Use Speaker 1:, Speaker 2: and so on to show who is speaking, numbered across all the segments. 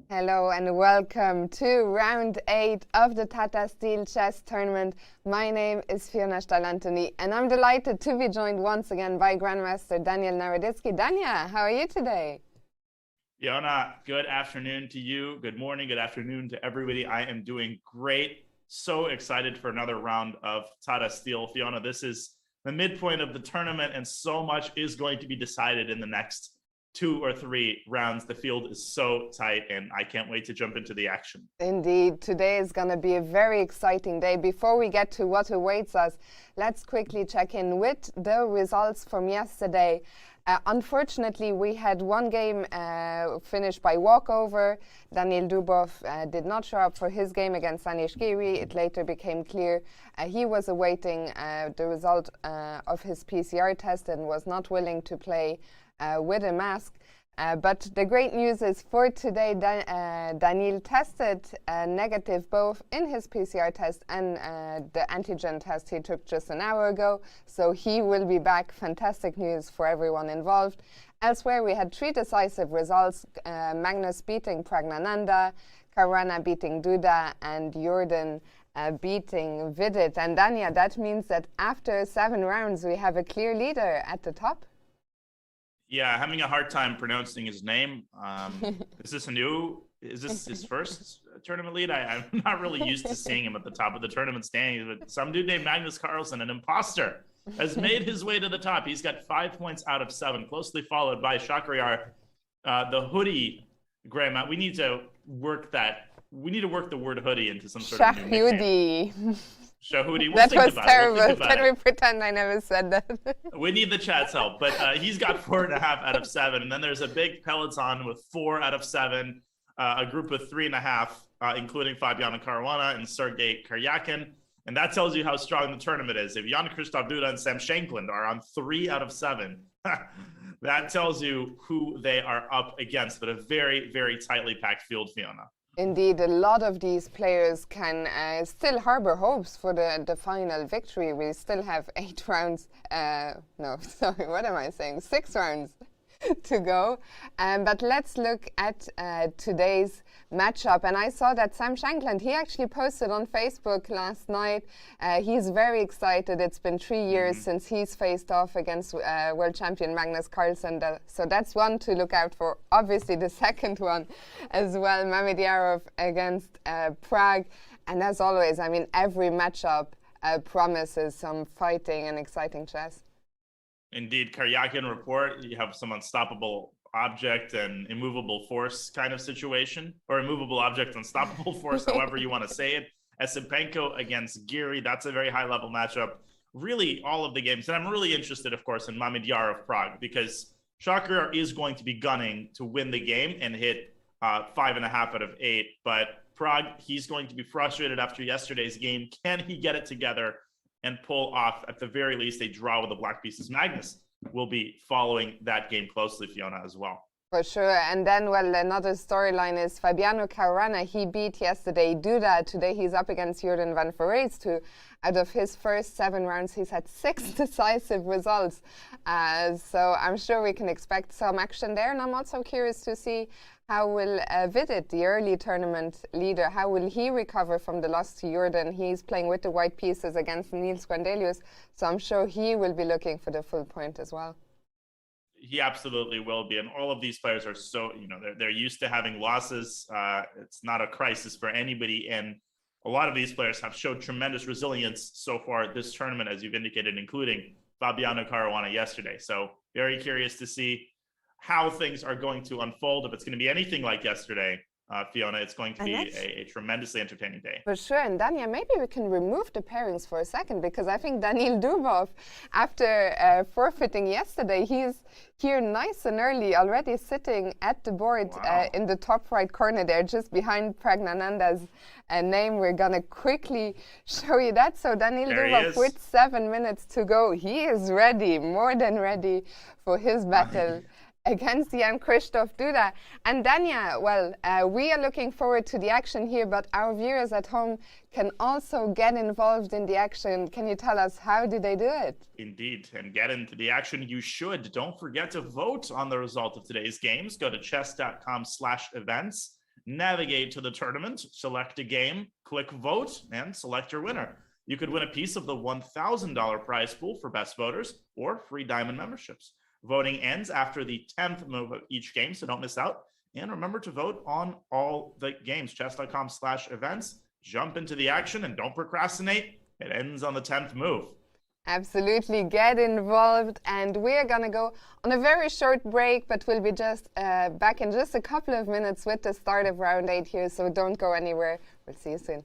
Speaker 1: Hello and welcome to round 8 of the Tata Steel Chess Tournament. My name is Fiona Steil-Antoni and I'm delighted to be joined once again by Grandmaster Daniel Naroditsky. Dania, how are you today?
Speaker 2: Fiona, good afternoon to you. Good morning, good afternoon to everybody. I am doing great. So excited for another round of Tata Steel. Fiona, this is the midpoint of the tournament and so much is going to be decided in the next 2 or 3 rounds. The field is so tight and I can't wait to jump into the action.
Speaker 1: Indeed, today is going to be a very exciting day. Before we get to what awaits us, let's quickly check in with the results from yesterday. Unfortunately, we had one game finished by walkover. Daniil Dubov did not show up for his game against Anish Giri. It later became clear he was awaiting the result of his PCR test and was not willing to play with a mask. But the great news is for today, Daniil tested negative both in his PCR test and the antigen test he took just an hour ago. So he will be back. Fantastic news for everyone involved. Elsewhere, we had 3 decisive results. Magnus beating Pragnanda, Caruana beating Duda, and Jorden beating Vidit. And Dania, that means that after 7 rounds, we have a clear leader at the top.
Speaker 2: Yeah, having a hard time pronouncing his name. Is this his first tournament lead? I'm not really used to seeing him at the top of the tournament standings, but some dude named Magnus Carlsen, an imposter, has made his way to the top. He's got 5 points out of 7, closely followed by Shakhriyar, the hoodie grandma. We need to work that. We need to work the word hoodie into some sort of new nickname. Shahudi,
Speaker 1: that was terrible. Can we pretend I never said that?
Speaker 2: We need the chat's help, but he's got 4.5 out of 7. And then there's a big peloton with 4 out of 7, a group of 3.5, including Fabiano Caruana and Sergei Karyakin. And that tells you how strong the tournament is. If Jan-Krzysztof Duda and Sam Shankland are on 3 out of 7, that tells you who they are up against. But a very, very tightly packed field, Fiona.
Speaker 1: Indeed, a lot of these players can still harbor hopes for the final victory. We still have 8 rounds, no, sorry, what am I saying? 6 rounds to go. But let's look at today's matchup. And I saw that Sam Shankland, he actually posted on Facebook last night. He's very excited. It's been 3 years since he's faced off against world champion Magnus Carlsen. So that's one to look out for. Obviously, the second one as well, Mamedyarov against Prague. And as always, I mean, every matchup promises some fighting and exciting chess.
Speaker 2: Indeed, Karyakin report, you have some unstoppable object and immovable force kind of situation, or immovable object, unstoppable force, however you want to say it. Esipenko against Giri, that's a very high-level matchup. Really, all of the games. And I'm really interested, of course, in Mamedyarov Prague, because Shakhriyar is going to be gunning to win the game and hit 5.5 out of 8. But Prague, he's going to be frustrated after yesterday's game. Can he get it together and pull off, at the very least, a draw with the black pieces? Magnus will be following that game closely, Fiona, as well.
Speaker 1: For sure. And then, well, another storyline is Fabiano Caruana. He beat yesterday Duda. Today he's up against Jorden van Foreest, who out of his first 7 rounds, he's had 6 decisive results. So I'm sure we can expect some action there. And I'm also curious to see how will Vidit, the early tournament leader, how will he recover from the loss to Jorden? He's playing with the white pieces against Niels Grandelius, so I'm sure he will be looking for the full point as well.
Speaker 2: He absolutely will be, and all of these players are so, they're used to having losses. It's not a crisis for anybody, and a lot of these players have showed tremendous resilience so far this tournament, as you've indicated, including Fabiano Caruana yesterday. So very curious to see how things are going to unfold. If it's going to be anything like yesterday, Fiona, it's going to be a tremendously entertaining day.
Speaker 1: For sure. And Dania, maybe we can remove the pairings for a second, because I think Daniil Dubov, after forfeiting yesterday, he's here nice and early, already sitting at the board.
Speaker 2: Wow.
Speaker 1: In the top right corner there, just behind Pragnanda's name. We're going to quickly show you that. So Daniil Dubov, with 7 minutes to go, he is ready, more than ready for his battle against Jan-Krzysztof Duda. And Dania, well, we are looking forward to the action here, but our viewers at home can also get involved in the action. Can you tell us, how do they do it?
Speaker 2: Indeed, and get into the action you should. Don't forget to vote on the result of today's games. Go to chess.com/events navigate to the tournament, select a game, click vote, and select your winner. You could win a piece of the $1,000 prize pool for best voters or free diamond memberships. Voting ends after the 10th move of each game, so don't miss out. And remember to vote on all the games. Chess.com/events. Jump into the action and don't procrastinate. It ends on the 10th move.
Speaker 1: Absolutely, get involved, and we're gonna go on a very short break, but we'll be just back in just a couple of minutes with the start of round 8 here, so don't go anywhere. We'll see you soon.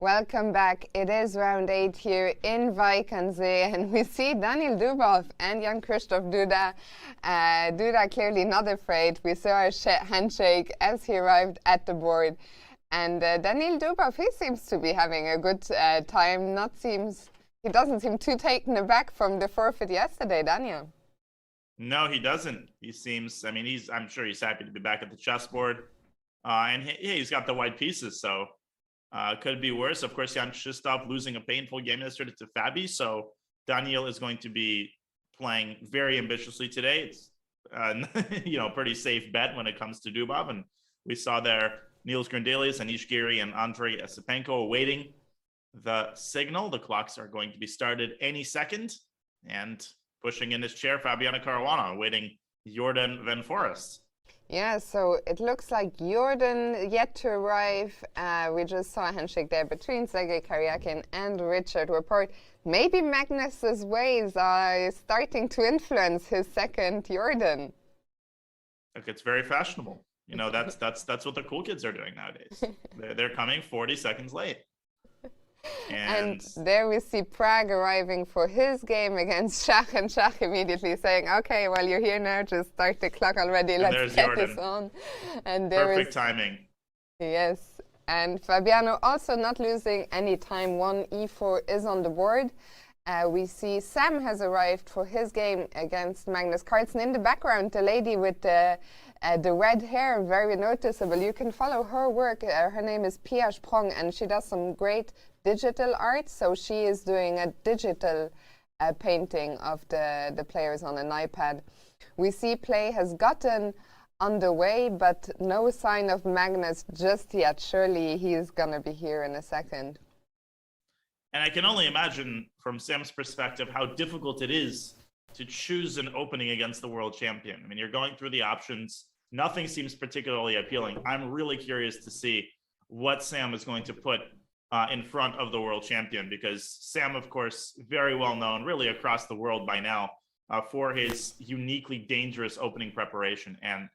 Speaker 1: Welcome back. It is round 8 here in Wijk, and we see Daniel Dubov and Jan-Krzysztof Duda. Duda clearly not afraid. We saw a handshake as he arrived at the board. And Daniel Dubov, he seems to be having a good time. He doesn't seem too taken aback from the forfeit yesterday, Daniel.
Speaker 2: No, he doesn't. He seems, I mean, I'm sure he's happy to be back at the chessboard. And he's got the white pieces, so could be worse. Of course, Jan-Krzysztof losing a painful game yesterday to Fabi, so Daniel is going to be playing very ambitiously today. It's pretty safe bet when it comes to Dubov, and we saw there Niels Grandelius, Anish Giri, and Andrei Esipenko awaiting the signal. The clocks are going to be started any second, and pushing in his chair, Fabiano Caruana awaiting Jorden van Foreest.
Speaker 1: Yeah, so it looks like Jorden yet to arrive. We just saw a handshake there between Sergei Karyakin and Richard Rapport. Maybe Magnus's ways are starting to influence his second Jorden.
Speaker 2: Look, it's very fashionable. You know, that's what the cool kids are doing nowadays. They're coming 40 seconds late.
Speaker 1: And there we see Prag arriving for his game against Schach, and Schach immediately saying, okay, well, you're here now, just start the clock already, let's get this on. And there
Speaker 2: perfect timing.
Speaker 1: Yes, and Fabiano also not losing any time. 1e4 is on the board. We see Sam has arrived for his game against Magnus Carlsen. In the background, the lady with the red hair, very noticeable. You can follow her work. Her name is Pia Sprong, and she does some great digital art. So she is doing a digital painting of the players on an iPad. We see play has gotten underway, but no sign of Magnus just yet. Surely he's going to be here in a second.
Speaker 2: And I can only imagine from Sam's perspective how difficult it is to choose an opening against the world champion. I mean, you're going through the options. Nothing seems particularly appealing. I'm really curious to see what Sam is going to put in front of the world champion, because Sam, of course, very well known really across the world by now for his uniquely dangerous opening preparation. And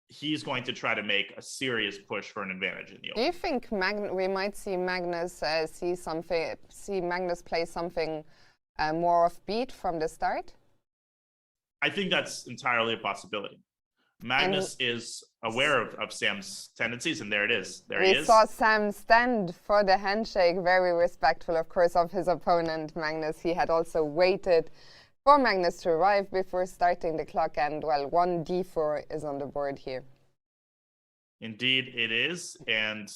Speaker 2: he's going to try to make a serious push for an advantage in the open.
Speaker 1: Do you think we might see Magnus Magnus play something more offbeat from the start?
Speaker 2: I think that's entirely a possibility. Magnus is aware of Sam's tendencies, and there it is. There he is.
Speaker 1: We saw Sam stand for the handshake, very respectful, of course, of his opponent, Magnus. He had also waited for Magnus to arrive before starting the clock, and, well, 1d4 is on the board here.
Speaker 2: Indeed, it is, and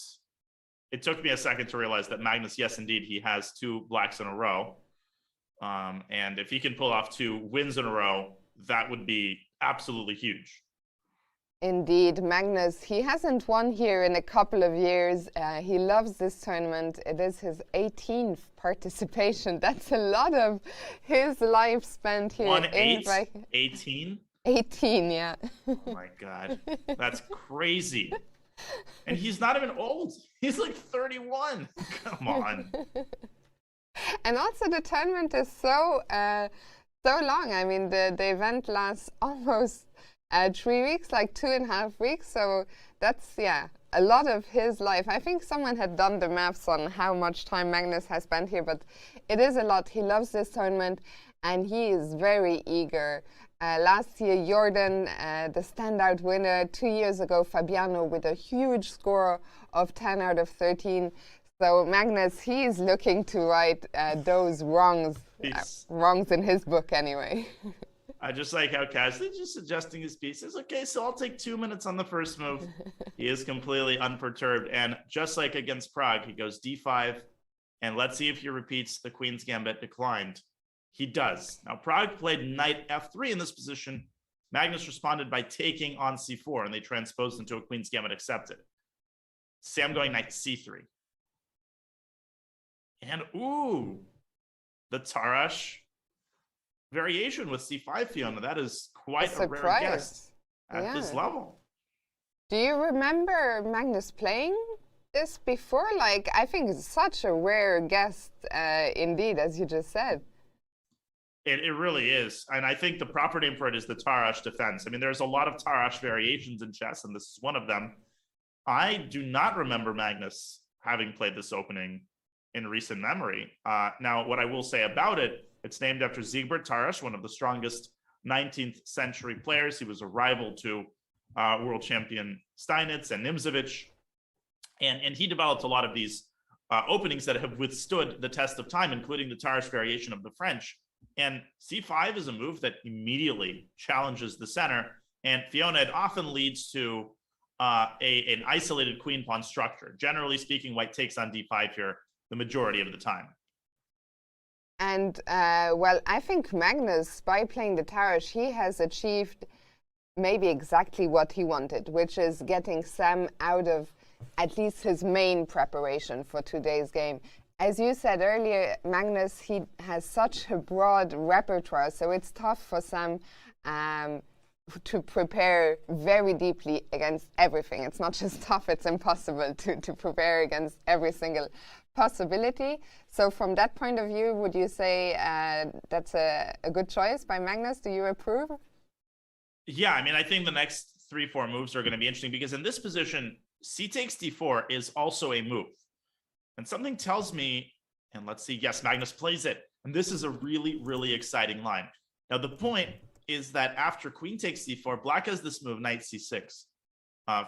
Speaker 2: it took me a second to realize that Magnus, yes, indeed, he has 2 blacks in a row, and if he can pull off 2 wins in a row, that would be absolutely huge.
Speaker 1: Indeed, Magnus, he hasn't won here in a couple of years. He loves this tournament. It is his 18th participation. That's a lot of his life spent here.
Speaker 2: 18?
Speaker 1: 18, yeah.
Speaker 2: Oh my God, that's crazy. And he's not even old. He's like 31. Come on.
Speaker 1: And also the tournament is so long. I mean, the event lasts almost 3 weeks, like 2.5 weeks. So that's, yeah, a lot of his life. I think someone had done the maths on how much time Magnus has spent here, but it is a lot. He loves this tournament, and he is very eager. Last year, Jorden, the standout winner. 2 years ago, Fabiano with a huge score of 10 out of 13. So Magnus, he is looking to right those wrongs in his book anyway.
Speaker 2: I just like how casually just adjusting his pieces. Okay, so I'll take 2 minutes on the first move. He is completely unperturbed. And just like against Prague, he goes d5. And let's see if he repeats the Queen's Gambit declined. He does. Now, Prague played knight f3 in this position. Magnus responded by taking on c4, and they transposed into a Queen's Gambit accepted. Sam going knight c3. And, ooh, the Tarash variation with c5, Fiona. That is quite a rare guest at this level.
Speaker 1: Do you remember Magnus playing this before? Like, I think it's such a rare guest indeed, as you just said.
Speaker 2: It really is. And I think the proper name for it is the Taj Defense. I mean, there's a lot of Taj variations in chess, and this is one of them. I do not remember Magnus having played this opening in recent memory. Now, what I will say about it, it's named after Zygmunt Taras, one of the strongest 19th century players. He was a rival to world champion Steinitz and Nimzovich. And he developed a lot of these openings that have withstood the test of time, including the Taras variation of the French. And c5 is a move that immediately challenges the center. And Fiona, it often leads to an isolated queen pawn structure. Generally speaking, white takes on d5 here the majority of the time.
Speaker 1: And well, I think Magnus, by playing the Taras, he has achieved maybe exactly what he wanted, which is getting Sam out of at least his main preparation for today's game. As you said earlier, Magnus, he has such a broad repertoire, so it's tough for Sam to prepare very deeply against everything. It's not just tough, it's impossible to prepare against every single possibility. So from that point of view, would you say that's a good choice by Magnus? Do you approve?
Speaker 2: Yeah, I mean, I think the next 3-4 moves are going to be interesting because in this position, c takes d4 is also a move. And something tells me, and let's see, yes, Magnus plays it. And this is a really, really exciting line. Now, the point is that after queen takes d4, black has this move, knight c6,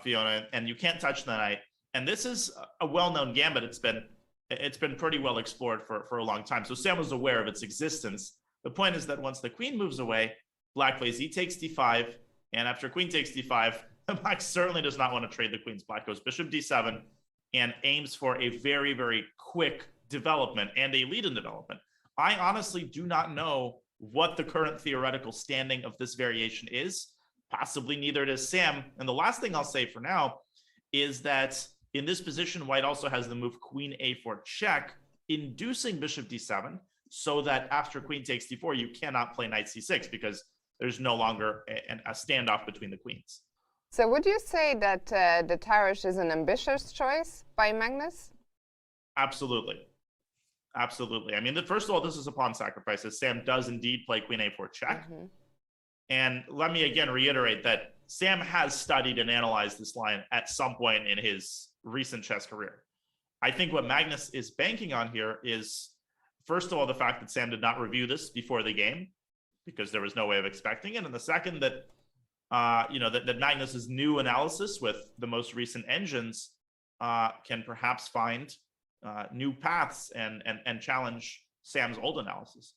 Speaker 2: Fiona, and you can't touch the knight. And this is a well-known gambit. It's been pretty well explored for a long time. So Sam was aware of its existence. The point is that once the queen moves away, black plays e takes d5. And after queen takes d5, black certainly does not want to trade the queens. Black goes bishop d7 and aims for a very, very quick development and a lead in development. I honestly do not know what the current theoretical standing of this variation is. Possibly neither does Sam. And the last thing I'll say for now is that in this position, white also has the move queen a4 check, inducing bishop d7, so that after queen takes d4, you cannot play knight c6 because there's no longer a standoff between the queens.
Speaker 1: So would you say that the Taras is an ambitious choice by Magnus?
Speaker 2: Absolutely. Absolutely. I mean, first of all, this is a pawn sacrifice, as Sam does indeed play queen a4 check. Mm-hmm. And let me again reiterate that Sam has studied and analyzed this line at some point in his recent chess career. I think what Magnus is banking on here is, first of all, the fact that Sam did not review this before the game, because there was no way of expecting it. And the second, that that Magnus's new analysis with the most recent engines can perhaps find new paths and challenge Sam's old analysis,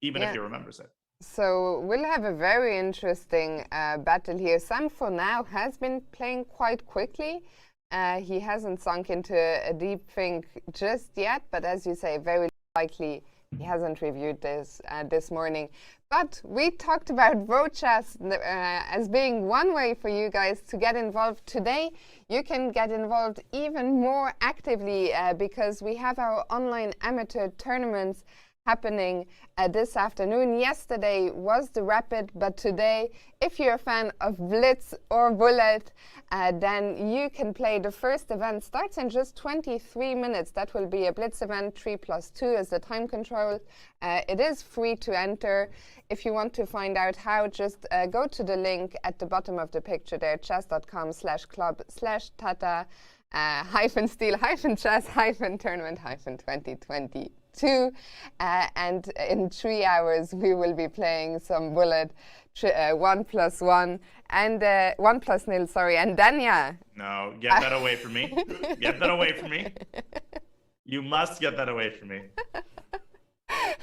Speaker 2: even if he remembers it.
Speaker 1: So we'll have a very interesting battle here. Sam, for now, has been playing quite quickly. He hasn't sunk into a deep think just yet, but as you say, very likely he hasn't reviewed this this morning. But we talked about Vote Chess as being one way for you guys to get involved. Today, you can get involved even more actively because we have our online amateur tournaments happening this afternoon. Yesterday was the Rapid, but today, if you're a fan of Blitz or Bullet, then you can play. The first event starts in just 23 minutes. That will be a Blitz event. 3+2 is the time control. It is free to enter. If you want to find out how, just go to the link at the bottom of the picture there, chess.com/club/Tata Steel Chess Tournament 2022. And in 3 hours, we will be playing some Bullet 1+1 and 1+0, sorry. And Danya.
Speaker 2: No, get that away from me. Get that away from me. You must get that away from me.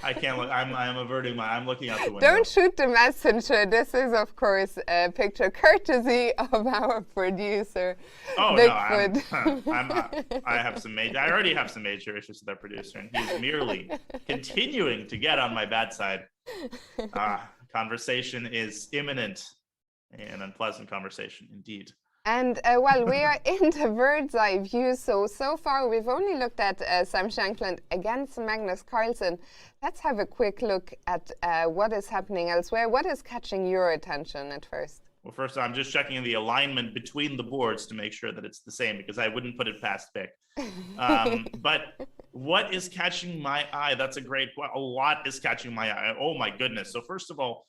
Speaker 2: I can't look. I'm averting I'm looking out the window.
Speaker 1: Don't shoot the messenger. This is, of course, a picture courtesy of our producer, Bigfoot.
Speaker 2: I already have some major issues with our producer, and he's merely continuing to get on my bad side. Conversation is imminent, an unpleasant conversation indeed.
Speaker 1: And well, we are in the bird's eye view. So far, we've only looked at Sam Shankland against Magnus Carlsen. Let's have a quick look at what is happening elsewhere. What is catching your attention at first?
Speaker 2: Well, first, I'm just checking the alignment between the boards to make sure that it's the same, because I wouldn't put it past Vic. But what is catching my eye? That's a lot is catching my eye. Oh, my goodness. So first of all,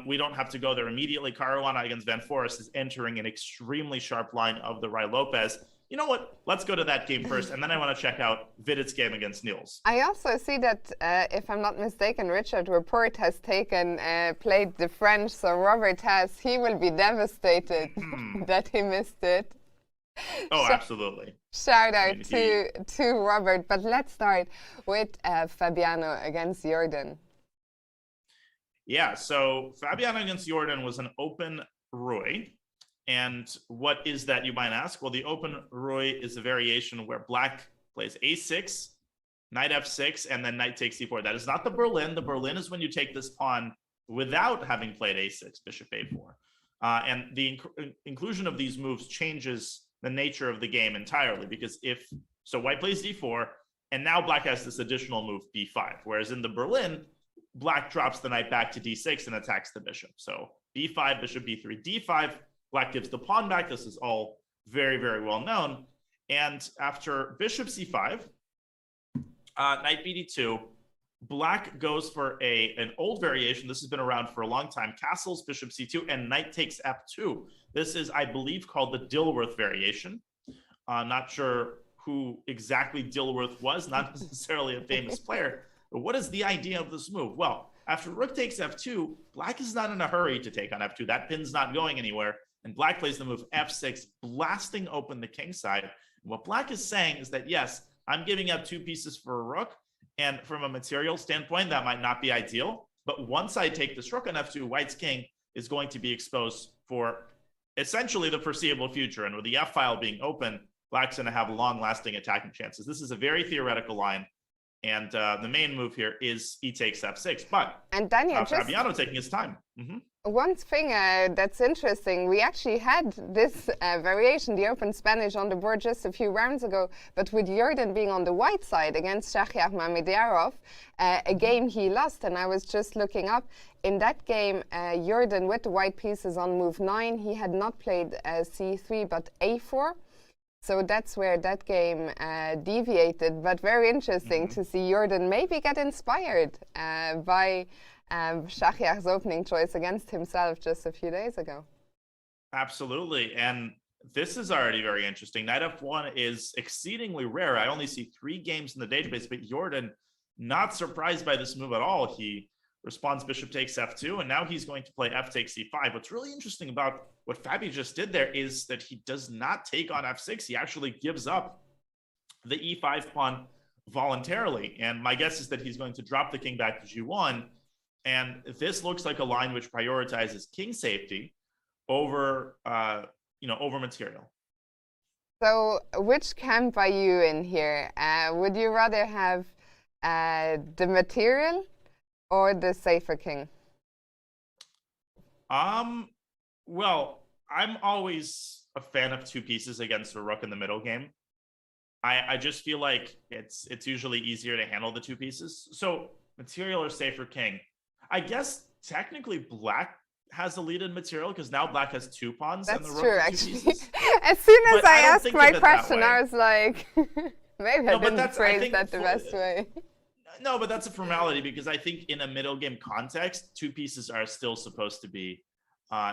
Speaker 2: we don't have to go there immediately. Caruana against Van Foreest is entering an extremely sharp line of the Rai Lopez. you know what? Let's go to that game first, and then I want to check out Vidit's game against Niels.
Speaker 1: I also see that, if I'm not mistaken, Richard Rapport has played the French, so Robert he will be devastated that he missed it.
Speaker 2: Oh, absolutely.
Speaker 1: Shout out to Robert, but let's start with Fabiano against Jorden.
Speaker 2: Yeah, so Fabiano against Jorden was an open Roy. And what is that, you might ask? Well, the open Roy is a variation where black plays a6, knight f6, and then knight takes c4. That is not the Berlin. The Berlin is when you take this pawn without having played a6, bishop a4. And the inclusion of these moves changes the nature of the game entirely, because so white plays d4, and now black has this additional move b5, whereas in the Berlin, black drops the knight back to d6 and attacks the bishop. So b5, bishop b3, d5, black gives the pawn back. This is all very, very well known. And after bishop c5, knight bd2, black goes for an old variation. This has been around for a long time. Castles, bishop c2, and knight takes f2. This is, I believe, called the Dilworth variation. Not sure who exactly Dilworth was, not necessarily a famous player. But what is the idea of this move? Well, after rook takes f2, black is not in a hurry to take on f2. That pin's not going anywhere. And black plays the move f6, blasting open the king side. And what black is saying is that, yes, I'm giving up 2 pieces for a rook. And from a material standpoint, that might not be ideal. But once I take this rook on f2, white's king is going to be exposed for essentially the foreseeable future. And with the f-file being open, black's going to have long-lasting attacking chances. This is a very theoretical line. And the main move here is e takes f6. But
Speaker 1: and Daniel,
Speaker 2: Fabiano taking his time.
Speaker 1: One thing that's interesting, we actually had this variation, the open Spanish, on the board just a few rounds ago, but with Jorden being on the white side against Shahriar Mamedyarov, a game he lost, and I was just looking up. In that game, Jorden with the white pieces on move 9, he had not played c3 but a4. So that's where that game deviated, but very interesting to see Jorden maybe get inspired by Shahriar's opening choice against himself just a few days ago.
Speaker 2: Absolutely. And this is already very interesting. Knight f1 is exceedingly rare. I only see 3 games in the database, but Jorden, not surprised by this move at all. He responds bishop takes f2, and now he's going to play f takes c5. What's really interesting about what Fabi just did there is that he does not take on f6. He actually gives up the e5 pawn voluntarily. And my guess is that he's going to drop the king back to g1. And this looks like a line which prioritizes king safety over, over material.
Speaker 1: So which camp are you in here? Would you rather have the material or the safer king?
Speaker 2: Well, I'm always a fan of 2 pieces against a rook in the middle game. I just feel like it's usually easier to handle the 2 pieces. So material or safer king? I guess technically black has the lead in material because now black has 2 pawns.
Speaker 1: That's
Speaker 2: and the rook
Speaker 1: true,
Speaker 2: actually.
Speaker 1: As soon as I asked my question, I was like, maybe I didn't phrase that the best way.
Speaker 2: No, but that's a formality because I think in a middle game context, 2 pieces are still supposed to be,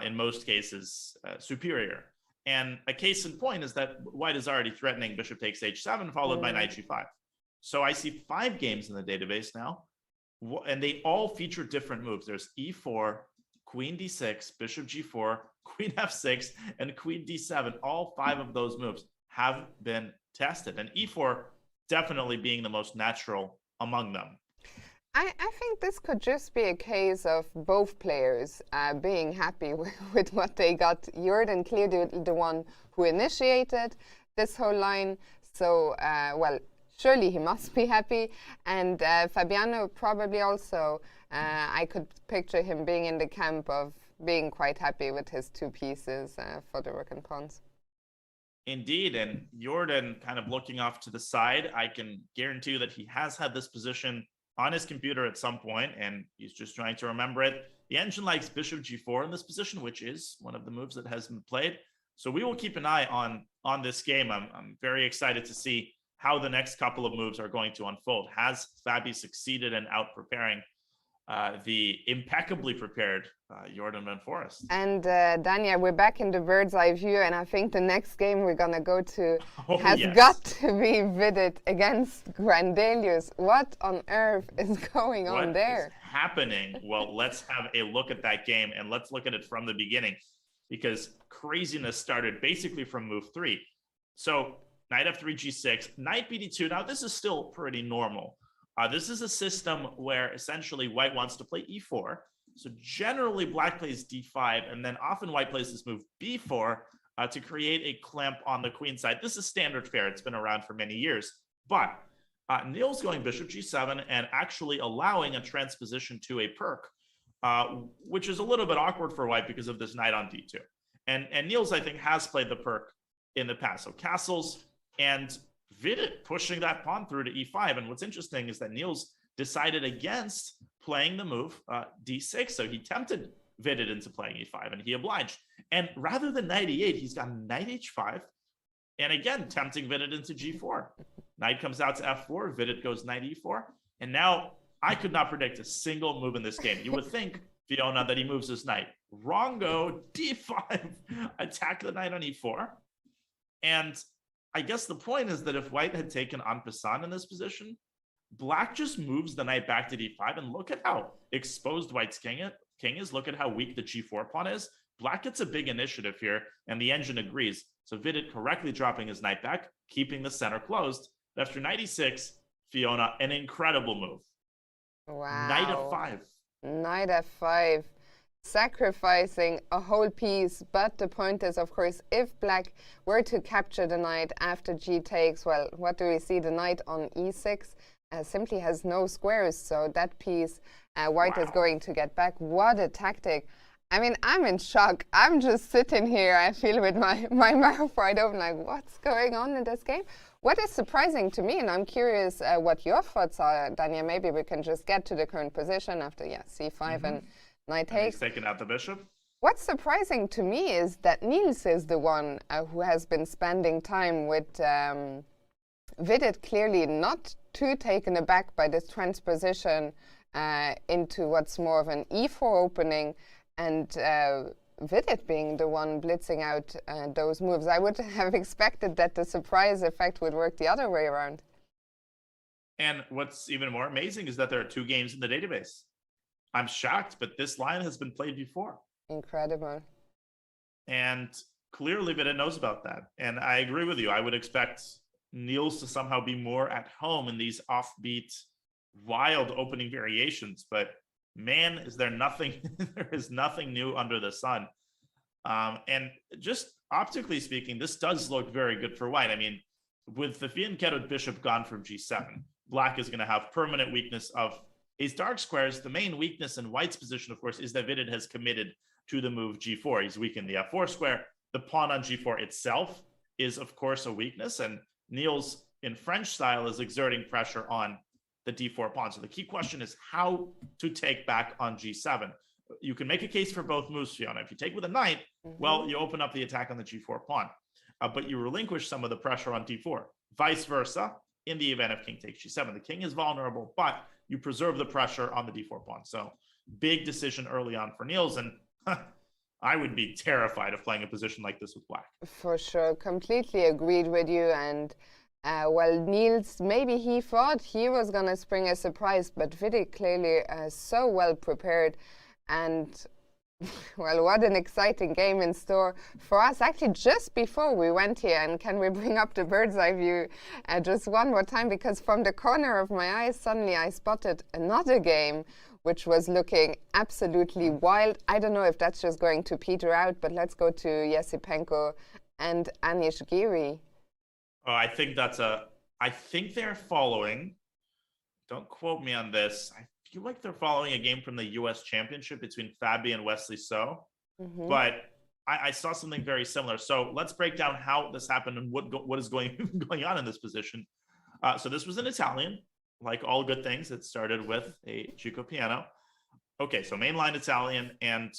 Speaker 2: in most cases, superior. And a case in point is that white is already threatening bishop takes h7, followed by knight g5. So I see 5 games in the database now, and they all feature different moves. There's e4, queen d6, bishop g4, queen f6, and queen d7. All 5 of those moves have been tested, and e4 definitely being the most natural among them.
Speaker 1: I think this could just be a case of both players being happy with what they got. Jorden clearly the one who initiated this whole line, so well, surely he must be happy. And Fabiano probably also, I could picture him being in the camp of being quite happy with his 2 pieces for the rook and pawns.
Speaker 2: Indeed, and Jorden kind of looking off to the side, I can guarantee you that he has had this position on his computer at some point, and he's just trying to remember it. The engine likes bishop g4 in this position, which is one of the moves that has been played. So we will keep an eye on this game. I'm very excited to see how the next couple of moves are going to unfold. Has Fabi succeeded in out-preparing the impeccably prepared Jorden van Foreest.
Speaker 1: And Dania, we're back in the bird's eye view, and I think the next game we're gonna go to has got to be Vidit against Grandelius. What on earth is going on there?
Speaker 2: What is happening? Well, let's have a look at that game, and let's look at it from the beginning, because craziness started basically from move 3. So knight f3, g6, knight bd2. Now this is still pretty normal. This is a system where essentially white wants to play e4. So generally black plays d5, and then often white plays this move b4 to create a clamp on the queen side. This is standard fare. It's been around for many years. But Niels going bishop g7 and actually allowing a transposition to a perk, which is a little bit awkward for white because of this knight on d2. And Niels, I think, has played the perk in the past. So castles and Vidit pushing that pawn through to e5. And what's interesting is that Niels decided against playing the move d6. So he tempted Vidit into playing e5, and he obliged. And rather than knight e8, he's got knight h5, and again, tempting Vidit into g4. Knight comes out to f4, Vidit goes knight e4. And now I could not predict a single move in this game. You would think, Fiona, that he moves his knight. Wrongo, d5, attack the knight on e4. And I guess the point is that if white had taken en passant in this position, black just moves the knight back to d5, and look at how exposed white's king is. Look at how weak the g4 pawn is. Black gets a big initiative here, and the engine agrees. So Vidit correctly dropping his knight back, keeping the center closed. But after knight e6, Fiona, an incredible move.
Speaker 1: Wow.
Speaker 2: Knight f5.
Speaker 1: Knight f5. Sacrificing a whole piece, but the point is, of course, if black were to capture the knight after g takes, well, what do we see? The knight on e6 simply has no squares, so that piece white is going to get back. What a tactic. I mean, I'm in shock. I'm just sitting here, I feel, with my mouth wide open, like, what's going on in this game? What is surprising to me, and I'm curious what your thoughts are, Dania, maybe we can just get to the current position after, c5 and knight takes.
Speaker 2: He's taking out the bishop.
Speaker 1: What's surprising to me is that Niels is the one who has been spending time with Vidit, clearly not too taken aback by this transposition into what's more of an e4 opening, and Vidit being the one blitzing out those moves. I would have expected that the surprise effect would work the other way around.
Speaker 2: And what's even more amazing is that there are 2 games in the database. I'm shocked, but this line has been played before.
Speaker 1: Incredible.
Speaker 2: And clearly Vidit knows about that. And I agree with you. I would expect Niels to somehow be more at home in these offbeat, wild opening variations. But man, is there nothing, there is nothing new under the sun. And just optically speaking, this does look very good for white. I mean, with the Fianchettoed bishop gone from g7, black is going to have permanent weakness of his dark squares. The main weakness in white's position, of course, is that Vidit has committed to the move g4. He's weakened the f4 square. The pawn on g4 itself is, of course, a weakness. And Niels, in French style, is exerting pressure on the d4 pawn. So the key question is how to take back on g7. You can make a case for both moves, Fiona. If you take with a knight, well, you open up the attack on the g4 pawn. But you relinquish some of the pressure on d4. Vice versa, in the event of king takes g7. The king is vulnerable, but you preserve the pressure on the d4 pawn. So big decision early on for Niels, and I would be terrified of playing a position like this with black.
Speaker 1: For sure, completely agreed with you. And well, Niels, maybe he thought he was going to spring a surprise, but Vidit clearly so well prepared. And well, what an exciting game in store for us. Actually, just before we went here, and can we bring up the bird's eye view just one more time? Because from the corner of my eye, suddenly I spotted another game which was looking absolutely wild. I don't know if that's just going to peter out, but let's go to Yesipenko and Anish Giri.
Speaker 2: Oh, I think I think they're following, don't quote me on this, I feel like they're following a game from the US Championship between Fabi and Wesley So, but I saw something very similar. So let's break down how this happened and what is going on in this position. So this was an Italian, like all good things. It started with a Chico piano. Okay, so mainline Italian, and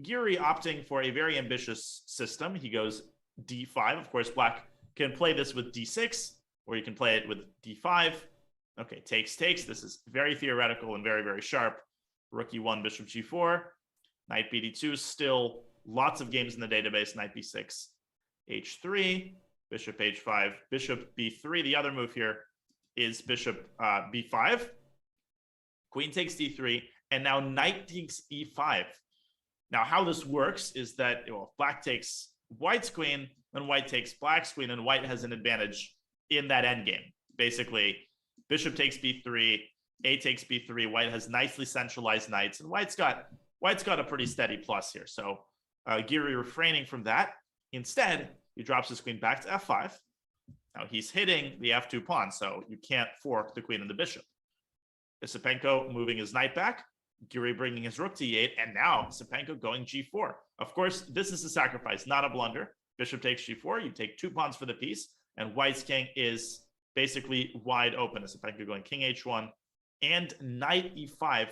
Speaker 2: Giri opting for a very ambitious system. He goes d5. Of course, black can play this with d6, or you can play it with d5. Okay, takes. This is very theoretical and very, very sharp. rook e1, bishop g4, knight bd2, still lots of games in the database, knight b6, h3, bishop h5, bishop b3. The other move here is bishop b5, queen takes d3, and now knight takes e5. Now, how this works is that, well, black takes white's queen, then white takes black's queen, and white has an advantage in that endgame. Basically, bishop takes b3, a takes b3, white has nicely centralized knights, and white's got a pretty steady plus here. So Giri refraining from that. Instead, he drops his queen back to f5. Now he's hitting the f2 pawn, so you can't fork the queen and the bishop. Isipenko moving his knight back, Giri bringing his rook to e8, and now Isipenko going g4. Of course, this is a sacrifice, not a blunder. Bishop takes g4, you take 2 pawns for the piece, and white's king is basically wide open. Isipenko going king h1, and knight e5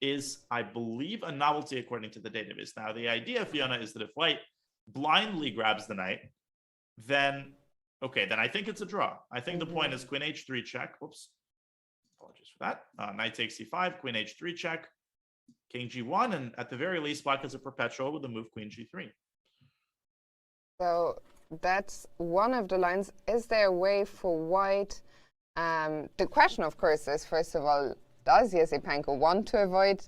Speaker 2: is, I believe, a novelty according to the database. Now, the idea, Fiona, is that if white blindly grabs the knight, then I think it's a draw. I think the point is queen h3 check. Whoops. Apologies for that. Knight takes c5, queen h3 check, king g1, and at the very least, black has a perpetual with the move queen g3.
Speaker 1: So that's one of the lines. Is there a way for white? The question, of course, is, first of all, does Isipenko want to avoid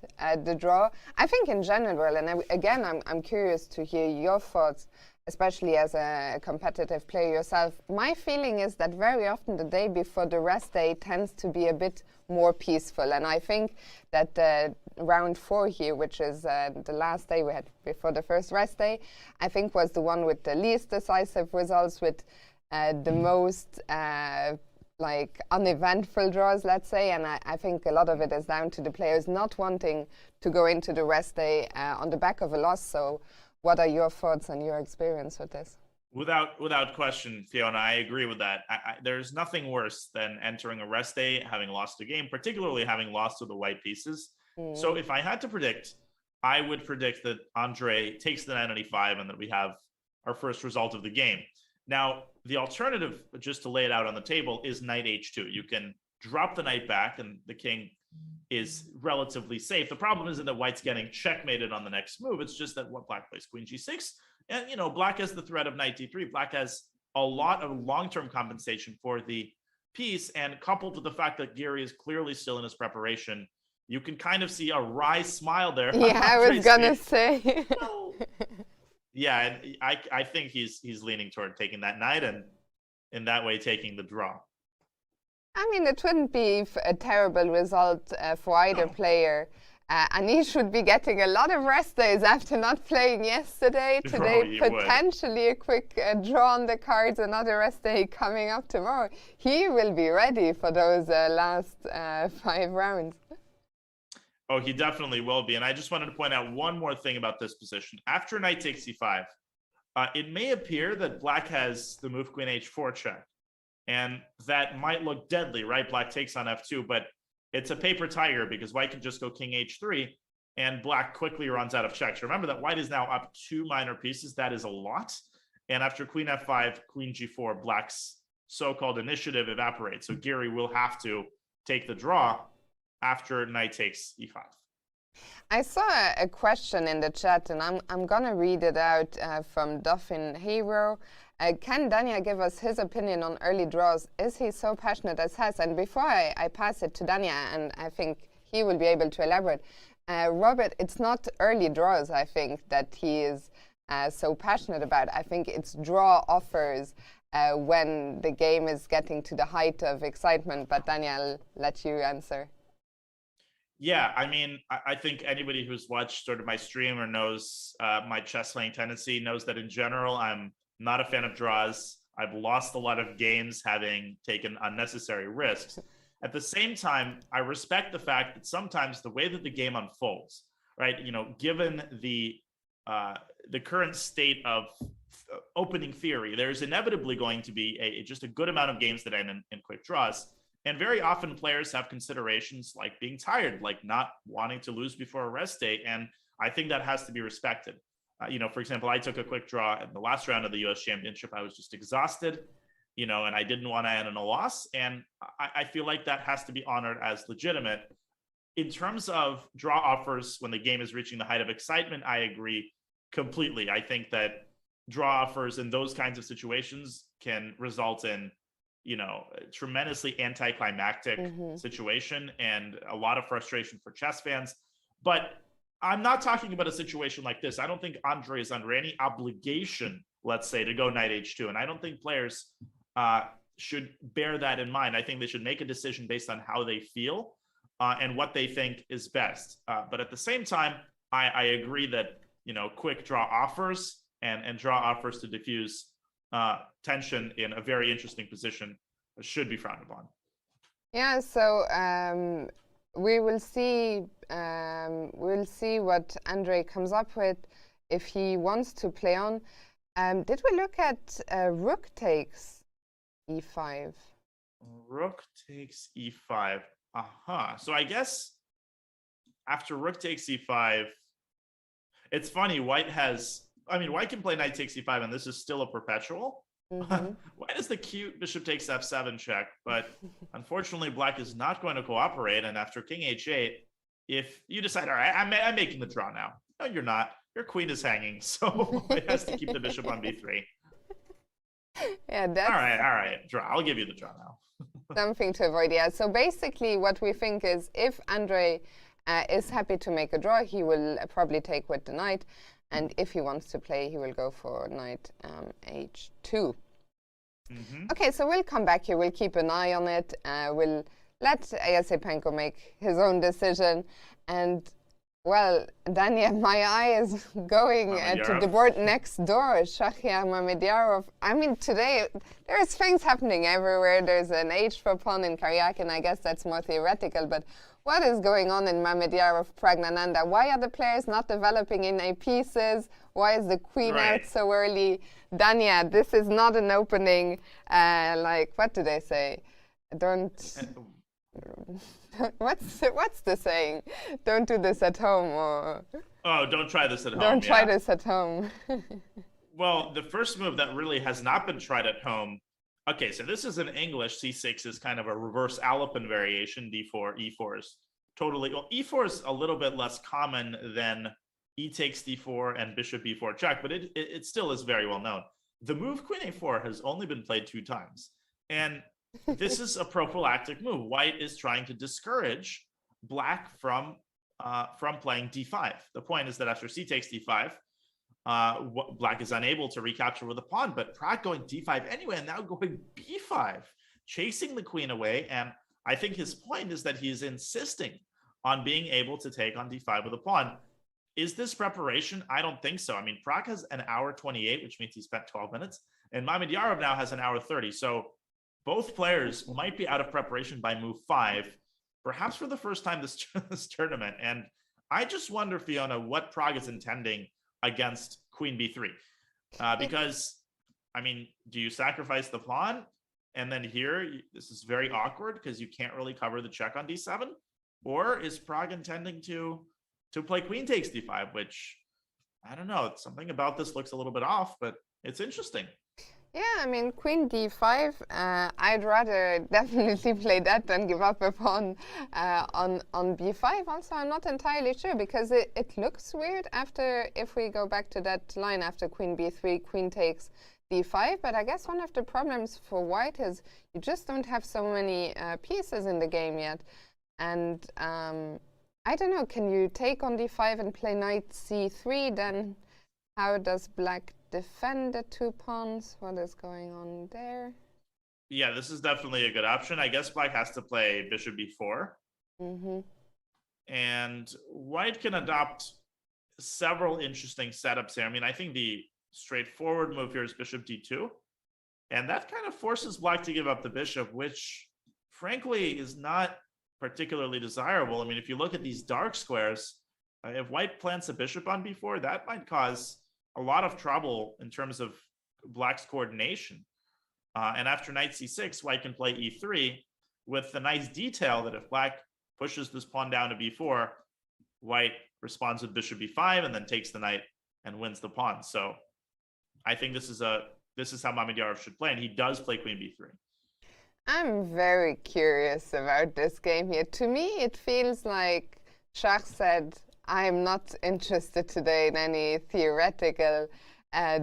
Speaker 1: the draw? I think in general, and again, I'm curious to hear your thoughts, especially as a competitive player yourself. My feeling is that very often the day before the rest day tends to be a bit more peaceful. And I think that round 4 here, which is the last day we had before the first rest day, I think was the one with the least decisive results, with the most like uneventful draws, let's say. And I think a lot of it is down to the players not wanting to go into the rest day on the back of a loss. So what are your thoughts and your experience with this?
Speaker 2: Without question, Fiona, I agree with that. There's nothing worse than entering a rest day, having lost a game, particularly having lost to the white pieces. So if I had to predict, I would predict that Andre takes the knight on e5 and that we have our first result of the game. Now, the alternative, just to lay it out on the table, is knight h2. You can drop the knight back and the king is relatively safe. The problem isn't that white's getting checkmated on the next move. It's just that what black plays queen g6. And, you know, black has the threat of knight d3. Black has a lot of long-term compensation for the piece. And coupled with the fact that Giri is clearly still in his preparation, you can kind of see a wry smile there.
Speaker 1: Yeah, I was going to say.
Speaker 2: Yeah, and I think he's leaning toward taking that knight and in that way taking the draw.
Speaker 1: I mean, it wouldn't be a terrible result for either player. Anish would be getting a lot of rest days after not playing yesterday. Today, potentially a quick draw on the cards, another rest day coming up tomorrow. He will be ready for those last 5 rounds.
Speaker 2: Oh, he definitely will be. And I just wanted to point out one more thing about this position. After knight takes e5, it may appear that black has the move queen h4 check. And that might look deadly, right? Black takes on f2, but it's a paper tiger because white can just go king h3 and black quickly runs out of checks. Remember that white is now up 2 minor pieces. That is a lot. And after queen f5, queen g4, black's so-called initiative evaporates. So Giri will have to take the draw after knight takes e5.
Speaker 1: I saw a question in the chat, and I'm going to read it out from Duffin Hero. Can Daniel give us his opinion on early draws? Is he so passionate as has? And before I pass it to Daniel, and I think he will be able to elaborate, Robert, it's not early draws, I think, that he is so passionate about. I think it's draw offers when the game is getting to the height of excitement. But Daniel, let you answer.
Speaker 2: Yeah, I mean, I think anybody who's watched sort of my stream or knows my chess playing tendency knows that in general, I'm not a fan of draws. I've lost a lot of games having taken unnecessary risks. At the same time, I respect the fact that sometimes the way that the game unfolds, right? You know, given the current state of opening theory, there's inevitably going to be just a good amount of games that end in quick draws. And very often players have considerations like being tired, like not wanting to lose before a rest day. And I think that has to be respected. You know, for example, I took a quick draw in the last round of the US Championship. I was just exhausted, you know, and I didn't want to end in a loss. And I feel like that has to be honored as legitimate. in terms of draw offers when the game is reaching the height of excitement, I agree completely. I think that draw offers in those kinds of situations can result in, a tremendously anticlimactic situation and a lot of frustration for chess fans. But I'm not talking about a situation like this. I don't think Andre is under any obligation, let's say, to go knight h2. And I don't think players should bear that in mind. I think they should make a decision based on how they feel and what they think is best. But at the same time, I agree that, quick draw offers and draw offers to diffuse tension in a very interesting position should be frowned upon.
Speaker 1: Yeah, so we will see. We'll see what Andre comes up with if he wants to play on. Did we look at rook takes e5?
Speaker 2: Rook takes e5. So I guess after rook takes e5, it's funny. White can play knight takes e5, and this is still a perpetual. White has the cute bishop takes f7 check, but unfortunately, black is not going to cooperate. And after king h8, if you decide, all right, I'm making the draw now. No, you're not. Your queen is hanging, so it has to keep the bishop on b3.
Speaker 1: Yeah, that's
Speaker 2: all right. Draw. I'll give you the draw now.
Speaker 1: Something to avoid. Yeah. So basically, what we think is if Andre is happy to make a draw, he will probably take with the knight. And if he wants to play, he will go for knight h2. Okay, so we'll come back here. We'll keep an eye on it. We'll let Yasepenko make his own decision. And, well, Dania, my eye is going to the board next door, Shahriar Mamedyarov. I mean, today, there's things happening everywhere. There's an h4 pawn in Karyakin. I guess that's more theoretical, but what is going on in Mamedyarov, Pragnanda? Why are the players not developing in A pieces? Why is the queen out so early? Dania, this is not an opening. What do they say? What's the saying? Don't do this at home, or
Speaker 2: don't try this at home.
Speaker 1: Don't try this at home.
Speaker 2: Well, the first move that really has not been tried at home. Okay, so this is in English. C6 is kind of a reverse Alapin variation. D4, E4 is totally. Well, E4 is a little bit less common than E takes D4 and Bishop B4 check, but it still is very well known. The move Queen A4 has only been played 2 times, and this is a prophylactic move. White is trying to discourage black from playing D5. The point is that after C takes D5. Black is unable to recapture with a pawn, but Prag going d5 anyway, and now going b5, chasing the queen away. And I think his point is that he's insisting on being able to take on d5 with a pawn. Is this preparation? I don't think so. I mean, Prag has an hour 28, which means he spent 12 minutes, and Mamedyarov now has an hour 30. So both players might be out of preparation by move 5, perhaps for the first time this tournament. And I just wonder, Fiona, what Prag is intending against queen b3, because I mean, do you sacrifice the pawn and then here this is very awkward because you can't really cover the check on d7, or is Prag intending to play queen takes d5, which I don't know, something about this looks a little bit off, but it's interesting.
Speaker 1: Yeah, I mean, queen d5, I'd rather definitely play that than give up a pawn on b5. Also, I'm not entirely sure because it looks weird if we go back to that line after queen b3, queen takes d5. But I guess one of the problems for white is you just don't have so many pieces in the game yet. And I don't know, can you take on d5 and play knight c3? Then how does black defend the 2 pawns? What is going on there?
Speaker 2: Yeah, this is definitely a good option. I guess black has to play bishop b4. And white can adopt several interesting setups here. I mean, I think the straightforward move here is bishop d2. And that kind of forces black to give up the bishop, which frankly is not particularly desirable. I mean, if you look at these dark squares, if white plants a bishop on b4, that might cause a lot of trouble in terms of black's coordination. And after knight c6, white can play e3 with the nice detail that if black pushes this pawn down to b4, white responds with bishop b5 and then takes the knight and wins the pawn. So I think this is how Mamedyarov should play, and he does play queen b3.
Speaker 1: I'm very curious about this game here. To me, it feels like Shach said, I'm not interested today in any theoretical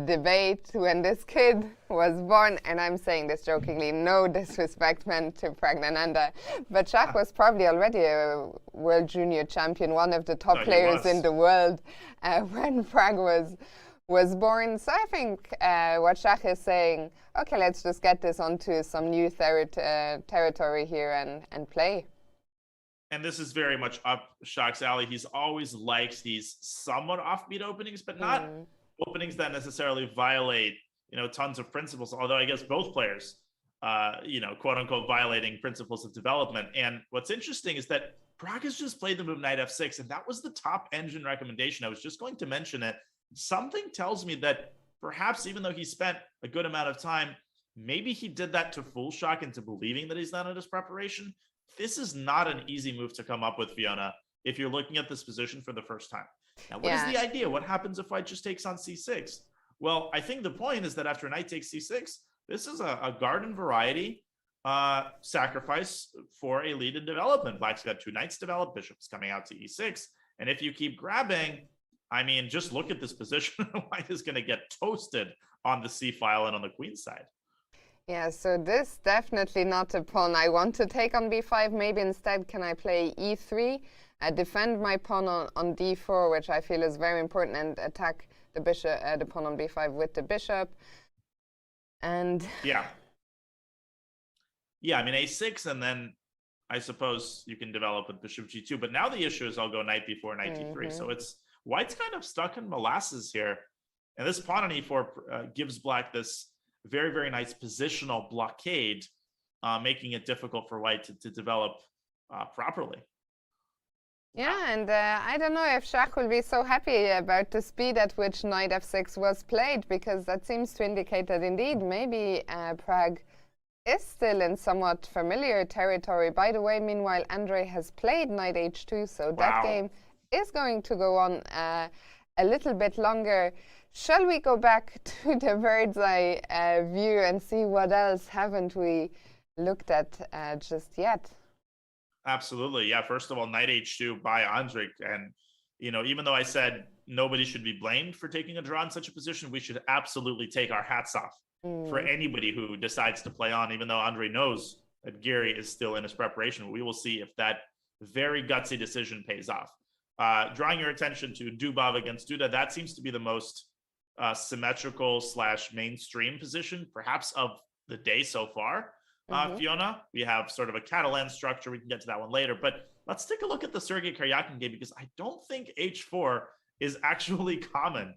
Speaker 1: debate when this kid was born. And I'm saying this jokingly, no disrespect meant to Pragnanda. But Shach was probably already a world junior champion, one of the top players in the world when Prag was born. So I think what Shach is saying, okay, let's just get this onto some new territory here and play.
Speaker 2: And this is very much up Shach's alley. He's always liked these somewhat offbeat openings, but not openings that necessarily violate, tons of principles. Although I guess both players, quote unquote, violating principles of development. And what's interesting is that Prag has just played the move knight f6, and that was the top engine recommendation. I was just going to mention it. Something tells me that perhaps even though he spent a good amount of time, maybe he did that to fool Shach into believing that he's not in his preparation. This is not an easy move to come up with, Fiona, if you're looking at this position for the first time. Now, what is the idea? What happens if white just takes on c6? Well, I think the point is that after knight takes c6, this is a garden variety sacrifice for a lead in development. Black's got two knights developed, bishop's coming out to e6. And if you keep grabbing, I mean, just look at this position. White is going to get toasted on the c file and on the queen side.
Speaker 1: Yeah, so this definitely not a pawn I want to take on b5. Maybe instead can I play e3, defend my pawn on d4, which I feel is very important, and attack the bishop, the pawn on b5 with the bishop. And
Speaker 2: yeah, I mean a6, and then I suppose you can develop with bishop g2. But now the issue is I'll go knight b4, knight d3. So it's White's kind of stuck in molasses here. And this pawn on e4 gives Black this very, very nice positional blockade, making it difficult for White to develop properly.
Speaker 1: Yeah, and I don't know if Shach will be so happy about the speed at which knight f6 was played, because that seems to indicate that indeed maybe Prag is still in somewhat familiar territory. By the way, meanwhile, Andrei has played knight h2, so that game is going to go on a little bit longer. Shall we go back to the bird's eye view and see what else haven't we looked at just yet?
Speaker 2: Absolutely. Yeah. First of all, knight h2 by Andrei. And, even though I said nobody should be blamed for taking a draw in such a position, we should absolutely take our hats off for anybody who decides to play on, even though Andrei knows that Giri is still in his preparation. We will see if that very gutsy decision pays off. Drawing your attention to Dubov against Duda, that seems to be the most symmetrical / mainstream position, perhaps of the day so far. Fiona, we have sort of a Catalan structure. We can get to that one later, but let's take a look at the Sergei Karyakin game, because I don't think h4 is actually common,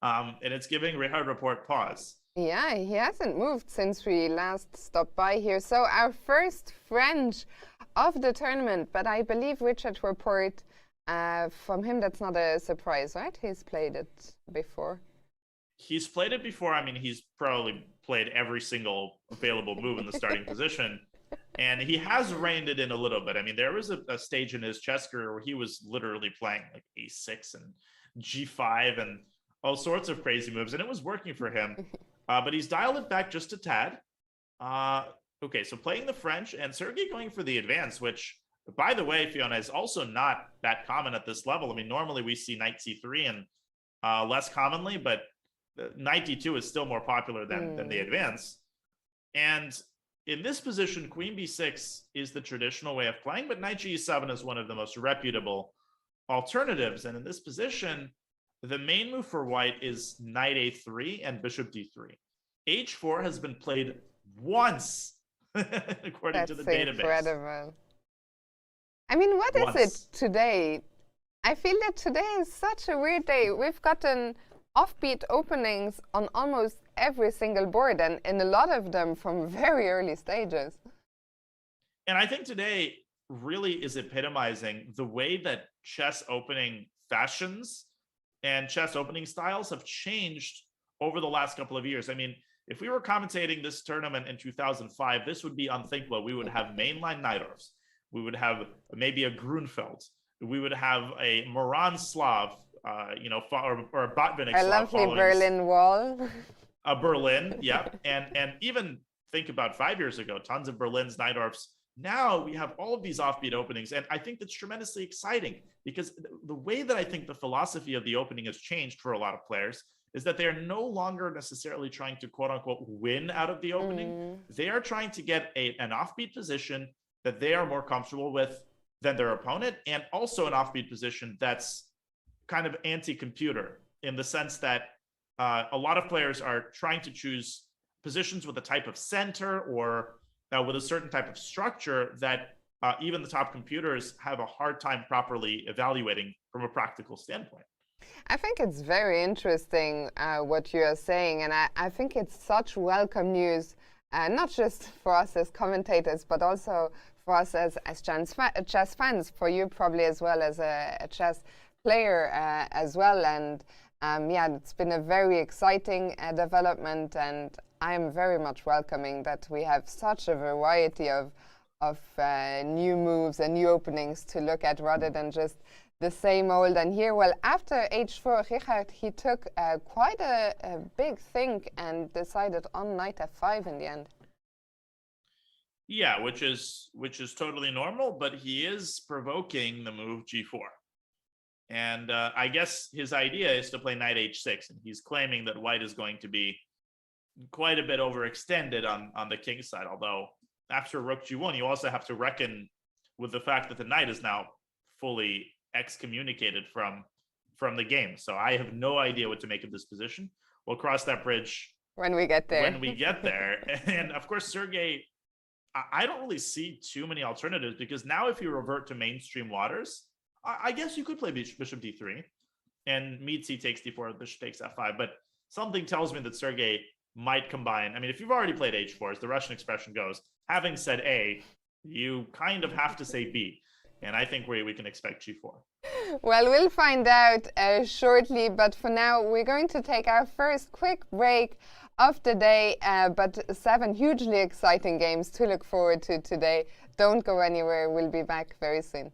Speaker 2: and it's giving Richard Report pause.
Speaker 1: Yeah, he hasn't moved since we last stopped by here. So our first French of the tournament, but I believe Richard Report, from him, that's not a surprise, right? He's played it before.
Speaker 2: He's played it before. I mean, he's probably played every single available move in the starting position, and he has reined it in a little bit. I mean, there was a stage in his chess career where he was literally playing like a6 and g5 and all sorts of crazy moves, and it was working for him. But he's dialed it back just a tad. Okay, so playing the French, and Sergei going for the advance, which, by the way, Fiona, is also not that common at this level. I mean, normally we see knight c3 and less commonly, but knight d2 is still more popular than the advance. And in this position, queen b6 is the traditional way of playing, but knight g7 is one of the most reputable alternatives. And in this position, the main move for White is knight a3 and bishop d3. h4 has been played once, according to the database. That's
Speaker 1: incredible. I mean, what is it today? I feel that today is such a weird day. We've gotten offbeat openings on almost every single board, and in a lot of them from very early stages.
Speaker 2: And I think today really is epitomizing the way that chess opening fashions and chess opening styles have changed over the last couple of years. I mean, if we were commentating this tournament in 2005, this would be unthinkable. We would have mainline Najdorfs. We would have maybe a Grunfeld. We would have a Moran Slav, or a Botvinnik Slav.
Speaker 1: A lovely Berlin Wall.
Speaker 2: A Berlin, yeah. And even think about 5 years ago, tons of Berlins, Najdorfs. Now we have all of these offbeat openings. And I think that's tremendously exciting because the way that I think the philosophy of the opening has changed for a lot of players is that they are no longer necessarily trying to quote unquote win out of the opening. They are trying to get an offbeat position that they are more comfortable with than their opponent, and also an offbeat position that's kind of anti-computer in the sense that a lot of players are trying to choose positions with a type of center or with a certain type of structure that even the top computers have a hard time properly evaluating from a practical standpoint.
Speaker 1: I think it's very interesting what you are saying, and I think it's such welcome news, not just for us as commentators, but also for us as chess fans, for you probably as well as a chess player as well. And yeah, it's been a very exciting development, and I'm very much welcoming that we have such a variety of new moves and new openings to look at rather than just the same old. And here, well, after h4, Richard, he took quite a big think and decided on knight f5 in the end.
Speaker 2: Yeah, which is totally normal, but he is provoking the move g4. And I guess his idea is to play knight h6, and he's claiming that white is going to be quite a bit overextended on the king side. Although after rook g1, you also have to reckon with the fact that the knight is now fully excommunicated from the game. So I have no idea what to make of this position. We'll cross that bridge
Speaker 1: when we get there.
Speaker 2: And of course, Sergey, I don't really see too many alternatives, because now if you revert to mainstream waters, I guess you could play bishop d3 and meet c takes d4, bishop takes f5. But something tells me that Sergey might combine. I mean, if you've already played h4, as the Russian expression goes, having said A, you kind of have to say B. And I think we can expect g4.
Speaker 1: Well, we'll find out shortly. But for now, we're going to take our first quick break of the day. But 7 hugely exciting games to look forward to today. Don't go anywhere. We'll be back very soon.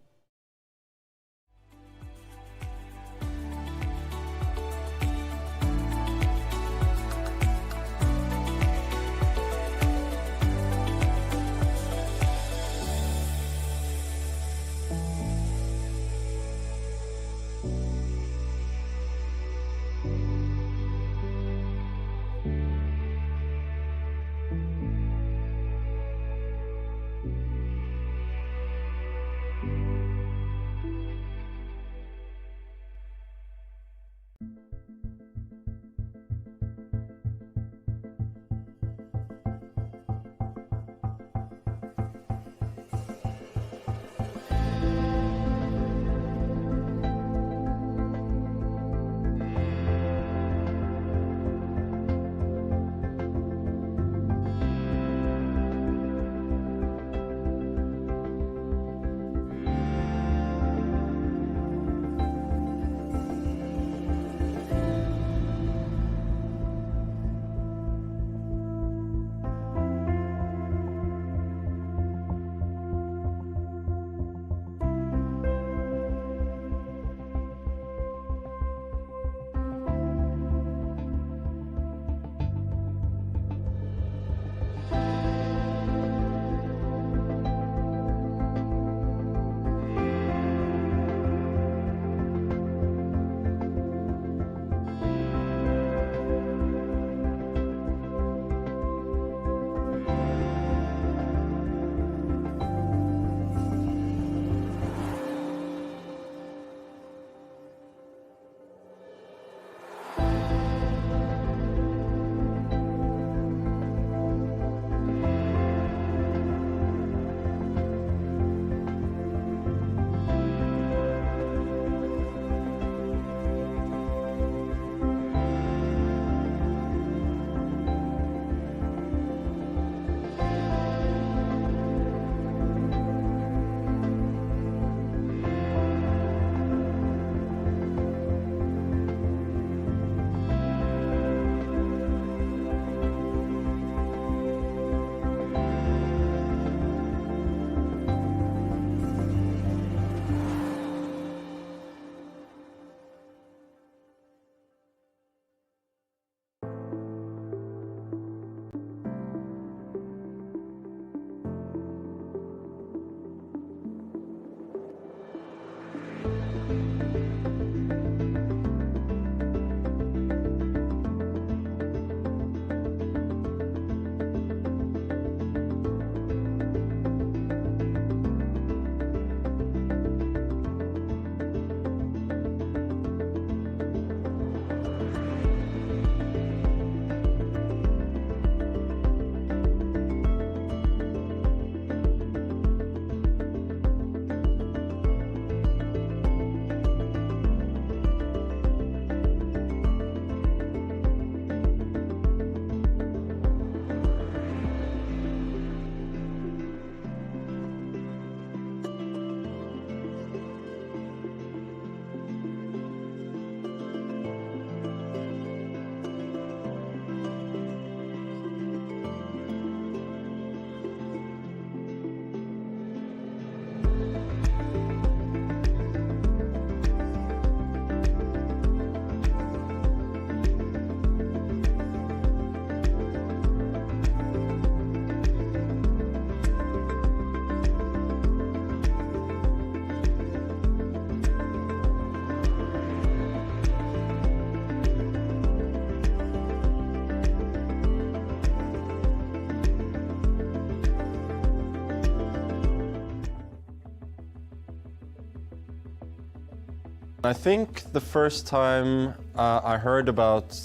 Speaker 3: I think the first time I heard about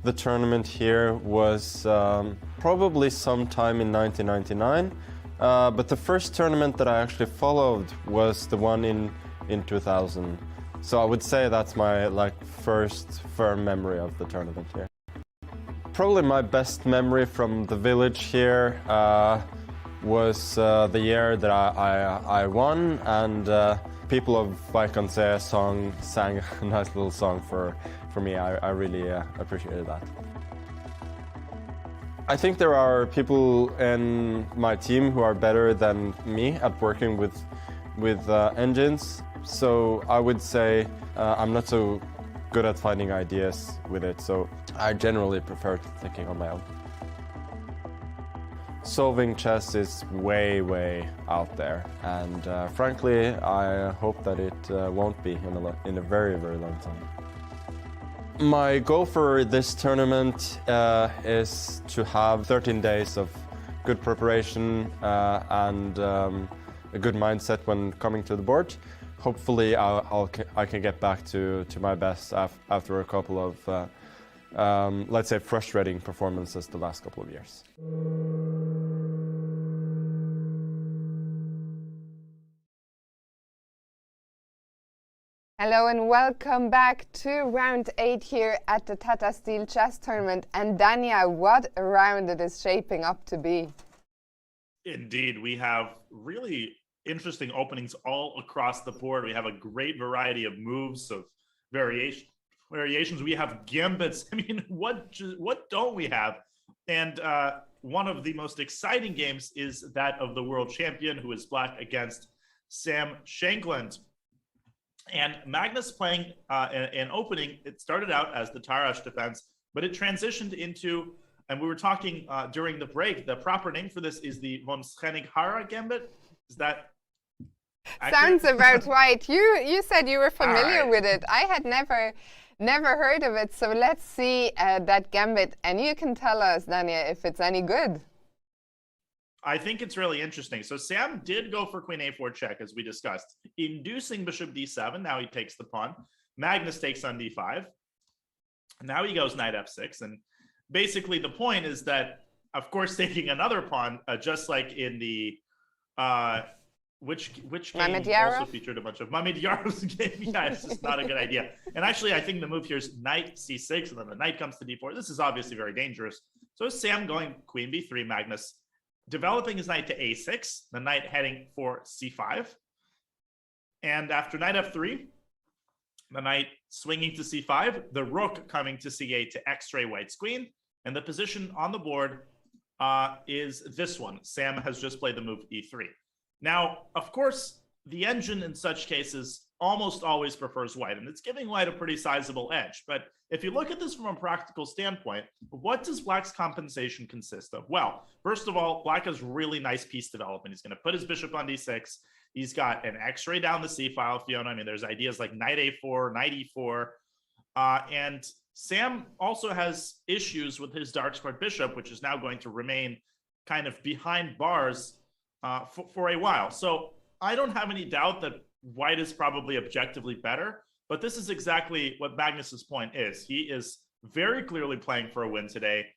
Speaker 3: the tournament here was probably sometime in 1999, but the first tournament that I actually followed was the one in 2000. So I would say that's my first firm memory of the tournament here. Probably my best memory from the village here was the year that I won, and people of Wijk sang a nice little song for me. I really appreciated that. I think there are people in my team who are better than me at working with engines. So I would say I'm not so good at finding ideas with it, so I generally prefer thinking on my own. Solving chess is way out there, and frankly, I hope that it won't be in a very long time. My goal for this tournament is to have 13 days of good preparation and a good mindset when coming to the board. Hopefully, I can get back to my best after a couple of, let's say, frustrating performances the last couple of years.
Speaker 1: Hello and welcome back to round 8 here at the Tata Steel Chess Tournament. And Dania, what a round it is shaping up to be.
Speaker 2: Indeed, we have really interesting openings all across the board. We have a great variety of moves, of variations. We have gambits. I mean, what don't we have? And one of the most exciting games is that of the world champion, who is black, against Sam Shankland. And Magnus playing an opening. It started out as the Taj Defense, but it transitioned into, and we were talking during the break, the proper name for this is the von Schrennig-Hara Gambit. Is that accurate?
Speaker 1: Sounds about right. You said you were familiar with it. I had never heard of it. So let's see that gambit, and you can tell us, Dania, if it's any good.
Speaker 2: I think it's really interesting. So Sam did go for queen a4 check, as we discussed, inducing bishop d7. Now he takes the pawn. Magnus takes on d5. Now he goes knight f6. And basically the point is that, of course, taking another pawn, just like in the which game
Speaker 1: Mamedyarov?
Speaker 2: also featured a bunch of Mamedyarov's game. Yeah, it's just not a good idea. And actually, I think the move here is knight c6, and then the knight comes to d4. This is obviously very dangerous. So Sam going queen b3, Magnus developing his knight to a6, the knight heading for c5. And after knight f3, the knight swinging to c5, the rook coming to c8 to x-ray white's queen. And the position on the board is this one. Sam has just played the move e3. Now, of course, the engine in such cases almost always prefers white, and it's giving white a pretty sizable edge. But if you look at this from a practical standpoint, what does black's compensation consist of? Well, first of all, black has really nice piece development. He's going to put his bishop on d6. He's got an x-ray down the c file, Fiona. I mean, there's ideas like knight a4, knight e4. And Sam also has issues with his dark squared bishop, which is now going to remain kind of behind bars for a while. So I don't have any doubt that white is probably objectively better, but this is exactly what Magnus's point is. He is very clearly playing for a win today,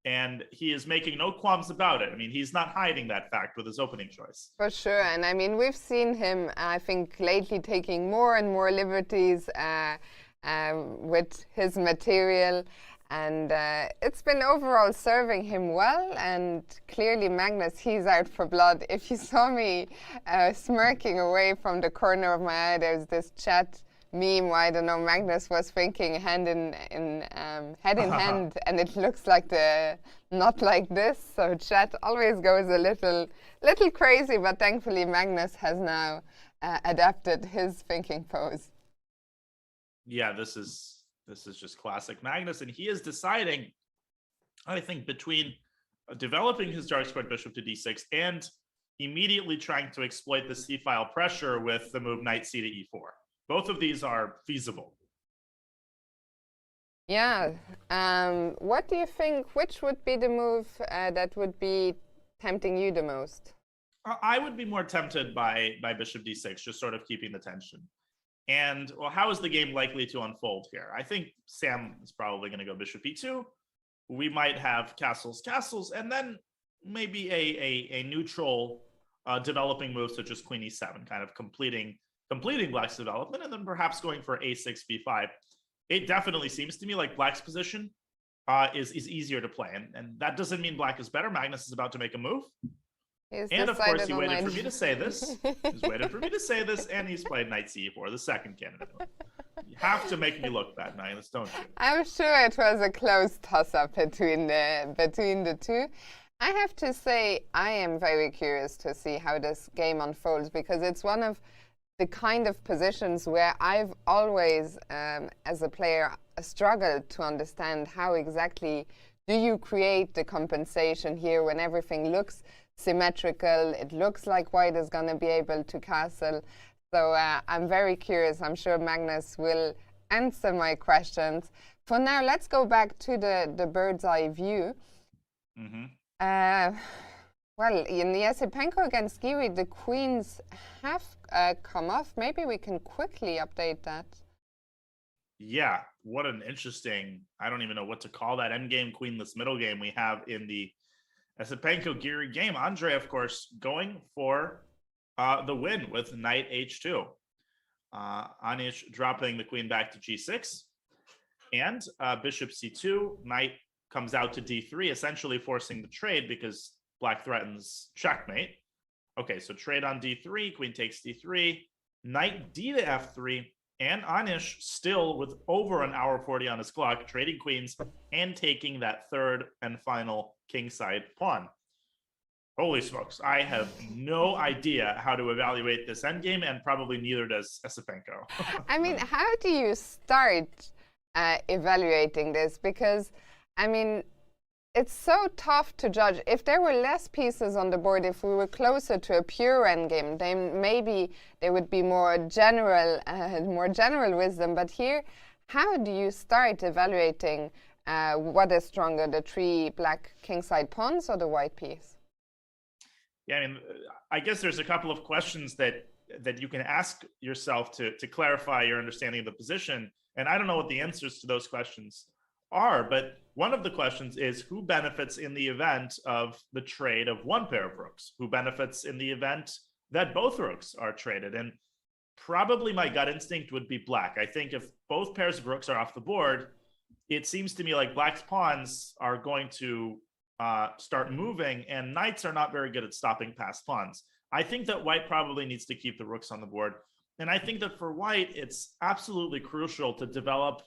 Speaker 2: and he is making no qualms about it. I mean, he's not hiding that fact with his opening choice.
Speaker 1: For sure, and I mean, we've seen him, I think, lately taking more and more liberties with his material, and it's been overall serving him well. And clearly Magnus, he's out for blood. If you saw me smirking away from the corner of my eye, there's this chat meme where, I don't know, Magnus was thinking head in hand, and it looks like the not like this. So chat always goes a little crazy, but thankfully Magnus has now adapted his thinking pose.
Speaker 2: Yeah, this is just classic Magnus, and he is deciding, I think, between developing his dark squared bishop to d6 and immediately trying to exploit the c-file pressure with the move knight c to e4. Both of these are feasible.
Speaker 1: Yeah. What do you think? Which would be the move that would be tempting you the most?
Speaker 2: I would be more tempted by bishop d6, just sort of keeping the tension. And, well, how is the game likely to unfold here? I think Sam is probably going to go bishop e2. We might have castles, and then maybe a neutral developing move such as queen e7, kind of completing Black's development, and then perhaps going for a6, b5. It definitely seems to me like Black's position is easier to play, and that doesn't mean Black is better. Magnus is about to make a move. And of course, he waited for me to say this. He's waited for me to say this, and he's played knight c4, the second candidate. You have to make me look bad, Magnus, don't you?
Speaker 1: I'm sure it was a close toss-up between the two. I have to say, I am very curious to see how this game unfolds, because it's one of the kind of positions where I've always, as a player, struggled to understand how exactly do you create the compensation here when everything looks symmetrical. It looks like white is going to be able to castle. So I'm very curious. I'm sure Magnus will answer my questions. For now, let's go back to the bird's eye view. Well, in the Esipenko against Giri, the queens have come off. Maybe we can quickly update that.
Speaker 2: Yeah, what an interesting, I don't even know what to call that, endgame queenless middle game we have in the Esipenko-Giri game. Andre, of course, going for the win with knight h2. Anish dropping the queen back to g6. And bishop c2, knight comes out to d3, essentially forcing the trade because Black threatens checkmate. Okay, so trade on d3, queen takes d3, knight d to f3, and Anish still with over an hour 40 on his clock, trading queens and taking that third and final kingside pawn. Holy smokes, I have no idea how to evaluate this endgame, and probably neither does Esipenko.
Speaker 1: I mean, how do you start evaluating this? Because, I mean, it's so tough to judge. If there were less pieces on the board, if we were closer to a pure endgame, then maybe there would be more general wisdom. But here, how do you start evaluating what is stronger, the three black kingside pawns or the white piece?
Speaker 2: Yeah, I mean, I guess there's a couple of questions that you can ask yourself to clarify your understanding of the position. And I don't know what the answers to those questions are, but one of the questions is who benefits in the event of the trade of one pair of rooks? Who benefits in the event that both rooks are traded? And probably my gut instinct would be Black. I think if both pairs of rooks are off the board, it seems to me like Black's pawns are going to start moving, and knights are not very good at stopping past pawns. I think that white probably needs to keep the rooks on the board. And I think that for white, it's absolutely crucial to develop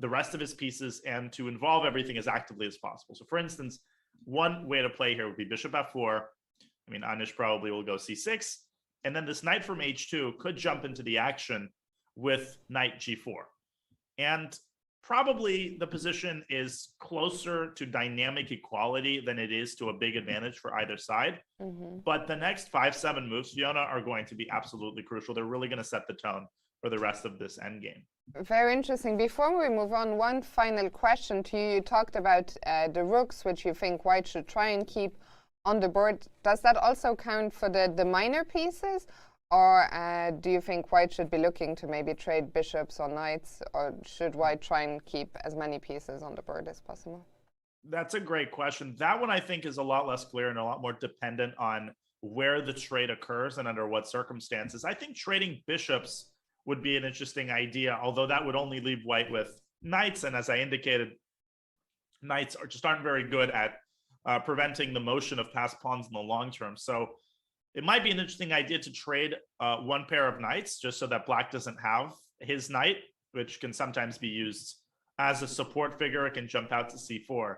Speaker 2: the rest of his pieces and to involve everything as actively as possible. So for instance, one way to play here would be bishop f4. I mean, Anish probably will go c6. And then this knight from h2 could jump into the action with knight g4. And probably the position is closer to dynamic equality than it is to a big advantage for either side. But the next 5-7 moves, Fiona, are going to be absolutely crucial. They're really going to set the tone for the rest of this endgame.
Speaker 1: Very interesting. Before we move on, one final question to you. You talked about the rooks, which you think white should try and keep on the board. Does that also count for the minor pieces? Or do you think white should be looking to maybe trade bishops or knights? Or should white try and keep as many pieces on the board as possible?
Speaker 2: That's a great question. That one I think is a lot less clear and a lot more dependent on where the trade occurs and under what circumstances. I think trading bishops would be an interesting idea, although that would only leave white with knights. And as I indicated, knights aren't very good at preventing the motion of passed pawns in the long term. So it might be an interesting idea to trade one pair of knights just so that Black doesn't have his knight, which can sometimes be used as a support figure. It can jump out to c4.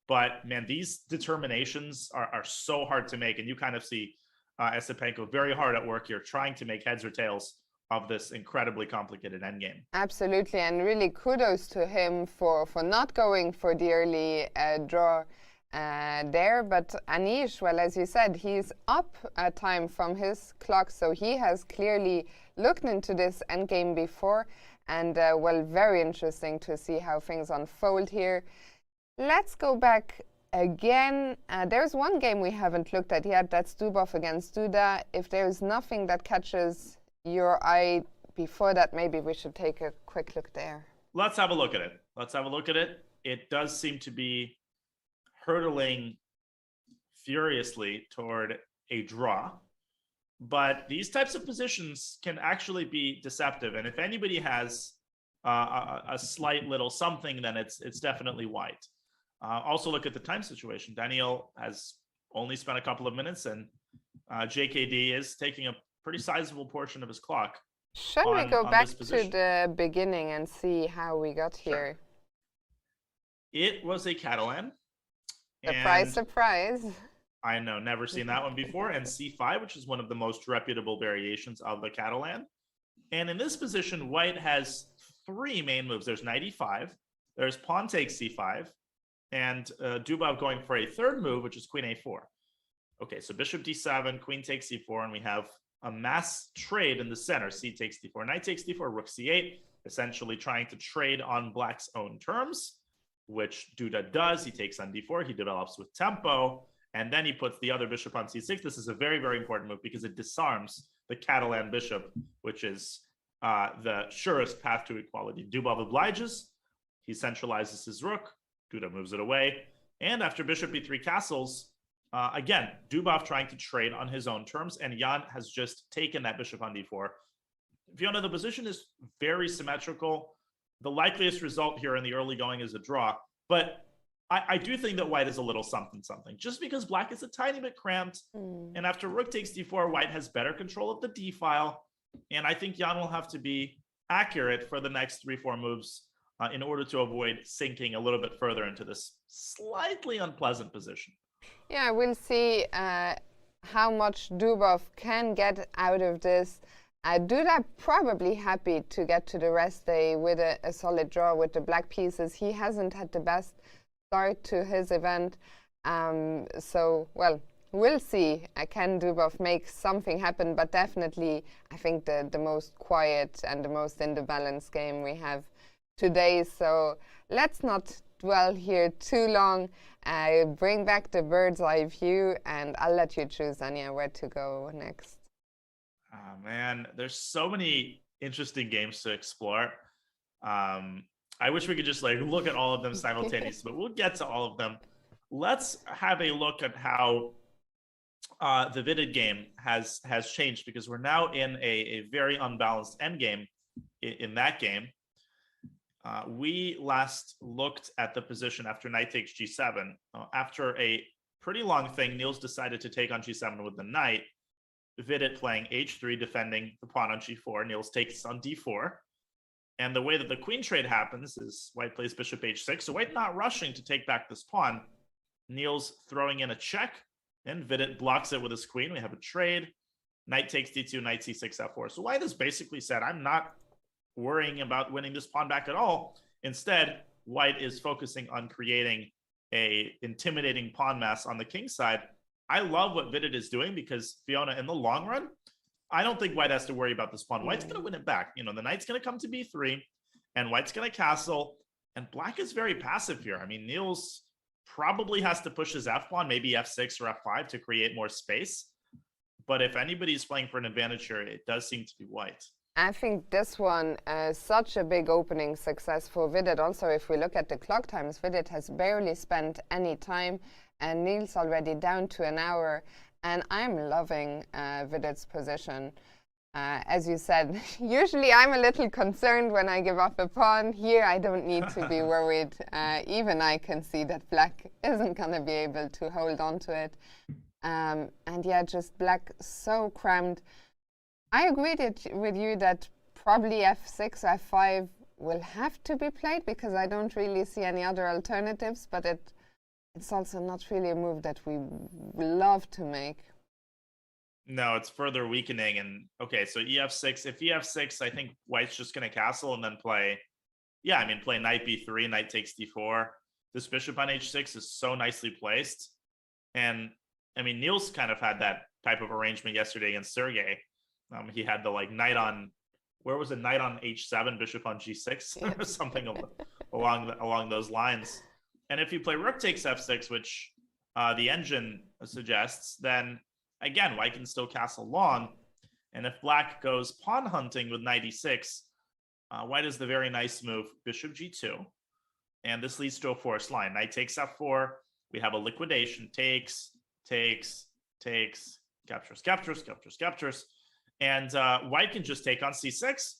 Speaker 2: But man, these determinations are so hard to make. And you kind of see Esipenko very hard at work here, trying to make heads or tails of this incredibly complicated endgame. Absolutely,
Speaker 1: and really kudos to him for not going for the early draw there. But Anish, well, as you said, he's up a time from his clock, so he has clearly looked into this endgame before, and well, very interesting to see how things unfold here. Let's go back again. There's one game we haven't looked at yet. That's Dubov against Duda. If there's nothing that catches your eye before that, maybe we should take a quick look there.
Speaker 2: Let's have a look at it. Let's have a look at it. It does seem to be hurtling furiously toward a draw. But these types of positions can actually be deceptive. And if anybody has a slight little something, then it's definitely White. Also look at the time situation. Daniel has only spent a couple of minutes, and JKD is taking a pretty sizable portion of his clock.
Speaker 1: Should we go back to the beginning and see how we got here?
Speaker 2: It was a Catalan.
Speaker 1: Surprise, surprise.
Speaker 2: I know, never seen that one before. And C5, which is one of the most reputable variations of the Catalan. And in this position, White has three main moves. There's knight e5, there's pawn takes c5, and Dubov going for a third move, which is queen a4. Okay, so bishop d7, queen takes c4, and we have a mass trade in the center. C takes d4, knight takes d4, rook c8, essentially trying to trade on black's own terms, which Duda does. He takes on d4, he develops with tempo, and then he puts the other bishop on c6. This is a very, very important move because it disarms the Catalan bishop, which is the surest path to equality. Dubov obliges, he centralizes his rook, Duda moves it away, and after bishop e3 castles, again, Dubov trying to trade on his own terms, and Jan has just taken that bishop on d4. Fiona, the position is very symmetrical. The likeliest result here in the early going is a draw, but I do think that White is a little something. Just because Black is a tiny bit cramped, and after rook takes d4, White has better control of the d file, and I think Jan will have to be accurate for the next 3-4 moves in order to avoid sinking a little bit further into this slightly unpleasant position.
Speaker 1: Yeah, we'll see how much Dubov can get out of this. Duda probably happy to get to the rest day with a solid draw with the black pieces. He hasn't had the best start to his event. So, well, we'll see. Can Dubov make something happen? But definitely, I think the most quiet and the most in the balance game we have today. So let's not dwell here too long. Bring back the bird's eye view, and I'll let you choose, Anya, where to go next.
Speaker 2: Oh, man, there's so many interesting games to explore. I wish we could just like look at all of them simultaneously, but we'll get to all of them. Let's have a look at how the Vidit game has changed, because we're now in a very unbalanced endgame in that game. We last looked at the position after knight takes g7. After a pretty long thing, Niels decided to take on g7 with the knight. Vidit playing h3, defending the pawn on g4. Niels takes on d4. And the way that the queen trade happens is White plays bishop h6. So White not rushing to take back this pawn. Niels throwing in a check, and Vidit blocks it with his queen. We have a trade. Knight takes d2, knight c6, f4. So White has basically said, I'm not worrying about winning this pawn back at all. Instead, White is focusing on creating a intimidating pawn mass on the king side. I love what Vidit is doing because, Fiona, in the long run, I don't think White has to worry about this pawn. White's going to win it back. You know, the knight's going to come to b3, and White's going to castle, and Black is very passive here. I mean, Niels probably has to push his f-pawn, maybe f6 or f5 to create more space. But if anybody's playing for an advantage here, it does seem to be White.
Speaker 1: I think this one is such a big opening success for Vidit. Also, if we look at the clock times, Vidit has barely spent any time, and Niels already down to an hour. And I'm loving Vidit's position. As you said, usually I'm a little concerned when I give up a pawn. Here, I don't need to be worried. Even I can see that Black isn't going to be able to hold on to it. And yeah, just Black so crammed. I agree with you that probably f6, f5 will have to be played because I don't really see any other alternatives, but it's also not really a move that we love to make.
Speaker 2: No, it's further weakening. And okay, so ef6. If ef6, I think White's just going to castle and then play. Yeah, I mean, play knight b3, knight takes d4. This bishop on h6 is so nicely placed. And I mean, Niels kind of had that type of arrangement yesterday against Sergey. He had the like knight on, where was it? Knight on h7, bishop on g6, or something along those lines. And if you play rook takes f6, which the engine suggests, then again, White can still castle long. And if black goes pawn hunting with knight e6, white has the very nice move bishop g2. And this leads to a forced line. Knight takes f4. We have a liquidation. Takes, captures, captures, captures, captures. And white can just take on c6,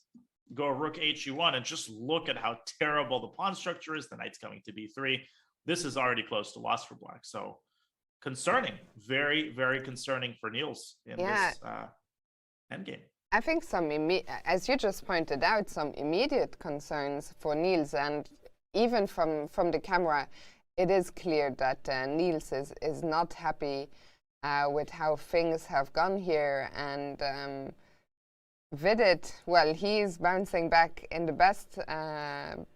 Speaker 2: go rook he1, and just look at how terrible the pawn structure is. The knight's coming to b3. This is already close to loss for black. So concerning, very, very concerning for Niels in this endgame.
Speaker 1: I think as you just pointed out, some immediate concerns for Niels, and even from the camera, it is clear that Niels is not happy with how things have gone here, and Vidit, well, he's bouncing back in the best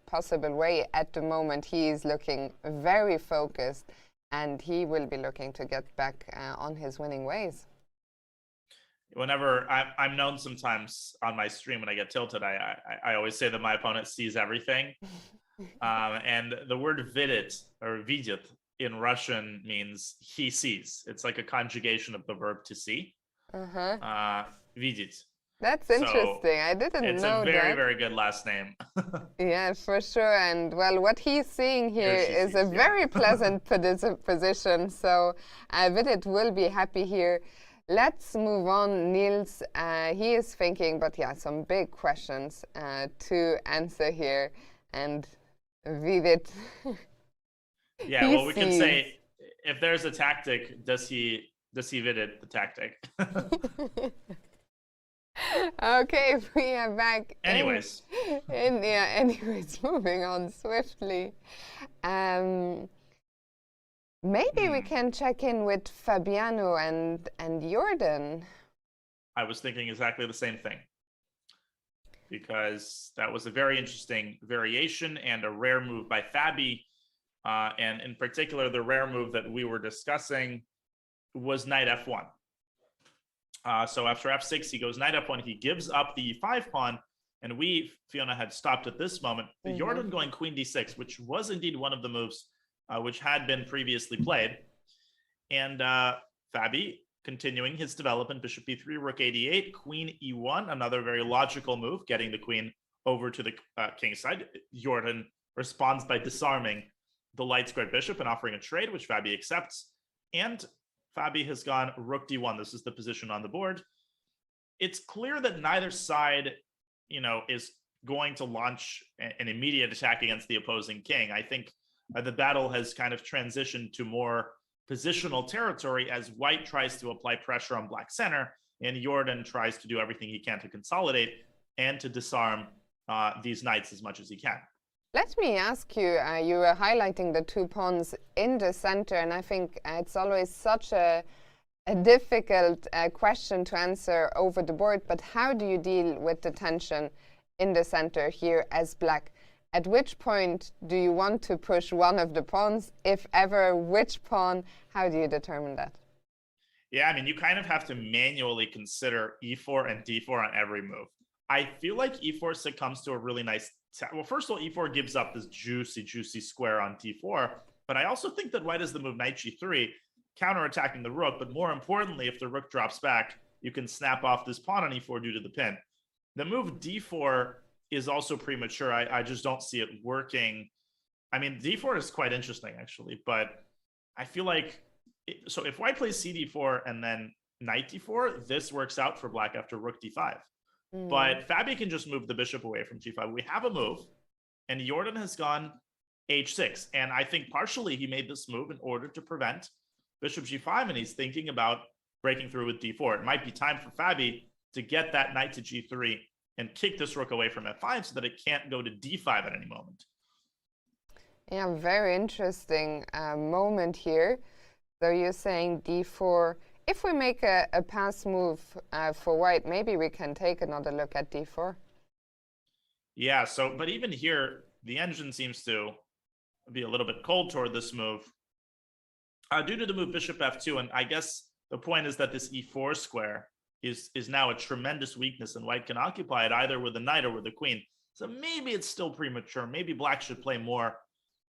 Speaker 1: possible way at the moment. He's looking very focused, and he will be looking to get back on his winning ways.
Speaker 2: Whenever I'm known sometimes on my stream when I get tilted, I always say that my opponent sees everything. And the word vidit or vidit in Russian means he sees. It's like a conjugation of the verb to see. Vidit.
Speaker 1: That's interesting. I didn't know that.
Speaker 2: It's a very, very good last name.
Speaker 1: Yeah, for sure. And well, what he's seeing here is a very pleasant position. So Vidit will be happy here. Let's move on. Niels, he is thinking, but yeah, some big questions to answer here. And Vidit.
Speaker 2: Yeah, well, we can say, if there's a tactic, does he Vidit the tactic?
Speaker 1: Okay, we are back.
Speaker 2: Anyways.
Speaker 1: Anyways, moving on swiftly. Maybe we can check in with Fabiano and Jorden.
Speaker 2: I was thinking exactly the same thing, because that was a very interesting variation and a rare move by Fabi. And in particular, the rare move that we were discussing was knight f1. So after f6, he goes knight f1. He gives up the e5 pawn, and Fiona had stopped at this moment. Jorden going queen d6, which was indeed one of the moves which had been previously played. And Fabi continuing his development, bishop b3, rook a8, queen e1, another very logical move, getting the queen over to the king side. Jorden responds by disarming the light squared bishop and offering a trade, which Fabi accepts. And Fabi has gone rook d1. This is the position on the board. It's clear that neither side, is going to launch an immediate attack against the opposing king. I think the battle has kind of transitioned to more positional territory as white tries to apply pressure on black center, and Jorden tries to do everything he can to consolidate and to disarm these knights as much as he can.
Speaker 1: Let me ask you, you were highlighting the two pawns in the center, and I think it's always such a difficult question to answer over the board, but how do you deal with the tension in the center here as black? At which point do you want to push one of the pawns? If ever, which pawn? How do you determine that?
Speaker 2: Yeah, I mean, you kind of have to manually consider e4 and d4 on every move. I feel like e4 succumbs to a really nice... Well, first of all, e4 gives up this juicy square on d4, but I also think that white has the move knight g3, counterattacking the rook, but more importantly, if the rook drops back, you can snap off this pawn on e4 due to the pin. The move d4 is also premature. I just don't see it working. I mean, d4 is quite interesting, actually, but I feel like... So if white plays cd4 and then knight d4, this works out for black after rook d5. But Fabi can just move the bishop away from g5. We have a move, and Jorden has gone h6. And I think partially he made this move in order to prevent bishop g5, and he's thinking about breaking through with d4. It might be time for Fabi to get that knight to g3 and kick this rook away from f5 so that it can't go to d5 at any moment.
Speaker 1: Yeah, very interesting moment here. So you're saying d4. If we make a pass move for white, maybe we can take another look at d4.
Speaker 2: Yeah, but even here, the engine seems to be a little bit cold toward this move due to the move bishop f2. And I guess the point is that this e4 square is now a tremendous weakness, and white can occupy it either with the knight or with the queen. So maybe it's still premature. Maybe black should play more,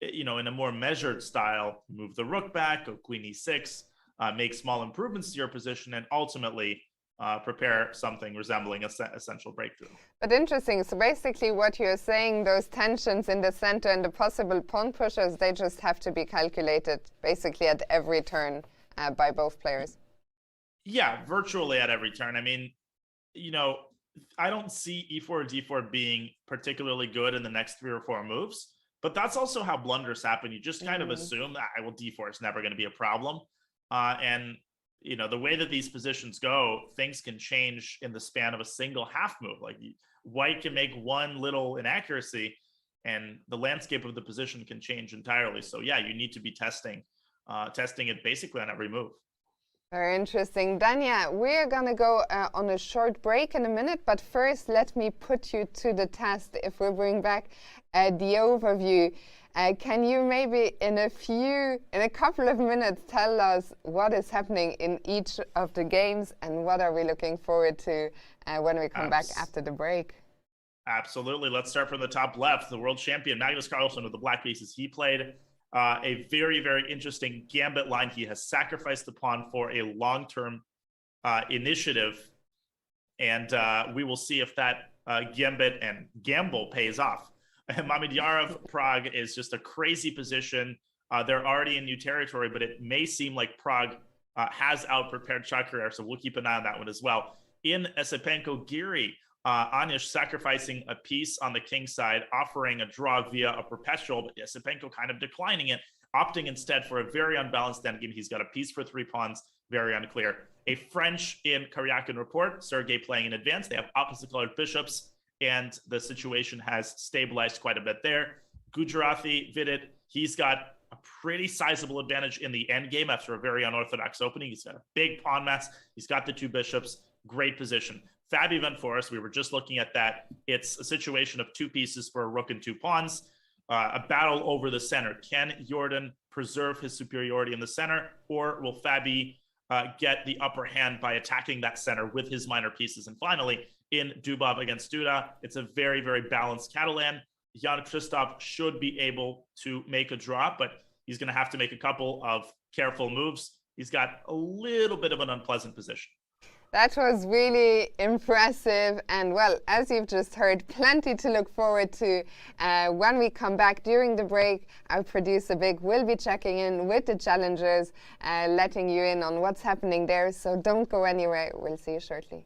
Speaker 2: in a more measured style, move the rook back, go queen e6, make small improvements to your position, and ultimately prepare something resembling a essential breakthrough.
Speaker 1: But interesting. So basically what you're saying, those tensions in the center and the possible pawn pushers, they just have to be calculated basically at every turn by both players.
Speaker 2: Yeah, virtually at every turn. I mean, you know, I don't see e4 or d4 being particularly good in the next 3 or 4 moves, but that's also how blunders happen. You just kind of assume that, well, d4 is never going to be a problem. And, you know, the way that these positions go, things can change in the span of a single half move. Like white can make one little inaccuracy and the landscape of the position can change entirely. So yeah, you need to be testing it basically on every move.
Speaker 1: Very interesting. Dania, we're going to go on a short break in a minute, but first let me put you to the test. If we bring back the overview, can you maybe in a couple of minutes tell us what is happening in each of the games and what are we looking forward to when we come back after the break?
Speaker 2: Absolutely. Let's start from the top left. The world champion, Magnus Carlsen with the black pieces. He played a very, very interesting gambit line. He has sacrificed the pawn for a long-term initiative, and we will see if that gambit and gamble pays off. Mamedyarov Prague is just a crazy position. They're already in new territory, but it may seem like Prague has out-prepared Chakra, so we'll keep an eye on that one as well. In Esipenko Giri, Anish sacrificing a piece on the king side, offering a draw via a perpetual, but Esipenko kind of declining it, opting instead for a very unbalanced endgame. He's got a piece for 3 pawns, very unclear. A French in Karyakin report, Sergei playing in advance. They have opposite colored bishops, and the situation has stabilized quite a bit there. Gujarati Vidit, he's got a pretty sizable advantage in the endgame after a very unorthodox opening. He's got a big pawn mass. He's got the 2 bishops, great position. Fabiano van Foreest, we were just looking at that. It's a situation of 2 pieces for a rook and 2 pawns, a battle over the center. Can Jorden preserve his superiority in the center, or will Fabi get the upper hand by attacking that center with his minor pieces? And finally, in Dubov against Duda, it's a very, very balanced Catalan. Jan Christoph should be able to make a draw, but he's going to have to make a couple of careful moves. He's got a little bit of an unpleasant position.
Speaker 1: That was really impressive, and well, as you've just heard, plenty to look forward to when we come back. During the break, our producer Vic will be checking in with the challengers, letting you in on what's happening there, so don't go anywhere. We'll see you shortly.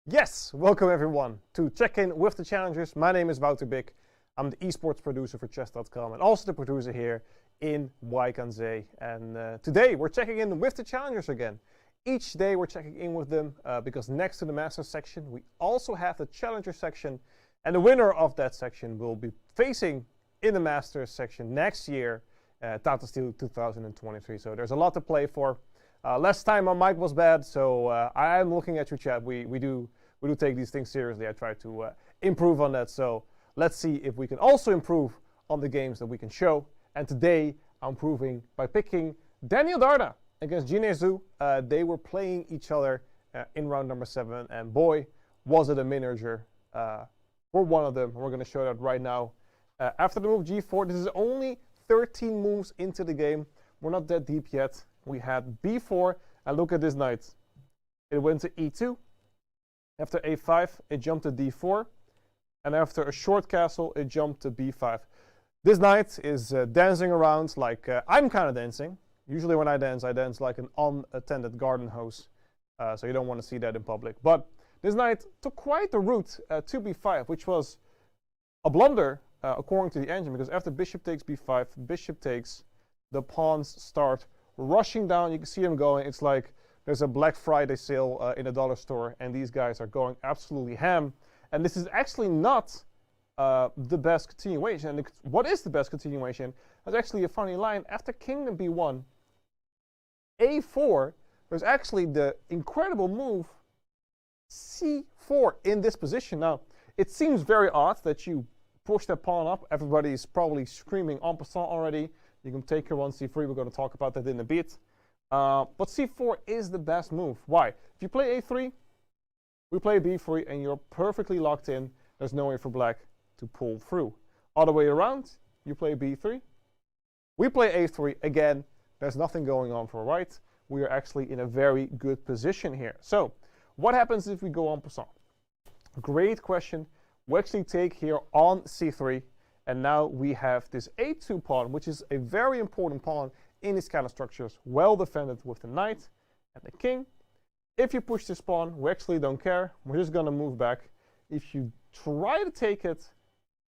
Speaker 4: Yes, welcome everyone to Check In with the Challengers. My name is Wouter Bik. I'm the esports producer for Chess.com and also the producer here in Wijk aan Zee. And today we're checking in with the challengers again. Each day we're checking in with them because next to the Masters section, we also have the Challenger section. And the winner of that section will be facing in the Masters section next year, Tata Steel 2023. So there's a lot to play for. Last time my mic was bad, so I am looking at your chat. We do take these things seriously. I try to improve on that. So let's see if we can also improve on the games that we can show. And today, I'm proving by picking Daniel Darda against Jin Zhu. They were playing each other in round number 7, and boy, was it a miniature for one of them. We're going to show that right now. After the move g4, this is only 13 moves into the game. We're not that deep yet. We had b4, and look at this knight. It went to e2. After a5, it jumped to d4. And after a short castle, it jumped to b5. This knight is dancing around like I'm kind of dancing. Usually when I dance like an unattended garden hose. So you don't want to see that in public. But this knight took quite the route to b5, which was a blunder according to the engine, because after bishop takes b5, bishop takes, the pawns start rushing down. You can see them going. It's like there's a Black Friday sale in a dollar store, and these guys are going absolutely ham. And this is actually not the best continuation. And what is the best continuation? That's actually a funny line. After kingdom b1, a4, there's actually the incredible move c4 in this position. Now, it seems very odd that you push that pawn up. Everybody's probably screaming en passant already. You can take your on c3. We're going to talk about that in a bit. But c4 is the best move. Why? If you play a3, we play b3, and you're perfectly locked in. There's no way for black to pull through. Other way around, you play b3. We play a3. Again, There's nothing going on for white. We are actually in a very good position here. So what happens if we go en passant? Great question. We actually take here on c3, and now we have this a2 pawn, which is a very important pawn in these kind of structures, well defended with the knight and the king. If you push this pawn, we actually don't care. We're just going to move back. If you try to take it,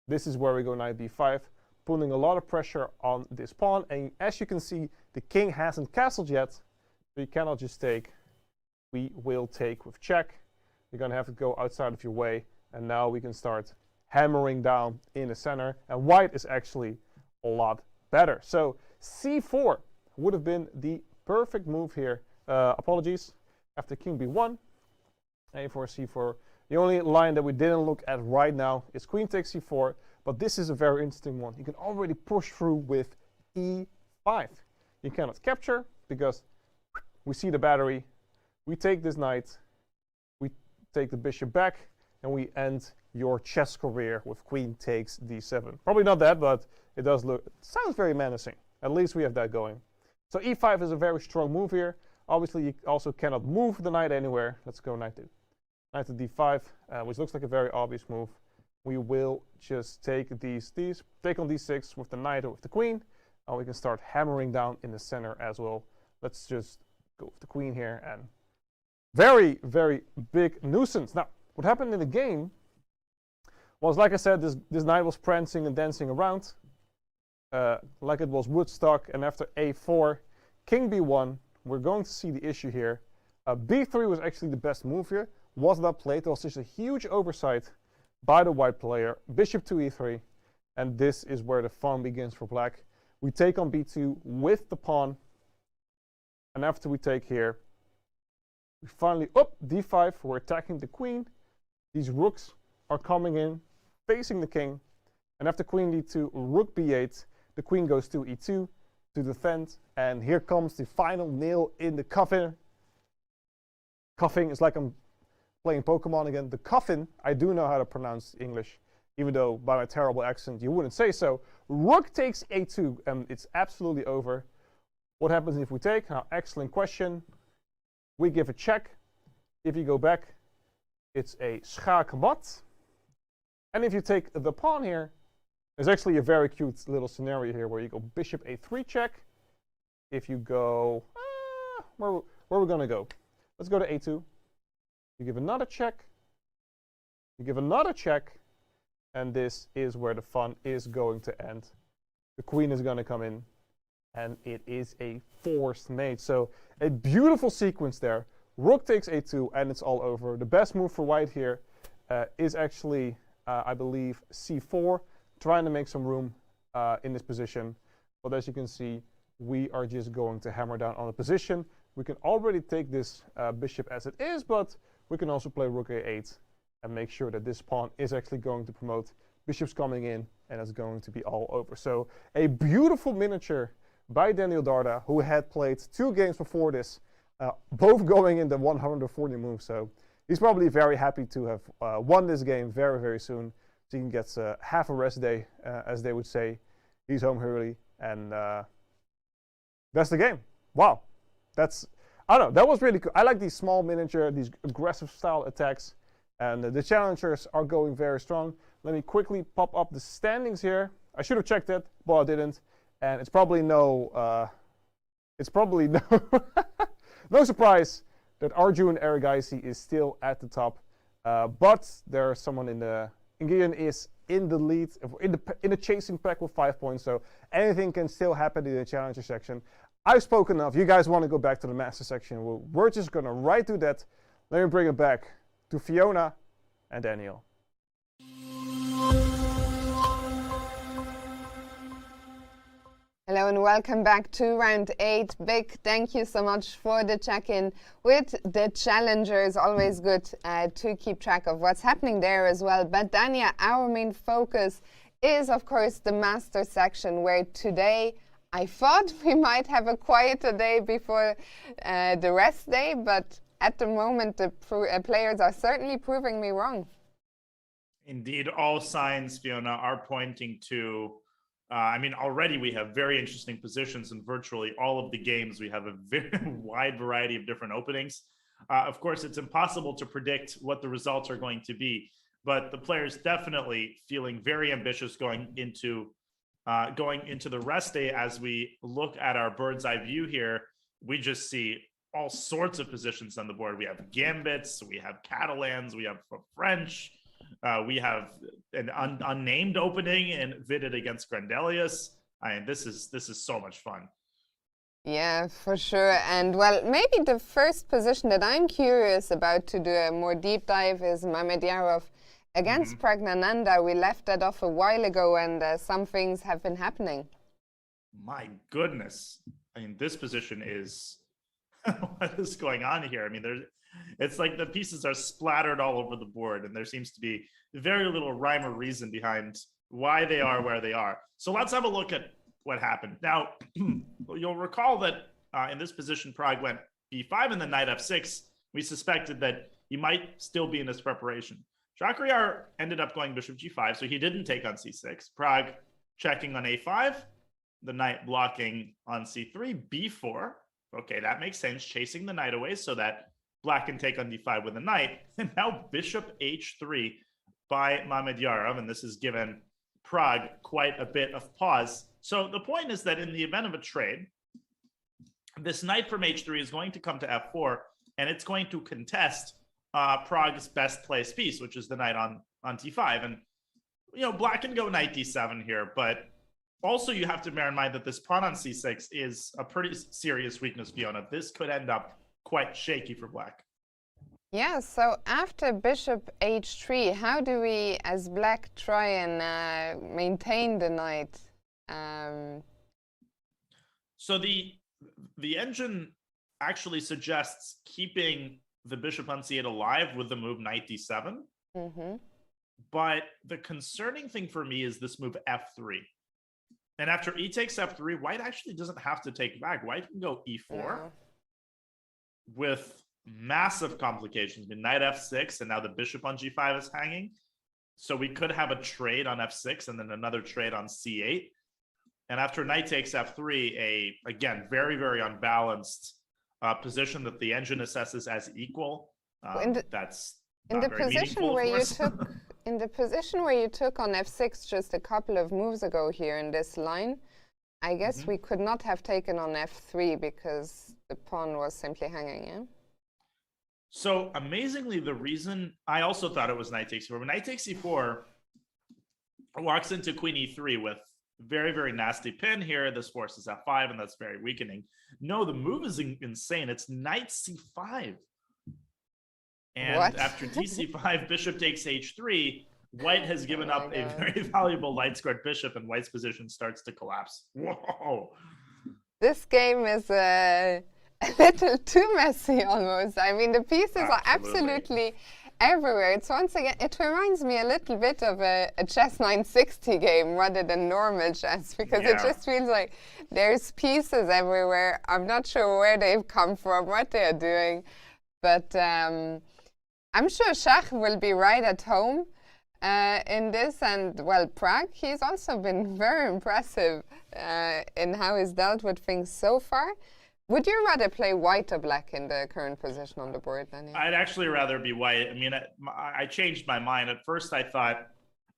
Speaker 4: this is where we go knight b5, putting a lot of pressure on this pawn. And as you can see, the king hasn't castled yet, so you cannot just take. We will take with check. You're going to have to go outside of your way, and now we can start hammering down in the center. And white is actually a lot better. So c4 would have been the perfect move here. Apologies. After king b1, a4, c4. The only line that we didn't look at right now is queen takes c4, but this is a very interesting one. You can already push through with e5. You cannot capture because we see the battery. We take this knight, we take the bishop back, and we end your chess career with queen takes d7. Probably not that, but it does look, it sounds very menacing. At least we have that going. So e5 is a very strong move here. Obviously, you also cannot move the knight anywhere. Let's go knight to d5, which looks like a very obvious move. We will just take take on d6 with the knight or with the queen, and we can start hammering down in the center as well. Let's just go with the queen here, and very, very big nuisance. Now, what happened in the game was, like I said, this knight was prancing and dancing around like it was Woodstock, and after a4, king b1, we're going to see the issue here. b3 was actually the best move here. Was not played. There was just a huge oversight by the white player. Bishop to e3, and this is where the fun begins for black. We take on b2 with the pawn, and after we take here, we finally, d5, we're attacking the queen. These rooks are coming in, facing the king, and after queen d2, rook b8, the queen goes to e2 to defend, and here comes the final nail in the coffin. Coffin is like I'm playing Pokemon again. The coffin, I do know how to pronounce English, even though by my terrible accent you wouldn't say so. Rook takes a2, and it's absolutely over. What happens if we take? Now, excellent question. We give a check. If you go back, it's a schaakmat. And if you take the pawn here, there's actually a very cute little scenario here where you go bishop a3 check. If you go, where are we going to go? Let's go to a2. You give another check. You give another check. And this is where the fun is going to end. The queen is going to come in. And it is a forced mate. So a beautiful sequence there. Rook takes a2, and it's all over. The best move for white here is actually, I believe, c4. Trying to make some room in this position. But as you can see, we are just going to hammer down on the position. We can already take this bishop as it is, but we can also play rook a8 and make sure that this pawn is actually going to promote. Bishop's coming in, and it's going to be all over. So a beautiful miniature by Daniel Darda, who had played 2 games before this, both going in the 140 move. So he's probably very happy to have won this game very, very soon. So he can get half a rest day, as they would say. He's home early, and that's the game. Wow. I don't know, that was really cool. I like these small miniature, these aggressive style attacks, and the challengers are going very strong. Let me quickly pop up the standings here. I should have checked it, but I didn't. And it's probably no no surprise that Arjun Erigaisi is still at the top. But there's someone Nguyen is in the lead, in the chasing pack with 5 points. So anything can still happen in the challenger section. I've spoken enough. You guys want to go back to the master section? Well, we're just going to right do that. Let me bring it back to Fiona and Daniel.
Speaker 1: Hello and welcome back to round 8. Big thank you so much for the check-in with the challengers. Always good to keep track of what's happening there as well. But Dania, our main focus is of course the master section, where today I thought we might have a quieter day before the rest day, but at the moment the players are certainly proving me wrong.
Speaker 2: Indeed, all signs, Fiona, are pointing to I mean, already we have very interesting positions in virtually all of the games. We have a very wide variety of different openings. Of course, it's impossible to predict what the results are going to be, but the players definitely feeling very ambitious going into the rest day. As we look at our bird's eye view here, we just see all sorts of positions on the board. We have gambits, we have Catalans, we have French, we have an unnamed opening and Vidit against Grandelius. I mean, this is so much fun.
Speaker 1: Yeah, for sure. And well, maybe the first position that I'm curious about to do a more deep dive is Mamedyarov against Pragnanda. We left that off a while ago, and some things have been happening.
Speaker 2: My goodness. I mean, this position is what is going on here? I mean, it's like the pieces are splattered all over the board, and there seems to be very little rhyme or reason behind why they are where they are. So let's have a look at what happened. Now, you'll recall that in this position, Pragg went b5 and then knight f6. We suspected that he might still be in his preparation. Shahryar ended up going bishop g5, so he didn't take on c6. Pragg checking on a5, the knight blocking on c3, b4. Okay, that makes sense, chasing the knight away so that black can take on d5 with a knight. And now bishop h3 by Mamedyarov, and this has given Pragg quite a bit of pause. So the point is that in the event of a trade, this knight from h3 is going to come to f4, and it's going to contest Prague's best placed piece, which is the knight on d5. And, you know, black can go knight d7 here, but also you have to bear in mind that this pawn on c6 is a pretty serious weakness, Fiona. This could end up quite shaky for black.
Speaker 1: Yeah, so after bishop h3, how do we, as black, try and maintain the knight?
Speaker 2: So the engine actually suggests keeping the bishop on c8 alive with the move knight d7. But the concerning thing for me is this move f3. And after e takes f3, white actually doesn't have to take back. White can go e4 with massive complications. I mean, knight f6, and now the bishop on g5 is hanging. So we could have a trade on f6 and then another trade on c8. And after knight takes f3, again, very, very unbalanced position that the engine assesses as equal. That's
Speaker 1: in the position where you took in the position where you took on f6 just a couple of moves ago here in this line, I guess we could not have taken on f3 because the pawn was simply hanging. Yeah.
Speaker 2: So amazingly, the reason I also thought it was knight takes e4, but knight takes e4 walks into queen e3 with very, very nasty pin here. This forces f5, and that's very weakening. No, the move is insane. It's knight c5. And
Speaker 1: what?
Speaker 2: After dc5, bishop takes h3, white has given up a very valuable light squared bishop, and white's position starts to collapse. Whoa.
Speaker 1: This game is a little too messy almost. I mean, the pieces are absolutely everywhere. It's once again, it reminds me a little bit of a chess 960 game rather than normal chess, because it just feels like there's pieces everywhere. I'm not sure where they've come from, what they're doing, but I'm sure Shach will be right at home in this. And well, Pragg, he's also been very impressive in how he's dealt with things so far. Would you rather play white or black in the current position on the board, Daniel?
Speaker 2: I'd actually rather be white. I mean, I changed my mind. At first, I thought,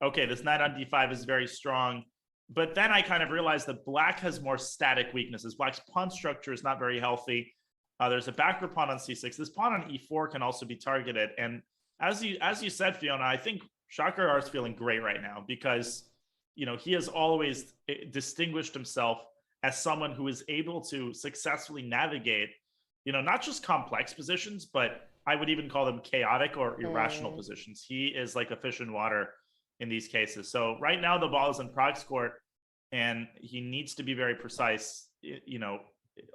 Speaker 2: okay, this knight on d5 is very strong. But then I kind of realized that black has more static weaknesses. Black's pawn structure is not very healthy. There's a backward pawn on c6. This pawn on e4 can also be targeted. And as you said, Fiona, I think Shahryar is feeling great right now because, you know, he has always distinguished himself as someone who is able to successfully navigate, you know, not just complex positions, but I would even call them chaotic or irrational positions. He is like a fish in water in these cases. So right now the ball is in Pragg's court, and he needs to be very precise, you know,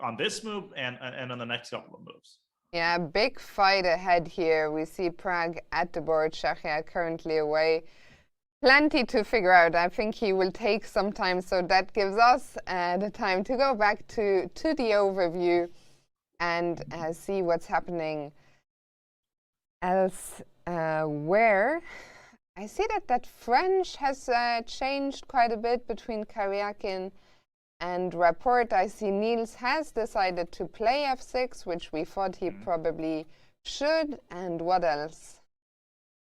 Speaker 2: on this move and on the next couple of moves.
Speaker 1: Yeah, big fight ahead here. We see Pragg at the board, Shahryar currently away. Plenty to figure out. I think he will take some time, so that gives us the time to go back to the overview and see what's happening elsewhere. I see that French has changed quite a bit between Karyakin and Rapport. I see Niels has decided to play f6, which we thought he probably should. And what else?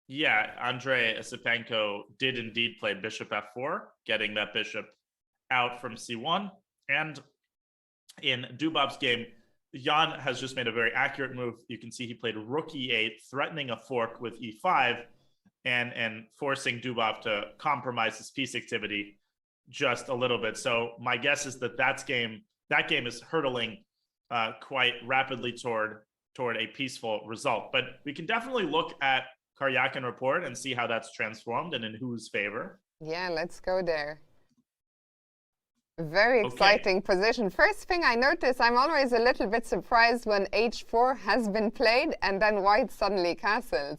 Speaker 2: Yeah, Andrei Esipenko did indeed play bishop f4, getting that bishop out from c1. And in Dubov's game, Jan has just made a very accurate move. You can see he played rook e8, threatening a fork with e5, and forcing Dubov to compromise his piece activity just a little bit. So my guess is that game is hurtling quite rapidly toward a peaceful result. But we can definitely look at Karyakin report and see how that's transformed and in whose favor.
Speaker 1: Yeah, let's go there. Very exciting position. First thing I notice, I'm always a little bit surprised when h4 has been played and then white suddenly castles.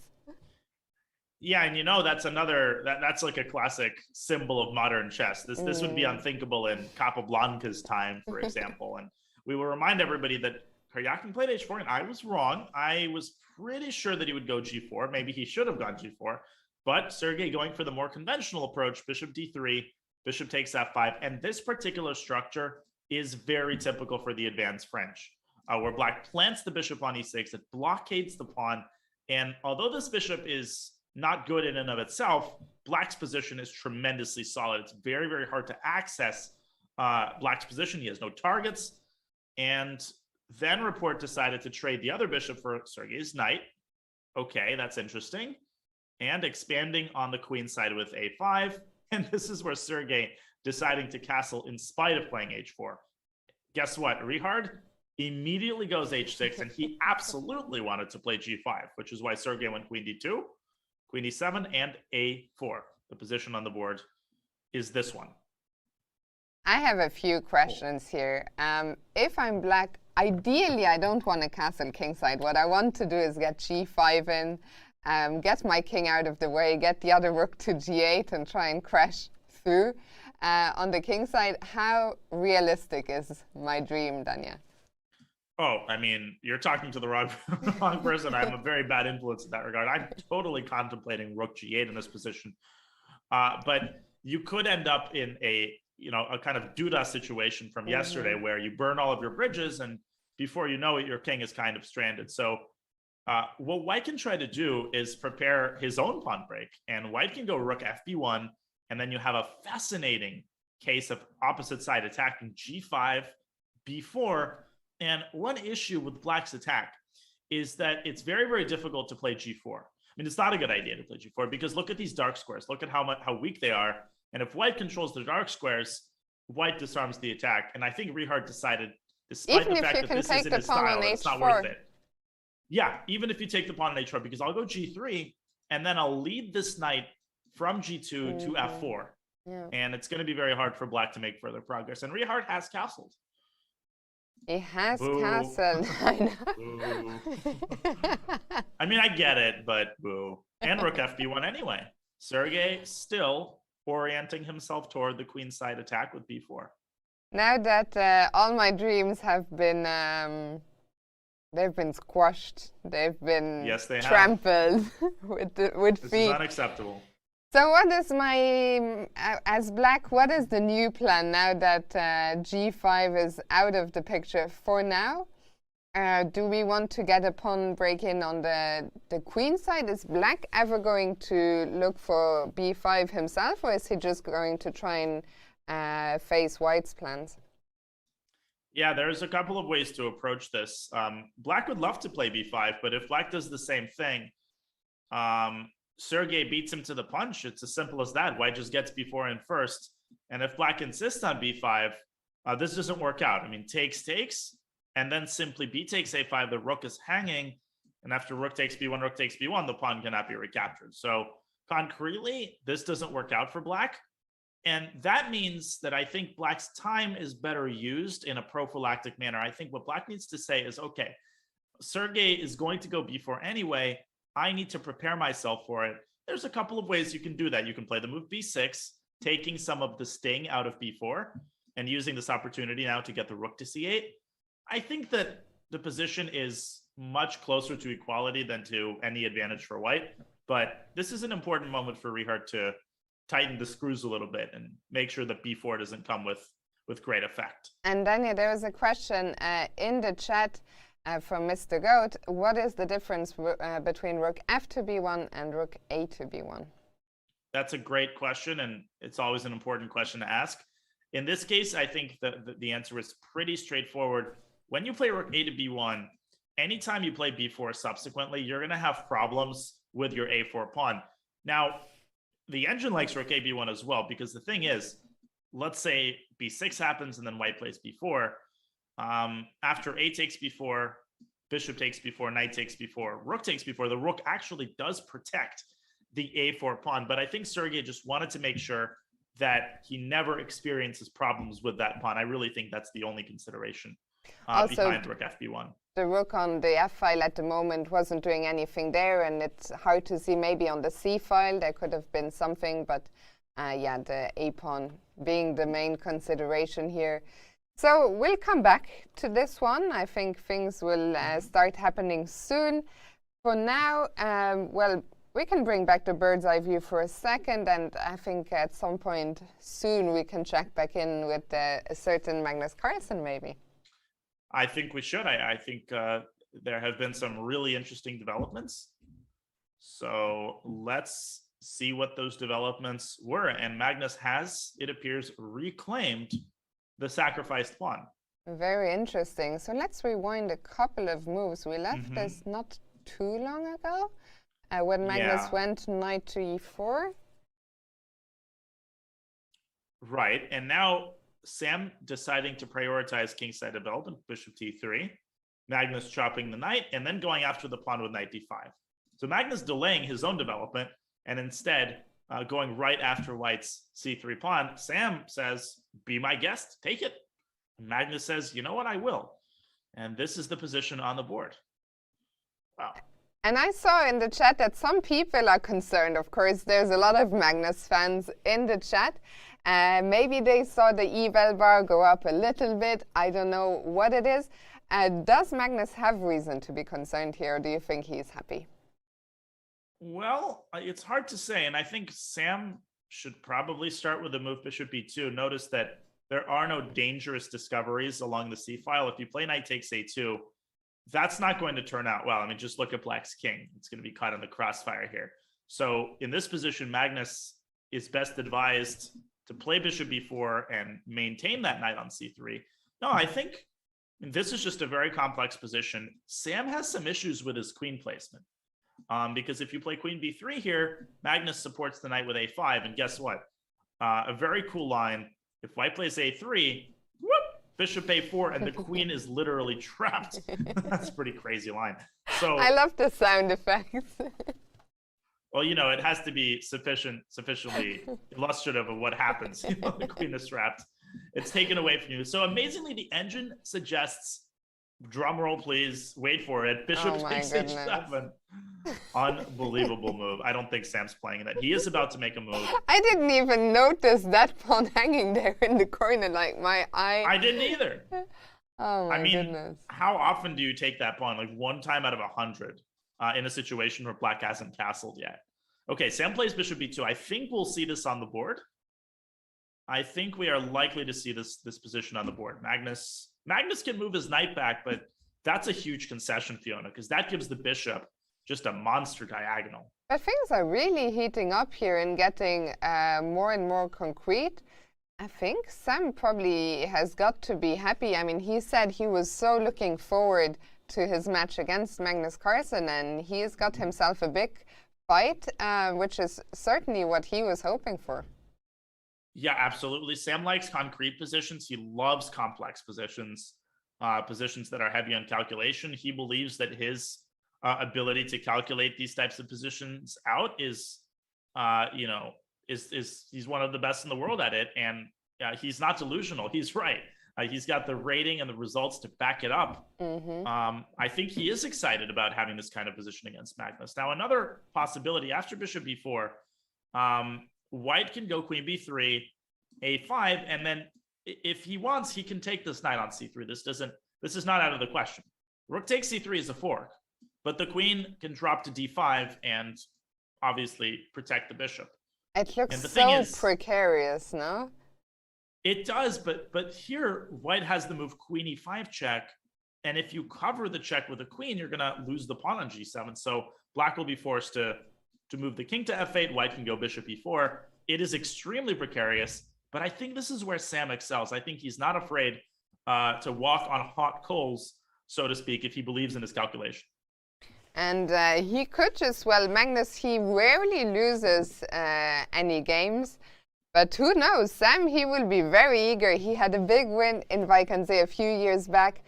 Speaker 2: Yeah, and that's like a classic symbol of modern chess. This would be unthinkable in Capablanca's time, for example. And we will remind everybody that Karyakin played h4, and I was wrong. I was pretty sure that he would go g4. Maybe he should have gone g4. But Sergei going for the more conventional approach, bishop d3, bishop takes f5. And this particular structure is very typical for the advanced French, where black plants the bishop on e6. It blockades the pawn. And although this bishop is not good in and of itself, black's position is tremendously solid. It's very, very hard to access black's position. He has no targets. And then Report decided to trade the other bishop for Sergei's knight. Okay, that's interesting. And expanding on the queen side with a5. And this is where Sergei deciding to castle in spite of playing h4. Guess what? Richard immediately goes h6, and he absolutely wanted to play g5, which is why Sergei went queen d2, queen e7, and a4. The position on the board is this one.
Speaker 1: I have a few questions here. If I'm black, ideally I don't want to castle kingside. What I want to do is get g5 in, get my king out of the way, get the other rook to g8 and try and crash through. On the king side, how realistic is my dream, Danya?
Speaker 2: Oh, I mean, you're talking to the wrong person. I'm a very bad influence in that regard. I'm totally contemplating rook g8 in this position. But you could end up in a kind of Duda situation from yesterday where you burn all of your bridges and before you know it, your king is kind of stranded. So what White can try to do is prepare his own pawn break, and White can go rook fb1, and then you have a fascinating case of opposite side attacking g5, b4. And one issue with black's attack is that it's very, very difficult to play g4. I mean, it's not a good idea to play g4 because look at these dark squares. Look at how weak they are. And if White controls the dark squares, White disarms the attack. And I think Richard decided, despite the fact that this isn't his style, it's not worth it. Yeah, even if you take the pawn on h4, because I'll go g3, and then I'll lead this knight from g2 to f4. Yeah. And it's going to be very hard for black to make further progress. And Richard has castled.
Speaker 1: He has castled. I know.
Speaker 2: I mean, I get it, but boo. And rook fb1 anyway. Sergei still orienting himself toward the queenside attack with b4.
Speaker 1: Now that all my dreams have been, they've been squashed. They've been trampled with feet.
Speaker 2: This is unacceptable.
Speaker 1: So what is my, as black, what is the new plan now that g5 is out of the picture for now? Do we want to get a pawn break-in on the queen side? Is black ever going to look for b5 himself, or is he just going to try and face white's plans?
Speaker 2: Yeah, there's a couple of ways to approach this. Black would love to play b5, but if black does the same thing, Sergei beats him to the punch. It's as simple as that. White just gets b4 in first. And if black insists on b5, this doesn't work out. I mean, takes, and then simply b takes a5, the rook is hanging. And after rook takes b1, rook takes b1, the pawn cannot be recaptured. So concretely, this doesn't work out for black. And that means that I think black's time is better used in a prophylactic manner. I think what black needs to say is, okay, Sergei is going to go b4 anyway. I need to prepare myself for it. There's a couple of ways you can do that. You can play the move b6, taking some of the sting out of b4 and using this opportunity now to get the rook to c8. I think that the position is much closer to equality than to any advantage for white. But this is an important moment for Richard to tighten the screws a little bit and make sure that b4 doesn't come with great effect.
Speaker 1: And Daniel, there was a question in the chat from Mr. Goat. What is the difference between rook f to b1 and rook a to b1?
Speaker 2: That's a great question, and it's always an important question to ask. In this case, I think the answer is pretty straightforward. When you play rook a to b1, anytime you play b4 subsequently, you're going to have problems with your a4 pawn. Now, the engine likes rook a b1 as well, because the thing is, let's say b6 happens and then white plays b4. After a takes b4, bishop takes b4, knight takes b4, rook takes b4. The rook actually does protect the a4 pawn, but I think Sergei just wanted to make sure that he never experiences problems with that pawn. I really think that's the only consideration behind rook fb1.
Speaker 1: The rook on the f file at the moment wasn't doing anything there, and it's hard to see. Maybe on the c file there could have been something, but yeah, the a pawn being the main consideration here. So we'll come back to this one. I think things will start happening soon. For now, well, we can bring back the bird's eye view for a second, and I think at some point soon we can check back in with a certain Magnus Carlsen, maybe.
Speaker 2: I think we should. I think there have been some really interesting developments. So let's see what those developments were. And Magnus has, it appears, reclaimed the sacrificed pawn.
Speaker 1: Very interesting. So let's rewind a couple of moves. We left this not too long ago when Magnus went knight to e4.
Speaker 2: Right. And now Sam deciding to prioritize kingside development, bishop t3, Magnus chopping the knight, and then going after the pawn with knight d5. So Magnus delaying his own development and instead going right after white's c3 pawn. Sam says, be my guest, take it. And Magnus says, you know what, I will. And this is the position on the board. Wow. And
Speaker 1: I saw in the chat that some people are concerned. Of course, there's a lot of Magnus fans in the chat. Maybe they saw the eval bar go up a little bit. I don't know what it is. Does Magnus have reason to be concerned here, or do you think he's happy?
Speaker 2: Well, it's hard to say, and I think Sam should probably start with the move bishop b2. Notice that there are no dangerous discoveries along the c file. If you play knight takes a2, that's not going to turn out well. I mean, just look at black's king. It's going to be caught in the crossfire here. So in this position, Magnus is best advised to play bishop b4 and maintain that knight on c3. No, I think this is just a very complex position. Sam has some issues with his queen placement. Because if you play queen b3 here, Magnus supports the knight with a5. And guess what? A very cool line. If white plays a3, whoop, bishop a4, and the queen is literally trapped. That's a pretty crazy line. So
Speaker 1: I love the sound effects.
Speaker 2: Well, you know, it has to be sufficiently illustrative of what happens. You know, the queen is trapped. It's taken away from you. So amazingly, the engine suggests, drum roll please, wait for it, bishop takes h7. Unbelievable move. I don't think Sam's playing that. He is about to make a move.
Speaker 1: I didn't even notice that pawn hanging there in the corner, like my eye.
Speaker 2: I didn't either.
Speaker 1: Oh my goodness.
Speaker 2: I mean, how often do you take that pawn? Like one time out of 100 in a situation where black hasn't castled yet. Okay, Sam plays bishop b2. I think we'll see this on the board. I think we are likely to see this position on the board. Magnus can move his knight back, but that's a huge concession, Fiona, because that gives the bishop just a monster diagonal.
Speaker 1: But things are really heating up here and getting more and more concrete. I think Sam probably has got to be happy. I mean, he said he was so looking forward to his match against Magnus Carlsen, and he has got himself a big fight, which is certainly what he was hoping for.
Speaker 2: Yeah, absolutely. Sam likes concrete positions. He loves complex positions, positions that are heavy on calculation. He believes that his ability to calculate these types of positions out is, he's one of the best in the world at it. And he's not delusional. He's right. He's got the rating and the results to back it up. I think he is excited about having this kind of position against Magnus. Now, another possibility after bishop b4, white can go queen b3, a5, and then if he wants, he can take this knight on c3. This is not out of the question. Rook takes c3 is a fork, but the queen can drop to d5 and obviously protect the bishop.
Speaker 1: It looks
Speaker 2: And the thing
Speaker 1: so
Speaker 2: is,
Speaker 1: precarious, no?
Speaker 2: it does, but here White has the move queen e5 check, and if you cover the check with a queen, you're gonna lose the pawn on g7. So Black will be forced to move the king to f8. White can go bishop e4. It is extremely precarious, but I think this is where Sam excels. I think he's not afraid to walk on hot coals, so to speak, if he believes in his calculation.
Speaker 1: And he could just, well, Magnus, he rarely loses any games. But who knows? Sam, he will be very eager. He had a big win in Wijk a few years back,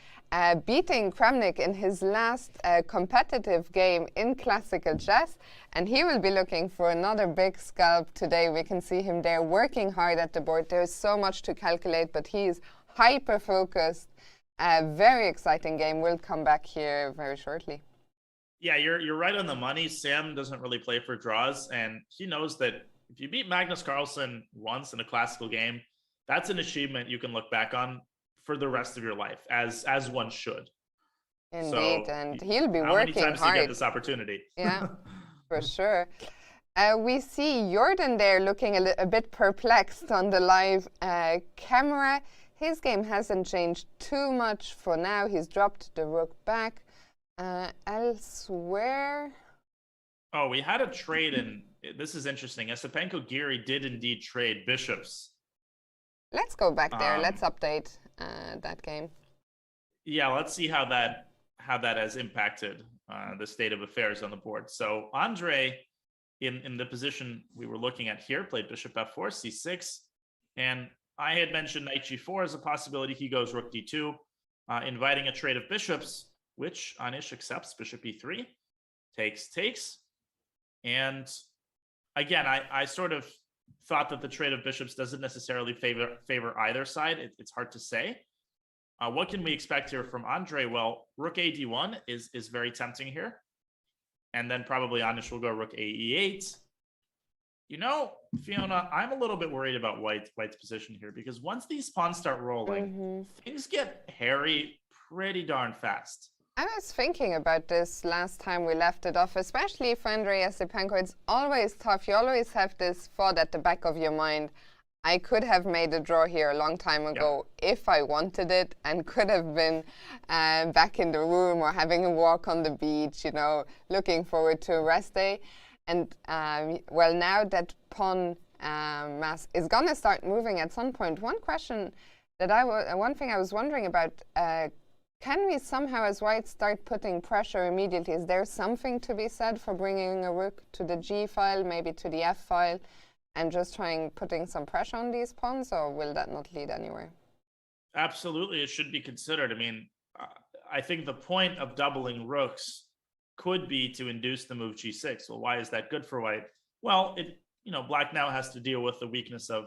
Speaker 1: beating Kramnik in his last competitive game in classical chess. And he will be looking for another big scalp today. We can see him there working hard at the board. There's so much to calculate, but he's hyper-focused. A very exciting game. We'll come back here very shortly.
Speaker 2: Yeah, you're right on the money. Sam doesn't really play for draws, and he knows that if you beat Magnus Carlsen once in a classical game, that's an achievement you can look back on for the rest of your life, as one should.
Speaker 1: Indeed,
Speaker 2: So,
Speaker 1: and he'll be
Speaker 2: how
Speaker 1: working
Speaker 2: many times
Speaker 1: hard.
Speaker 2: do you get this opportunity?
Speaker 1: Yeah, for sure. We see Jorden there looking a bit perplexed on the live camera. His game hasn't changed too much for now. He's dropped the rook back. Elsewhere.
Speaker 2: Oh, we had a trade, and this is interesting. Esipenko Giri did indeed trade bishops.
Speaker 1: Let's go back there. Let's update that game.
Speaker 2: Yeah, let's see how that has impacted the state of affairs on the board. So Andre, in the position we were looking at here, played bishop f4, c6, and I had mentioned knight g4 as a possibility. He goes rook d2, inviting a trade of bishops, which Anish accepts. Bishop e3, takes. And again, I sort of thought that the trade of bishops doesn't necessarily favor either side. It's hard to say. What can we expect here from Andre? Well, rook a d1 is very tempting here. And then probably Anish will go rook a e8. You know, Fiona, I'm a little bit worried about White's position here, because once these pawns start rolling, things get hairy pretty darn fast.
Speaker 1: I was thinking about this last time we left it off, especially for Andrei Esipenko. It's always tough. You always have this thought at the back of your mind. I could have made a draw here a long time ago if I wanted it, and could have been back in the room or having a walk on the beach, you know, looking forward to a rest day. And well, now that pawn mass is going to start moving at some point, one question that one thing I was wondering about, can we somehow as White start putting pressure immediately? Is there something to be said for bringing a rook to the g file, maybe to the f file, and just putting some pressure on these pawns, or will that not lead anywhere?
Speaker 2: Absolutely, it should be considered. I mean, I think the point of doubling rooks could be to induce the move g6. Well, why is that good for White? Well, Black now has to deal with the weakness of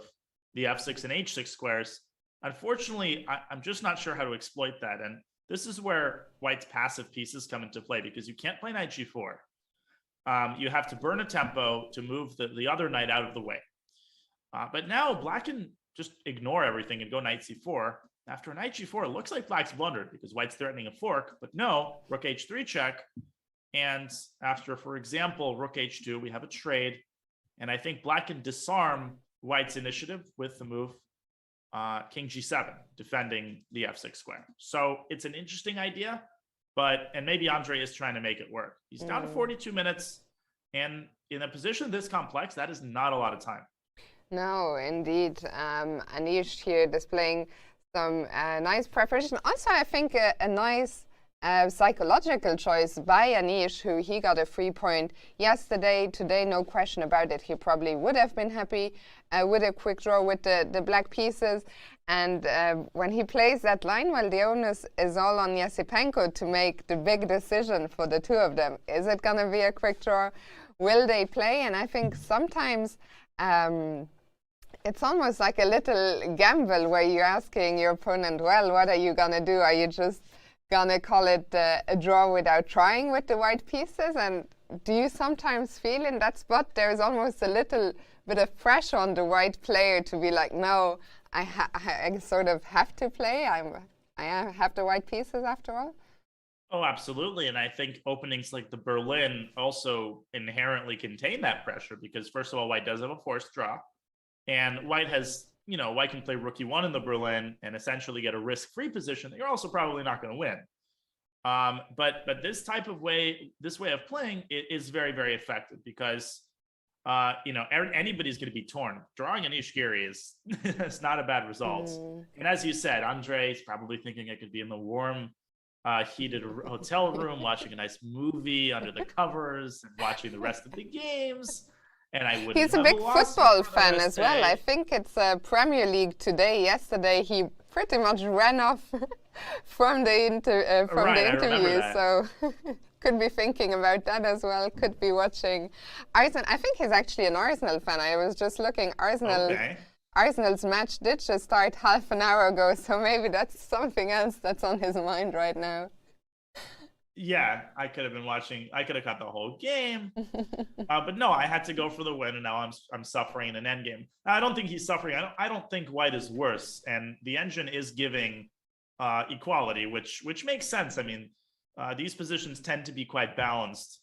Speaker 2: the f6 and h6 squares. Unfortunately, I'm just not sure how to exploit that. And this is where White's passive pieces come into play, because you can't play knight g4. You have to burn a tempo to move the other knight out of the way. But now Black can just ignore everything and go knight c4. After knight g4, it looks like Black's blundered because White's threatening a fork, but no, rook h3 check. And after, for example, rook h2, we have a trade. And I think Black can disarm White's initiative with the move king g7, defending the f6 square. So it's an interesting idea, and maybe Andre is trying to make it work. He's down to 42 minutes, and in a position this complex, that is not a lot of time.
Speaker 1: No, indeed. Anish here displaying some nice preparation. Also, I think a nice psychological choice by Anish, who he got a 3 point yesterday. Today, no question about it. He probably would have been happy with a quick draw with the black pieces. And when he plays that line, well, the onus is all on Esipenko to make the big decision for the two of them. Is it going to be a quick draw? Will they play? And I think sometimes it's almost like a little gamble where you're asking your opponent, well, what are you going to do? Are you just gonna call it a draw without trying with the white pieces? And do you sometimes feel in that spot there's almost a little bit of pressure on the white player to be like, no, I sort of have to play. I have the white pieces after all?
Speaker 2: Oh, absolutely. And I think openings like the Berlin also inherently contain that pressure because, first of all, White does have a forced draw. And White has, White can play rook e1 in the Berlin and essentially get a risk-free position that you're also probably not going to win. But this way of playing is very, very effective because, anybody's going to be torn. Drawing Anish Giri is it's not a bad result. And as you said, Andre is probably thinking I could be in the warm, heated hotel room watching a nice movie under the covers and watching the rest of the games. And I wouldn't.
Speaker 1: He's a big football fan as well. I think it's Premier League today. Yesterday he pretty much ran off from the interview. So could be thinking about that as well. Could be watching Arsenal. I think he's actually an Arsenal fan. I was just looking. Arsenal's match did just start half an hour ago, so maybe that's something else that's on his mind right now.
Speaker 2: Yeah, I could have been watching. I could have cut the whole game, but no, I had to go for the win, and now I'm suffering in an endgame. I don't think he's suffering. I don't think White is worse, and the engine is giving equality, which makes sense. I mean, these positions tend to be quite balanced,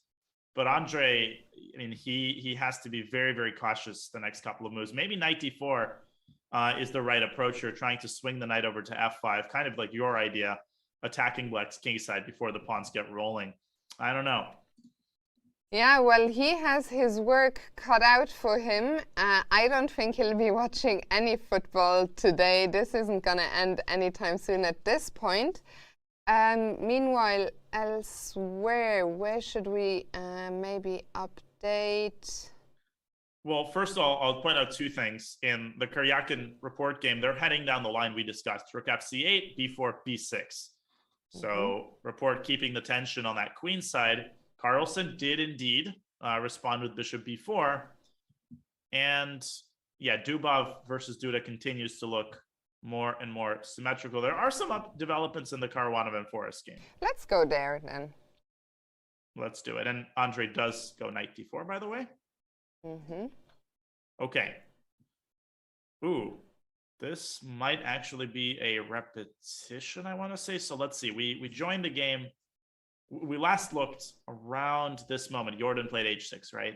Speaker 2: but Andre, I mean, he has to be very, very cautious the next couple of moves. Maybe knight d4 is the right approach here, trying to swing the knight over to f5, kind of like your idea. Attacking Black's kingside before the pawns get rolling. I don't know.
Speaker 1: Yeah, well, he has his work cut out for him. I don't think he'll be watching any football today. This isn't going to end anytime soon at this point. Meanwhile, elsewhere, where should we maybe update?
Speaker 2: Well, first of all, I'll point out two things. In the Karyakin report game, they're heading down the line we discussed. Rook fc8, b4, b6. So report keeping the tension on that queen side. Carlsen did indeed respond with bishop b4. And yeah, Dubov versus Duda continues to look more and more symmetrical. There are some developments in the Caruana van Foreest game.
Speaker 1: Let's go there then.
Speaker 2: Let's do it. And Andre does go knight d4, by the way. Okay. Ooh. This might actually be a repetition, I want to say. So let's see. We joined the game. We last looked around this moment. Jorden played h6, right?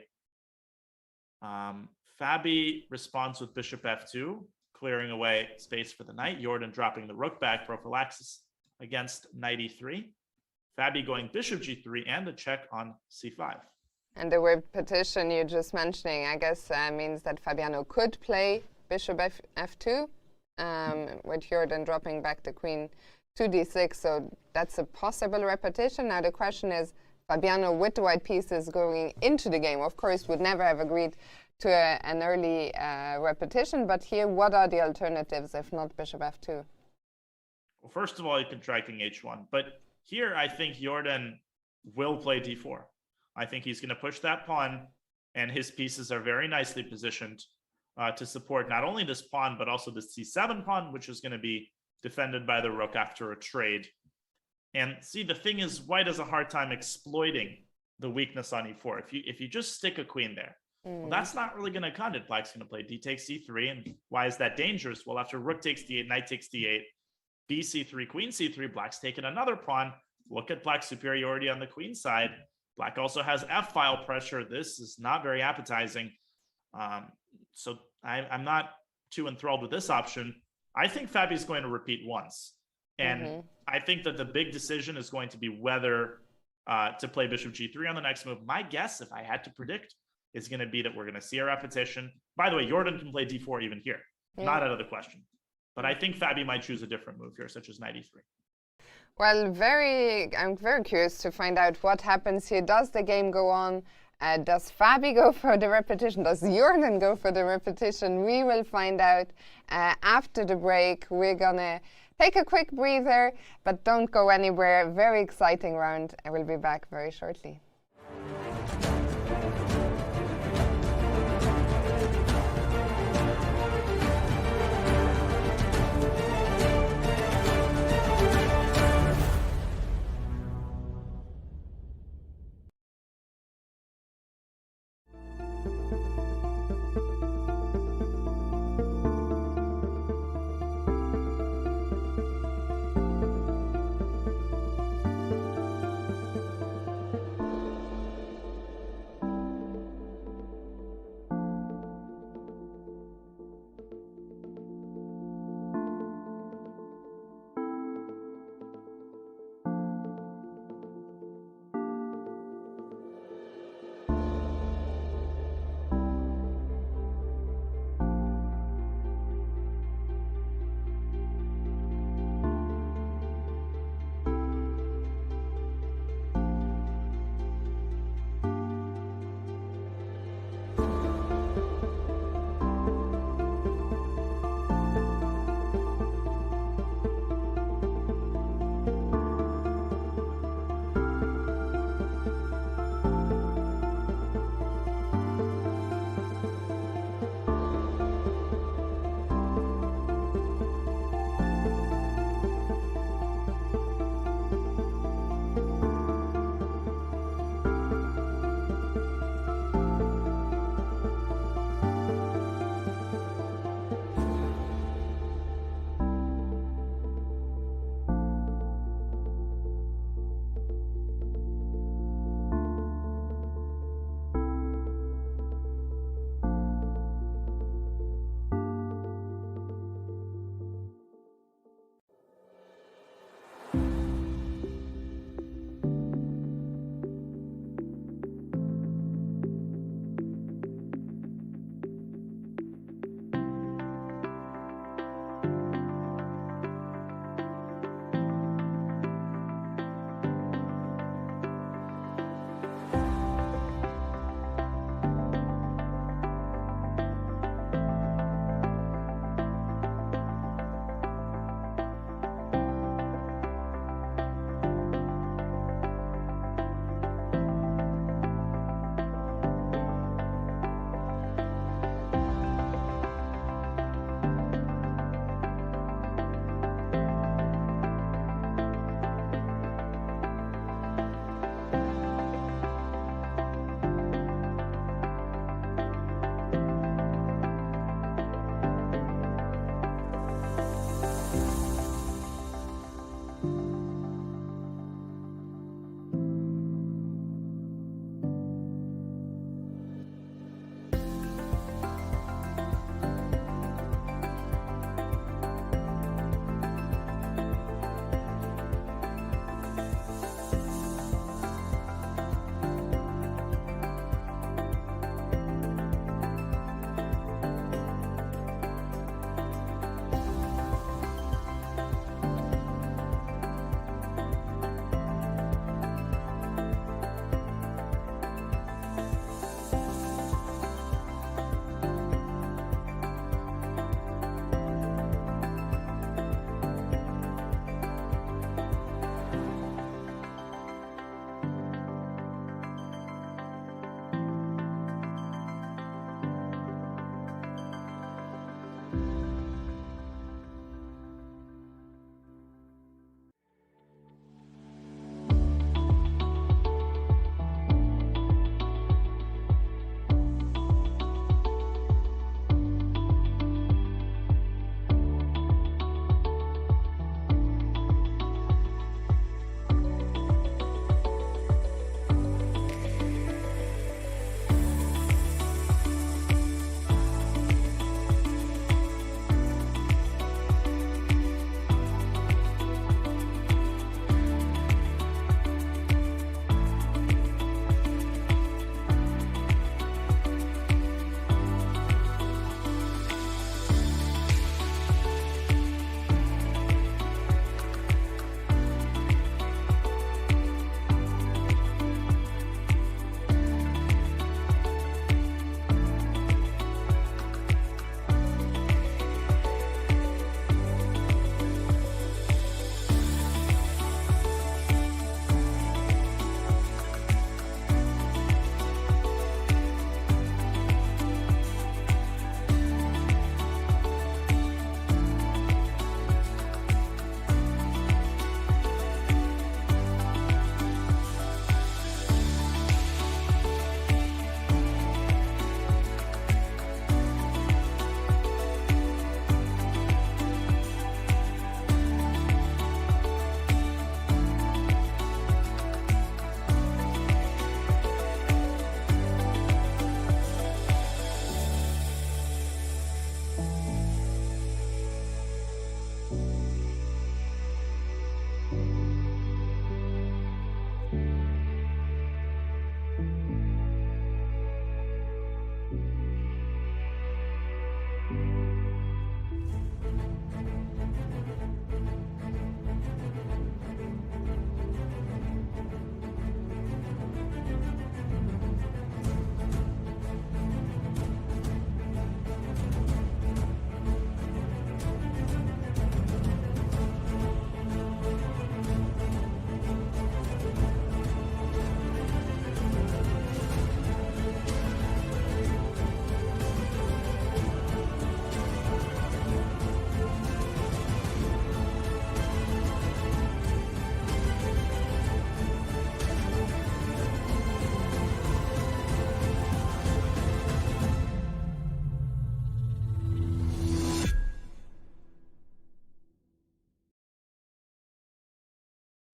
Speaker 2: Fabi responds with bishop f2, clearing away space for the knight. Jorden dropping the rook back, prophylaxis against knight e3. Fabi going bishop g3 and a check on c5.
Speaker 1: And the repetition you're just mentioning, I guess, means that Fabiano could play bishop f2, with Jorden dropping back the queen to d6, so that's a possible repetition. Now the question is, Fabiano with the white pieces going into the game, of course, would never have agreed to an early repetition, but here, what are the alternatives if not bishop f2?
Speaker 2: Well, first of all, you can try king h1, but here I think Jorden will play d4. I think he's going to push that pawn, and his pieces are very nicely positioned to support not only this pawn, but also the c7 pawn, which is going to be defended by the rook after a trade. And see, the thing is, White has a hard time exploiting the weakness on e4. If you just stick a queen there, well, that's not really going to cut it. Black's going to play d takes c3, and why is that dangerous? Well, after rook takes d8, knight takes d8, bc3, queen c3, Black's taken another pawn. Look at Black's superiority on the queen side. Black also has f-file pressure. This is not very appetizing. So I'm not too enthralled with this option. I think Fabi's going to repeat once. And I think that the big decision is going to be whether to play bishop g3 on the next move. My guess, if I had to predict, is going to be that we're going to see a repetition. By the way, Jorden can play d4 even here. Not out of the question. But I think Fabi might choose a different move here, such as knight e3.
Speaker 1: Well, I'm very curious to find out what happens here. Does the game go on? Does Fabi go for the repetition? Does Jorden go for the repetition? We will find out after the break. We're going to take a quick breather, but don't go anywhere. Very exciting round. I will be back very shortly.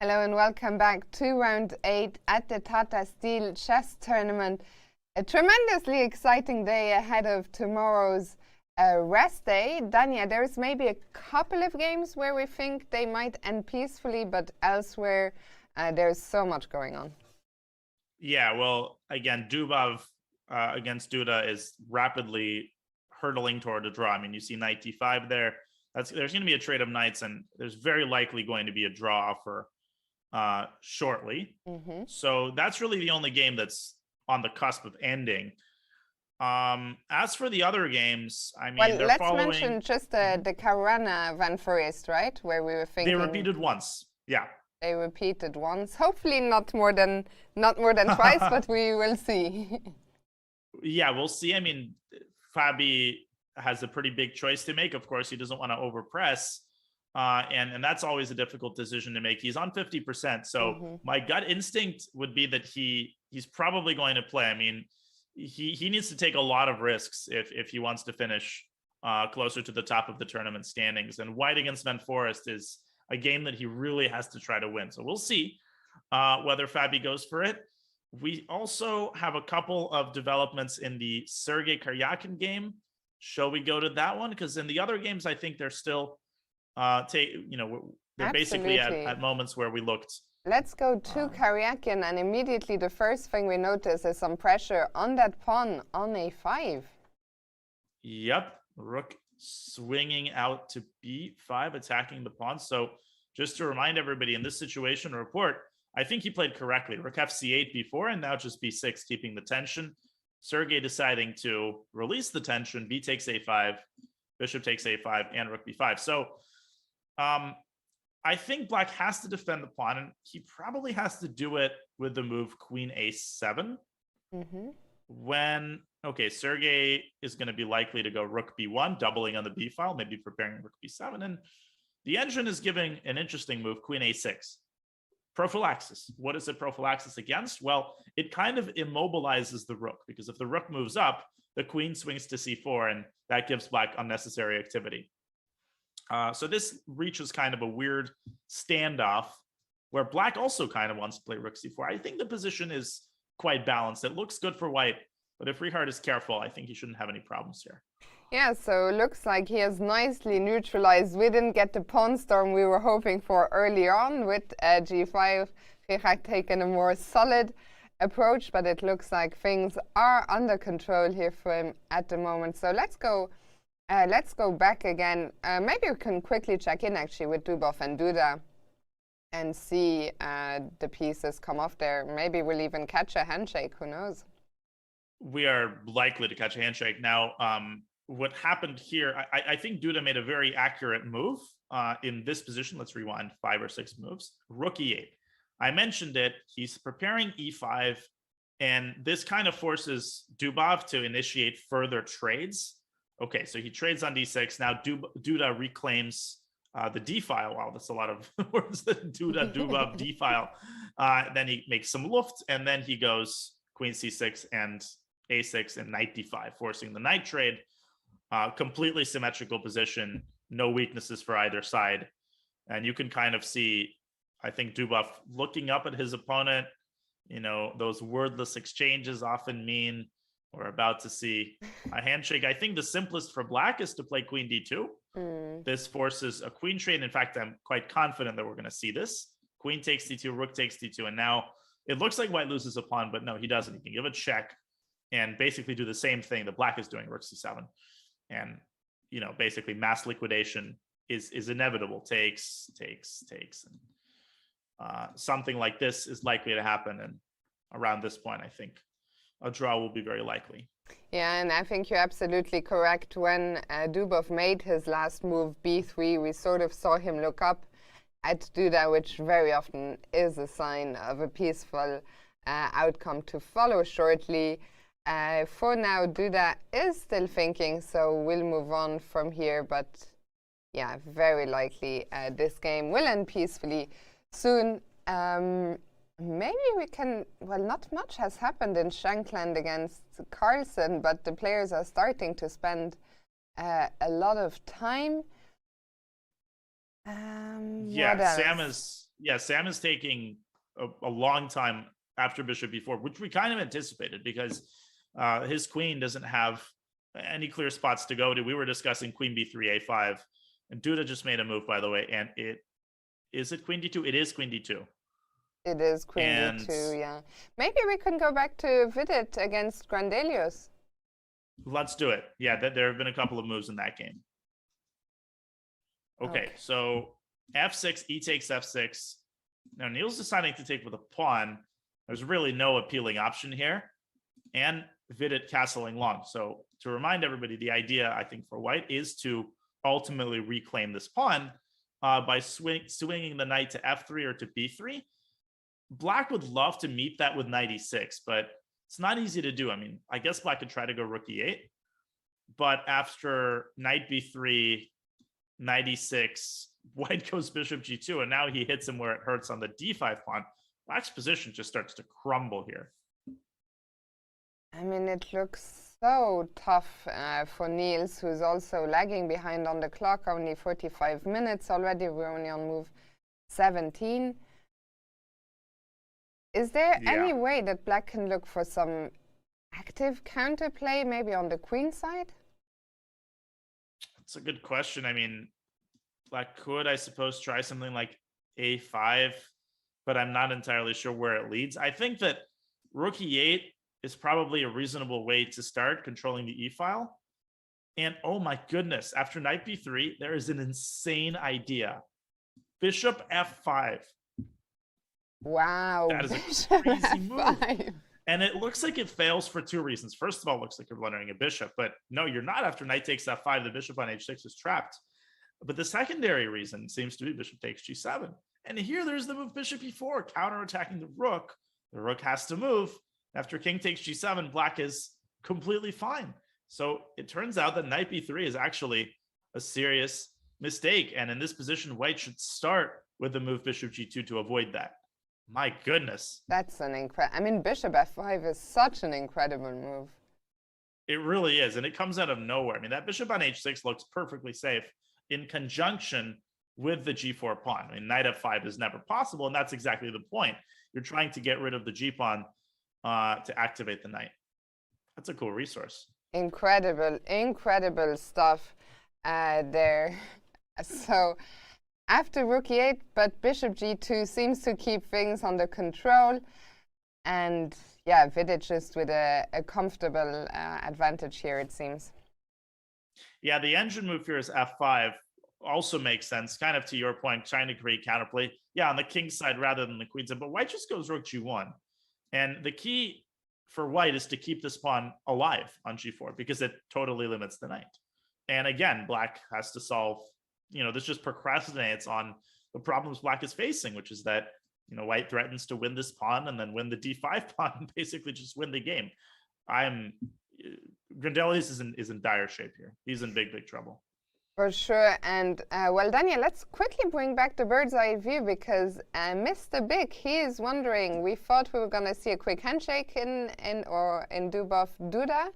Speaker 1: Hello and welcome back to round 8 at the Tata Steel Chess Tournament. A tremendously exciting day ahead of tomorrow's rest day. Dania, there's maybe a couple of games where we think they might end peacefully, but elsewhere there's so much going on.
Speaker 2: Yeah, well, again, Dubov against Duda is rapidly hurtling toward a draw. I mean, you see knight d5 there. There's going to be a trade of knights, and there's very likely going to be a draw for shortly. So that's really the only game that's on the cusp of ending. As for the other games, I mean,
Speaker 1: well, let's mention just the Caruana Van Foreest, right? Where we were thinking
Speaker 2: they repeated once. Yeah.
Speaker 1: They repeated once. Hopefully not more than twice, but we will see.
Speaker 2: Yeah, we'll see. I mean, Fabi has a pretty big choice to make. Of course, he doesn't want to overpress. And that's always a difficult decision to make. He's on 50%. So my gut instinct would be that he's probably going to play. I mean, he needs to take a lot of risks if he wants to finish closer to the top of the tournament standings. And White against Van Foreest is a game that he really has to try to win. So we'll see whether Fabi goes for it. We also have a couple of developments in the Sergei Karyakin game. Shall we go to that one? Because in the other games, I think they're still they're basically at moments where we looked.
Speaker 1: Let's go to Karyakin, and immediately the first thing we notice is some pressure on that pawn on a5.
Speaker 2: Yep, Rook swinging out to b5, attacking the pawn. So just to remind everybody, in this situation report, I think he played correctly. Rook fc8 before, and now just b6, keeping the tension. Sergei deciding to release the tension, b takes a5, bishop takes a5, and rook b5. So I think Black has to defend the pawn, and he probably has to do it with the move queen a7. Sergei is going to be likely to go rook b1, doubling on the b file, maybe preparing rook b7. And the engine is giving an interesting move, queen a6. Prophylaxis. What is it prophylaxis against? Well, it kind of immobilizes the rook, because if the rook moves up, the queen swings to c4, and that gives Black unnecessary activity. So this reaches kind of a weird standoff where Black also kind of wants to play rook c4. I think the position is quite balanced. It looks good for White, but if Richard is careful, I think he shouldn't have any problems here.
Speaker 1: Yeah, so it looks like he has nicely neutralized. We didn't get the pawn storm we were hoping for earlier on with g5. Richard taken a more solid approach, but it looks like things are under control here for him at the moment. So let's go back again. Maybe we can quickly check in actually with Dubov and Duda and see the pieces come off there. Maybe we'll even catch a handshake, who knows?
Speaker 2: We are likely to catch a handshake. Now, what happened here, I think Duda made a very accurate move in this position. Let's rewind 5 or 6 moves. Rook e8. I mentioned it. He's preparing e5, and this kind of forces Dubov to initiate further trades. Okay, so he trades on d6. Now Duda reclaims the d file. Wow, that's a lot of words. Duda, Dubov, d file. Then he makes some luft, and then he goes queen c6 and a6 and knight d5, forcing the knight trade. Completely symmetrical position, no weaknesses for either side. And you can kind of see, I think, Dubov looking up at his opponent. You know, those wordless exchanges often mean we're about to see a handshake. I think the simplest for Black is to play queen d2. This forces a queen trade. In fact, I'm quite confident that we're going to see this. Queen takes d2, rook takes d2, and now it looks like White loses a pawn, but no, he doesn't. He can give a check and basically do the same thing that Black is doing, rook c7. And, you know, basically mass liquidation is inevitable. Takes. And, something like this is likely to happen. And around this point, I think a draw will be very likely.
Speaker 1: Yeah, and I think you're absolutely correct. When Dubov made his last move, b3, we sort of saw him look up at Duda, which very often is a sign of a peaceful outcome to follow shortly. For now, Duda is still thinking, so we'll move on from here. But yeah, very likely this game will end peacefully soon. Maybe we can, well, not much has happened in Shankland against Carlsen, but the players are starting to spend a lot of time.
Speaker 2: Yeah, Sam is yeah, Sam is taking a long time after bishop b4, which we kind of anticipated because his queen doesn't have any clear spots to go to. We were discussing queen b3, a5, and Duda just made a move, by the way, and is it queen d2? It is queen d2.
Speaker 1: It is queen d2, yeah. Maybe we can go back to Vidit against Grandelius.
Speaker 2: Let's do it. Yeah, there have been a couple of moves in that game. Okay, so f6, e takes f6. Now Neil's deciding to take with a pawn. There's really no appealing option here. And Vidit castling long. So to remind everybody, the idea, I think, for white is to ultimately reclaim this pawn by swinging the knight to f3 or to b3. Black would love to meet that with knight e6, but it's not easy to do. I mean, I guess Black could try to go rook e8, but after knight b3, knight e6, white goes bishop g2, and now he hits him where it hurts on the d5 pawn. Black's position just starts to crumble here.
Speaker 1: I mean, it looks so tough for Niels, who's also lagging behind on the clock, only 45 minutes already. We're only on move 17. Is there any way that Black can look for some active counterplay, maybe on the queen side?
Speaker 2: That's a good question. I mean, Black could, I suppose, try something like a5, but I'm not entirely sure where it leads. I think that rook e8 is probably a reasonable way to start controlling the e-file. And oh my goodness, after knight b3, there is an insane idea. Bishop f5.
Speaker 1: Wow.
Speaker 2: That is a crazy move. And it looks like it fails for two reasons. First of all, it looks like you're blundering a bishop, but no, you're not. After knight takes f5, the bishop on h6 is trapped. But the secondary reason seems to be bishop takes g7. And here there's the move bishop e4, counterattacking the rook. The rook has to move. After king takes g7, Black is completely fine. So it turns out that knight b3 is actually a serious mistake. And in this position, white should start with the move bishop g2 to avoid that. My goodness.
Speaker 1: That's an incredible... I mean, bishop f5 is such an incredible move.
Speaker 2: It really is. And it comes out of nowhere. I mean, that bishop on h6 looks perfectly safe in conjunction with the g4 pawn. I mean, knight f5 is never possible. And that's exactly the point. You're trying to get rid of the g-pawn to activate the knight. That's a cool resource. Incredible
Speaker 1: stuff there. So after rook e8, but bishop g2 seems to keep things under control. And yeah, Vidit just with a comfortable advantage here, it seems.
Speaker 2: Yeah, the engine move here is f5. Also makes sense, kind of to your point, trying to create counterplay. Yeah, on the king's side rather than the queen's side. But white just goes rook g1. And the key for white is to keep this pawn alive on g4 because it totally limits the knight. And again, Black has to solve, this just procrastinates on the problems Black is facing, which is that, white threatens to win this pawn and then win the d5 pawn and basically just win the game. Grandelius is in dire shape here. He's in big trouble.
Speaker 1: For sure. And well, Daniel, let's quickly bring back the bird's eye view because Mr. Big, he is wondering, we thought we were going to see a quick handshake in Dubov Duda,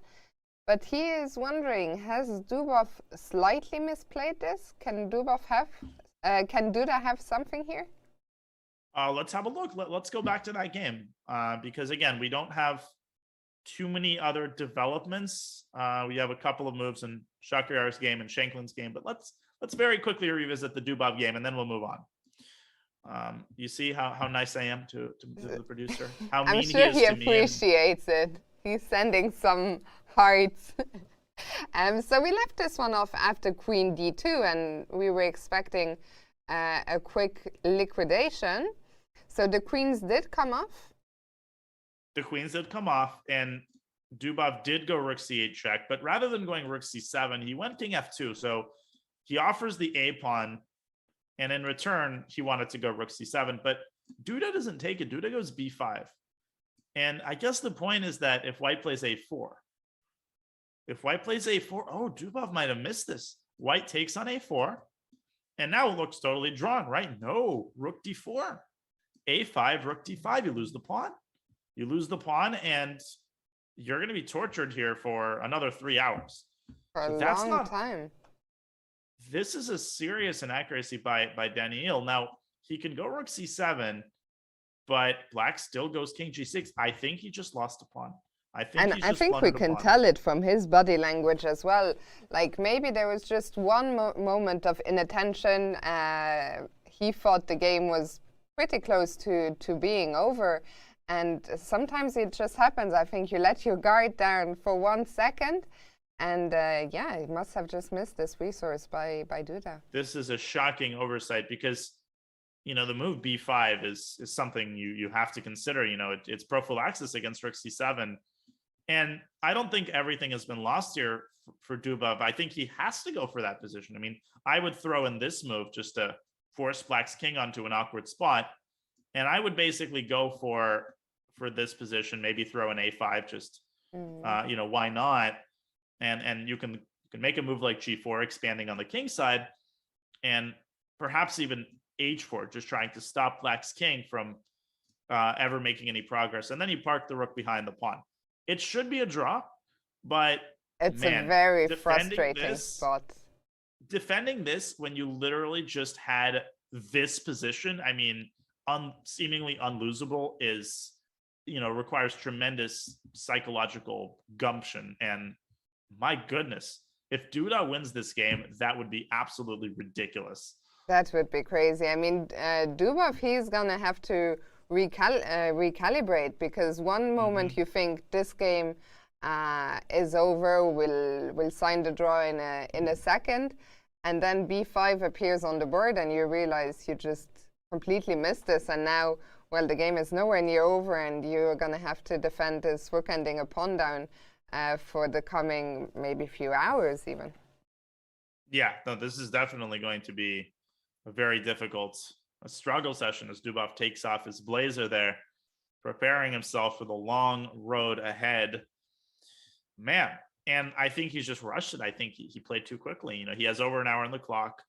Speaker 1: but he is wondering, has Dubov slightly misplayed this? Can Duda have something here?
Speaker 2: Let's have a look. Let's go back to that game because again, we don't have too many other developments. We have a couple of moves in Shakir's game and Shanklin's game, but let's very quickly revisit the Dubov game and then we'll move on. You see how nice I am to the producer? How mean
Speaker 1: I'm sure he appreciates it. He's sending some hearts. So we left this one off after queen d2 and we were expecting a quick liquidation. So the queens did come off.
Speaker 2: The queens did come off, and Dubov did go rook c8 check, but rather than going rook c7, he went king f2. So he offers the a pawn, and in return, he wanted to go rook c7, but Duda doesn't take it. Duda goes b5. And I guess the point is that if white plays a4, oh, Dubov might have missed this. White takes on a4, and now it looks totally drawn, right? No, rook d4, a5, rook d5, you lose the pawn. You lose the pawn, and you're going to be tortured here for another 3 hours.
Speaker 1: For a long time.
Speaker 2: This is a serious inaccuracy by Daniil. Now, he can go rook c7, but black still goes king g6. I think he just lost a pawn. I think
Speaker 1: we can tell it from his body language as well. Like maybe there was just one moment of inattention. He thought the game was pretty close to being over. And sometimes it just happens. I think you let your guard down for 1 second. And yeah, he must have just missed this resource by Duda.
Speaker 2: This is a shocking oversight because, you know, the move b5 is something you have to consider. You know, it's prophylaxis against rook c7. And I don't think everything has been lost here for Dubov. I think he has to go for that position. I mean, I would throw in this move just to force black's king onto an awkward spot. And I would basically go for this position, maybe throw an a5, just, you know, why not? And you can make a move like g4, expanding on the king side, and perhaps even h4, just trying to stop black's king from ever making any progress. And then you park the rook behind the pawn. It should be a draw, but
Speaker 1: it's a very frustrating spot.
Speaker 2: Defending this when you literally just had this position, I mean, seemingly unlosable, is, you know, requires tremendous psychological gumption. And my goodness, if Duda wins this game, that would be absolutely ridiculous.
Speaker 1: That would be crazy. I mean, Dubov, he's going to have to recalibrate, because one moment you think this game is over, we'll sign the draw in a second, and then b5 appears on the board and you realize you just completely missed this, and now, well, the game is nowhere near over and you're going to have to defend this rook ending a pawn down for the coming maybe few hours even.
Speaker 2: Yeah, no, this is definitely going to be a very difficult struggle session as Dubov takes off his blazer there, preparing himself for the long road ahead. Man, and I think he's just rushed it. I think he played too quickly. You know, he has over an hour on the clock.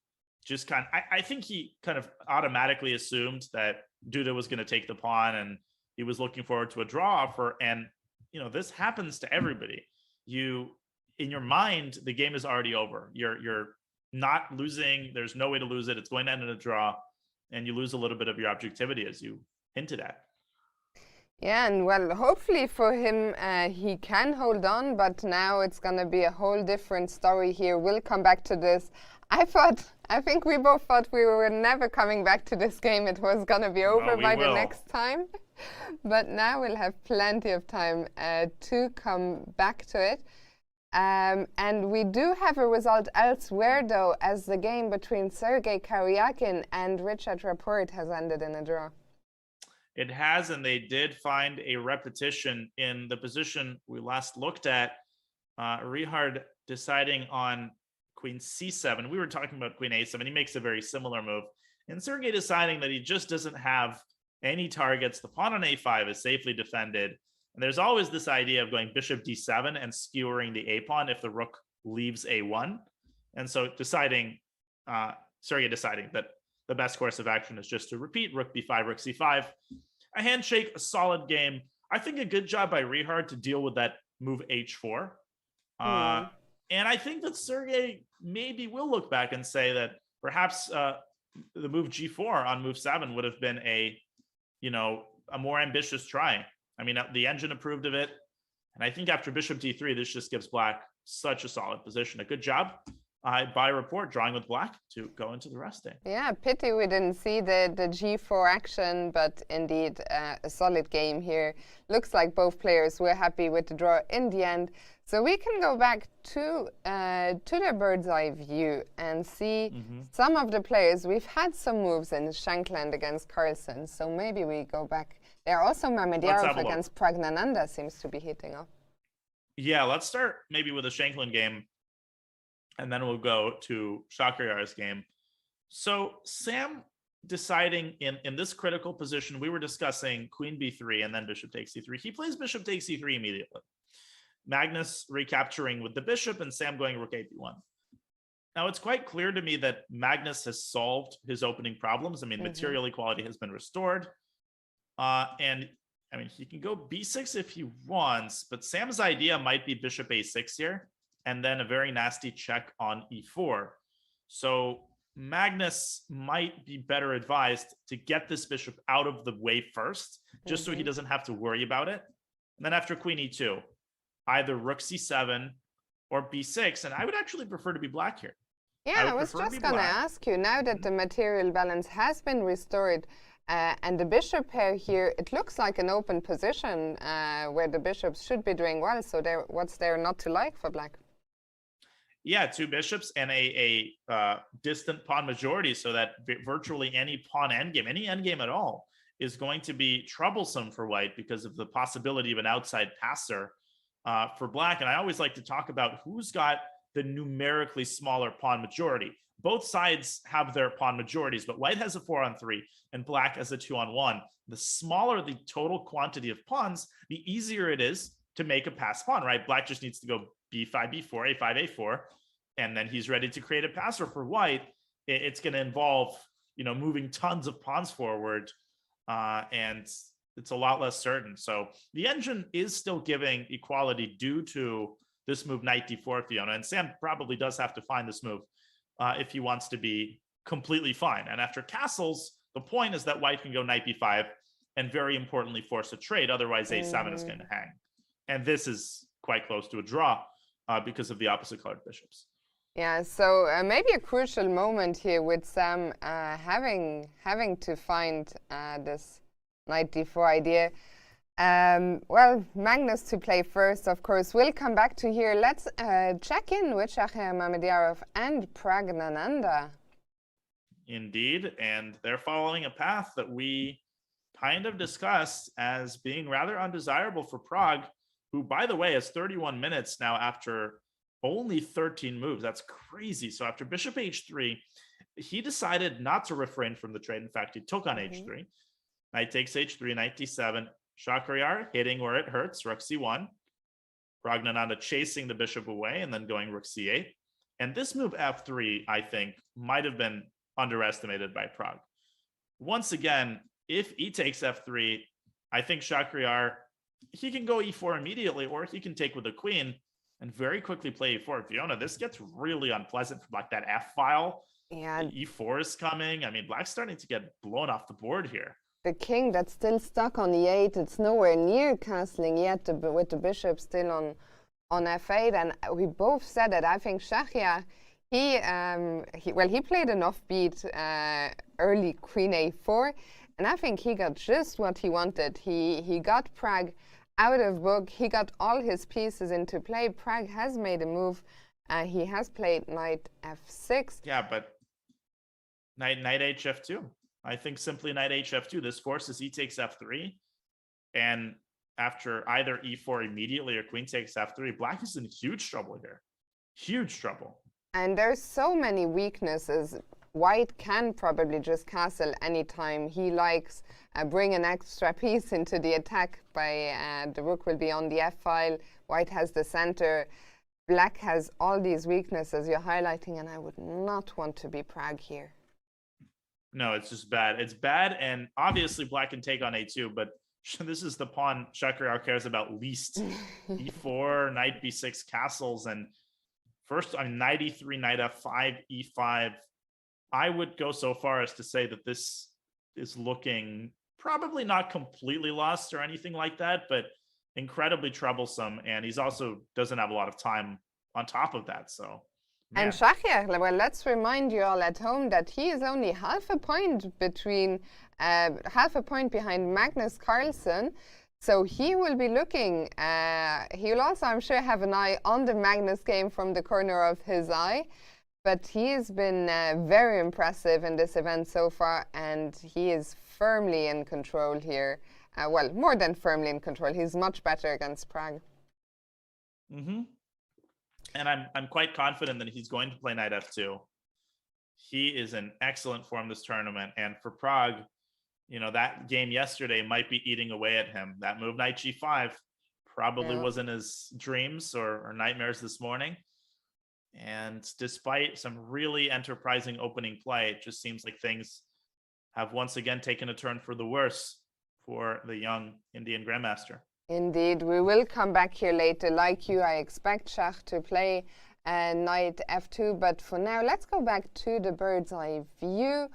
Speaker 2: Just I think he kind of automatically assumed that Duda was going to take the pawn, and he was looking forward to a draw offer. And, you know, this happens to everybody. In your mind, the game is already over. You're not losing. There's no way to lose it. It's going to end in a draw. And you lose a little bit of your objectivity, as you hinted at.
Speaker 1: Yeah, and well, hopefully for him, he can hold on, but now it's going to be a whole different story here. We'll come back to this. I think we both thought we were never coming back to this game. It was going to be over by the next time. But now we'll have plenty of time to come back to it. And we do have a result elsewhere, though, as the game between Sergei Karyakin and Richard Rapport has ended in a draw.
Speaker 2: It has, and they did find a repetition in the position we last looked at. Richard deciding on queen c7. We were talking about queen a7. He makes a very similar move. And Sergei deciding that he just doesn't have any targets. The pawn on a5 is safely defended. And there's always this idea of going bishop d7 and skewering the a pawn if the rook leaves a1. And so Sergei deciding that the best course of action is just to repeat rook b5, rook c5. A handshake, a solid game. I think a good job by Richard to deal with that move h4. And I think that Sergei maybe will look back and say that perhaps the move g4 on move 7 would have been a more ambitious try. I mean, the engine approved of it. And I think after bishop d3, this just gives black such a solid position. A good job by Rapport drawing with black to go into the resting. Yeah,
Speaker 1: pity we didn't see the g4 action, but indeed a solid game here. Looks like both players were happy with the draw in the end. So we can go back to the bird's eye view and see some of the players. We've had some moves in Shankland against Carlsen, so maybe we go back. There are also Mamedyarov against Pragnanda seems to be heating up.
Speaker 2: Yeah, let's start maybe with a Shankland game, and then we'll go to Shakriyar's game. So Sam deciding in this critical position, we were discussing queen b3 and then bishop takes c3. He plays bishop takes c3 immediately. Magnus recapturing with the bishop and Sam going rook a1. Now, it's quite clear to me that Magnus has solved his opening problems. I mean, material equality has been restored. And I mean, he can go b6 if he wants, but Sam's idea might be bishop a6 here, and then a very nasty check on e4. So Magnus might be better advised to get this bishop out of the way first, just so he doesn't have to worry about it. And then after queen e2, either rook c7 or b6, and I would actually prefer to be black here.
Speaker 1: Yeah, I was just going to ask you, now that the material balance has been restored, and the bishop pair here, it looks like an open position where the bishops should be doing well. So what's there not to like for black?
Speaker 2: Yeah, two bishops and a distant pawn majority, so that virtually any pawn endgame, any endgame at all, is going to be troublesome for white because of the possibility of an outside passer for black. And I always like to talk about who's got the numerically smaller pawn majority. Both sides have their pawn majorities, but white has a 4-on-3 and black has a 2-on-1. The smaller the total quantity of pawns, the easier it is to make a pass pawn, right? Black just needs to go b5, b4, a5, a4, and then he's ready to create a passer. For white, it's going to involve, moving tons of pawns forward, and it's a lot less certain. So the engine is still giving equality due to this move, knight d4, Fiona. And Sam probably does have to find this move if he wants to be completely fine. And after castles, the point is that white can go knight b5 and, very importantly, force a trade. Otherwise, a7 is going to hang. And this is quite close to a draw because of the opposite colored bishops.
Speaker 1: Yeah, so maybe a crucial moment here with Sam having to find this knight d4 idea. Well, Magnus to play first, of course. We'll come back to here. Let's check in with Shahriar Mamedyarov and Pragnanda.
Speaker 2: Indeed, and they're following a path that we kind of discussed as being rather undesirable for Pragg, who, by the way, has 31 minutes now after only 13 moves. That's crazy. So after bishop h3, he decided not to refrain from the trade. In fact, he took on h3. Knight takes h3, knight d7. Shahriar hitting where it hurts, rook c1. Pragnanda chasing the bishop away and then going rook c8. And this move f3, I think, might have been underestimated by Pragg. Once again, if he takes f3, I think Shahriar, he can go e4 immediately, or he can take with the queen and very quickly play e4. Fiona, this gets really unpleasant for black. That f file,
Speaker 1: yeah,
Speaker 2: e4 is coming. I mean, black's starting to get blown off the board here.
Speaker 1: The king that's still stuck on e8, it's nowhere near castling yet with the bishop still on f8. And we both said it. I think Shahriar, he played an offbeat early queen a4, and I think he got just what he wanted. He got Pragg out of book. He got all his pieces into play. Pragg has made a move. He has played knight f6.
Speaker 2: Yeah, but knight hf2. I think simply knight hf2. This forces he takes f3. And after either e4 immediately or queen takes f3, black is in huge trouble here. Huge trouble. And
Speaker 1: there's so many weaknesses. White can probably just castle anytime he likes, bring an extra piece into the attack by the rook will be on the f-file. White has the center. Black has all these weaknesses you're highlighting, and I would not want to be Pragg here.
Speaker 2: No, it's just bad. It's bad, and obviously black can take on a2, but this is the pawn Shahriar cares about least. e4, knight b6 castles, and first, knight e3, knight f5, e5. I would go so far as to say that this is looking probably not completely lost or anything like that, but incredibly troublesome. And he's also doesn't have a lot of time on top of that. So, man. And
Speaker 1: Shahriar, well, let's remind you all at home that he is only half a point behind Magnus Carlsen. So he will be looking, he will also, I'm sure, have an eye on the Magnus game from the corner of his eye. But he has been very impressive in this event so far, and he is firmly in control here. Well, more than firmly in control. He's much better against Pragg.
Speaker 2: And I'm quite confident that he's going to play knight f2. He is in excellent form this tournament, and for Pragg, that game yesterday might be eating away at him. That move, knight g5, probably wasn't his dreams or nightmares this morning. And despite some really enterprising opening play, it just seems like things have once again taken a turn for the worse for the young Indian Grandmaster.
Speaker 1: Indeed. We will come back here later. Like you, I expect Shah to play knight f2. But for now, let's go back to the bird's eye view.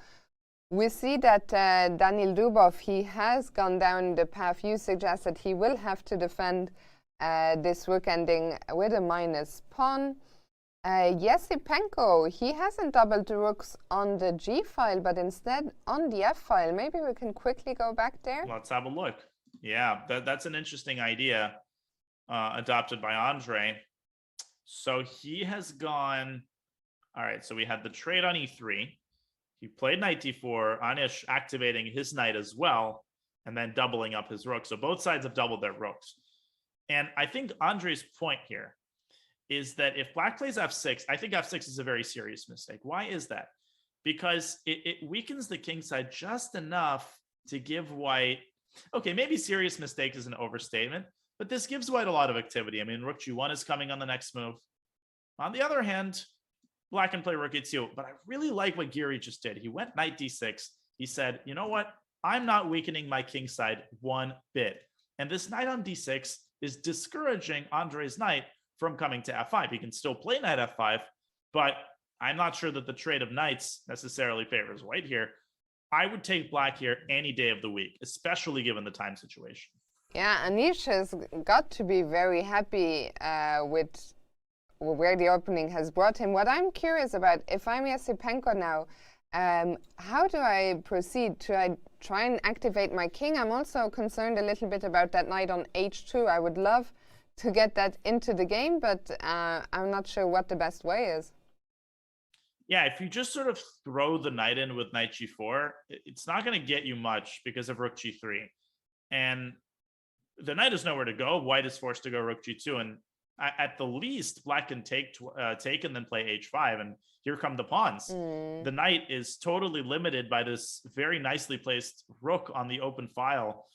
Speaker 1: We see that Daniil Dubov, he has gone down the path you suggested. He will have to defend this rook ending with a minus pawn. Yesipenko, he hasn't doubled the rooks on the G file, but instead on the F file. Maybe we can quickly go back there.
Speaker 2: Let's have a look. Yeah, that's an interesting idea adopted by Andre. So he has gone, all right, so we had the trade on E3. He played knight d4, Anish activating his knight as well, and then doubling up his rook. So both sides have doubled their rooks. And I think Andre's point here is that if black plays f6, I think f6 is a very serious mistake. Why is that? Because it weakens the king side just enough to give white, okay, maybe serious mistake is an overstatement, but this gives white a lot of activity. I mean, rook g1 is coming on the next move. On the other hand, black can play rook e2, but I really like what Giri just did. He went knight d6. He said, you know what? I'm not weakening my king side one bit. And this knight on d6 is discouraging Andre's knight from coming to f5. He can still play knight f5, but I'm not sure that the trade of knights necessarily favors white here. I would take black here any day of the week, especially given the time situation.
Speaker 1: Yeah, Anish has got to be very happy with where the opening has brought him. What I'm curious about, if I'm Yesipenko now, how do I proceed? Should I try and activate my king? I'm also concerned a little bit about that knight on h2. I would love to get that into the game, but I'm not sure what the best way is.
Speaker 2: Yeah, if you just sort of throw the knight in with knight g4, it's not going to get you much because of rook g3. And the knight is nowhere to go. White is forced to go rook g2. And at the least, black can take and then play h5. And here come the pawns. The knight is totally limited by this very nicely placed rook on the open file.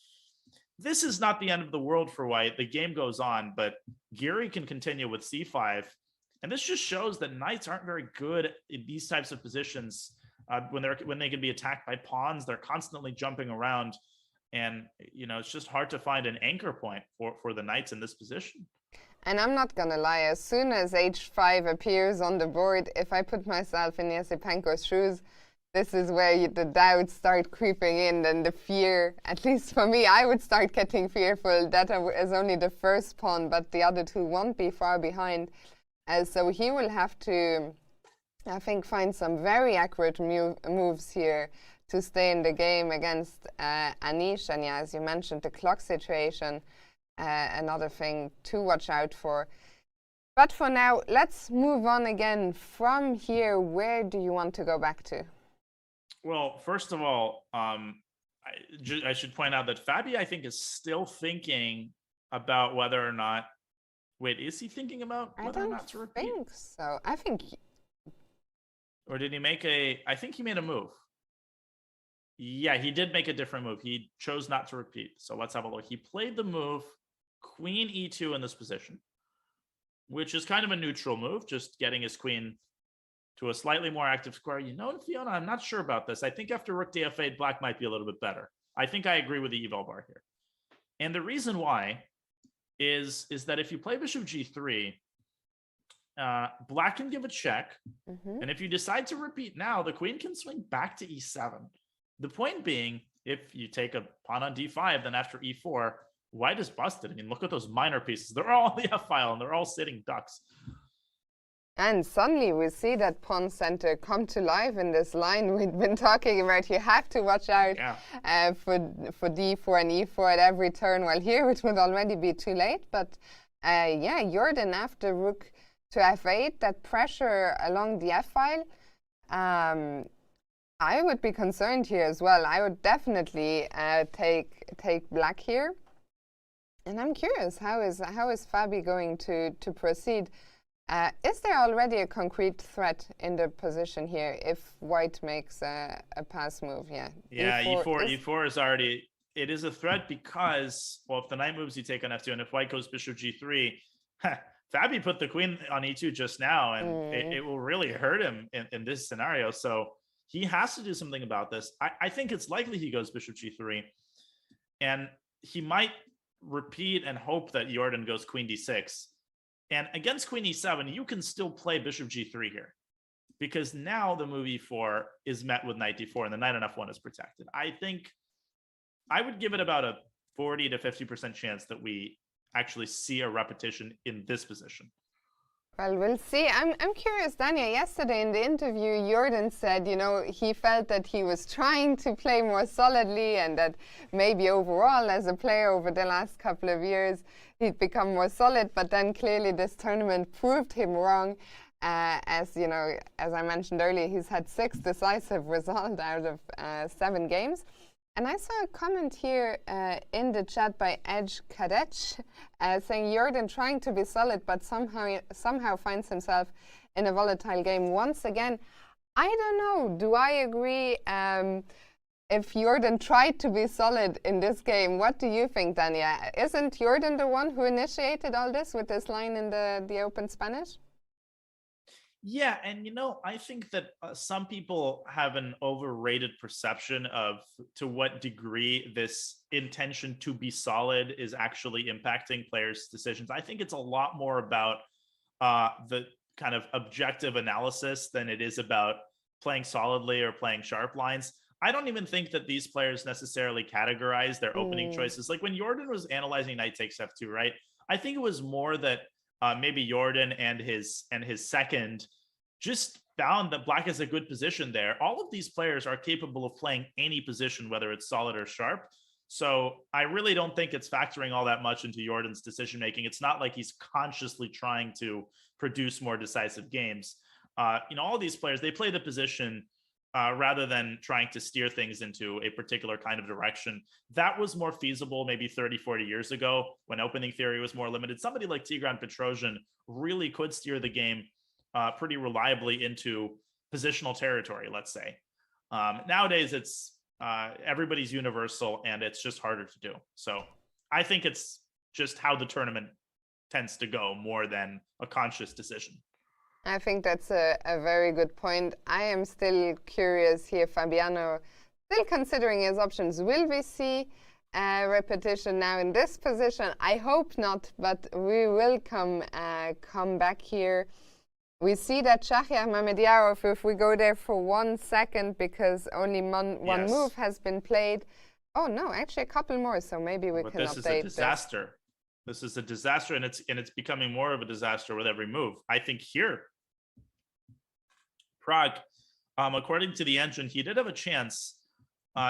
Speaker 2: This is not the end of the world for white. The game goes on, but Giri can continue with c5. And this just shows that knights aren't very good in these types of positions. When they can be attacked by pawns, they're constantly jumping around. And, you know, it's just hard to find an anchor point for the knights in this position.
Speaker 1: And I'm not going to lie, as soon as h5 appears on the board, if I put myself in Yesipenko's shoes, this is where the doubts start creeping in, and the fear, at least for me, I would start getting fearful. That is only the first pawn, but the other two won't be far behind. So he will have to, I think, find some very accurate moves here to stay in the game against Anish. And yeah, as you mentioned, the clock situation, another thing to watch out for. But for now, let's move on again. From here, where do you want to go back to?
Speaker 2: Well, first of all, I should point out that Fabi, I think, is still thinking about whether or not. Wait, is he thinking about whether or not to repeat?
Speaker 1: I think so. I think.
Speaker 2: Or did he make I think he made a move. Yeah, he did make a different move. He chose not to repeat. So let's have a look. He played the move Queen E2 in this position, which is kind of a neutral move, just getting his queen to a slightly more active square. You know, Fiona, I'm not sure about this. I think after rook df8, black might be a little bit better. I think I agree with the eval bar here. And the reason why is that if you play bishop g3, black can give a check. And if you decide to repeat now, the queen can swing back to e7. The point being, if you take a pawn on d5, then after e4, white is busted. I mean, look at those minor pieces. They're all on the f file, and they're all sitting ducks.
Speaker 1: And suddenly we see that pawn center come to life in this line we've been talking about. You have to watch out for d4 and e4 at every turn. Well, here it would already be too late. But yeah, Jorden after rook to f8, that pressure along the f file, I would be concerned here as well. I would definitely take black here. And I'm curious, how is Fabi going to proceed? Is there already a concrete threat in the position here if white makes a pass move? Yeah.
Speaker 2: Yeah, e4 is already, it is a threat because, well, if the knight moves, you take on f2, and if white goes bishop g3, Fabi put the queen on e2 just now, and it will really hurt him in this scenario. So he has to do something about this. I think it's likely he goes bishop g3, and he might repeat and hope that Jorden goes queen d6. And against queen e7, you can still play bishop g3 here, because now the move e4 is met with knight d4 and the knight on f1 is protected. I think I would give it about a 40 to 50% chance that we actually see a repetition in this position.
Speaker 1: Well, we'll see. I'm curious, Dania. Yesterday in the interview, Jorden said, you know, he felt that he was trying to play more solidly and that maybe overall as a player over the last couple of years, he'd become more solid. But then clearly this tournament proved him wrong. As you know, as I mentioned earlier, he's had 6 decisive results out of 7 games. And I saw a comment here in the chat by Edge Kadech saying Jorden trying to be solid, but somehow finds himself in a volatile game once again. I don't know. Do I agree? If Jorden tried to be solid in this game, what do you think, Dania? Isn't Jorden the one who initiated all this with this line in the Open Spanish?
Speaker 2: Yeah, and you know, I think that some people have an overrated perception of to what degree this intention to be solid is actually impacting players' decisions. I think it's a lot more about the kind of objective analysis than it is about playing solidly or playing sharp lines. I don't even think that these players necessarily categorize their opening choices. Like when Jorden was analyzing knight takes f2, right? I think it was more that maybe Jorden and his second just found that black is a good position there. All of these players are capable of playing any position, whether it's solid or sharp. So I really don't think it's factoring all that much into Jordan's decision making. It's not like he's consciously trying to produce more decisive games. You know, all these players, they play the position rather than trying to steer things into a particular kind of direction. That was more feasible maybe 30, 40 years ago when opening theory was more limited. Somebody like Tigran Petrosian really could steer the game pretty reliably into positional territory, let's say. Nowadays, it's everybody's universal and it's just harder to do. So I think it's just how the tournament tends to go more than a conscious decision.
Speaker 1: I think that's a very good point. I am still curious here, Fabiano, still considering his options. Will we see a repetition now in this position? I hope not, but we will come back here. We see that Shahriar Mamedyarov, if we go there for 1 second, because only one move has been played. Oh no, actually a couple more, so maybe we can update
Speaker 2: this. Is a disaster. This is a disaster, and it's becoming more of a disaster with every move. I think here, Pragg, according to the engine, he did have a chance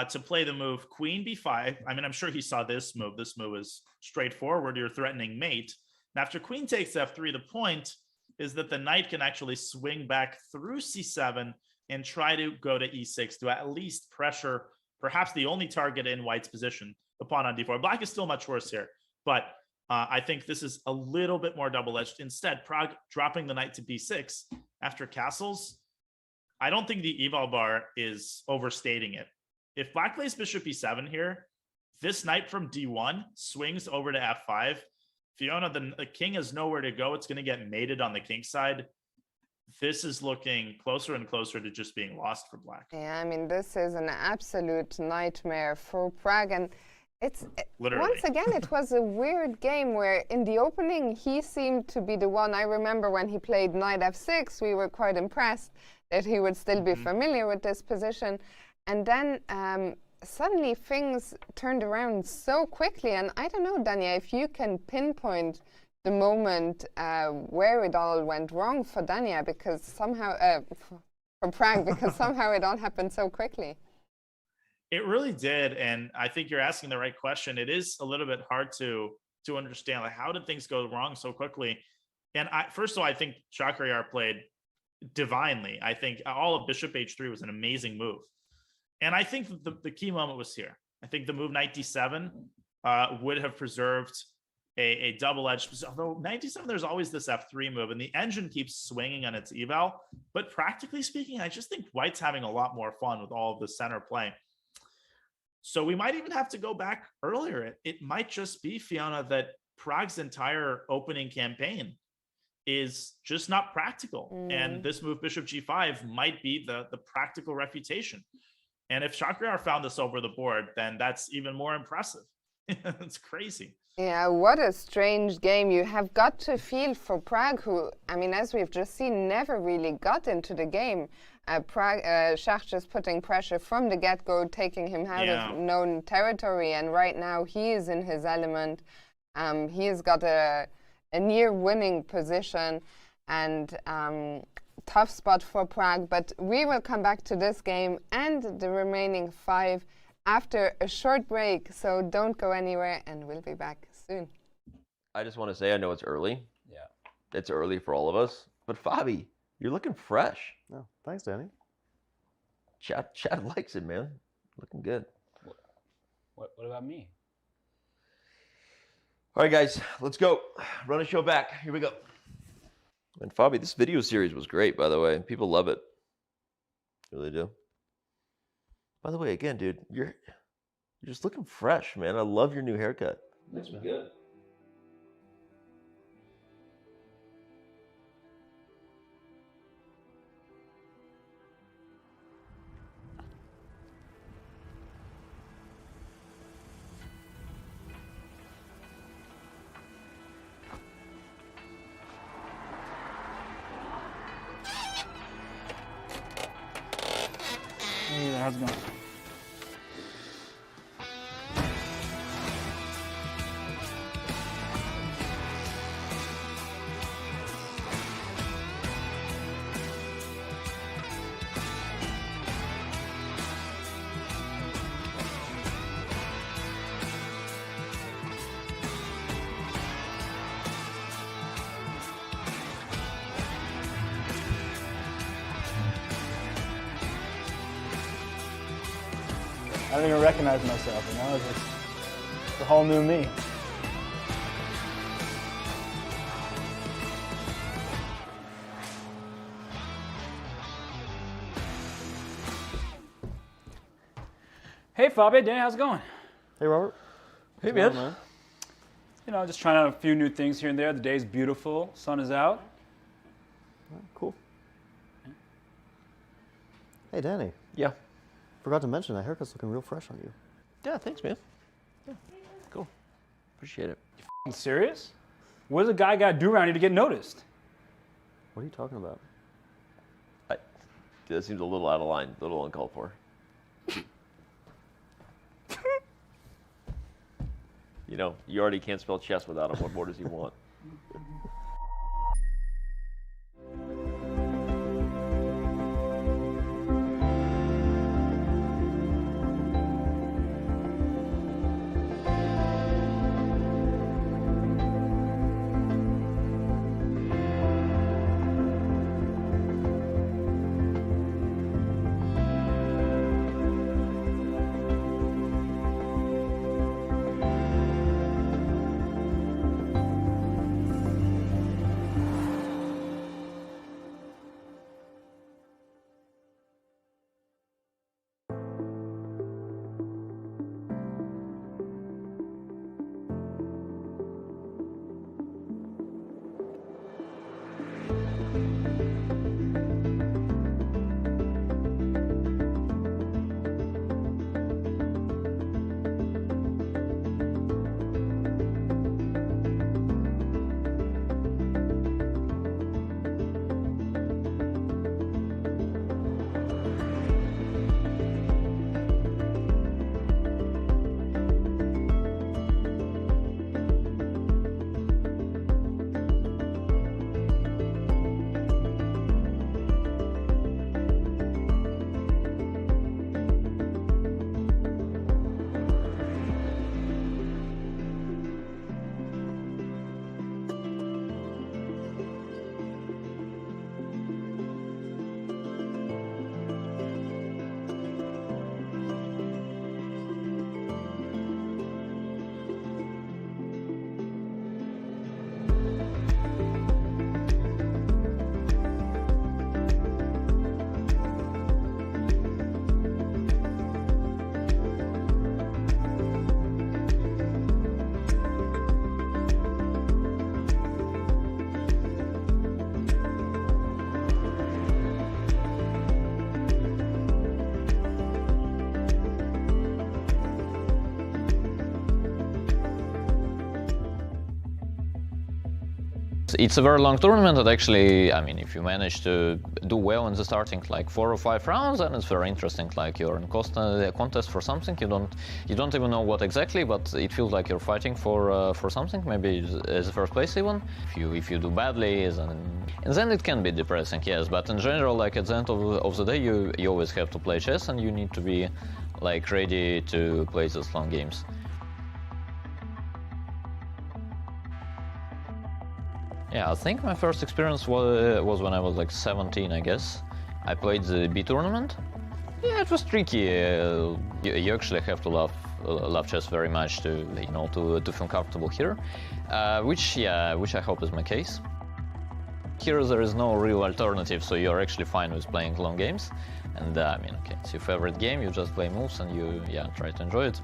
Speaker 2: to play the move queen b5. I mean, I'm sure he saw this move. This move is straightforward. You're threatening mate. And after queen takes f3, the point is that the knight can actually swing back through c7 and try to go to e6 to at least pressure perhaps the only target in white's position, the pawn on d4. Black is still much worse here, but I think this is a little bit more double-edged. Instead, Pragg dropping the knight to b6 after castles. I don't think the eval bar is overstating it. If black plays bishop e7 here, this knight from d1 swings over to f5. Fiona, the king has nowhere to go. It's going to get mated on the king side. This is looking closer and closer to just being lost for black.
Speaker 1: Yeah, I mean, this is an absolute nightmare for Pragg. And
Speaker 2: literally,
Speaker 1: once again, it was a weird game where in the opening, he seemed to be the one. I remember when he played knight f6, we were quite impressed that he would still be familiar with this position. And then suddenly things turned around so quickly. And I don't know, Dania, if you can pinpoint the moment where it all went wrong for Dania, because somehow, for Pragg, because somehow it all happened so quickly.
Speaker 2: It really did. And I think you're asking the right question. It is a little bit hard to understand, like, how did things go wrong so quickly? And first of all, I think Shahriar played divinely. I think all of bishop h3 was an amazing move. And I think the key moment was here. I think the move knight d7 would have preserved a double-edged, although knight d7, there's always this f3 move, and the engine keeps swinging on its eval. But practically speaking, I just think white's having a lot more fun with all of the center play. So we might even have to go back earlier. It might just be, Fiona, that Pragg's entire opening campaign is just not practical. And this move, bishop g5, might be the practical refutation. And if Shahriar found this over the board, then that's even more impressive. It's crazy.
Speaker 1: Yeah, what a strange game. You have got to feel for Prague, who, I mean, as we've just seen, never really got into the game. Schach just putting pressure from the get-go, taking him out of known territory, and right now he is in his element. He has got a near-winning position, and tough spot for Prague, but we will come back to this game and the remaining 5 after a short break, so don't go anywhere, and we'll be back soon.
Speaker 5: I just want to say, I know it's early.
Speaker 6: Yeah.
Speaker 5: It's early for all of us, but Fabi, you're looking fresh.
Speaker 7: Oh, thanks, Danny.
Speaker 5: Chad likes it, man. Looking good.
Speaker 6: What about me?
Speaker 5: All right, guys, let's go. Run a show back. Here we go. And Fabi, this video series was great, by the way. People love it. Really do. By the way, again, dude, you're just looking fresh, man. I love your new haircut. Looks good.
Speaker 6: Hey there, how's it going? I don't even recognize myself, you know? It's a whole new me. Hey, Fabi, Danny, how's it going?
Speaker 7: Hey, Robert.
Speaker 5: Hey,
Speaker 7: What's going
Speaker 5: man.
Speaker 7: on,
Speaker 6: You know, just trying out a few new things here and there. The day's beautiful, sun is out.
Speaker 7: Oh, cool. Hey, Danny.
Speaker 5: Yeah.
Speaker 7: Forgot to mention that haircut's looking real fresh on you.
Speaker 5: Yeah, thanks, man. Yeah, cool. Appreciate it.
Speaker 6: You serious? What does a guy got to do around here to get noticed?
Speaker 7: What are you talking about?
Speaker 5: That seems a little out of line, a little uncalled for. You know, you already can't spell chess without him. What more does he want?
Speaker 8: it's a very long tournament. And actually, I mean, if you manage to do well in the starting like 4 or 5 rounds, then it's very interesting. Like you're in a contest for something. You don't even know what exactly, but it feels like you're fighting for something. Maybe as the first place even. If you do badly, and then it can be depressing. Yes, but in general, like at the end of the day, you always have to play chess, and you need to be like ready to play these long games. Yeah, I think my first experience was when I was like 17, I guess. I played the B tournament. Yeah, it was tricky. You actually have to love chess very much to feel comfortable here, which I hope is my case. Here there is no real alternative, so you're actually fine with playing long games. And I mean, okay, it's your favorite game. You just play moves and you try to enjoy it.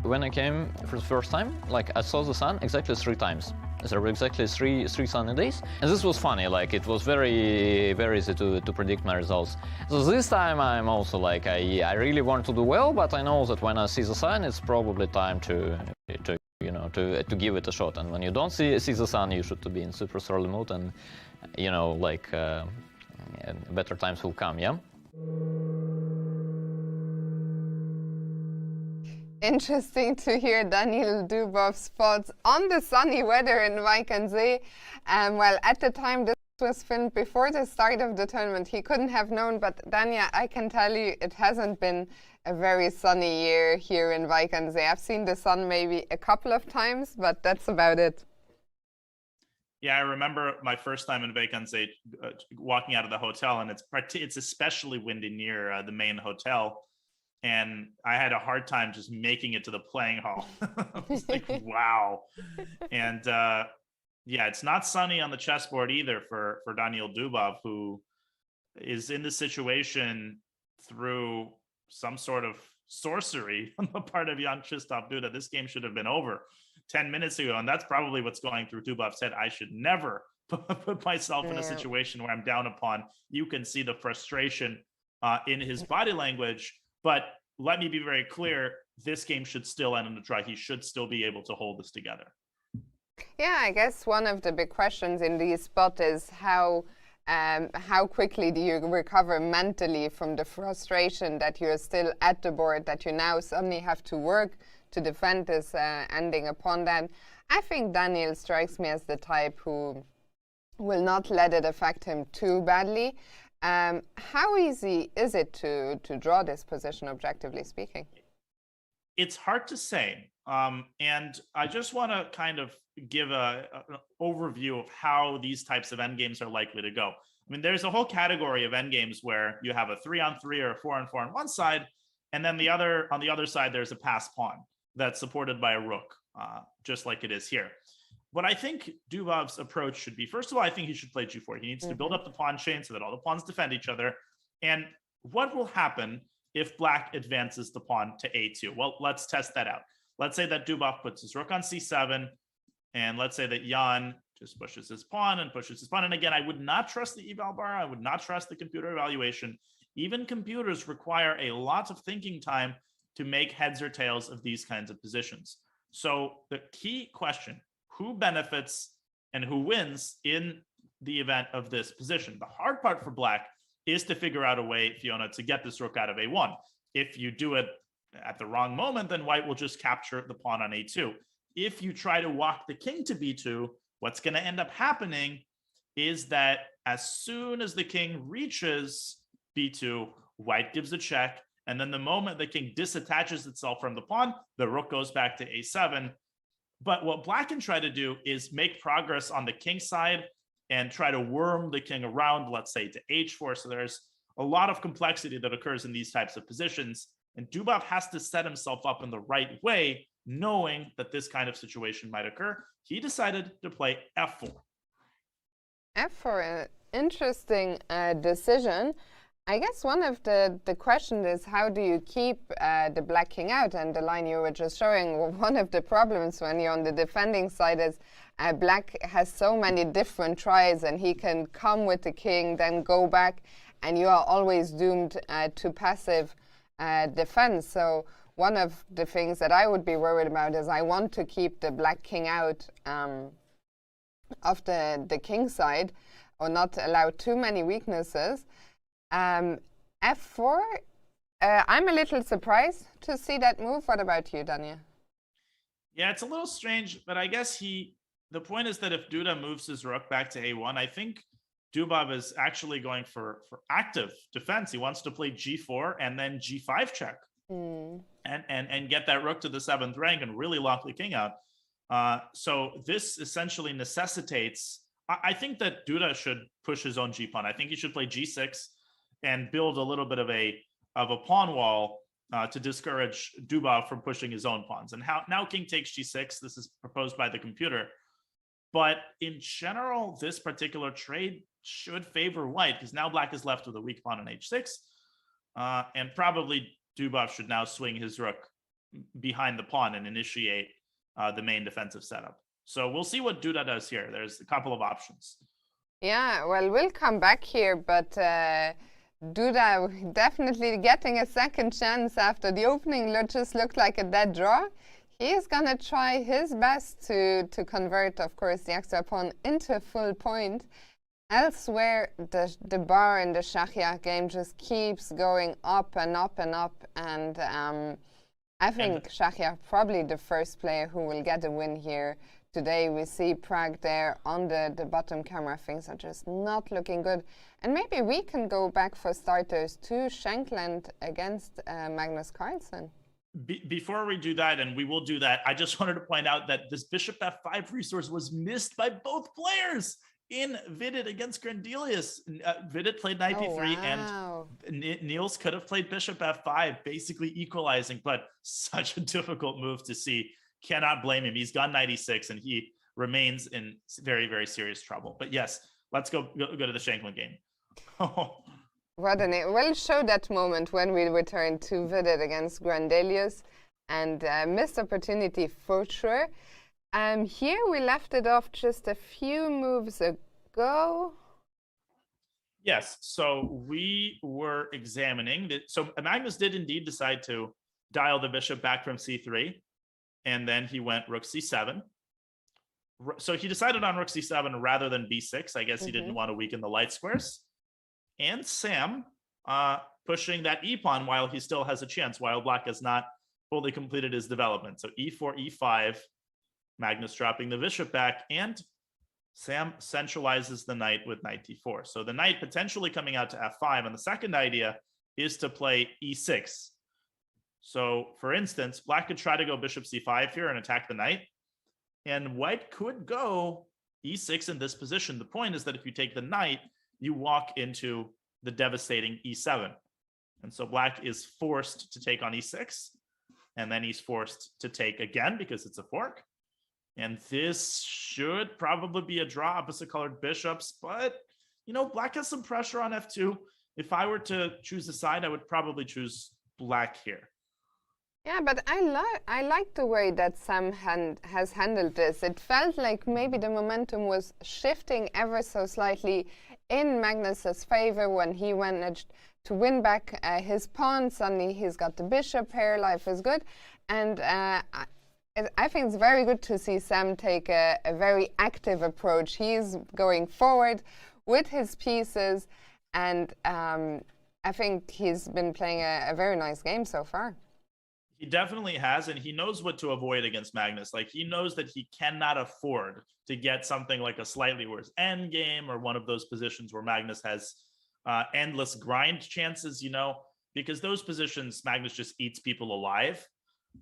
Speaker 8: When I came for the first time, like I saw the sun exactly 3 times. There were exactly three sunny days, and this was funny. Like it was very easy to predict my results. So this time I'm also like I really want to do well, but I know that when I see the sun, it's probably time to give it a shot. And when you don't see the sun, you should be in super surly mood, and better times will come. Yeah.
Speaker 1: Interesting to hear Daniel Dubov's thoughts on the sunny weather in Wijk aan Zee. Well, at the time this was filmed before the start of the tournament, he couldn't have known, but Daniel, I can tell you it hasn't been a very sunny year here in Wijk aan Zee. I've seen the sun maybe a couple of times, but that's about it.
Speaker 2: Yeah, I remember my first time in Wijk aan Zee walking out of the hotel, and it's especially windy near the main hotel. And I had a hard time just making it to the playing hall. I was like, wow. And it's not sunny on the chessboard either for Daniel Dubov, who is in this situation through some sort of sorcery on the part of Jan-Krzysztof Duda. This game should have been over 10 minutes ago. And that's probably what's going through Dubov's head. I should never put myself in a situation where I'm down upon. You can see the frustration in his body language. But let me be very clear, this game should still end in a draw. He should still be able to hold this together.
Speaker 1: Yeah, I guess one of the big questions in this spot is how quickly do you recover mentally from the frustration that you're still at the board, that you now suddenly have to work to defend this ending upon that. I think Daniel strikes me as the type who will not let it affect him too badly. How easy is it to draw this position, objectively speaking?
Speaker 2: It's hard to say. And I just want to kind of give an overview of how these types of endgames are likely to go. I mean, there's a whole category of endgames where you have a 3-on-3 or a 4-on-4 on one side, and then on the other side, there's a pass pawn that's supported by a rook, just like it is here. What I think Dubov's approach should be, first of all, I think he should play g4. He needs to build up the pawn chain so that all the pawns defend each other. And what will happen if black advances the pawn to a2? Well, let's test that out. Let's say that Dubov puts his rook on c7, and let's say that Jan just pushes his pawn and pushes his pawn. And again, I would not trust the eval bar. I would not trust the computer evaluation. Even computers require a lot of thinking time to make heads or tails of these kinds of positions. So the key question, who benefits and who wins in the event of this position? The hard part for black is to figure out a way, Fiona, to get this rook out of a1. If you do it at the wrong moment, then white will just capture the pawn on a2. If you try to walk the king to b2, what's going to end up happening is that as soon as the king reaches b2, white gives a check. And then the moment the king disattaches itself from the pawn, the rook goes back to a7. But what black can try to do is make progress on the king side and try to worm the king around, let's say, to h4. So there's a lot of complexity that occurs in these types of positions. And Dubov has to set himself up in the right way, knowing that this kind of situation might occur. He decided to play f4.
Speaker 1: F4, interesting decision. I guess one of the questions is, how do you keep the black king out? And the line you were just showing, one of the problems when you're on the defending side is black has so many different tries, and he can come with the king, then go back, and you are always doomed to passive defense. So one of the things that I would be worried about is I want to keep the black king out of the king side, or not allow too many weaknesses. F4, I'm a little surprised to see that move. What about you, Daniel?
Speaker 2: Yeah, it's a little strange, but I guess the point is that if Duda moves his rook back to A1, I think Dubov is actually going for active defense. He wants to play G4 and then G5 check and get that rook to the 7th rank and really lock the king out. So this essentially necessitates, I think that Duda should push his own G pawn. I think he should play G6 and build a little bit of a pawn wall to discourage Dubov from pushing his own pawns. And now king takes G6. This is proposed by the computer. But in general, this particular trade should favor white, because now black is left with a weak pawn on H6. And probably Dubov should now swing his rook behind the pawn and initiate the main defensive setup. So we'll see what Duda does here. There's a couple of options.
Speaker 1: Yeah, well, we'll come back here, but Duda definitely getting a second chance after the opening just looked like a dead draw. He is going to try his best to convert, of course, the extra pawn into a full point. Elsewhere, the bar in the Shachyak game just keeps going up and up and up. And I think Shachyak probably the first player who will get a win here. Today we see Prag there on the bottom camera. Things are just not looking good. And maybe we can go back for starters to Shankland against Magnus Carlsen.
Speaker 2: Before we do that, and we will do that, I just wanted to point out that this bishop f5 resource was missed by both players in Vidit against Grandelius. Vidit played knight b3, and Niels could have played bishop f5, basically equalizing, but such a difficult move to see. Cannot blame him. He's gone knight e6, and he remains in very, very serious trouble. But yes, let's go to the Shankland game.
Speaker 1: We'll show that moment when we return to Vidit against Grandelius, and missed opportunity for sure. Here we left it off just a few moves ago.
Speaker 2: Yes, so we were examining that. So Magnus did indeed decide to dial the bishop back from c3, and then he went rook c7. So he decided on rook c7 rather than b6. I guess he didn't want to weaken the light squares. And Sam pushing that e-pawn while he still has a chance, while black has not fully completed his development. So e4, e5, Magnus dropping the bishop back, and Sam centralizes the knight with knight d4. So the knight potentially coming out to f5, and the second idea is to play e6. So for instance, black could try to go bishop c5 here and attack the knight, and white could go e6 in this position. The point is that if you take the knight, you walk into the devastating e7. And so black is forced to take on e6, and then he's forced to take again because it's a fork. And this should probably be a draw, opposite colored bishops, but you know, black has some pressure on f2. If I were to choose a side, I would probably choose black here.
Speaker 1: Yeah, but I like the way that Sam has handled this. It felt like maybe the momentum was shifting ever so slightly in Magnus's favor when he managed to win back his pawn. Suddenly he's got the bishop here, life is good. And I think it's very good to see Sam take a very active approach. He's going forward with his pieces, and I think he's been playing a very nice game so far.
Speaker 2: He definitely has, and he knows what to avoid against Magnus. Like, he knows that he cannot afford to get something like a slightly worse endgame or one of those positions where Magnus has endless grind chances, you know, because those positions, Magnus just eats people alive.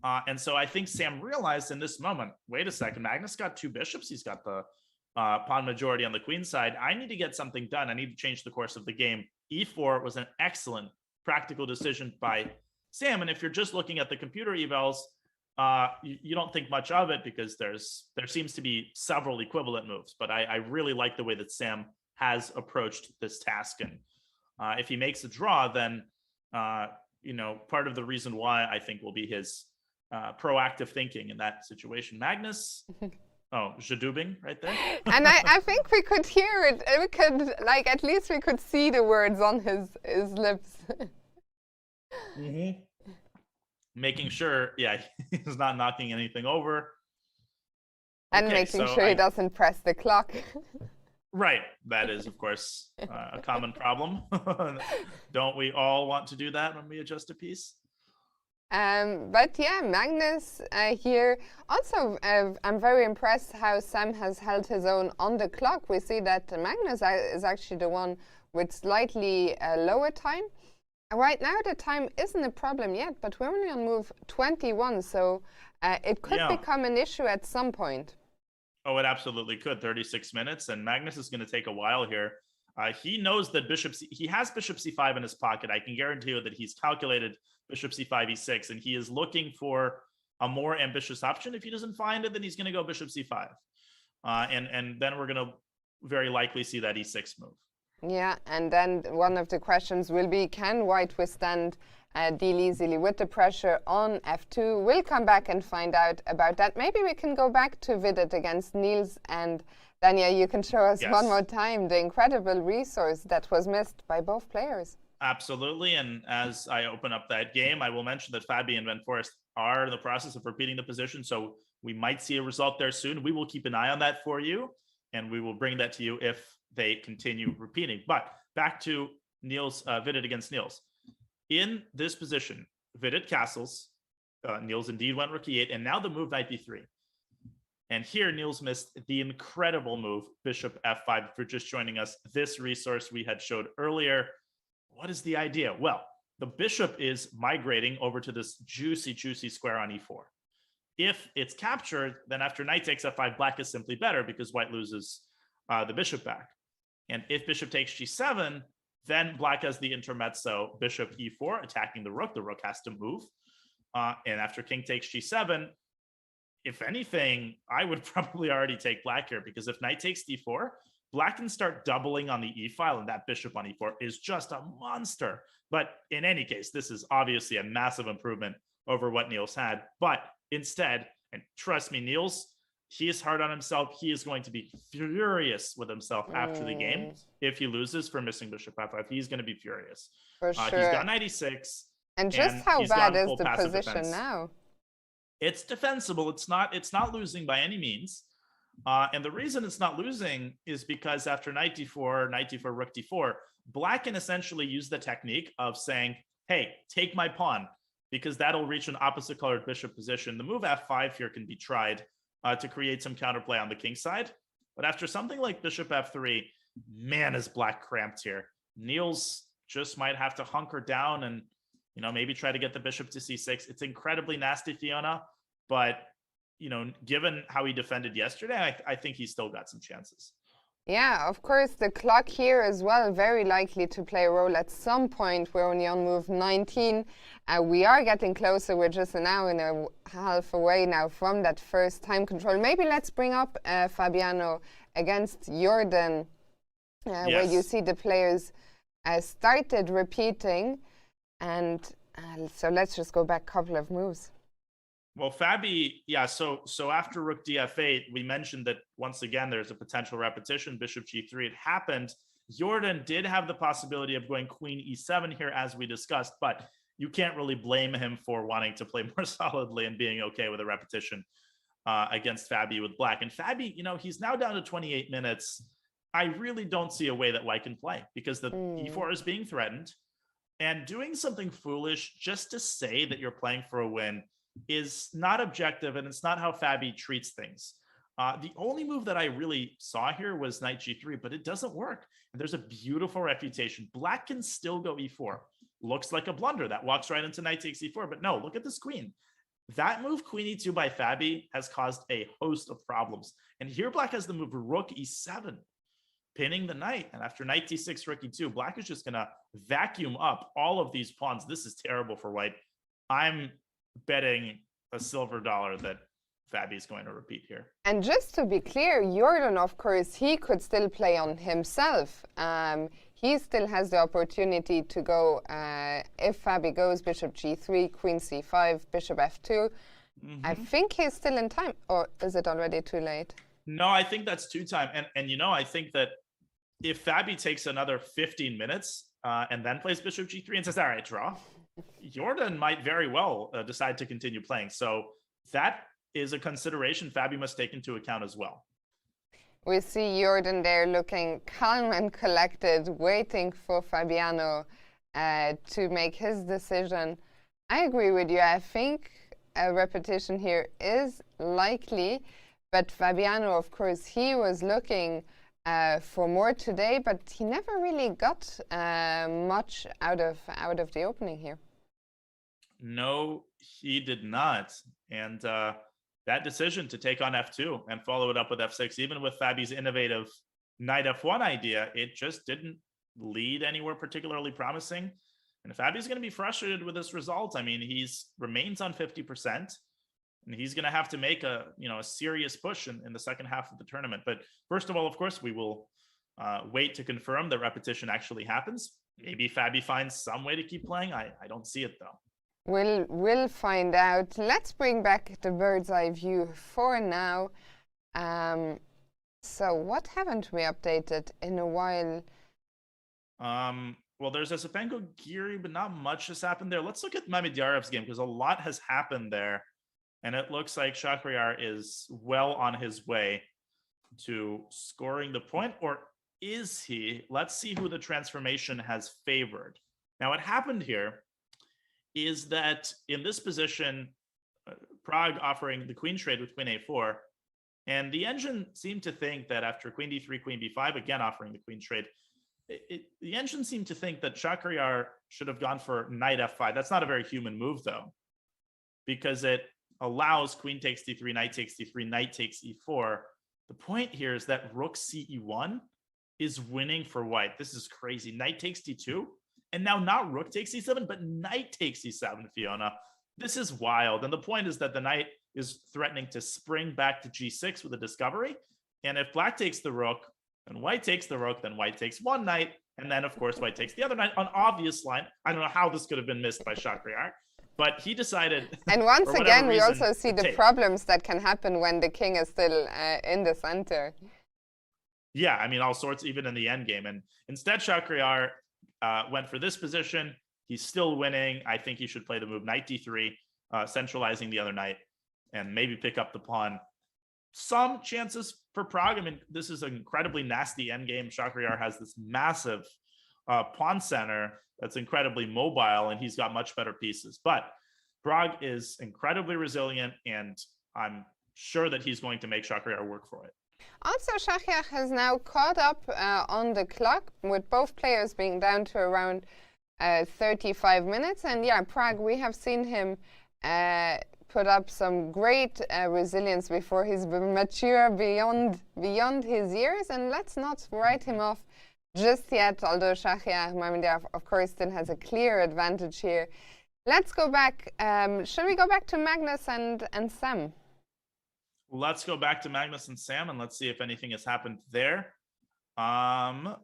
Speaker 2: And so I think Sam realized in this moment, wait a second, Magnus got two bishops. He's got the pawn majority on the queen side. I need to get something done. I need to change the course of the game. E4 was an excellent practical decision by Sam. And if you're just looking at the computer evals, you don't think much of it because there seems to be several equivalent moves. But I really like the way that Sam has approached this task. And if he makes a draw, then you know, part of the reason why I think will be his proactive thinking in that situation. Magnus, oh, Jadubing right there.
Speaker 1: And I think we could hear it. We could, like, at least we could see the words on his lips.
Speaker 2: Making sure, yeah, he's not knocking anything over.
Speaker 1: And
Speaker 2: Okay,
Speaker 1: making
Speaker 2: so
Speaker 1: sure he doesn't press the clock.
Speaker 2: Right. That is, of course, a common problem. Don't we all want to do that when we adjust a piece?
Speaker 1: But yeah, Magnus here. Also, I'm very impressed how Sam has held his own on the clock. We see that Magnus is actually the one with slightly lower time. Right now, the time isn't a problem yet, but we're only on move 21, so it could become an issue at some point.
Speaker 2: Oh, it absolutely could. 36 minutes, and Magnus is going to take a while here. He knows that he has bishop c5 in his pocket. I can guarantee you that he's calculated bishop c5, e6, and he is looking for a more ambitious option. If he doesn't find it, then he's going to go bishop c5. And then we're going to very likely see that e6 move.
Speaker 1: Yeah, and then one of the questions will be, can White withstand deal easily with the pressure on f2? We'll come back and find out about that. Maybe we can go back to Vidit against Niels, and Dania, you can show us one more time the incredible resource that was missed by both players.
Speaker 2: Absolutely, and as I open up that game, I will mention that Fabi and Van Foreest are in the process of repeating the position, so we might see a result there soon. We will keep an eye on that for you, and we will bring that to you if they continue repeating. But back to Niels, Vidit against Niels. In this position, Vidit castles, Niels indeed went rook e8, and now the move knight b3. And here Niels missed the incredible move, bishop f5. If you're just joining us, this resource we had showed earlier. What is the idea? Well, the bishop is migrating over to this juicy, juicy square on e4. If it's captured, then after knight takes f5, black is simply better because white loses the bishop back. And if bishop takes g7, then black has the intermezzo, bishop e4, attacking the rook. The rook has to move. And after king takes g7, if anything, I would probably already take black here, because if knight takes d4, black can start doubling on the e file, and that bishop on e4 is just a monster. But in any case, this is obviously a massive improvement over what Niels had. But instead, and trust me, Niels, he is hard on himself. He is going to be furious with himself after the game if he loses for missing bishop f5. He's going to be furious.
Speaker 1: For sure.
Speaker 2: He's got knight e6.
Speaker 1: And just how bad is the position
Speaker 2: defense.
Speaker 1: now?
Speaker 2: It's defensible. It's not losing by any means. And the reason it's not losing is because after knight d4, rook d4, black can essentially use the technique of saying, hey, take my pawn, because that'll reach an opposite colored bishop position. The move f5 here can be tried to create some counterplay on the king side. But after something like bishop f3, man, is black cramped here. Niels just might have to hunker down and, you know, maybe try to get the bishop to c6. It's incredibly nasty, Fiona, but, you know, given how he defended yesterday, I think he's still got some chances.
Speaker 1: Yeah, of course, the clock here as well, very likely to play a role at some point. We're only on move 19. We are getting closer. We're just an hour and a half away now from that first time control. Maybe let's bring up Fabiano against Jorden, where you see the players started repeating. And so let's just go back a couple of moves.
Speaker 2: Well, Fabi, yeah, so after rook df8, we mentioned that once again, there's a potential repetition, bishop g3. It happened. Jorden did have the possibility of going queen e7 here, as we discussed, but you can't really blame him for wanting to play more solidly and being okay with a repetition against Fabi with black. And Fabi, you know, he's now down to 28 minutes. I really don't see a way that White can play, because the e4 is being threatened, and doing something foolish just to say that you're playing for a win is not objective, and it's not how Fabi treats things. The only move that I really saw here was knight g3, but it doesn't work. And there's a beautiful refutation. Black can still go e4. Looks like a blunder. That walks right into knight takes e4, but no, look at this queen. That move, queen e2 by Fabi, has caused a host of problems. And here black has the move rook e7, pinning the knight. And after knight d6, rook e2, black is just going to vacuum up all of these pawns. This is terrible for White. I'm betting a silver dollar that Fabi is going to repeat here. And
Speaker 1: just to be clear, Jorden, of course, he could still play on himself. He still has the opportunity to go, if Fabi goes bishop g3, queen c5, bishop f2. I think he's still in time, or is it already too late?
Speaker 2: No, I think that's too time. And you know, I think that if Fabi takes another 15 minutes and then plays bishop g3 and says, all right, draw, Jorden might very well decide to continue playing. So that is a consideration Fabi must take into account as well.
Speaker 1: We see Jorden there looking calm and collected, waiting for Fabiano to make his decision. I agree with you. I think a repetition here is likely, but Fabiano, of course, he was looking for more today, but he never really got much out of the opening here.
Speaker 2: No, he did not. And that decision to take on f2 and follow it up with f6, even with Fabi's innovative knight f1 idea, it just didn't lead anywhere particularly promising. And Fabi's going to be frustrated with this result. I mean, he's remains on 50%, and he's going to have to make a serious push in the second half of the tournament. But first of all, of course, we will wait to confirm the repetition actually happens. Maybe Fabi finds some way to keep playing. I don't see it, though.
Speaker 1: We'll find out. Let's bring back the bird's eye view for now. So what haven't we updated in a while?
Speaker 2: Well, there's a Steil-Antoni Giri, but not much has happened there. Let's look at Mamedyarov's game, because a lot has happened there. And it looks like Shahryar is well on his way to scoring the point. Or is he? Let's see who the transformation has favored. Now, what happened here is that in this position, Prague offering the queen trade with queen a4. And the engine seemed to think that after queen d3, queen b5, again offering the queen trade, the engine seemed to think that Shahryar should have gone for knight f5. That's not a very human move, though, because it allows queen takes d3, knight takes d3, knight takes e4. The point here is that rook ce1 is winning for white. This is crazy. Knight takes d2, and now not rook takes e7, but knight takes e7, Fiona. This is wild. And the point is that the knight is threatening to spring back to g6 with a discovery. And if black takes the rook, and white takes the rook, then white takes one knight, and then, of course, white takes the other knight. An obvious line. I don't know how this could have been missed by Shahryar, but he decided.
Speaker 1: And once again, we also see the problems that can happen when the king is still in the center.
Speaker 2: Yeah, I mean, all sorts, even in the end game. And instead, Shahryar went for this position. He's still winning. I think he should play the move knight d3, centralizing the other knight, and maybe pick up the pawn. Some chances for Prague. I mean, this is an incredibly nasty endgame. Shahryar has this massive pawn center that's incredibly mobile, and he's got much better pieces. But Prague is incredibly resilient, and I'm sure that he's going to make Shahryar work for it.
Speaker 1: Also, Shahryar has now caught up on the clock, with both players being down to around 35 minutes. And yeah, Prague, we have seen him put up some great resilience before. He's been mature beyond his years, and let's not write him off just yet, although Shahryar Mamedyarov, of course, still has a clear advantage here. Let's go back. Shall we go back to Magnus and Sam?
Speaker 2: Let's go back to Magnus and Sam, and let's see if anything has happened there.
Speaker 1: Absolutely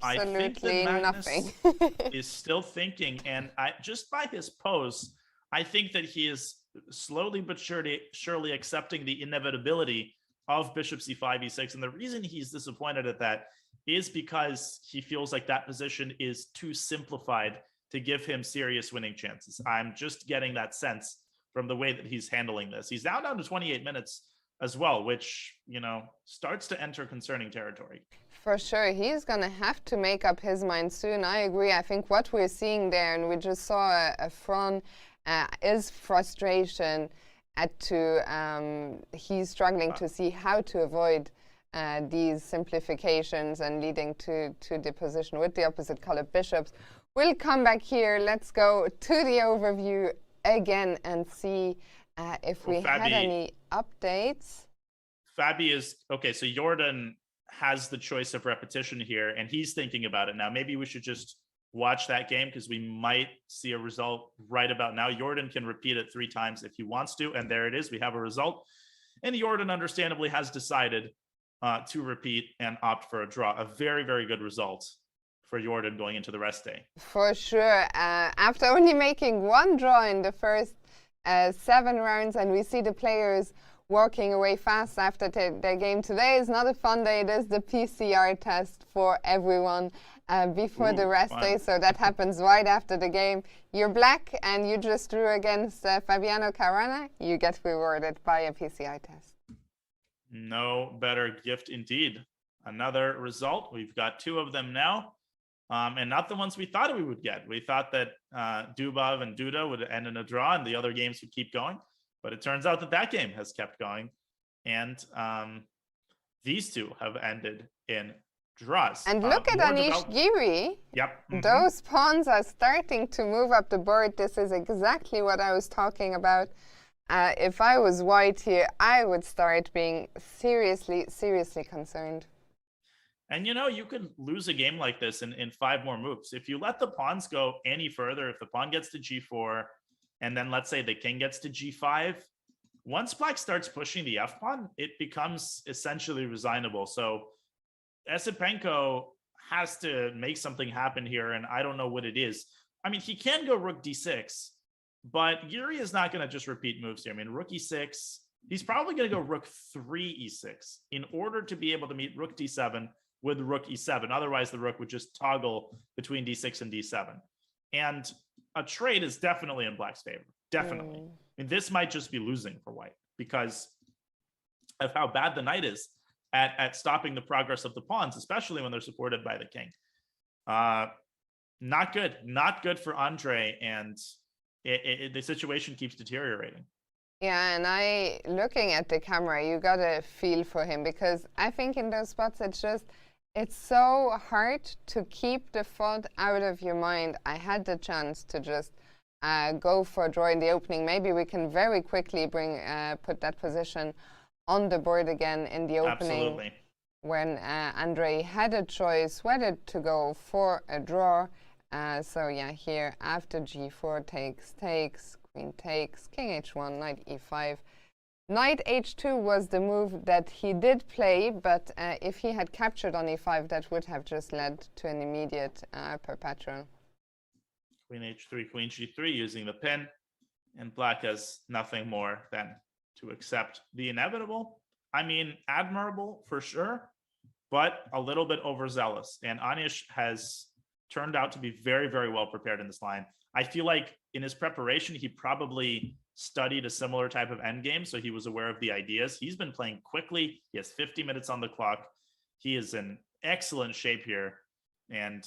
Speaker 2: I think that Magnus
Speaker 1: nothing.
Speaker 2: is still thinking, and just by his pose, I think that he is slowly but surely accepting the inevitability of bishop c5, e6. And the reason he's disappointed at that is because he feels like that position is too simplified to give him serious winning chances. I'm just getting that sense from the way that he's handling this. He's now down to 28 minutes as well, which, starts to enter concerning territory.
Speaker 1: For sure, he's going to have to make up his mind soon. I agree. I think what we're seeing there, and we just saw a front, is frustration he's struggling to see how to avoid these simplifications and leading to the position with the opposite colored bishops. We'll come back here. Let's go to the overview again and see if we had any updates.
Speaker 2: Fabi is okay. So Jorden has the choice of repetition here, and he's thinking about it now. Maybe we should just watch that game, because we might see a result right about now. Jorden can repeat it 3 times if he wants to, and there it is. We have a result, and Jorden understandably has decided to repeat and opt for a draw. A very, very good result for Jorden going into the rest day.
Speaker 1: For sure. After only making 1 draw in the first 7 rounds, and we see the players walking away fast after their game. Today is not a fun day. It is the PCR test for everyone before the rest day. So that happens right after the game. You're black and you just drew against Fabiano Caruana. You get rewarded by a PCR test.
Speaker 2: No better gift indeed. Another result. We've got 2 of them now. And not the ones we thought we would get. We thought that Dubov and Duda would end in a draw and the other games would keep going. But it turns out that that game has kept going. And these 2 have ended in draws.
Speaker 1: And look at Anish Giri.
Speaker 2: Yep.
Speaker 1: Those pawns are starting to move up the board. This is exactly what I was talking about. If I was white here, I would start being seriously concerned.
Speaker 2: And you could lose a game like this in 5 more moves. If you let the pawns go any further, if the pawn gets to g4, and then let's say the king gets to g5, once black starts pushing the f-pawn, it becomes essentially resignable. So Esipenko has to make something happen here, and I don't know what it is. I mean, he can go rook d6, but Giri is not going to just repeat moves here. I mean, rook e6, he's probably going to go rook 3 e6 in order to be able to meet rook d7 with rook e7. Otherwise, the rook would just toggle between d6 and d7. And a trade is definitely in black's favor. Definitely. I mean, this might just be losing for white because of how bad the knight is at stopping the progress of the pawns, especially when they're supported by the king. Not good. Not good for Andre. And the situation keeps deteriorating.
Speaker 1: Yeah, and looking at the camera, you got to feel for him because I think in those spots, it's so hard to keep the thought out of your mind. I had the chance to just go for a draw in the opening. Maybe we can very quickly put that position on the board again in the opening.
Speaker 2: Absolutely.
Speaker 1: When Andre had a choice whether to go for a draw. So yeah, here after g4 takes, queen takes, king h1, knight e5. Knight h2 was the move that he did play, but if he had captured on e5, that would have just led to an immediate perpetual.
Speaker 2: Queen h3, queen g3 using the pin, and black has nothing more than to accept the inevitable. I mean, admirable for sure, but a little bit overzealous. And Anish has turned out to be very, very well prepared in this line. I feel like in his preparation, he probably studied a similar type of endgame, so he was aware of the ideas. He's been playing quickly. He has 50 minutes on the clock. He is in excellent shape here. And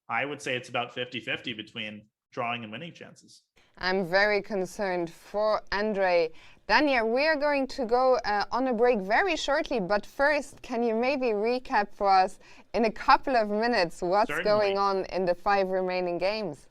Speaker 2: I would say it's about 50-50 between drawing and winning chances.
Speaker 1: I'm very concerned for Andre. Dania, we are going to go on a break very shortly, but first, can you maybe recap for us in a couple of minutes what's going on in the 5 remaining games?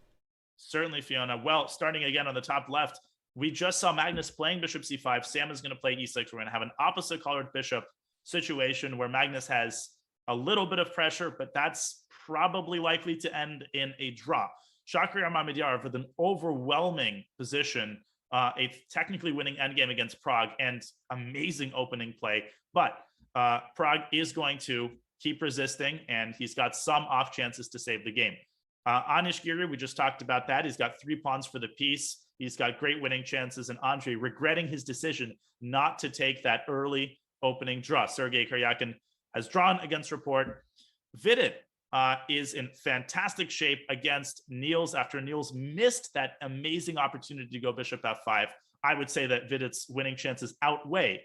Speaker 2: Certainly, Fiona. Well, starting again on the top left, we just saw Magnus playing bishop c5. Sam is going to play e6. We're going to have an opposite colored bishop situation where Magnus has a little bit of pressure, but that's probably likely to end in a draw. Shakhriyar Mamedyarov with an overwhelming position, a technically winning endgame against Prague, and amazing opening play. But Prague is going to keep resisting, and he's got some off chances to save the game. Anish Giri, we just talked about that. He's got 3 pawns for the piece. He's got great winning chances, and Andre regretting his decision not to take that early opening draw. Sergei Karyakin has drawn against report. Vidit is in fantastic shape against Niels after Niels missed that amazing opportunity to go bishop f5. I would say that Vidit's winning chances outweigh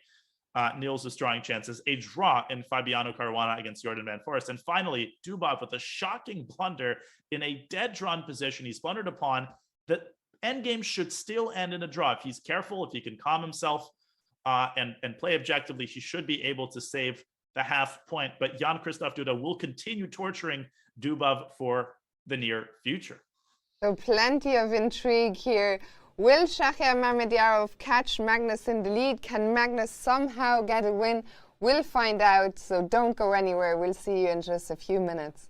Speaker 2: Niels' drawing chances. A draw in Fabiano Caruana against Jorden van Foreest. And finally, Dubov with a shocking blunder in a dead drawn position. He's blundered a pawn. The endgame should still end in a draw. If he's careful, if he can calm himself and play objectively, he should be able to save the half point. But Jan-Krzysztof Duda will continue torturing Dubov for the near future.
Speaker 1: So plenty of intrigue here. Will Shakhriyar Mamedyarov catch Magnus in the lead? Can Magnus somehow get a win? We'll find out, so don't go anywhere. We'll see you in just a few minutes.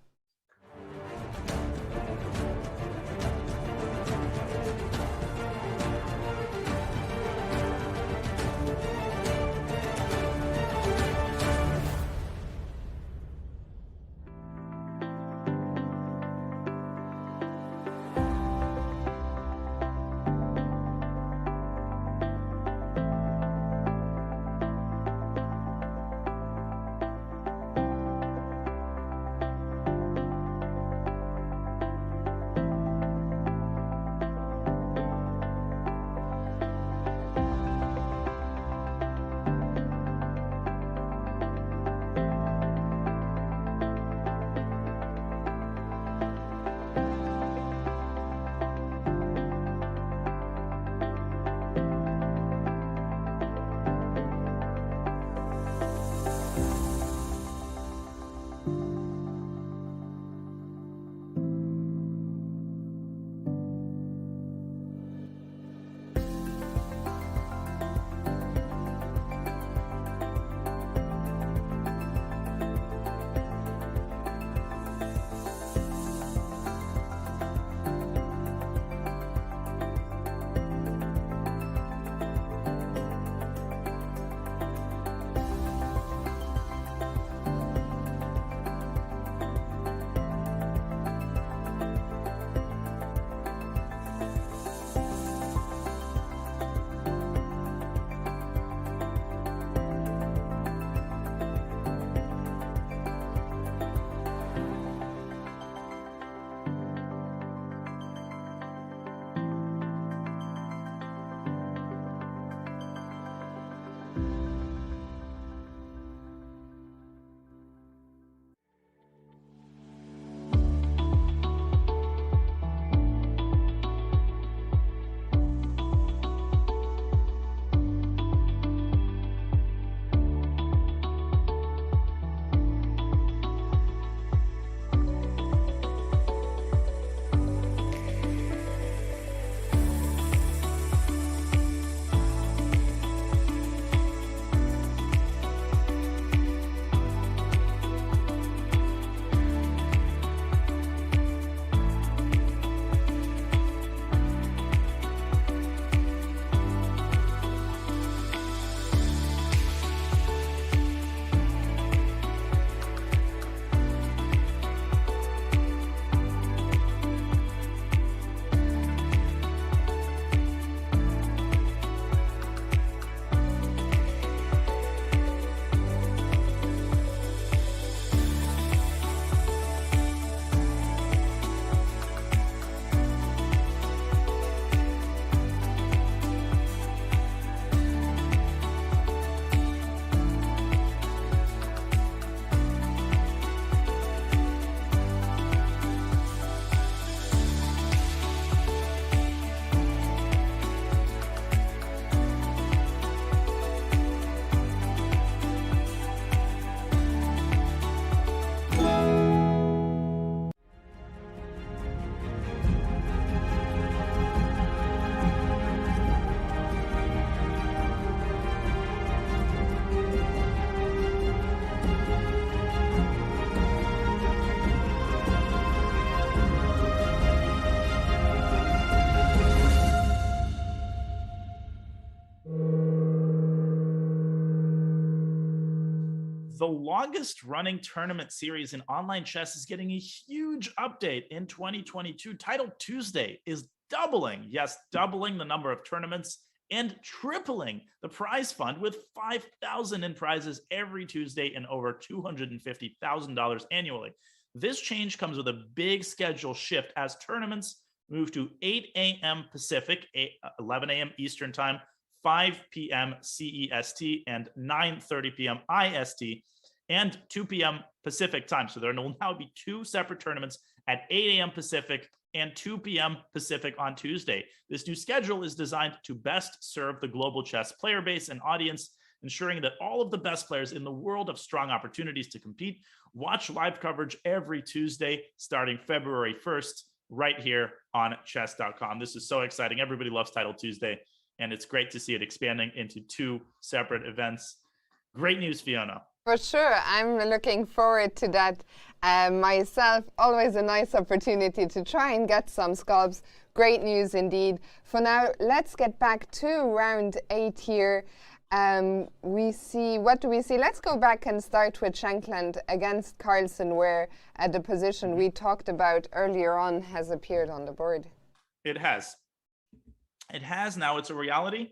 Speaker 2: longest running tournament series in online chess is getting a huge update in 2022. Title Tuesday is doubling, yes, doubling the number of tournaments and tripling the prize fund with $5,000 in prizes every Tuesday and over $250,000 annually. This change comes with a big schedule shift as tournaments move to 8 a.m. Pacific, 11 a.m. Eastern Time, 5 p.m. CEST, and 9:30 p.m. IST, and 2 p.m. Pacific Time. So there will now be 2 separate tournaments at 8 a.m. Pacific and 2 p.m. Pacific on Tuesday. This new schedule is designed to best serve the global chess player base and audience, ensuring that all of the best players in the world have strong opportunities to compete. Watch live coverage every Tuesday starting February 1st right here on Chess.com. This is so exciting. Everybody loves Title Tuesday, and it's great to see it expanding into 2 separate events. Great news, Fiona.
Speaker 1: For sure, I'm looking forward to that myself. Always a nice opportunity to try and get some scalps. Great news indeed. For now, let's get back to round 8 here. What do we see? Let's go back and start with Shankland against Carlsen, where the position we talked about earlier on has appeared on the board.
Speaker 2: It has. It has now. It's a reality.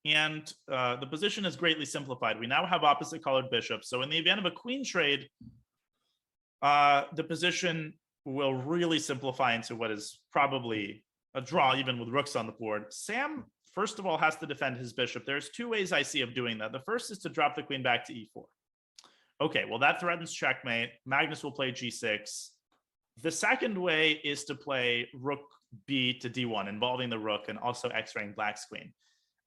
Speaker 2: And the position is greatly simplified. We now have opposite colored bishops. So in the event of a queen trade, the position will really simplify into what is probably a draw, even with rooks on the board. Sam, first of all, has to defend his bishop. There's 2 ways I see of doing that. The first is to drop the queen back to e4. Okay, well, that threatens checkmate. Magnus will play g6. The second way is to play rook b to d1, involving the rook and also x-raying black's queen.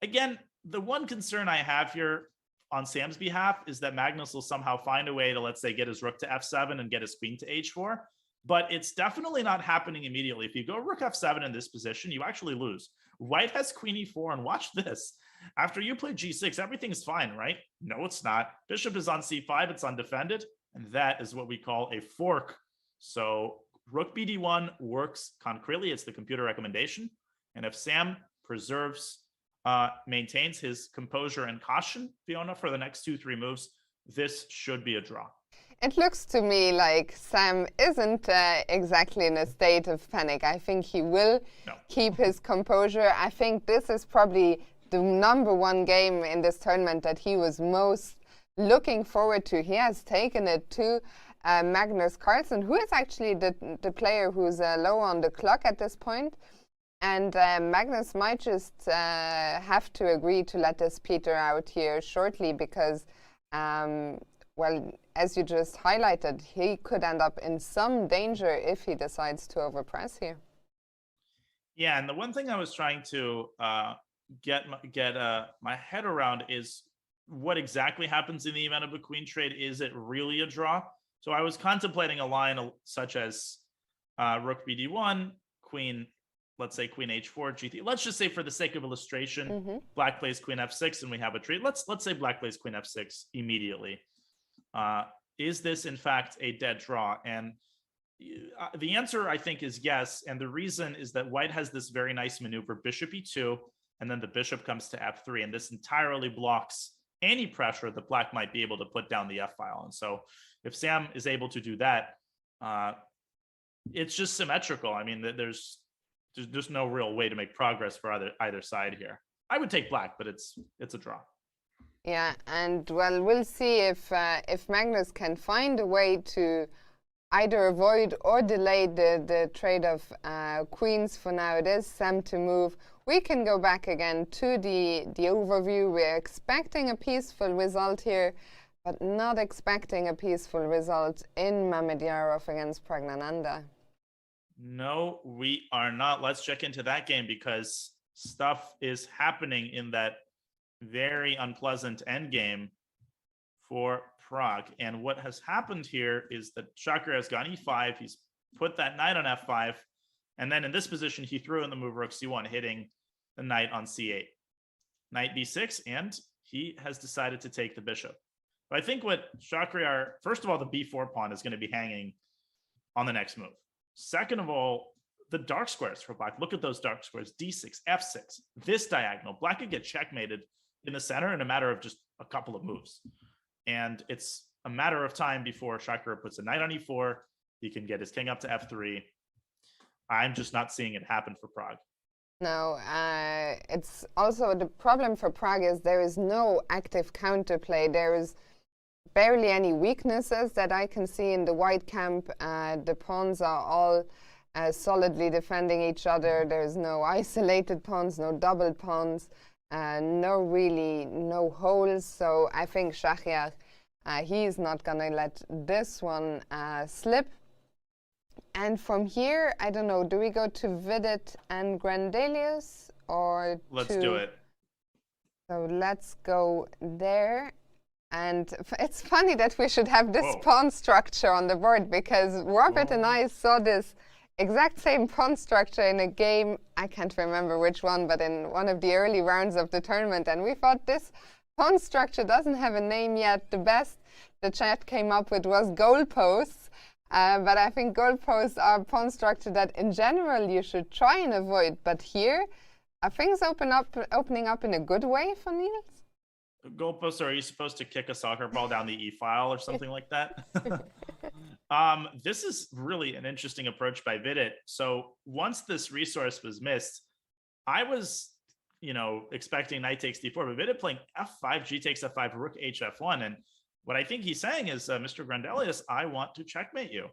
Speaker 2: Again, the one concern I have here on Sam's behalf is that Magnus will somehow find a way to, let's say, get his rook to f7 and get his queen to h4. But it's definitely not happening immediately. If you go rook f7 in this position, you actually lose. White has queen e4, and watch this. After you play g6, everything's fine, right? No, it's not. Bishop is on c5, it's undefended, and that is what we call a fork. So rook bd1 works concretely. It's the computer recommendation. And if Sam maintains his composure and caution, Fiona, for the next 2-3 moves, this should be a draw.
Speaker 1: It looks to me like Sam isn't exactly in a state of panic. I think he will keep his composure. I think this is probably the #1 game in this tournament that he was most looking forward to. He has taken it to Magnus Carlsen, who is actually the player who's low on the clock at this point. And Magnus might just have to agree to let this peter out here shortly because, well, as you just highlighted, he could end up in some danger if he decides to overpress here.
Speaker 2: Yeah, and the one thing I was trying to get my head around is what exactly happens in the event of a queen trade. Is it really a draw? So I was contemplating a line such as rook bd1, queen, let's say queen h4, g3. Let's just say, for the sake of illustration, black plays queen f6 and we have a trade. Let's say black plays queen f6 immediately. Is this in fact a dead draw? And the answer, I think, is yes. And the reason is that white has this very nice maneuver, bishop e2, and then the bishop comes to f3. And this entirely blocks any pressure that black might be able to put down the f-file. And so if Sam is able to do that, it's just symmetrical. I mean, there's no real way to make progress for either side here. I would take black, but it's a draw.
Speaker 1: Yeah, and well, we'll see if Magnus can find a way to either avoid or delay the trade of queens. For now, it is Sam to move. We can go back again to the overview. We're expecting a peaceful result here, but not expecting a peaceful result in Mamedyarov against Pragnanda.
Speaker 2: No, we are not. Let's check into that game because stuff is happening in that very unpleasant endgame for Prague. And what has happened here is that Chakra has gone e5. He's put that knight on f5. And then in this position, he threw in the move rook c1, hitting the knight on c8. Knight b6, and he has decided to take the bishop. But I think what Chakra first of all, the b4 pawn is going to be hanging on the next move. Second of all, the dark squares for black. Look at those dark squares, d6, f6, this diagonal. Black could get checkmated in the center in a matter of just a couple of moves. And it's a matter of time before Shakira puts a knight on e4. He can get his king up to f3. I'm just not seeing it happen for Pragg.
Speaker 1: No, it's also the problem for Pragg is there is no active counterplay. There is barely any weaknesses that I can see in the white camp. The pawns are all solidly defending each other. There's no isolated pawns, no double pawns, no holes. So I think Shakir, he's not gonna let this one slip. And from here, I don't know, do we go to Vidit and Grandelius or
Speaker 2: Let's do it.
Speaker 1: So let's go there. And it's funny that we should have this pawn structure on the board, because Robert and I saw this exact same pawn structure in a game, I can't remember which one, but in one of the early rounds of the tournament. And we thought this pawn structure doesn't have a name yet. The best the chat came up with was goalposts. But I think goalposts are a pawn structure that in general you should try and avoid. But here, are things opening up in a good way for Niels?
Speaker 2: Goalposts, are you supposed to kick a soccer ball down the e-file or something like that? This is really an interesting approach by Vidit. So once this resource was missed, I was, expecting knight takes d4, but Vidit playing f5, g takes f5, rook hf1, and what I think he's saying is, Mr. Grandelius, I want to checkmate you.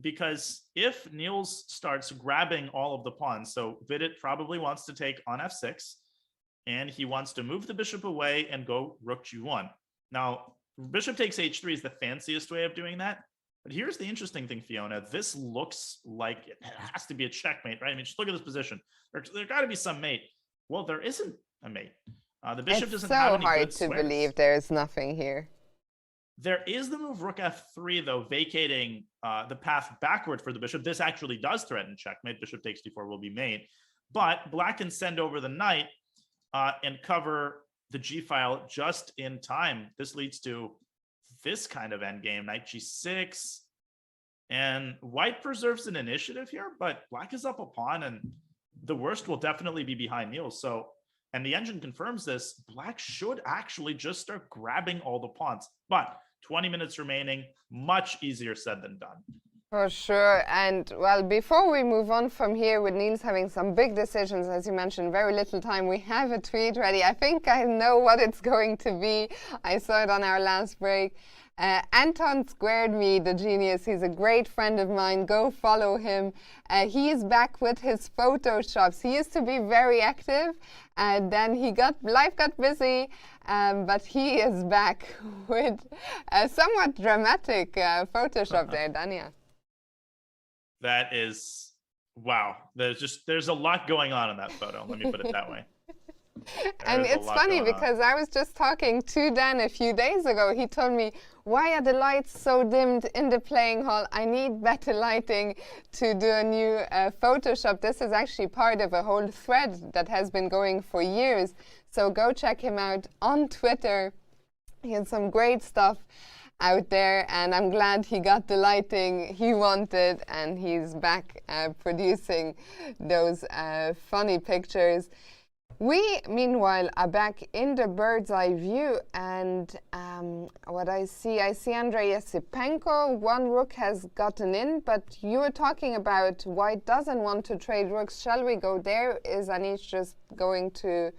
Speaker 2: Because if Niels starts grabbing all of the pawns, so Vidit probably wants to take on f6, and he wants to move the bishop away and go rook g1. Now, bishop takes h3 is the fanciest way of doing that. But here's the interesting thing, Fiona. This looks like it has to be a checkmate, right? I mean, just look at this position. There got to be some mate. Well, there isn't a mate. The bishop doesn't have any good
Speaker 1: It's so hard to
Speaker 2: squares.
Speaker 1: believe there's nothing here.
Speaker 2: There is the move rook f3, though, vacating the path backward for the bishop. This actually does threaten checkmate. Bishop takes d4 will be made. But black can send over the knight and cover the g-file just in time. This leads to this kind of endgame, knight g6. And white preserves an initiative here, but black is up a pawn, and the worst will definitely be behind Niels. So, and the engine confirms this, black should actually just start grabbing all the pawns. But 20 minutes remaining, much easier said than done.
Speaker 1: For sure. And well, before we move on from here with Niels having some big decisions, as you mentioned, very little time, we have a tweet ready. I think I know what it's going to be. I saw it on our last break. Anton squared me, the genius. He's a great friend of mine. Go follow him. He is back with his Photoshops. He used to be very active, and then life got busy, but he is back with a somewhat dramatic Photoshop there, Dania.
Speaker 2: That is, wow. There's a lot going on in that photo. Let me put it that way.
Speaker 1: And it's funny because I was just talking to Dan a few days ago. He told me, why are the lights so dimmed in the playing hall? I need better lighting to do a new Photoshop. This is actually part of a whole thread that has been going for years. So go check him out on Twitter. He has some great stuff out there, and I'm glad he got the lighting he wanted, and he's back producing those funny pictures. We, meanwhile, are back in the bird's eye view, and what I see Andrei Yesipenko. One rook has gotten in, but you were talking about white doesn't want to trade rooks. Shall we go there? Is Anish just going to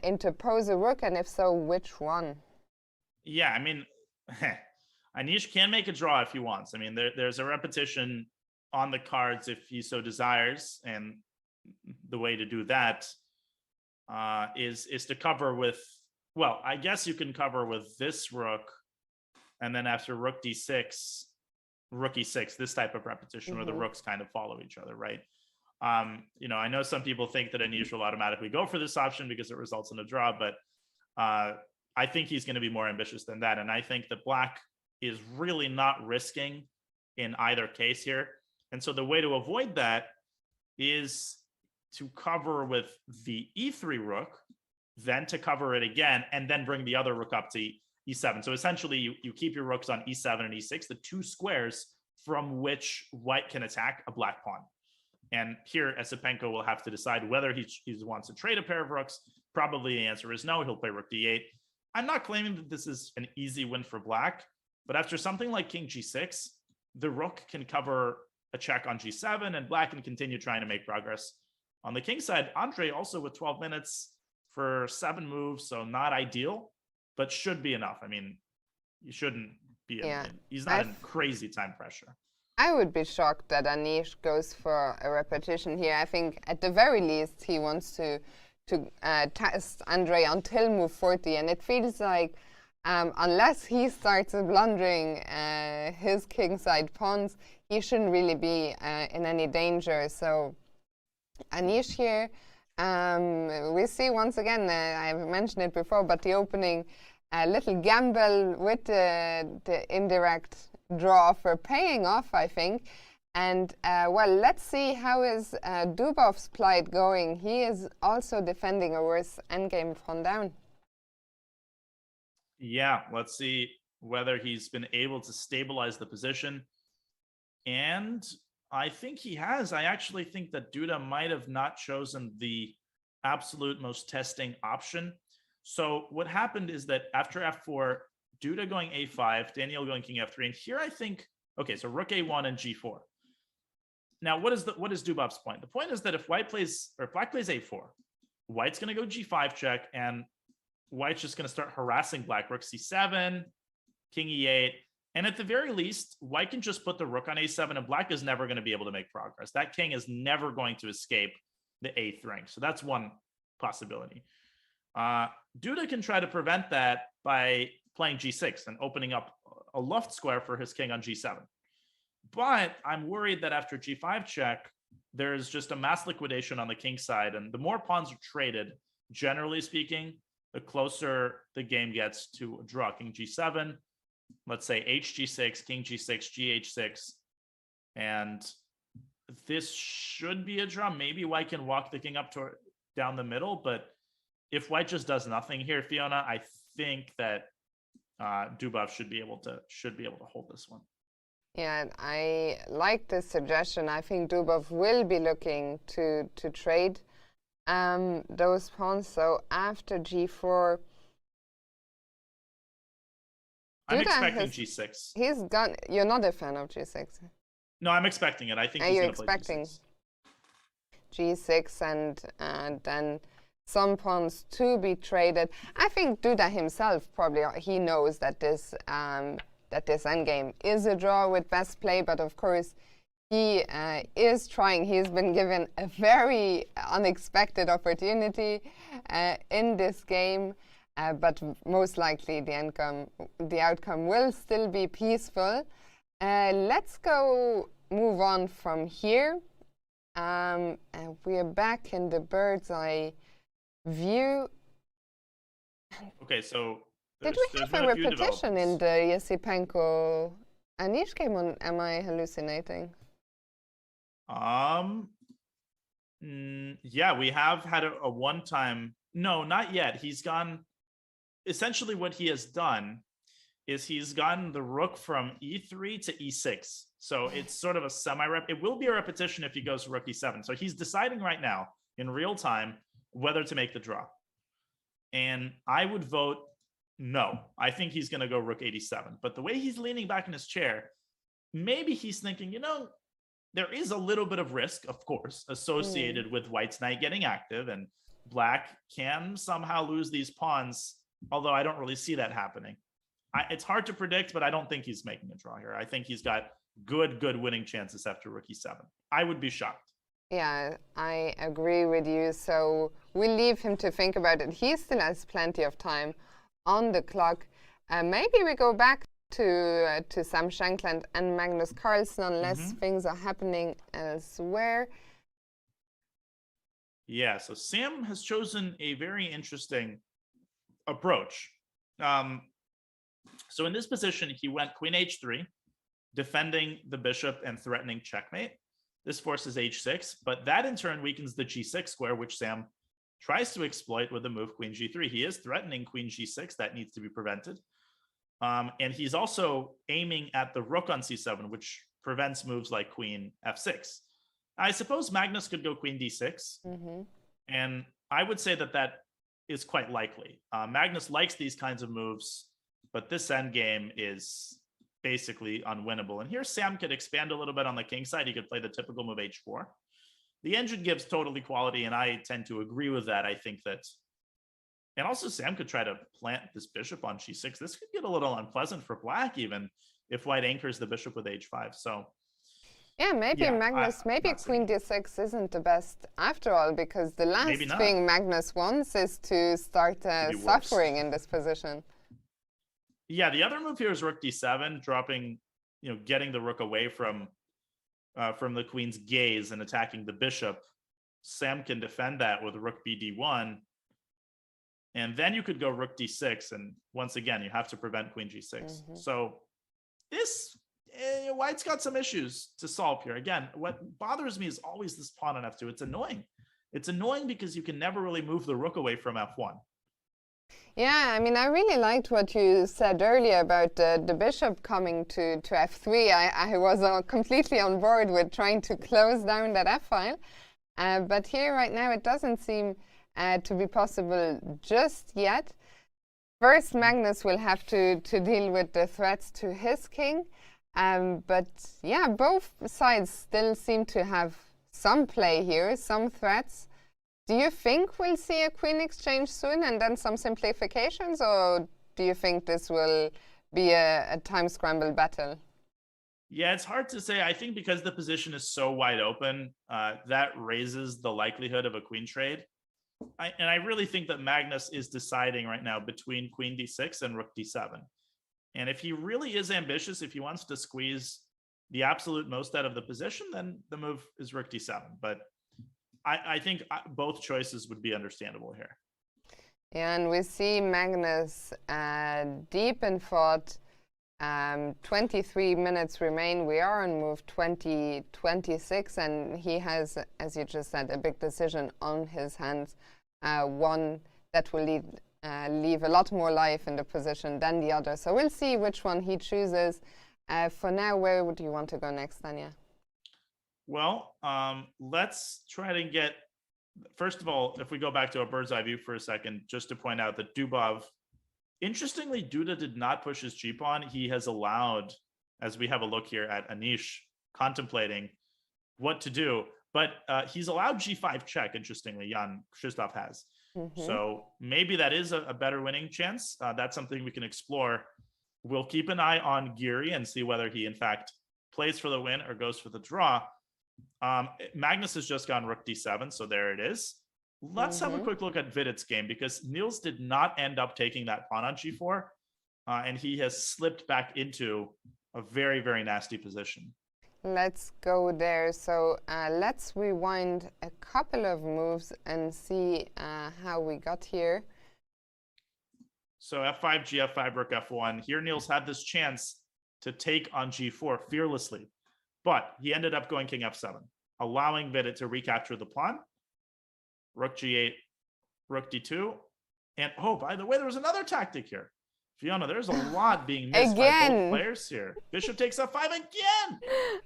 Speaker 1: interpose a rook, and if so, which one?
Speaker 2: Yeah, I mean, Anish can make a draw if he wants. I mean, there's a repetition on the cards if he so desires, and the way to do that is to cover with, well, I guess you can cover with this rook, and then after rook d6, rook e6, this type of repetition where the rooks kind of follow each other, right? I know some people think that Anish will automatically go for this option because it results in a draw, but I think he's going to be more ambitious than that. And I think that black is really not risking in either case here. And so the way to avoid that is to cover with the e3 rook, then to cover it again, and then bring the other rook up to e7. So essentially, you keep your rooks on e7 and e6, the two squares from which white can attack a black pawn. And here, Yesipenko will have to decide whether he wants to trade a pair of rooks. Probably the answer is no. He'll play rook d8. I'm not claiming that this is an easy win for black, but after something like king g6, the rook can cover a check on g7 and black can continue trying to make progress. On the king side, Andre also with 12 minutes for 7 moves, so not ideal, but should be enough. I mean, you shouldn't be, he's not in crazy time pressure.
Speaker 1: I would be shocked that Anish goes for a repetition here. I think at the very least he wants to test Andre until move 40, and it feels like unless he starts blundering his kingside pawns, he shouldn't really be in any danger. So Anish here, we see once again, I've mentioned it before, but the opening little gamble with the indirect draw for paying off, I think. And well, let's see how is Dubov's plight going. He is also defending a worse endgame pawn down.
Speaker 2: Yeah, let's see whether he's been able to stabilize the position. And I think he has. I actually think that Duda might have not chosen the absolute most testing option. So what happened is that after f4, Duda going a5, Daniel going king f3, and here I think, okay, so rook a1 and g4. Now, what is Dubov's point? The point is that if black plays a4, White's going to go g5 check, and White's just going to start harassing black. Rook c7, king e8, and at the very least, White can just put the rook on a7, and black is never going to be able to make progress. That king is never going to escape the 8th rank. So that's one possibility. Duda can try to prevent that by playing g6 and opening up a left square for his king on g7. But I'm worried that after g5 check, there's just a mass liquidation on the king side. And the more pawns are traded, generally speaking, the closer the game gets to a draw. King g7, let's say hg6, king g6, gh6. And this should be a draw. Maybe White can walk the king up down the middle. But if White just does nothing here, Fiona, I think that Dubov should be able to hold this one.
Speaker 1: Yeah, I like this suggestion. I think Dubov will be looking to trade those pawns. So after g4,
Speaker 2: I'm expecting g6.
Speaker 1: He's gone. You're not a fan of g6.
Speaker 2: No, I'm expecting it. I think he's going to play g6.
Speaker 1: G6 and then some pawns to be traded. I think Duda himself probably he knows that this endgame is a draw with best play, but of course he is trying. He's been given a very unexpected opportunity in this game, but most likely the outcome will still be peaceful. Let's go move on from here. We're back in the bird's eye view.
Speaker 2: Okay, so
Speaker 1: did we have a repetition in the Yesipenko Anish game? Am I hallucinating?
Speaker 2: Yeah, we have had a one-time. No, not yet. He's gone. Essentially, what he has done is he's gotten the rook from e3 to e6. So it's sort of a semi-rep. It will be a repetition if he goes rook e7. So he's deciding right now in real time whether to make the draw. And I would vote no. I think he's going to go rook 87. But the way he's leaning back in his chair, maybe he's thinking, there is a little bit of risk, of course, associated with White's knight getting active, and black can somehow lose these pawns, although I don't really see that happening. It's hard to predict, but I don't think he's making a draw here. I think he's got good winning chances after rook e7. I would be shocked.
Speaker 1: Yeah, I agree with you. So we'll leave him to think about it. He still has plenty of time on the clock. Maybe we go back to Sam Shankland and Magnus Carlsen, unless things are happening elsewhere.
Speaker 2: Yeah, so Sam has chosen a very interesting approach. So in this position, he went queen h3, defending the bishop and threatening checkmate. This forces h6, but that in turn weakens the g6 square, which Sam tries to exploit with the move queen g3. He is threatening queen g6. That needs to be prevented. And he's also aiming at the rook on c7, which prevents moves like queen f6. I suppose Magnus could go queen d6. And I would say that is quite likely. Magnus likes these kinds of moves, but this endgame is basically unwinnable. And here Sam could expand a little bit on the king side. He could play the typical move h4. The engine gives total equality, and I tend to agree with that. I think that, and also Sam could try to plant this bishop on g6. This could get a little unpleasant for black, even if white anchors the bishop with h5. So
Speaker 1: yeah, maybe maybe queen d6 isn't the best after all, because the last thing Magnus wants is to start suffering in this position.
Speaker 2: Yeah, the other move here is rook d7, dropping, getting the rook away from the queen's gaze and attacking the bishop. Sam can defend that with rook bd1, and then you could go rook d6, and once again you have to prevent queen g6. So this white's got some issues to solve here. Again, what bothers me is always this pawn on f2. It's annoying. It's annoying because you can never really move the rook away from f1.
Speaker 1: Yeah, I mean, I really liked what you said earlier about the bishop coming to f3. I was completely on board with trying to close down that f-file. But here right now it doesn't seem to be possible just yet. First, Magnus will have to deal with the threats to his king. But yeah, both sides still seem to have some play here, some threats. Do you think we'll see a queen exchange soon and then some simplifications, or do you think this will be a time scramble battle?
Speaker 2: Yeah, it's hard to say. I think because the position is so wide open, that raises the likelihood of a queen trade. And I really think that Magnus is deciding right now between queen d6 and rook d7. And if he really is ambitious, if he wants to squeeze the absolute most out of the position, then the move is rook d7. But I think both choices would be understandable here.
Speaker 1: Yeah, and we see Magnus deep in thought. 23 minutes remain. We are on move 2026, and he has, as you just said, a big decision on his hands. One that will leave a lot more life in the position than the other. So we'll see which one he chooses. For now, where would you want to go next, Tanya?
Speaker 2: Well, let's try to get, first of all, if we go back to a bird's eye view for a second, just to point out that Dubov, interestingly, Duda did not push his g-pawn. He has allowed, as we have a look here at Anish contemplating what to do, but he's allowed g5 check, interestingly, Jan Krzysztof has. So maybe that is a better winning chance. That's something we can explore. We'll keep an eye on Giri and see whether he, in fact, plays for the win or goes for the draw. Magnus has just gone rook d7, so there it is. Let's have a quick look at Vidit's game, because Niels did not end up taking that pawn on g4, and he has slipped back into a very, very nasty position.
Speaker 1: Let's go there. So let's rewind a couple of moves and see how we got here.
Speaker 2: So f5, gf5, rook f1. Here Niels had this chance to take on g4 fearlessly, but he ended up going king f7, allowing Vidit to recapture the pawn. Rook g8, rook d2. And oh, by the way, there was another tactic here. Fiona, there's a lot being missed by both players here. Bishop takes f5 again.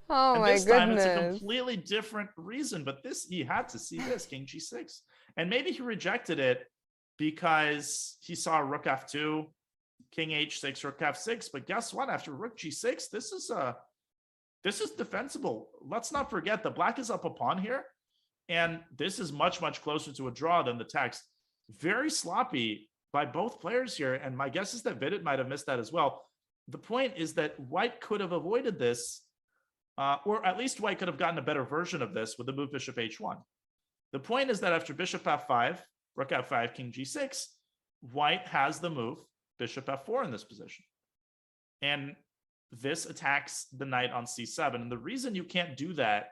Speaker 1: Oh,
Speaker 2: and
Speaker 1: my
Speaker 2: this
Speaker 1: goodness.
Speaker 2: time it's a completely different reason, but this, he had to see this, king g6. And maybe he rejected it because he saw rook f2, king h6, rook f6. But guess what? After rook g6, this is defensible. Let's not forget that black is up a pawn here, and this is much, much closer to a draw than the text. Very sloppy by both players here, and my guess is that Vidit might have missed that as well. The point is that white could have avoided this, or at least white could have gotten a better version of this with the move bishop h1. The point is that after bishop f5, rook f5, king g6, white has the move bishop f4 in this position. And this attacks the knight on c7. And the reason you can't do that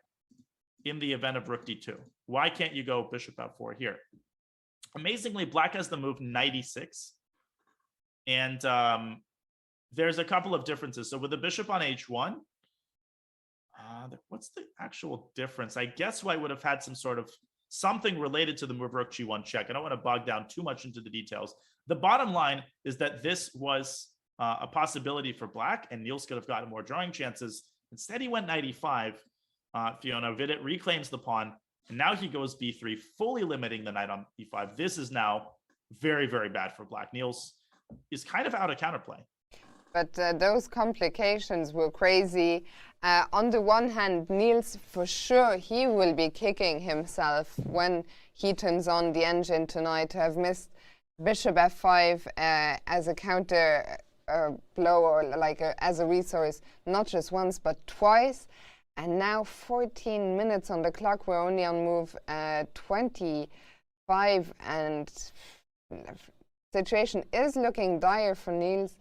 Speaker 2: in the event of rook d2, why can't you go bishop f4 here? Amazingly, black has the move knight e6. And there's a couple of differences. So with the bishop on h1, what's the actual difference? I guess white would have had some sort of something related to the move rook g1 check. I don't want to bog down too much into the details. The bottom line is that this was a possibility for black, and Niels could have gotten more drawing chances. Instead, he went knight e5. Fiona, Vidit reclaims the pawn, and now he goes b3, fully limiting the knight on e5. This is now very, very bad for black. Niels is kind of out of counterplay.
Speaker 1: But those complications were crazy. On the one hand, Niels, for sure, he will be kicking himself when he turns on the engine tonight to have missed bishop f5 as a counter blow, or like as a resource, not just once, but twice. And now 14 minutes on the clock. We're only on move 25, and situation is looking dire for Niels.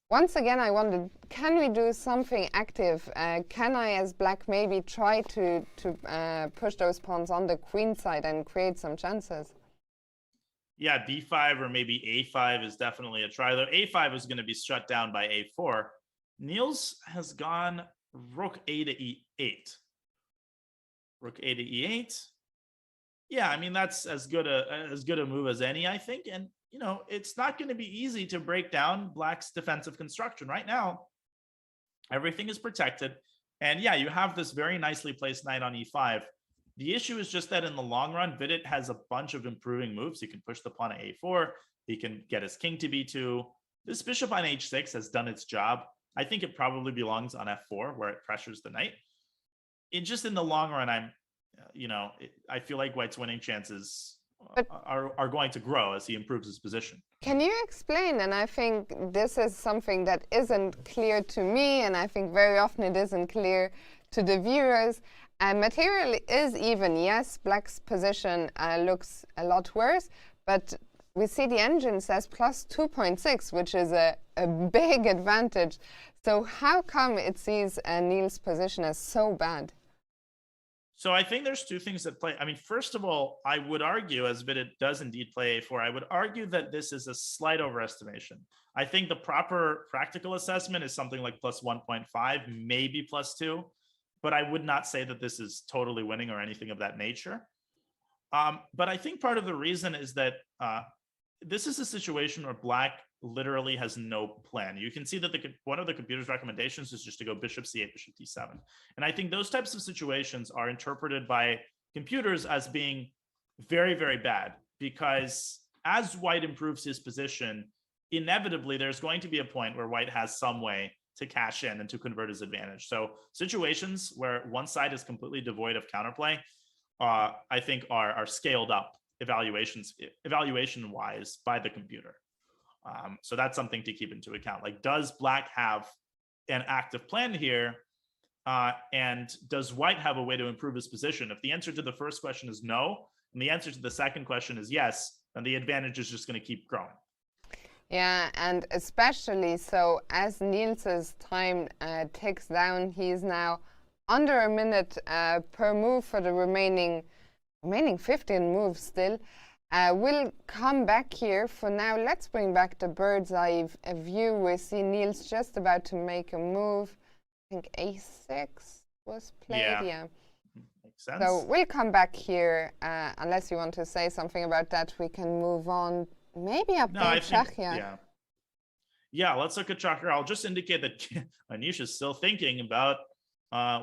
Speaker 1: Once again, I wondered, can we do something active? Can I, as black, maybe try to push those pawns on the queen side and create some chances?
Speaker 2: Yeah, d5 or maybe a5 is definitely a try, though a5 is going to be shut down by a4. Niels has gone rook a to e8. Rook a to e8. Yeah, I mean, that's as good a move as any, I think. And you know, it's not going to be easy to break down black's defensive construction. Right now, everything is protected. And yeah, you have this very nicely placed knight on e5. The issue is just that in the long run, Vidit has a bunch of improving moves. He can push the pawn to a4. He can get his king to b2. This bishop on h6 has done its job. I think it probably belongs on f4, where it pressures the knight. Just in the long run, I feel like White's winning chances are going to grow as he improves his position.
Speaker 1: Can you explain? And I think this is something that isn't clear to me, and I think very often it isn't clear to the viewers. Material is even. Yes, black's position looks a lot worse, but we see the engine says plus 2.6, which is a big advantage. So how come it sees Niels' position as so bad?
Speaker 2: So I think there's two things at play. I mean, first of all, I would argue, as Vidit does indeed play a4, I would argue that this is a slight overestimation. I think the proper practical assessment is something like plus 1.5, maybe plus 2, but I would not say that this is totally winning or anything of that nature. But I think part of the reason is that this is a situation where black literally has no plan. You can see that one of the computer's recommendations is just to go bishop c8, bishop d7. And I think those types of situations are interpreted by computers as being very, very bad, because as White improves his position, inevitably there's going to be a point where White has some way to cash in and to convert his advantage. So situations where one side is completely devoid of counterplay, I think are scaled up evaluation-wise by the computer. So that's something to keep into account. Like, does black have an active plan here? And does White have a way to improve his position? If the answer to the first question is no, and the answer to the second question is yes, then the advantage is just going to keep growing.
Speaker 1: Yeah, and especially so as Niels' time ticks down, he's now under a minute per move for the remaining 15 moves still. We'll come back here. For now, let's bring back the bird's eye view. We see Niels just about to make a move. I think a6 was played. Yeah.
Speaker 2: Makes sense.
Speaker 1: So we'll come back here. Unless you want to say something about that, we can move on. Maybe up to Shachia.
Speaker 2: Yeah, let's look at Chakra. I'll just indicate that Anish is still thinking about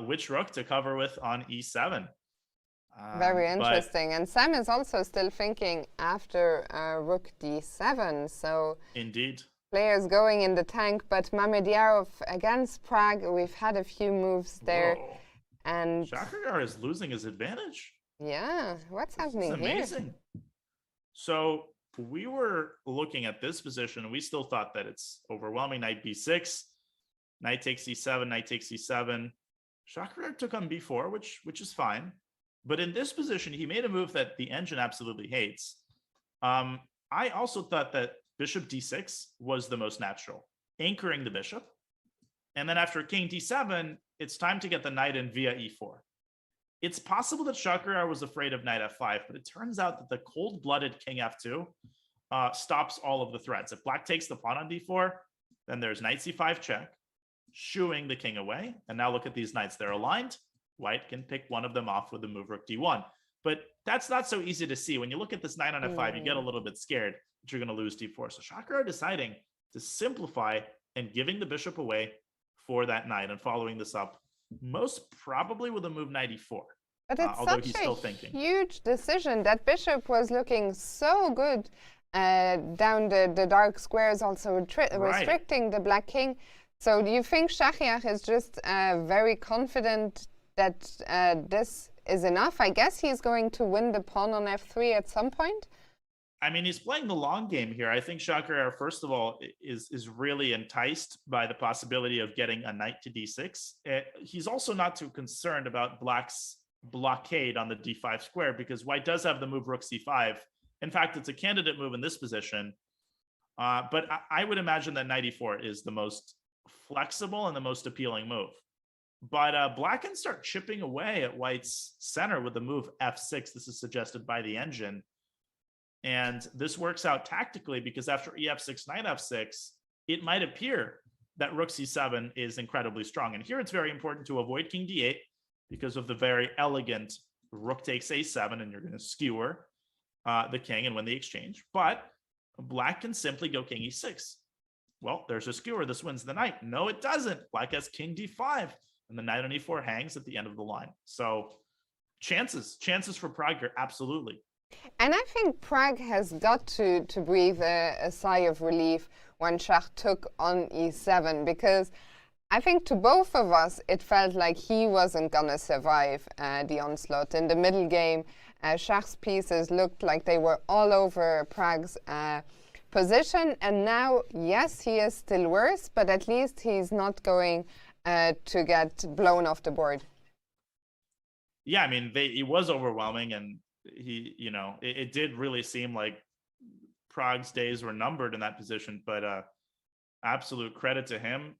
Speaker 2: which rook to cover with on e7.
Speaker 1: Very interesting. And Sam is also still thinking after rook d7. So
Speaker 2: indeed,
Speaker 1: players going in the tank. But Mamedyarov against Prague, we've had a few moves there.
Speaker 2: Whoa.
Speaker 1: And
Speaker 2: Shakra is losing his advantage.
Speaker 1: Yeah, what's happening here?
Speaker 2: Amazing. So we were looking at this position, and we still thought that it's overwhelming. Knight b6, knight takes e7, knight takes e7. Chakra took on b4, which is fine. But in this position, he made a move that the engine absolutely hates. I also thought that bishop d6 was the most natural, anchoring the bishop. And then after king d7, it's time to get the knight in via e4. It's possible that Chakra was afraid of knight f5, but it turns out that the cold-blooded king f2 stops all of the threats. If black takes the pawn on d4, then there's knight c5 check, shooing the king away. And now look at these knights. They're aligned. White can pick one of them off with the move rook d1. But that's not so easy to see. When you look at this knight on f5, you get a little bit scared that you're going to lose d4. So Chakra deciding to simplify and giving the bishop away for that knight and following this up, most probably with a move knight e4.
Speaker 1: But it's
Speaker 2: although
Speaker 1: such
Speaker 2: he's still thinking.
Speaker 1: Huge decision. That bishop was looking so good down the dark squares, also restricting the black king. So do you think Shahriar is just very confident that this is enough? I guess he's going to win the pawn on f3 at some point.
Speaker 2: I mean, he's playing the long game here. I think Shahriar, first of all, is really enticed by the possibility of getting a knight to d6. He's also not too concerned about black's blockade on the d5 square, because white does have the move rook c5. In fact, it's a candidate move in this position. But I would imagine that knight e4 is the most flexible and the most appealing move. But black can start chipping away at white's center with the move f6. This is suggested by the engine. And this works out tactically because after ef6, knight f6, it might appear that rook c7 is incredibly strong. And here it's very important to avoid king d8 because of the very elegant rook takes a7, and you're going to skewer the king and win the exchange. But black can simply go king e6. Well, there's a skewer. This wins the knight. No, it doesn't. Black has king d5, and the knight on e4 hangs at the end of the line. So chances for Pragg here, absolutely.
Speaker 1: And I think Pragg has got to breathe a sigh of relief when Shah took on e7, because I think to both of us it felt like he wasn't going to survive the onslaught. In the middle game, Shah's pieces looked like they were all over Pragg's position, and now, yes, he is still worse, but at least he's not going to get blown off the board.
Speaker 2: Yeah, I mean, it was overwhelming, and he, it did really seem like Pragg's days were numbered in that position, but absolute credit to him.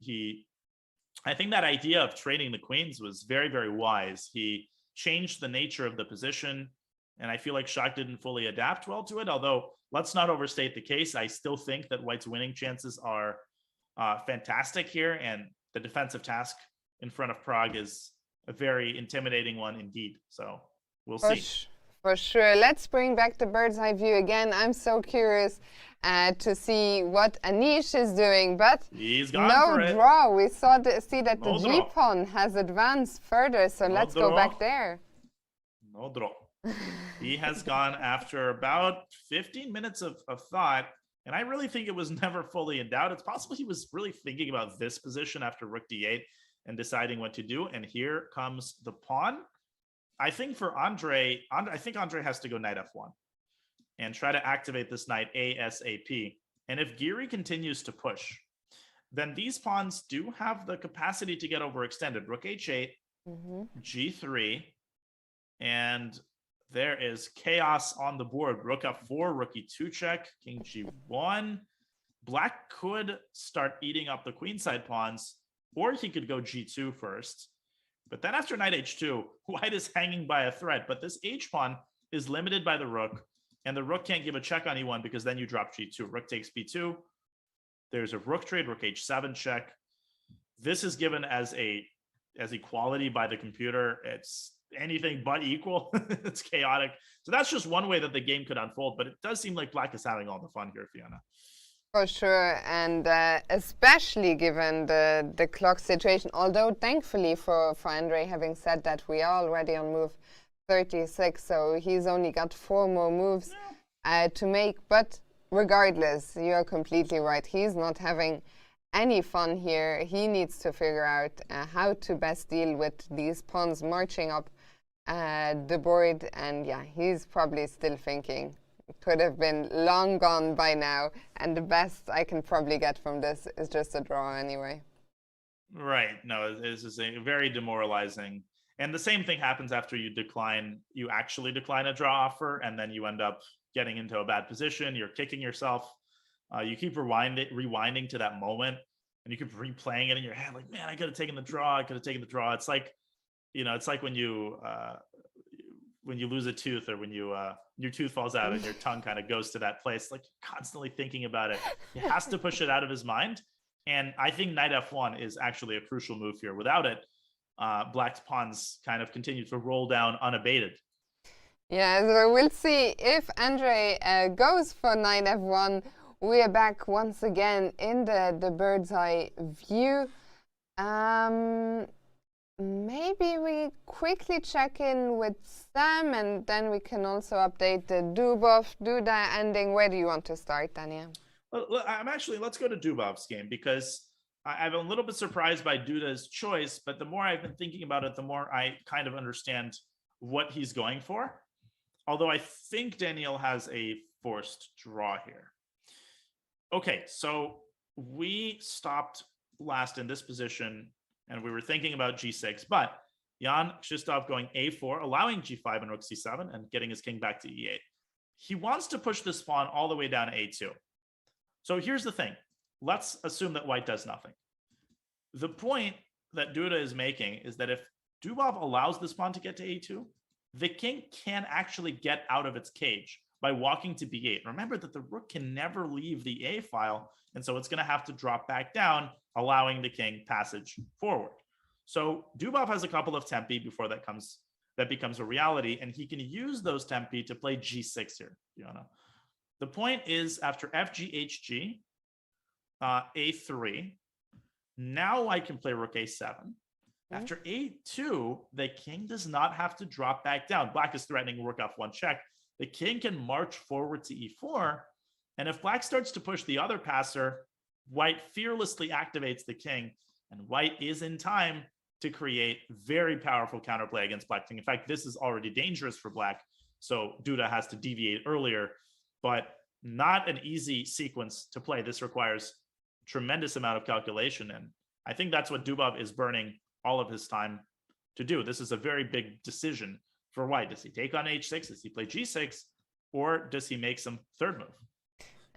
Speaker 2: I think that idea of trading the queens was very, very wise. He changed the nature of the position, and I feel like Shah didn't fully adapt well to it, although let's not overstate the case. I still think that white's winning chances are fantastic here, and the defensive task in front of Pragg is a very intimidating one indeed. So we'll see.
Speaker 1: For sure. Let's bring back the bird's eye view again. I'm so curious to see what Anish is doing, but
Speaker 2: he's gone
Speaker 1: no
Speaker 2: for it.
Speaker 1: Draw. We see that
Speaker 2: No
Speaker 1: the
Speaker 2: draw.
Speaker 1: G-pawn has advanced further, so
Speaker 2: No
Speaker 1: let's
Speaker 2: draw.
Speaker 1: go back there.
Speaker 2: No draw. He has gone after about 15 minutes of thought, and I really think it was never fully in doubt. It's possible he was really thinking about this position after rook d8 and deciding what to do, and here comes the pawn. I think for Andre has to go knight f1 and try to activate this knight ASAP. And if Giri continues to push, then these pawns do have the capacity to get overextended. Rook h8, g3, and there is chaos on the board. Rook f4, rook e2 check, king g1. Black could start eating up the queenside pawns, or he could go g2 first. But then after knight h2, white is hanging by a thread. But this h-pawn is limited by the rook, and the rook can't give a check on e1 because then you drop g2. Rook takes b2. There's a rook trade, rook h7 check. This is given as equality by the computer. It's anything but equal. It's chaotic. So that's just one way that the game could unfold. But it does seem like black is having all the fun here, Fiona.
Speaker 1: For sure, and especially given the clock situation, although thankfully for Andre, having said that, we are already on move 36, so he's only got 4 more moves to make. But regardless, you're completely right. He's not having any fun here. He needs to figure out how to best deal with these pawns marching up the board, and yeah, he's probably still thinking could have been long gone by now, and the best I can probably get from this is just a draw anyway.
Speaker 2: Right. No, this is very demoralizing. And the same thing happens after you actually decline a draw offer, and then you end up getting into a bad position. You're kicking yourself. You keep rewinding to that moment, and you keep replaying it in your head, like, man, I could have taken the draw. It's like, it's like when you lose a tooth, or when your tooth falls out and your tongue kind of goes to that place, like constantly thinking about it. He has to push it out of his mind. And I think knight f1 is actually a crucial move here. Without it, black's pawns kind of continue to roll down unabated.
Speaker 1: Yeah, so we'll see if Andre goes for knight f1. We are back once again in the bird's eye view. Maybe we quickly check in with Sam, and then we can also update the Dubov-Duda ending. Where do you want to start, Daniel?
Speaker 2: Well, let's go to Dubov's game, because I'm a little bit surprised by Duda's choice, but the more I've been thinking about it, the more I kind of understand what he's going for. Although I think Daniel has a forced draw here. Okay, so we stopped last in this position, and we were thinking about g6, but Jan Krzysztof going a4, allowing g5 and rook c7, and getting his king back to e8. He wants to push this pawn all the way down to a2. So here's the thing. Let's assume that white does nothing. The point that Duda is making is that if Dubov allows this pawn to get to a2, the king can actually get out of its cage by walking to b8. Remember that the rook can never leave the a file, and so it's going to have to drop back down, allowing the king passage forward. So Dubov has a couple of tempi before that becomes a reality, and he can use those tempi to play g6 here, Fiona. The point is, after fg a3, now I can play rook a7. After a2, the king does not have to drop back down. Black is threatening rook f1 check. The king can march forward to e4, and if black starts to push the other passer, white fearlessly activates the king, and white is in time to create very powerful counterplay against black king. In fact, this is already dangerous for black, so Duda has to deviate earlier, but not an easy sequence to play. This requires tremendous amount of calculation, and I think that's what Dubov is burning all of his time to do. This is a very big decision for white. Does he take on h6? Does he play g6? Or does he make some third move?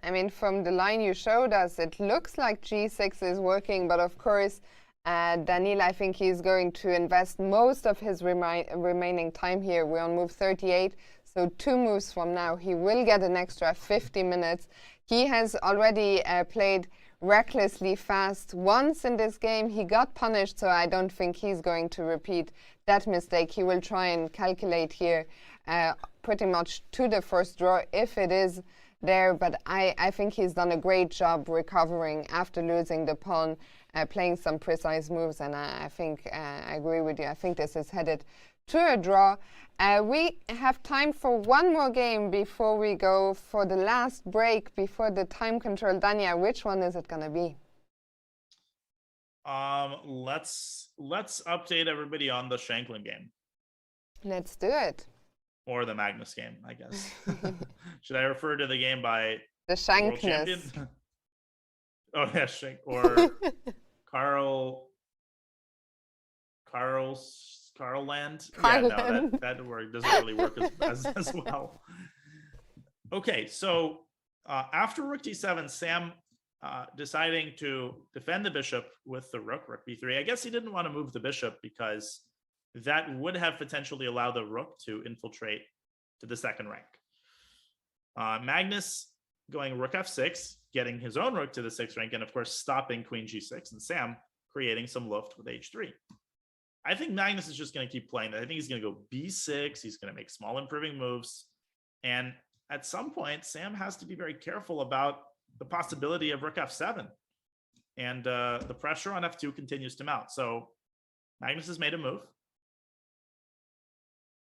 Speaker 1: I mean, from the line you showed us, it looks like g6 is working, but of course, Daniil, I think he's going to invest most of his remaining time here. We're on move 38, so 2 moves from now, he will get an extra 50 minutes. He has already played recklessly fast once in this game. He got punished, so I don't think he's going to repeat that mistake. He will try and calculate here pretty much to the first draw if it is there, but I think he's done a great job recovering after losing the pawn, playing some precise moves, and I think I agree with you. I think this is headed to a draw. We have time for one more game before we go for the last break, before the time control. Dania, which one is it going to be?
Speaker 2: Let's update everybody on the Shanklin game.
Speaker 1: Let's do it.
Speaker 2: Or the Magnus game, I guess. Should I refer to the game by
Speaker 1: the Shankness?
Speaker 2: Oh yeah, Shank or Carlland. Yeah, no, that word doesn't really work as well. Okay, so after rook d7, Sam deciding to defend the bishop with the rook b3. I guess he didn't want to move the bishop because that would have potentially allowed the rook to infiltrate to the second rank. Magnus going rook f6, getting his own rook to the 6th rank, and of course stopping queen g6, and Sam creating some luft with h3. I think Magnus is just going to keep playing that. I think he's going to go b6. He's going to make small improving moves. And at some point, Sam has to be very careful about the possibility of rook f7. And the pressure on f2 continues to mount. So Magnus has made a move.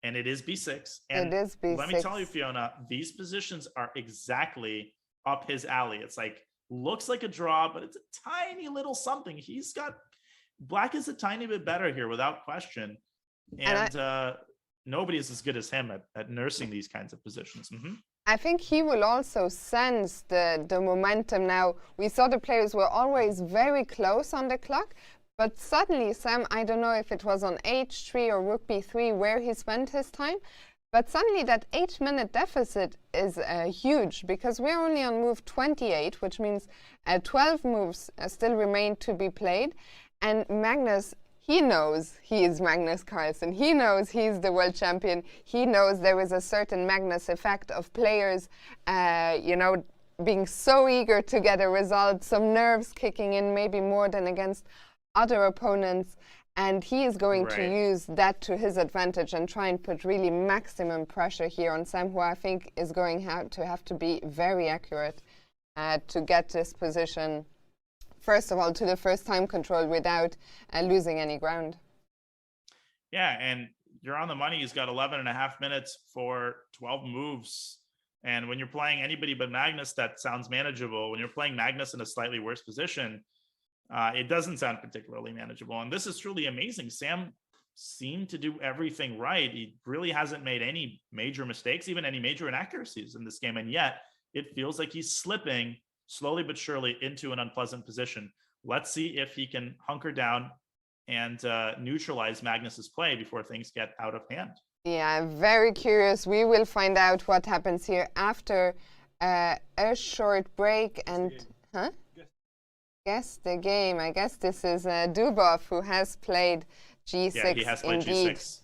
Speaker 2: And it is b6. And
Speaker 1: it is b6.
Speaker 2: Let me tell you, Fiona, these positions are exactly up his alley. It's like, looks like a draw, but it's a tiny little something. He's got, black is a tiny bit better here without question. And nobody is as good as him at nursing these kinds of positions.
Speaker 1: I think he will also sense the momentum now. We saw the players were always very close on the clock, but suddenly Sam, I don't know if it was on h3 or rook b3 where he spent his time, but suddenly that 8-minute deficit is huge, because we're only on move 28, which means 12 moves still remain to be played. And Magnus, he knows he is Magnus Carlsen. He knows he's the world champion. He knows there is a certain Magnus effect of players, being so eager to get a result, some nerves kicking in, maybe more than against other opponents. And he is going to use that to his advantage and try and put really maximum pressure here on Sam, who I think is going to have to be very accurate to get this position, first of all, to the first time control without losing any ground.
Speaker 2: Yeah, and you're on the money. He's got 11 and a half minutes for 12 moves. And when you're playing anybody but Magnus, that sounds manageable. When you're playing Magnus in a slightly worse position, it doesn't sound particularly manageable. And this is truly amazing. Sam seemed to do everything right. He really hasn't made any major mistakes, even any major inaccuracies in this game. And yet it feels like he's slipping slowly but surely into an unpleasant position. Let's see if he can hunker down and neutralize Magnus's play before things get out of hand.
Speaker 1: Yeah, very curious. We will find out what happens here after a short break. And guess the game. I guess this is Dubov, who has played G6.
Speaker 2: Yeah, he has played
Speaker 1: indeed.
Speaker 2: G6.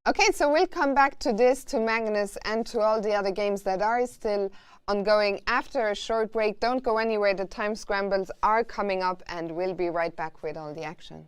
Speaker 1: Okay, so we'll come back to this, to Magnus, and to all the other games that are still ongoing after a short break. Don't go anywhere. The time scrambles are coming up, and we'll be right back with all the action.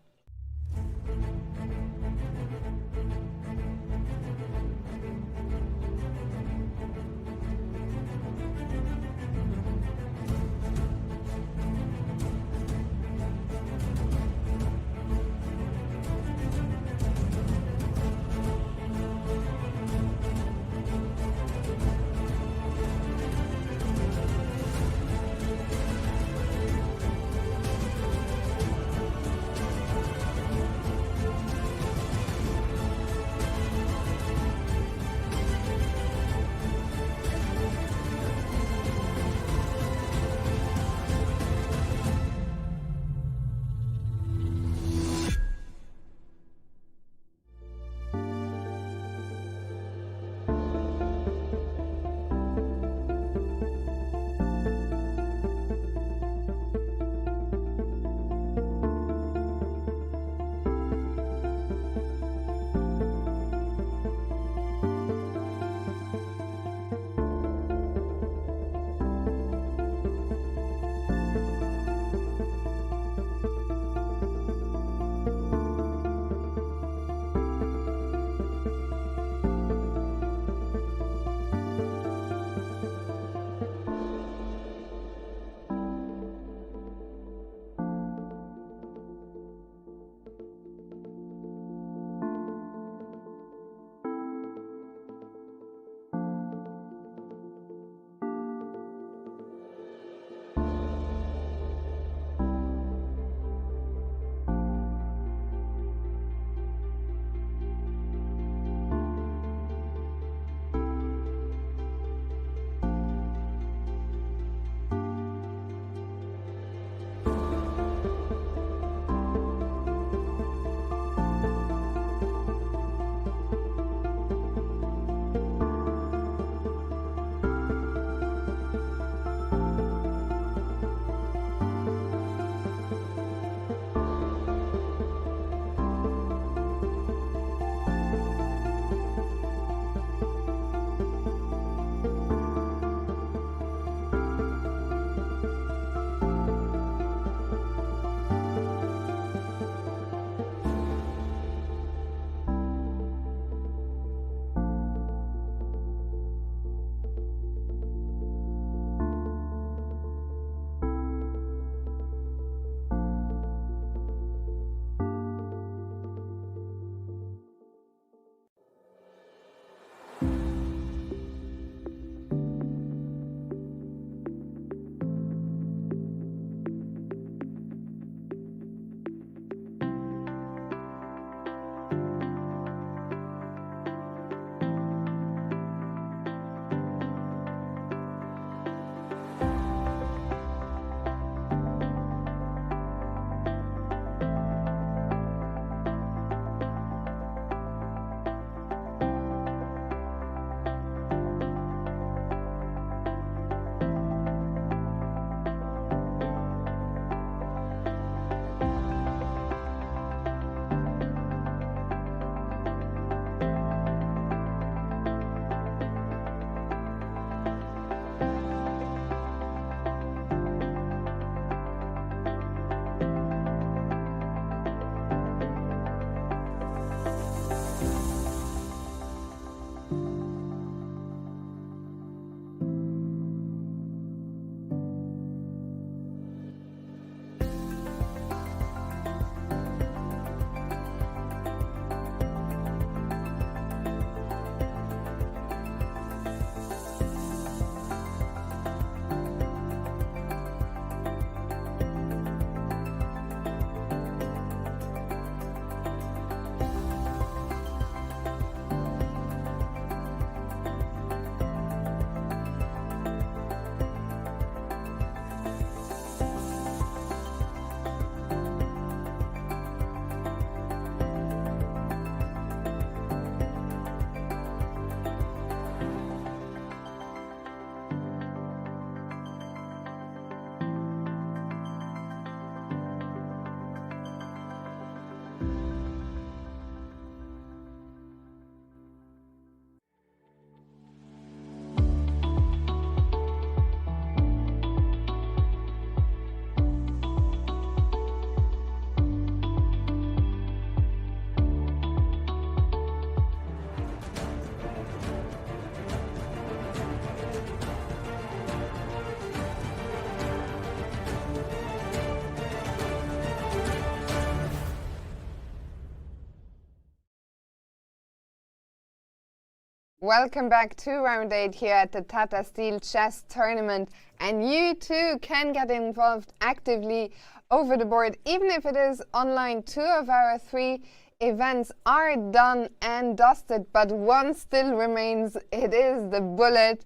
Speaker 1: Welcome back to round 8 here at the Tata Steel Chess Tournament, and you too can get involved actively over the board, even if it is online. 2 of our 3 events are done and dusted, but one still remains. It is the Bullet,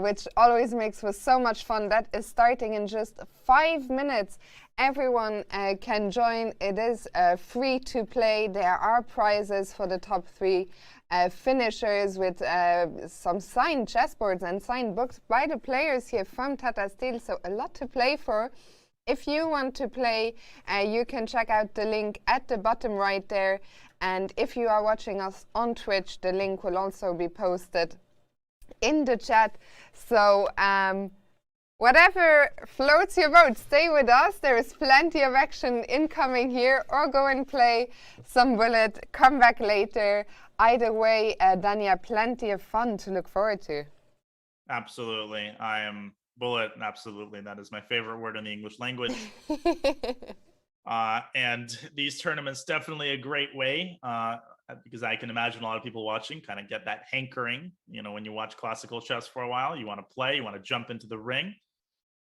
Speaker 1: which always makes for so much fun. That is starting in just 5 minutes. Everyone can join. It is free to play. There are prizes for the top 3 finishers with some signed chessboards and signed books by the players here from Tata Steel, so a lot to play for. If you want to play, you can check out the link at the bottom right there, and if you are watching us on Twitch, the link will also be posted in the chat. So whatever floats your boat, stay with us. There is plenty of action incoming here, or go and play some Bullet, come back later. Either way, Dania, plenty of fun to look forward to.
Speaker 2: Absolutely. I am Bullet, absolutely. That is my favorite word in the English language. And these tournaments definitely a great way, because I can imagine a lot of people watching kind of get that hankering. You know, when you watch classical chess for a while, you want to play, you want to jump into the ring,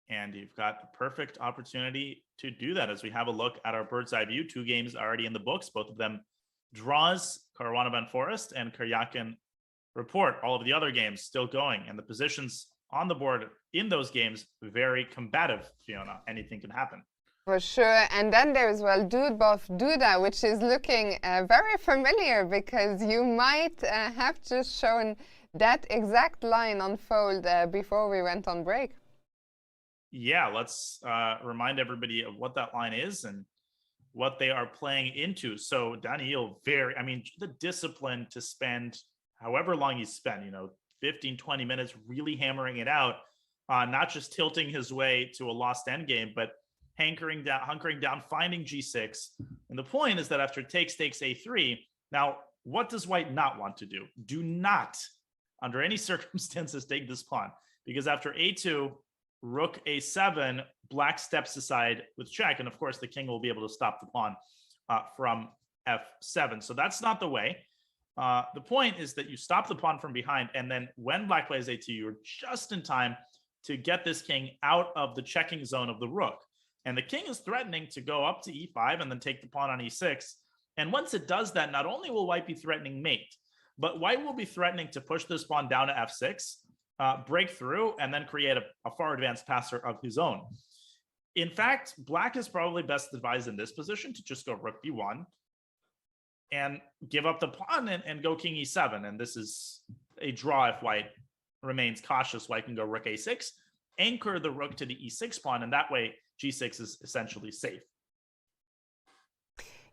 Speaker 2: and you've got the perfect opportunity to do that as we have a look at our bird's eye view. 2 games already in the books, both of them draws. Caruana van Foreest and Karyakin report. All of the other games still going, and the positions on the board in those games very combative, Fiona. Anything can happen.
Speaker 1: For sure. And then there's, well, Dilworth Duda, which is looking very familiar, because you might have just shown that exact line unfold before we went on break.
Speaker 2: Yeah, let's remind everybody of what that line is and what they are playing into. So Daniil, the discipline to spend however long he spent, 15, 20 minutes really hammering it out, not just tilting his way to a lost endgame, but hunkering down, finding G6. And the point is that after takes A3, now what does White not want to do? Do not, under any circumstances, take this pawn, because after A2, Rook A7, Black steps aside with check, and of course the king will be able to stop the pawn from F7. So that's not the way. The point is that you stop the pawn from behind, and then when Black plays A2, you're just in time to get this king out of the checking zone of the Rook. And the king is threatening to go up to E5 and then take the pawn on E6. And once it does that, not only will White be threatening mate, but White will be threatening to push this pawn down to F6, break through, and then create a far advanced passer of his own. In fact, Black is probably best advised in this position to just go Rook B1 and give up the pawn and go King E7. And this is a draw if White remains cautious. White can go Rook A6, anchor the Rook to the E6 pawn, and that way G6 is essentially safe.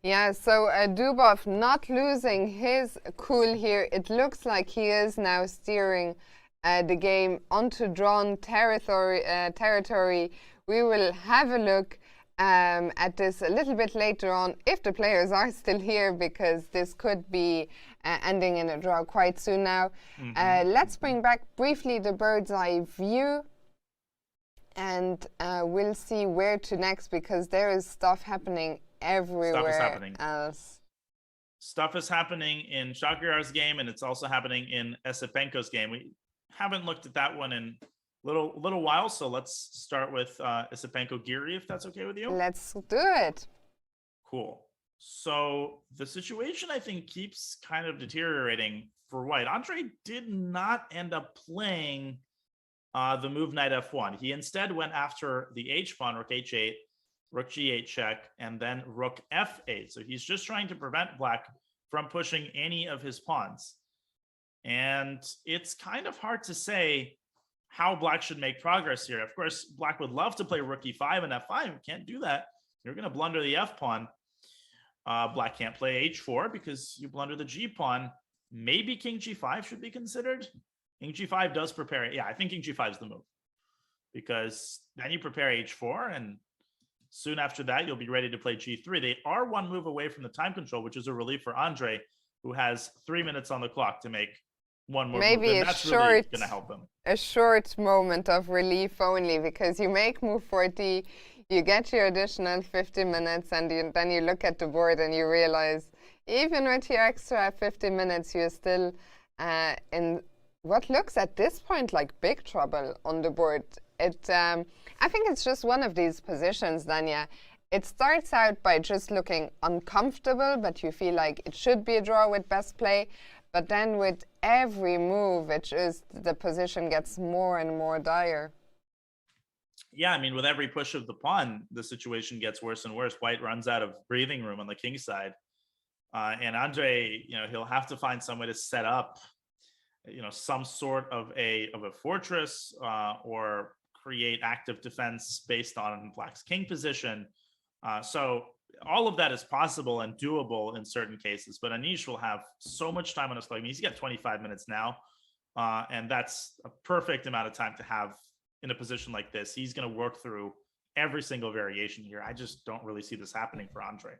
Speaker 1: Yeah, so Dubov not losing his cool here. It looks like he is now steering the game onto drawn territory. We will have a look at this a little bit later on, if the players are still here, because this could be ending in a draw quite soon now. Let's bring back briefly the bird's eye view, and we'll see where to next, because there is stuff happening everywhere else.
Speaker 2: Stuff is happening in Shakirar's game, and it's also happening in Esipenko's game. We haven't looked at that one in little while, so let's start with Esipenko Giri, if that's okay with you.
Speaker 1: Let's do it.
Speaker 2: Cool. So the situation, I think, keeps kind of deteriorating for White. Andre did not end up playing the move knight F1. He instead went after the H pawn, Rook H8, Rook G8 check, and then Rook F8. So he's just trying to prevent Black from pushing any of his pawns. And it's kind of hard to say how Black should make progress here. Of course, Black would love to play Rook E5 and F5. You can't do that. You're going to blunder the F pawn. Black can't play H4 because you blunder the G pawn. Maybe King G5 should be considered. King G5 does prepare. Yeah, I think King G5 is the move, because then you prepare H4, and soon after that, you'll be ready to play G3. They are one move away from the time control, which is a relief for Andre, who has 3 minutes on the clock to make one more
Speaker 1: maybe
Speaker 2: move.
Speaker 1: And
Speaker 2: that's really going to help him.
Speaker 1: A short moment of relief only, because you make move 40, you get your additional 50 minutes, and then you look at the board and you realize, even with your extra 50 minutes, you still in what looks at this point like big trouble on the board. I think it's just one of these positions, Danya. It starts out by just looking uncomfortable, but you feel like it should be a draw with best play. But then with every move, the position gets more and more dire.
Speaker 2: Yeah, I mean, with every push of the pawn, the situation gets worse and worse. White runs out of breathing room on the king side. And Andre, he'll have to find some way to set up, some sort of a fortress or create active defense based on Black's king position. So all of that is possible and doable in certain cases, but Anish will have so much time on his clock. I mean, he's got 25 minutes now, and that's a perfect amount of time to have in a position like this. He's going to work through every single variation here. I just don't really see this happening for Andre.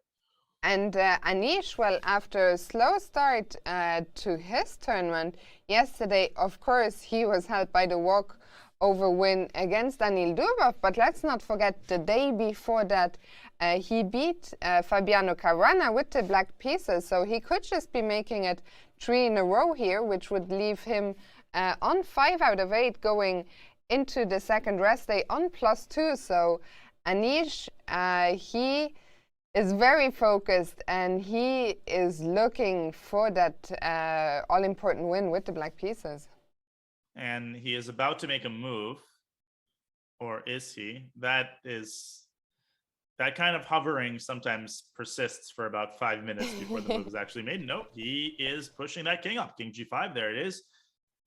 Speaker 1: And Anish, well, after a slow start to his tournament yesterday, of course, he was helped by the walk-over win against Daniil Dubov, but let's not forget the day before that, he beat Fabiano Caruana with the black pieces, so he could just be making it 3 in a row here, which would leave him on 5 out of 8 going into the second rest day on +2. So Anish, he is very focused and he is looking for that all-important win with the black pieces.
Speaker 2: And he is about to make a move, or is he? That kind of hovering sometimes persists for about 5 minutes before the move is actually made. Nope, he is pushing that king up. King g5, there it is.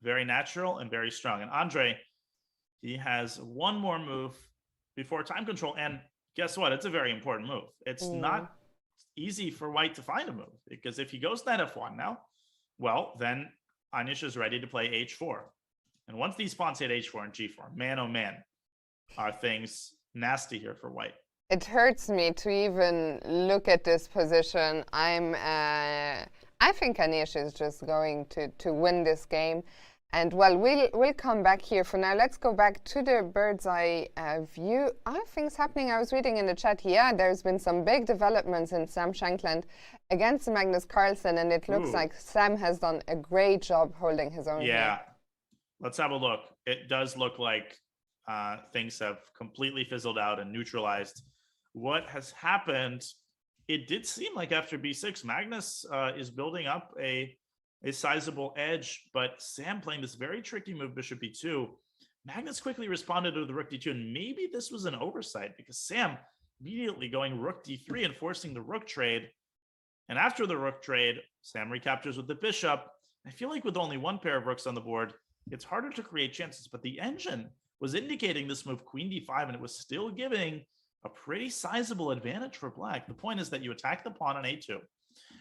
Speaker 2: Very natural and very strong. And Andre, he has one more move before time control. And guess what? It's a very important move. It's not easy for White to find a move, because if he goes knight f1 now, well, then Anish is ready to play h4. And once these pawns hit h4 and g4, man, oh man, are things nasty here for White.
Speaker 1: It hurts me to even look at this position. I think Anish is just going to win this game. And well, we'll come back here. For now, let's go back to the bird's eye view. Are things happening? I was reading in the chat, yeah, there's been some big developments in Sam Shankland against Magnus Carlsen, and it looks like Sam has done a great job holding his own.
Speaker 2: Yeah, let's have a look. It does look like things have completely fizzled out and neutralized. What has happened, it did seem like after b6, Magnus is building up a sizable edge, but Sam playing this very tricky move, bishop b2. Magnus quickly responded to the rook d2, and maybe this was an oversight because Sam immediately going rook d3 and forcing the rook trade. And after the rook trade, Sam recaptures with the bishop. I feel like with only one pair of rooks on the board, it's harder to create chances, but the engine was indicating this move queen d5, and it was still giving a pretty sizable advantage for Black. The point is that you attack the pawn on a2,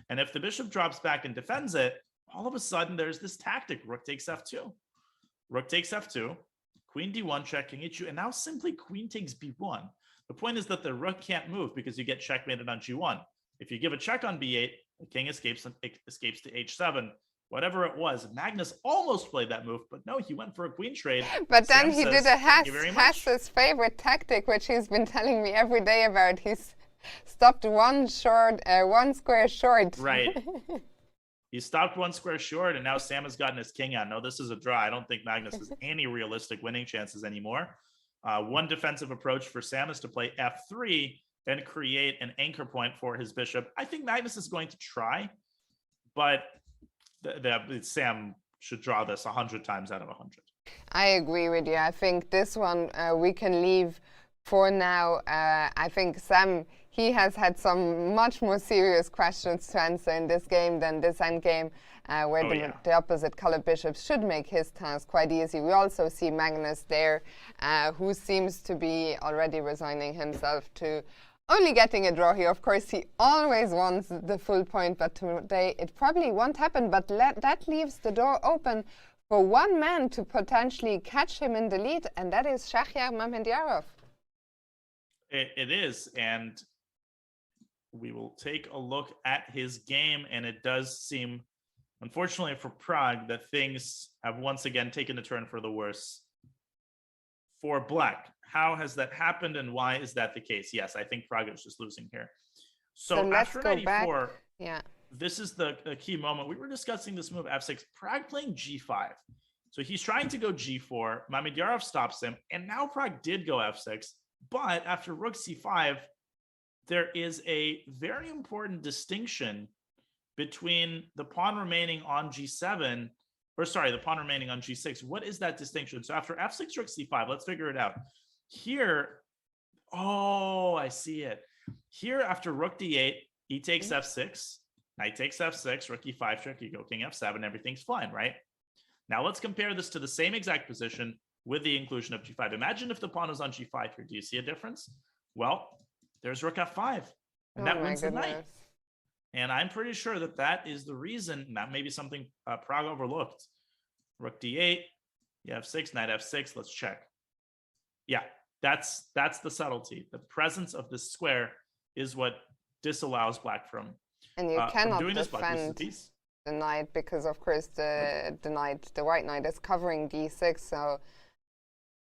Speaker 2: and if the bishop drops back and defends it, all of a sudden there's this tactic, rook takes f2. Rook takes f2, queen d1, check, king h2, and now simply queen takes b1. The point is that the rook can't move because you get checkmated on g1. If you give a check on b8, the king escapes to h7. Whatever it was, Magnus almost played that move, but no, he went for a queen trade.
Speaker 1: But then
Speaker 2: Sam
Speaker 1: he
Speaker 2: says,
Speaker 1: did a
Speaker 2: Hess's
Speaker 1: favorite tactic, which he's been telling me every day about. He's stopped one square short.
Speaker 2: Right. He stopped one square short, and now Sam has gotten his king out. No, this is a draw. I don't think Magnus has any realistic winning chances anymore. One defensive approach for Sam is to play f3 and create an anchor point for his bishop. I think Magnus is going to try, but Sam should draw this 100 times out of 100.
Speaker 1: I agree with you. I think this one we can leave for now. I think Sam, he has had some much more serious questions to answer in this game than this endgame, where the opposite colored bishops should make his task quite easy. We also see Magnus there, who seems to be already resigning himself to only getting a draw here. Of course, he always wants the full point, but today it probably won't happen. But that leaves the door open for one man to potentially catch him in the lead, and that is Shahryar Mamedyarov.
Speaker 2: It is, and we will take a look at his game, and it does seem, unfortunately for Prague, that things have once again taken a turn for the worse for Black. How has that happened, and why is that the case? Yes, I think Prague is just losing here. So
Speaker 1: let's
Speaker 2: after
Speaker 1: go
Speaker 2: 94,
Speaker 1: back. Yeah.
Speaker 2: this is the key moment. We were discussing this move f6, Pragg playing g5. So he's trying to go g4. Mamedyarov stops him, and now Pragg did go f6. But after rook c5, there is a very important distinction between the pawn remaining on g7, or sorry, the pawn remaining on g6. What is that distinction? So after f6, rook c5, let's figure it out. Here, oh, I see it. Here, after rook d8, he takes f6, knight takes f6, rook e5 check, you go king f7, everything's fine, right? Now let's compare this to the same exact position with the inclusion of g5. Imagine if the pawn was on g5 here. Do you see a difference? Well, there's rook f5, and that wins the knight. And I'm pretty sure that that is the reason, and that may be something Pragg overlooked. Rook d8, you have f6, knight f6, let's check. Yeah, that's the subtlety. The presence of this square is what disallows black from
Speaker 1: and you cannot
Speaker 2: doing this.
Speaker 1: defend the knight because, of course, the white knight is covering d6. So,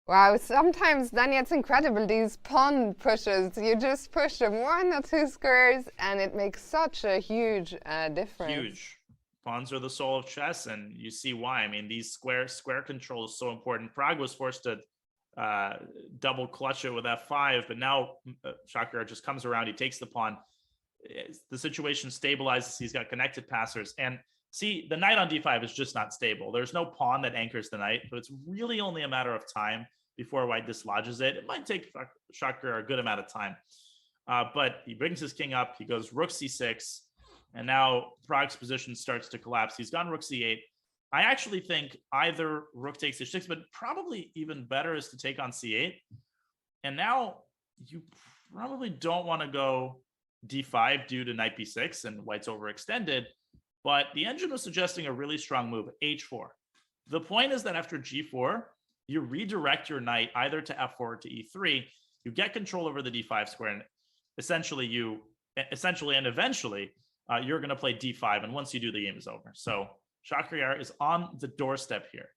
Speaker 1: wow, sometimes, Danny, it's incredible, these pawn pushes. You just push them 1 or 2 squares, and it makes such a huge difference.
Speaker 2: Huge. Pawns are the soul of chess, and you see why. I mean, these square control is so important. Pragg was forced to double clutch it with f5, but now Shakir just comes around, he takes the pawn. The situation stabilizes, he's got connected passers, and see, the knight on d5 is just not stable. There's no pawn that anchors the knight, so it's really only a matter of time before white dislodges it. It might take Shakir a good amount of time, but he brings his king up, he goes rook c6, and now Pragg's position starts to collapse. He's gone rook c8. I actually think either rook takes h6, but probably even better is to take on c8. And now you probably don't want to go d5 due to knight b6 and white's overextended, but the engine was suggesting a really strong move, h4. The point is that after g4, you redirect your knight either to f4 or to e3. You get control over the d5 square, and eventually you're going to play d5, and once you do, the game is over. So Shakir is on the doorstep here.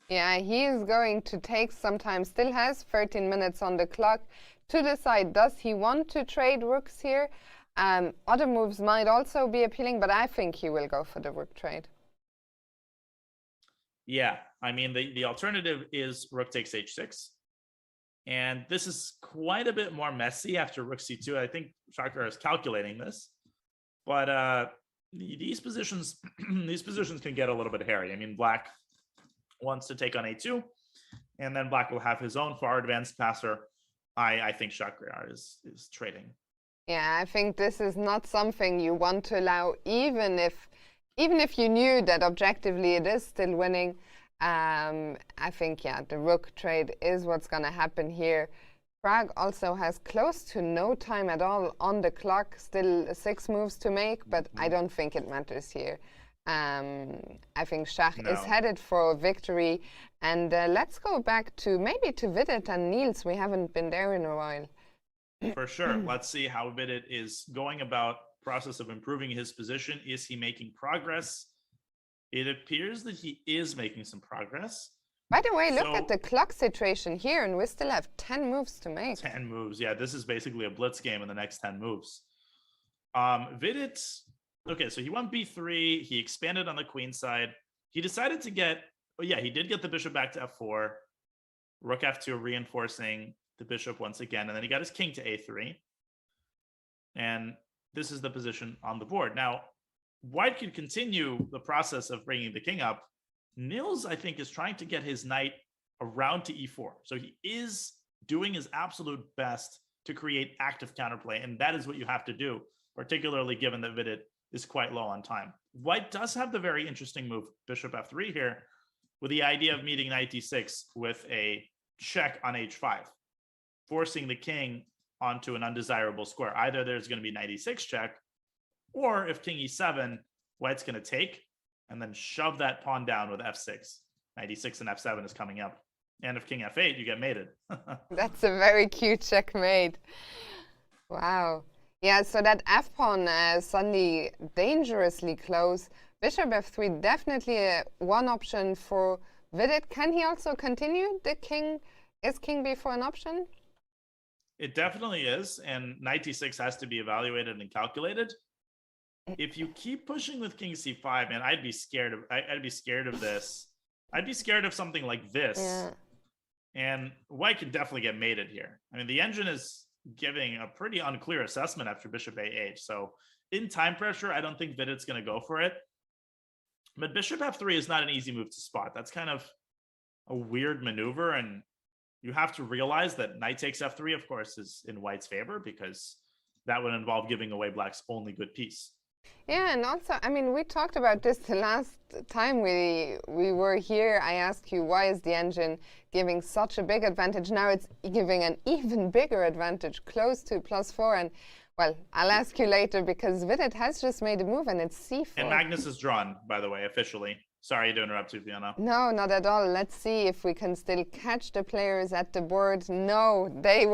Speaker 1: Yeah, he is going to take some time, still has 13 minutes on the clock to decide, does he want to trade rooks here? Other moves might also be appealing, but I think he will go for the rook trade.
Speaker 2: Yeah, I mean, the alternative is rook takes h6. And this is quite a bit more messy after rook c2. I think Shakir is calculating this. But these positions can get a little bit hairy. I mean, black wants to take on a2, and then black will have his own far advanced passer. I think Shakir is trading.
Speaker 1: Yeah, I think this is not something you want to allow, even if you knew that objectively it is still winning. I think, yeah, the rook trade is what's going to happen here. Pragg also has close to no time at all on the clock, still 6 moves to make, but I don't think it matters here. I think Shach is headed for a victory. And let's go back to maybe to Vidit and Niels. We haven't been there in a while.
Speaker 2: For sure. Let's see how Vidit is going about process of improving his position. Is he making progress? It appears that he is making some progress.
Speaker 1: By the way, look at the clock situation here, and we still have 10 moves to make.
Speaker 2: 10 moves. Yeah, this is basically a blitz game in the next 10 moves. Vidit, okay, so he went b3. He expanded on the queen side. He decided to get, he did get the bishop back to f4. Rook f2 reinforcing the bishop once again. And then he got his king to a3. And this is the position on the board. Now, white could continue the process of bringing the king up. Niels, I think, is trying to get his knight around to e4. So he is doing his absolute best to create active counterplay, and that is what you have to do, particularly given that Vidit is quite low on time. White does have the very interesting move, bishop f3 here, with the idea of meeting knight d6 with a check on h5, forcing the king onto an undesirable square. Either there's going to be knight e6 check, or if king e7, white's going to take and then shove that pawn down with f6. Knight e6 and f7 is coming up. And if king f8, you get mated.
Speaker 1: That's a very cute checkmate. Wow. Yeah, so that f-pawn suddenly dangerously close. Bishop f3, definitely one option for Vidit. Can he also continue? The king, is king b4 an option?
Speaker 2: It definitely is, and knight d6 has to be evaluated and calculated. if you keep pushing with king c5, man, I'd be scared of. I'd be scared of this. I'd be scared of something like this.
Speaker 1: Yeah.
Speaker 2: And White can definitely get mated here. I mean, the engine is giving a pretty unclear assessment after bishop a8. So in time pressure, I don't think Vidit's going to go for it. But bishop f3 is not an easy move to spot. That's kind of a weird maneuver. And you have to realize that knight takes f3, of course, is in White's favor, because that would involve giving away Black's only good piece.
Speaker 1: Yeah, and also, I mean, we talked about this the last time we were here. I asked you, why is the engine giving such a big advantage? Now it's giving an even bigger advantage, close to +4. And, well, I'll ask you later, because Vidit has just made a move, and it's c4.
Speaker 2: And Magnus is drawn, by the way, officially. Sorry to interrupt you, Fiona.
Speaker 1: No, not at all. Let's see if we can still catch the players at the board. No, they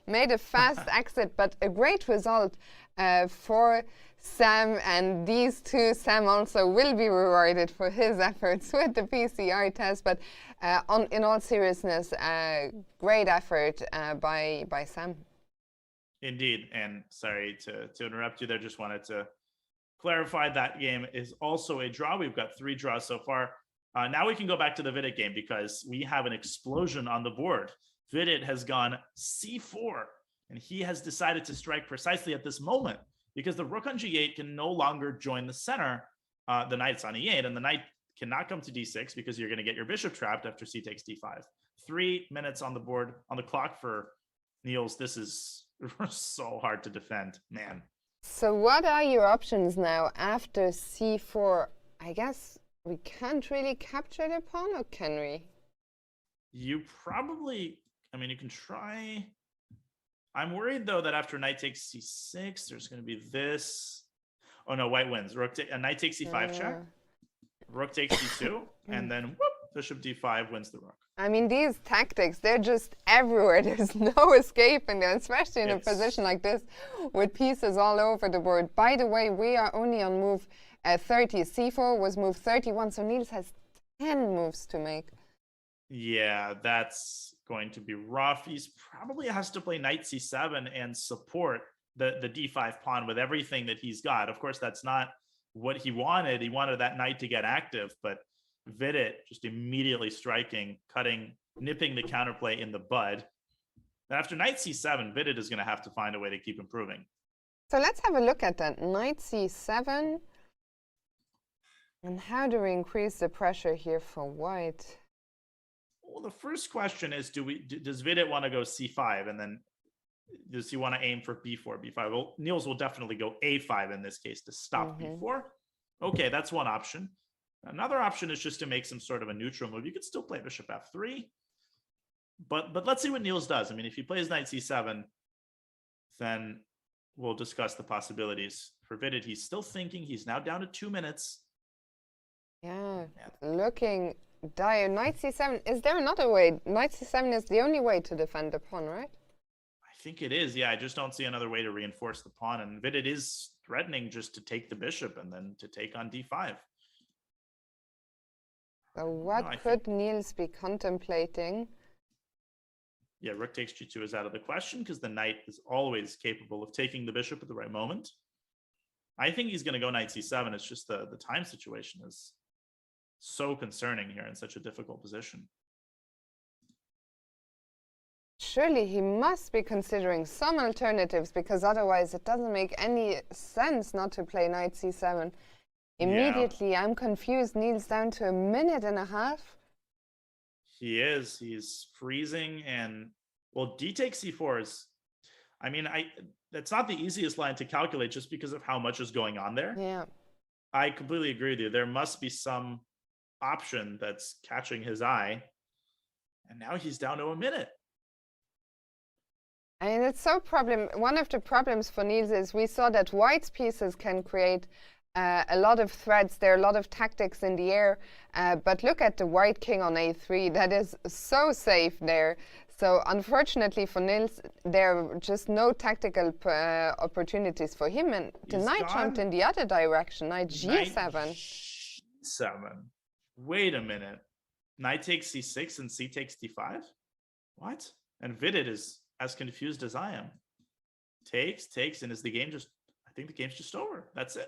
Speaker 1: made a fast exit, but a great result for Sam, and these two, Sam also will be rewarded for his efforts with the PCR test. But in all seriousness, great effort by Sam.
Speaker 2: Indeed, and sorry to interrupt you there. Just wanted to clarify that game is also a draw. We've got 3 draws so far. Now we can go back to the Vidit game, because we have an explosion on the board. Vidit has gone c4, and he has decided to strike precisely at this moment, because the rook on g8 can no longer join the center. The knight's on e8, and the knight cannot come to d6 because you're going to get your bishop trapped after c takes d5. 3 minutes on the board, on the clock for Niels. This is so hard to defend, man.
Speaker 1: So what are your options now after c4? I guess we can't really capture the pawn, or can we?
Speaker 2: You probably, I mean, you can try. I'm worried, though, that after knight takes c6, there's going to be this. Oh, no, White wins. Knight takes c5 check. Rook takes d2, and then whoop, bishop d5 wins the rook.
Speaker 1: I mean, these tactics, they're just everywhere. There's no escaping them, especially in a position like this with pieces all over the board. By the way, we are only on move 30. c4 was move 31, so Niels has 10 moves to make.
Speaker 2: Yeah, that's going to be rough. He's probably has to play knight c7 and support the d5 pawn with everything that he's got. Of course, that's not what he wanted. He wanted that knight to get active, but Vidit just immediately striking, cutting, nipping the counterplay in the bud. And after knight c7, Vidit is going to have to find a way to keep improving.
Speaker 1: So let's have a look at that. Knight c7. And how do we increase the pressure here for White?
Speaker 2: Well, the first question is, does Vidit want to go c5, and then does he want to aim for b4, b5? Well, Niels will definitely go a5 in this case to stop b4. Okay, that's one option. Another option is just to make some sort of a neutral move. You could still play bishop f3, but let's see what Niels does. I mean, if he plays knight c7, then we'll discuss the possibilities. For Vidit, he's still thinking. He's now down to 2 minutes.
Speaker 1: Yeah, looking dire. Knight c7, is there another way? Knight c7 is the only way to defend the pawn, right?
Speaker 2: I think it is, yeah. I just don't see another way to reinforce the pawn. And Vidit is threatening just to take the bishop and then to take on d5.
Speaker 1: So what could Niels be contemplating?
Speaker 2: Yeah, rook takes g2 is out of the question, because the knight is always capable of taking the bishop at the right moment. I think he's going to go knight c7. It's just the time situation is so concerning here in such a difficult position.
Speaker 1: Surely he must be considering some alternatives, because otherwise it doesn't make any sense not to play knight c7. Immediately, I'm confused. Niels down to 1.5 minutes.
Speaker 2: He is. He's freezing. And, well, d takes c4 is, I mean, that's not the easiest line to calculate just because of how much is going on there.
Speaker 1: Yeah.
Speaker 2: I completely agree with you. There must be some option that's catching his eye. And now he's down to 1 minute.
Speaker 1: And it's so one of the problems for Niels is we saw that White's pieces can create a lot of threats. There are a lot of tactics in the air. But look at the White king on a3. That is so safe there. So unfortunately for Niels, there are just no tactical opportunities for him. And the knight jumped in the other direction. Knight g7.
Speaker 2: G7. Wait a minute. Knight takes c6 and c takes d5? What? And Vidit is as confused as I am. Takes, and is the game just, I think the game's just over. That's it.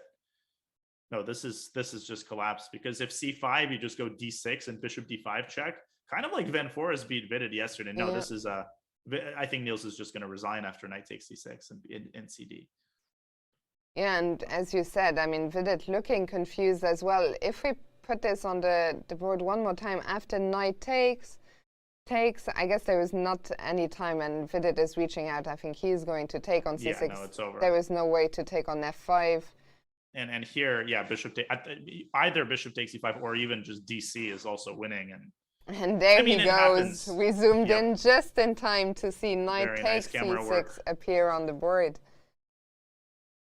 Speaker 2: no, this is just collapse, because if c5, you just go d6 and bishop d5 check, kind of like Van Foreest beat Vidit yesterday. No, this is I think Niels is just going to resign after knight takes c6 and cd.
Speaker 1: Yeah, and as you said, I mean, Vidit looking confused as well. If we put this on the board one more time, after knight takes, I guess there is not any time, and Vidit is reaching out. I think he's going to take on c6.
Speaker 2: Yeah, no, it's over.
Speaker 1: There is no way to take on f5.
Speaker 2: And here, yeah, either bishop takes e5 or even just dc is also winning.
Speaker 1: And there he goes.
Speaker 2: Happens.
Speaker 1: We zoomed in just in time to see knight takes c6 appear on the board.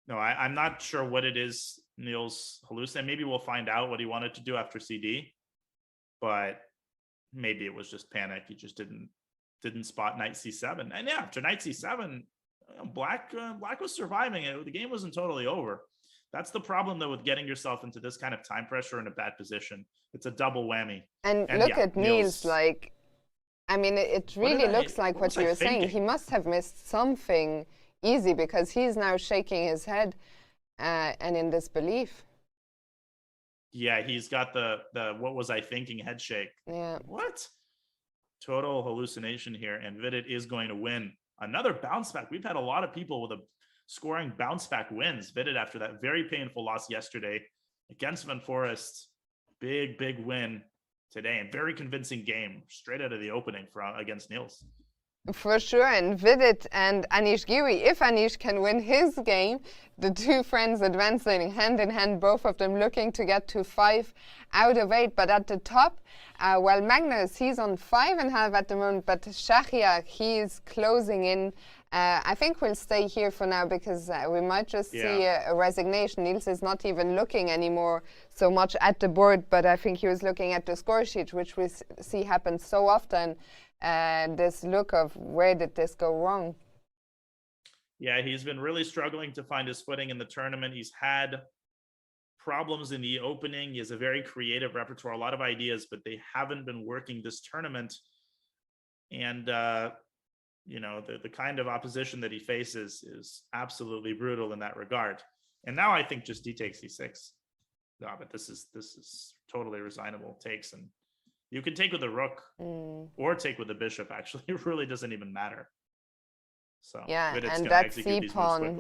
Speaker 2: No, I'm not sure what it is Niels hallucinated. Maybe we'll find out what he wanted to do after CD, but maybe it was just panic. He just didn't spot knight c7. And yeah, after knight c7, black was surviving it. The game wasn't totally over. That's the problem, though, with getting yourself into this kind of time pressure in a bad position. It's a double whammy.
Speaker 1: And look at Niels, like, I mean, it really looks like what you were saying. He must have missed something easy, because he's now shaking his head and in disbelief.
Speaker 2: Yeah, he's got the what was I thinking head shake.
Speaker 1: Yeah.
Speaker 2: What? Total hallucination here, and Vidit is going to win. Another bounce back. We've had a lot of people with scoring bounce back wins. Vidit, after that very painful loss yesterday against Van Foreest, big win today, and very convincing game straight out of the opening against Niels.
Speaker 1: For sure, and Vidit and Anish Giri, if Anish can win his game, the two friends advancing hand in hand, both of them looking to get to 5 out of 8. But at the top, well, Magnus, he's on 5.5 at the moment, but Shahriar, he's closing in. I think we'll stay here for now, because we might just see a resignation. Niels is not even looking anymore so much at the board, but I think he was looking at the score sheet, which we see happen so often. This look of where did this go wrong?
Speaker 2: Yeah, he's been really struggling to find his footing in the tournament. He's had problems in the opening. He has a very creative repertoire, a lot of ideas, but they haven't been working this tournament. And you know, the kind of opposition that he faces is absolutely brutal in that regard. And now I think just d takes c6. No, but this is totally resignable takes, and you can take with the rook or take with the bishop. Actually, it really doesn't even matter. So
Speaker 1: yeah, and that c-pawn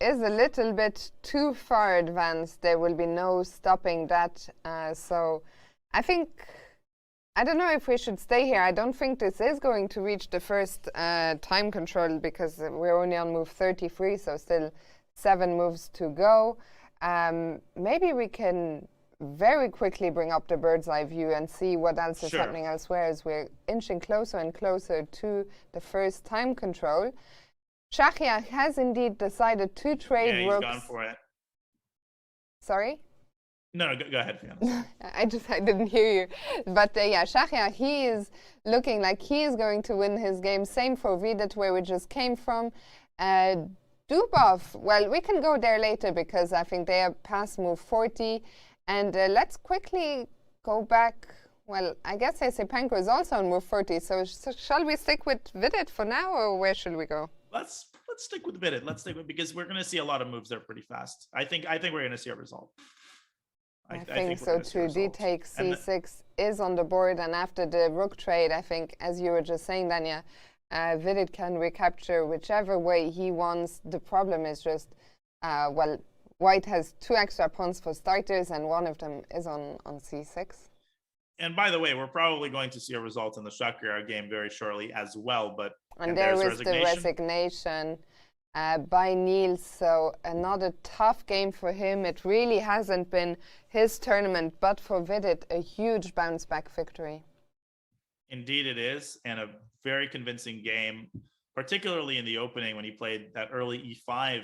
Speaker 1: is a little bit too far advanced. There will be no stopping that. So I think, I don't know if we should stay here. I don't think this is going to reach the first time control, because we're only on move 33, so still 7 moves to go. Maybe we can very quickly bring up the bird's eye view and see what else is happening elsewhere, as we're inching closer and closer to the first time control. Shahriar has indeed decided to trade rooks.
Speaker 2: He's gone for it.
Speaker 1: Sorry?
Speaker 2: No, go ahead, Fiona.
Speaker 1: I didn't hear you. But yeah, Shahriar, he is looking like he is going to win his game. Same for Vidit, where we just came from. Dubov, well, we can go there later, because I think they are past move 40. And let's quickly go back. Well, I guess Esipenko is also on move 40. So shall we stick with Vidit for now, or where should we go?
Speaker 2: Let's stick with Vidit. Let's stick with, because we're going to see a lot of moves there pretty fast. I think we're going to see a result.
Speaker 1: I think so too. D takes c6 is on the board, and after the rook trade, I think, as you were just saying, Dania, Vidit can recapture whichever way he wants. The problem is just, well, White has 2 extra pawns for starters, and one of them is on c6.
Speaker 2: And by the way, we're probably going to see a result in the Shahriar game very shortly as well. But
Speaker 1: and there is the resignation by Niels. So another tough game for him. It really hasn't been his tournament, but for Vidit, a huge bounce back victory.
Speaker 2: Indeed it is, and a very convincing game, particularly in the opening when he played that early e5.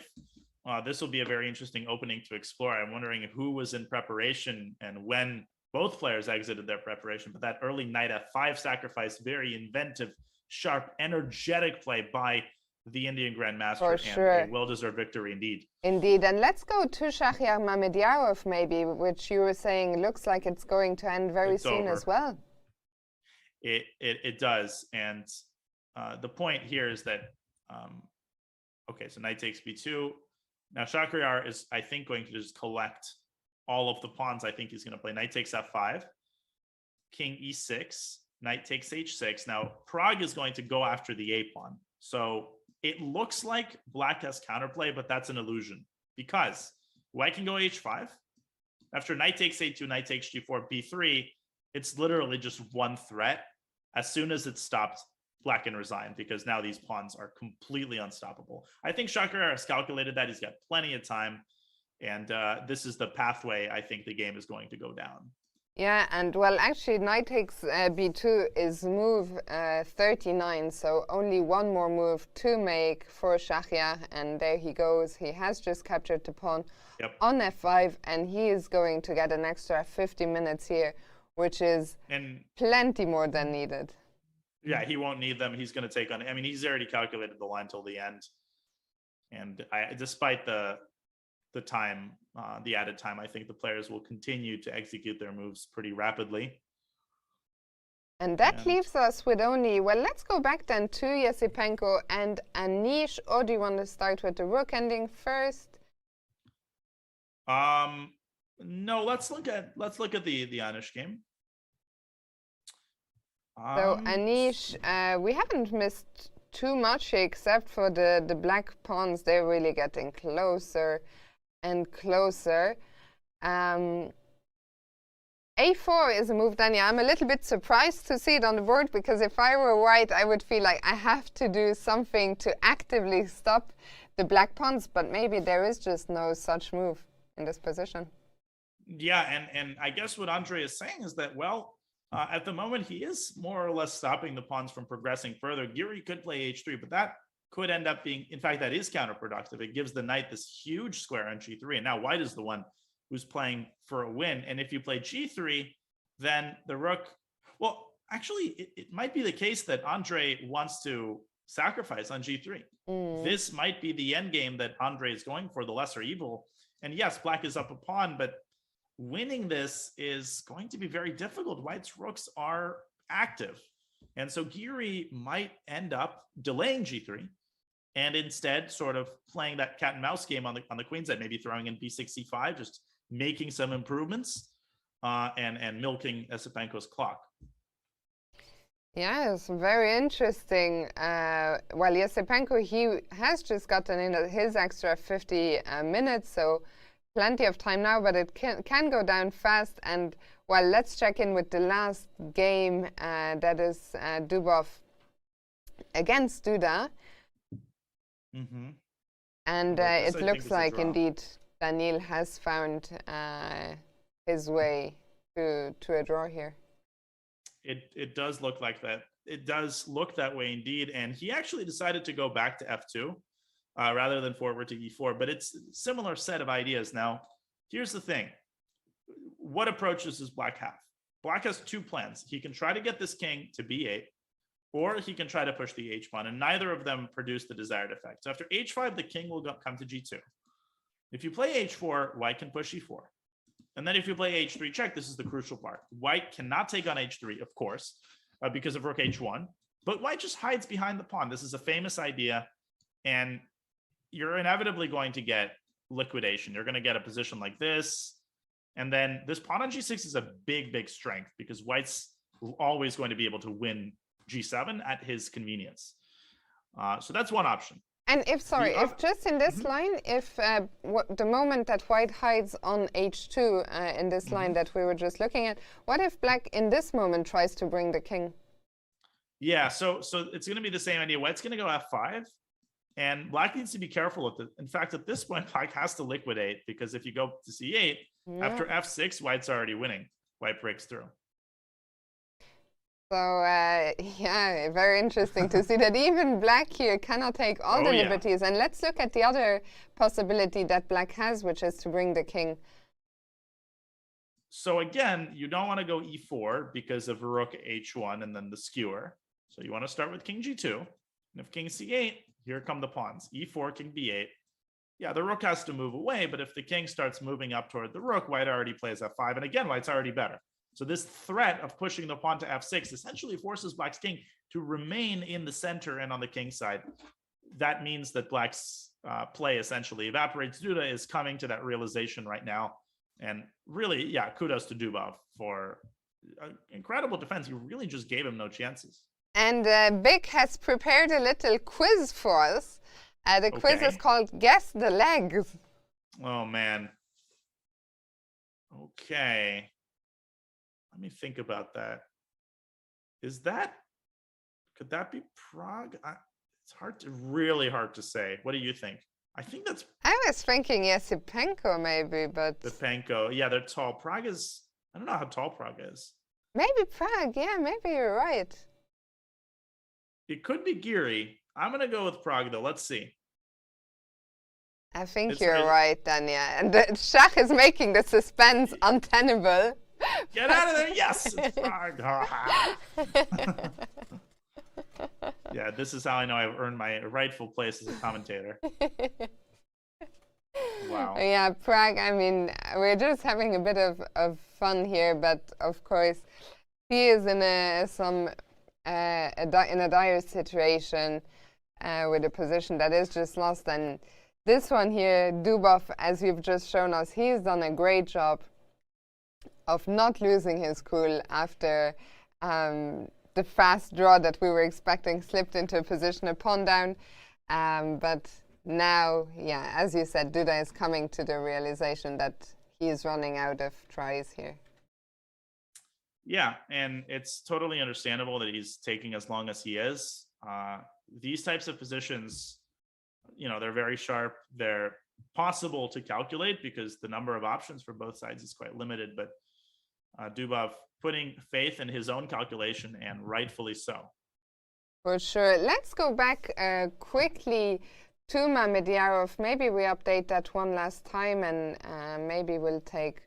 Speaker 2: This will be a very interesting opening to explore. I'm wondering who was in preparation and when both players exited their preparation. But that early knight f5 sacrifice, very inventive, sharp, energetic play by the Indian Grandmaster.
Speaker 1: For sure.
Speaker 2: And a well-deserved victory indeed.
Speaker 1: Indeed. And let's go to Shahriar Mamedyarov maybe, which you were saying looks like it's going to end very soon as well.
Speaker 2: It does. And the point here is that, okay, so knight takes b2. Now Shahriar is, I think, going to just collect all of the pawns, I think he's going to play knight takes f5, king e6, knight takes h6. Now, Prague is going to go after the a pawn. So it looks like black has counterplay, but that's an illusion because white can go h5. After knight takes a2, knight takes g4, b3, it's literally just one threat. As soon as it stops, black can resign because now these pawns are completely unstoppable. I think Chakrera has calculated that. He's got plenty of time. And this is the pathway I think the game is going to go down.
Speaker 1: Yeah, and well, actually, knight takes b2 is move 39, so only one more move to make for Shahriar, and there he goes. He has just captured the pawn on f5, and he is going to get an extra 50 minutes here, which is plenty more than needed.
Speaker 2: Yeah, he won't need them. He's going to take on. I mean, he's already calculated the line till the end, and despite the time, the added time, I think the players will continue to execute their moves pretty rapidly.
Speaker 1: And that leaves us with only, well, let's go back then to Yasipenko and Anish. Or do you want to start with the rook ending first?
Speaker 2: No, let's look at the Anish game.
Speaker 1: So Anish, we haven't missed too much except for the black pawns. They're really getting closer and closer. A4 is a move, Daniel. I'm a little bit surprised to see it on the board because if I were white, I would feel like I have to do something to actively stop the black pawns, but maybe there is just no such move in this position.
Speaker 2: Yeah, and I guess what Andre is saying is that, well, at the moment, he is more or less stopping the pawns from progressing further. Giri could play h3, but that could end up being, in fact, that is counterproductive. It gives the knight this huge square on g3, and now white is the one who's playing for a win. And if you play g3, then the rook, well, actually, it might be the case that Andre wants to sacrifice on g3. This might be the end game that Andre is going for, the lesser evil. And yes, black is up a pawn, but winning this is going to be very difficult. White's rooks are active. And so Giri might end up delaying g3 and instead sort of playing that cat and mouse game on the queen side, maybe throwing in b6, c5, just making some improvements and milking Yasipenko's clock.
Speaker 1: Yeah, it's very interesting. Well, Yasipenko, he has just gotten in his extra 50 minutes, so plenty of time now, but it can go down fast. And well, let's check in with the last game, that is Dubov against Duda. And it looks like indeed Daniil has found his way to a draw here.
Speaker 2: It does look like that. It does look that way indeed. And he actually decided to go back to f2 rather than forward to e4. But it's a similar set of ideas. Now, here's the thing. What approaches does black have? Black has two plans. He can try to get this king to b8, or he can try to push the h pawn, and neither of them produce the desired effect. So after h5, the king will come to g2. If you play h4, white can push e4. And then if you play h3 check, this is the crucial part. White cannot take on h3, of course, because of rook h1, but white just hides behind the pawn. This is a famous idea, and you're inevitably going to get liquidation. You're going to get a position like this, and then this pawn on g6 is a big strength because white's always going to be able to win g7 at his convenience. So that's one option.
Speaker 1: And if just in this line, if the moment that white hides on h2 in this line that we were just looking at, what if black in this moment tries to bring the king?
Speaker 2: Yeah, so it's going to be the same idea. White's going to go f5, and black needs to be careful with it. In fact, at this point, black has to liquidate because if you go to c8, after f6, white's already winning. White breaks through.
Speaker 1: So, yeah, very interesting to see that even black here cannot take all the liberties. And let's look at the other possibility that black has, which is to bring the king.
Speaker 2: So again, you don't want to go e4 because of rook h1 and then the skewer. So you want to start with king g2. And if king c8, here come the pawns. e4, king b8. Yeah, the rook has to move away, but if the king starts moving up toward the rook, white already plays f5. And again, white's already better. So this threat of pushing the pawn to f6 essentially forces black's king to remain in the center and on the king side. That means that black's play essentially evaporates. Duda is coming to that realization right now. And really, yeah, kudos to Dubov for incredible defense. He really just gave him no chances.
Speaker 1: And Big has prepared a little quiz for us. The quiz is called Guess the Legs.
Speaker 2: Oh, man. Okay. Let me think about that. Could that be Prague? It's really hard to say. What do you think? I think that's...
Speaker 1: I was thinking Yesipenko maybe, but...
Speaker 2: Stepanko. Yeah, they're tall. Prague is... I don't know how tall Prague is.
Speaker 1: Maybe Prague. Yeah, maybe you're right.
Speaker 2: It could be Giri. I'm going to go with Prague, though. Let's see.
Speaker 1: I think you're right, Danya. And the Schach is making the suspense untenable.
Speaker 2: Get out of there. Yes, it's Prague. Yeah, this is how I know I've earned my rightful place as a commentator. Wow.
Speaker 1: Yeah, Prague, I mean, we're just having a bit of fun here, but of course, he is in a dire situation with a position that is just lost. And this one here, Dubov, as you've just shown us, he's done a great job of not losing his cool after the fast draw that we were expecting slipped into a position, a pawn down. But now, yeah, as you said, Duda is coming to the realization that he is running out of tries here.
Speaker 2: Yeah, and it's totally understandable that he's taking as long as he is. These types of positions, you know, they're very sharp. They're possible to calculate because the number of options for both sides is quite limited. But Dubov putting faith in his own calculation, and rightfully so.
Speaker 1: For sure. Let's go back quickly to Mamedyarov. Maybe we update that one last time, and maybe we'll take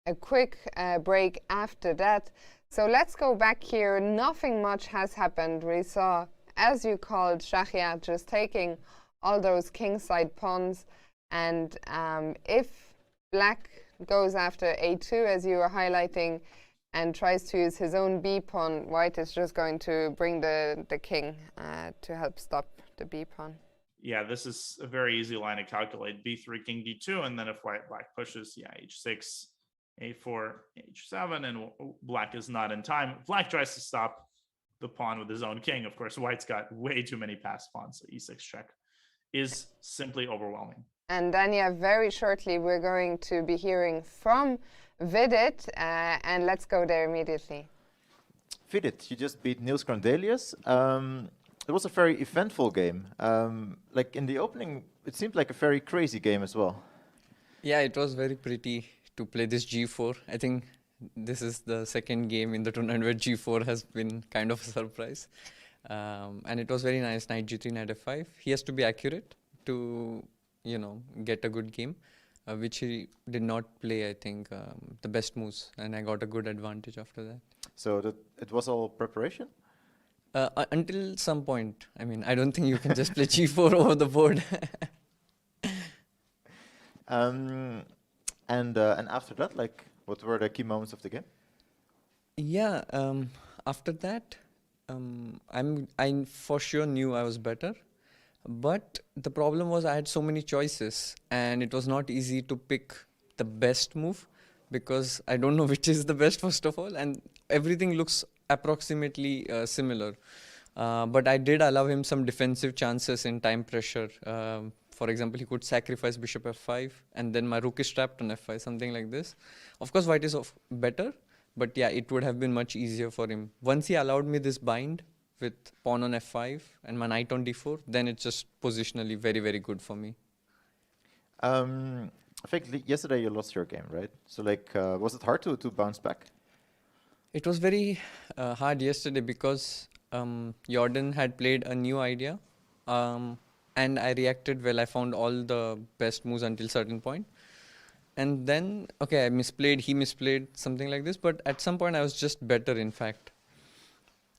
Speaker 1: a quick break after that. So let's go back here. Nothing much has happened. We saw, as you called, Shahia just taking all those kingside pawns. And if Black goes after a2, as you were highlighting, and tries to use his own b pawn, White is just going to bring the king to help stop the b pawn.
Speaker 2: Yeah, this is a very easy line to calculate. b3, king d2, and then if Black pushes, yeah, h6, a4, h7, and Black is not in time. Black tries to stop the pawn with his own king. Of course, White's got way too many passed pawns, so e6 check is simply overwhelming.
Speaker 1: And then, yeah, very shortly we're going to be hearing from Vidit, and let's go there immediately.
Speaker 9: Vidit, you just beat Niels Grandelius. It was a very eventful game. Like in the opening, it seemed like a very crazy game as well.
Speaker 10: Yeah, it was very pretty to play this g4. I think this is the second game in the tournament where g4 has been kind of a surprise. And it was very nice, knight g3, knight f5. He has to be accurate to, you know, get a good game, which he did not play, I think, the best moves. And I got a good advantage after that.
Speaker 9: So it was all preparation?
Speaker 10: Until some point. I mean, I don't think you can just play g4 over the board.
Speaker 9: And after that, like, what were the key moments of the game?
Speaker 10: Yeah, after that, I for sure knew I was better. But the problem was I had so many choices, and it was not easy to pick the best move because I don't know which is the best, first of all, and everything looks approximately similar. But I did allow him some defensive chances in time pressure. For example, he could sacrifice bishop f5, and then my rook is trapped on f5, something like this. Of course, White is better, but yeah, it would have been much easier for him. Once he allowed me this bind with pawn on f5 and my knight on d4, then it's just positionally very, very good for me.
Speaker 9: I think yesterday you lost your game, right? So like, was it hard to bounce back?
Speaker 10: It was very hard yesterday because Jorden had played a new idea. And I reacted well. I found all the best moves until certain point. And then, okay, I misplayed, he misplayed, something like this. But at some point, I was just better, in fact.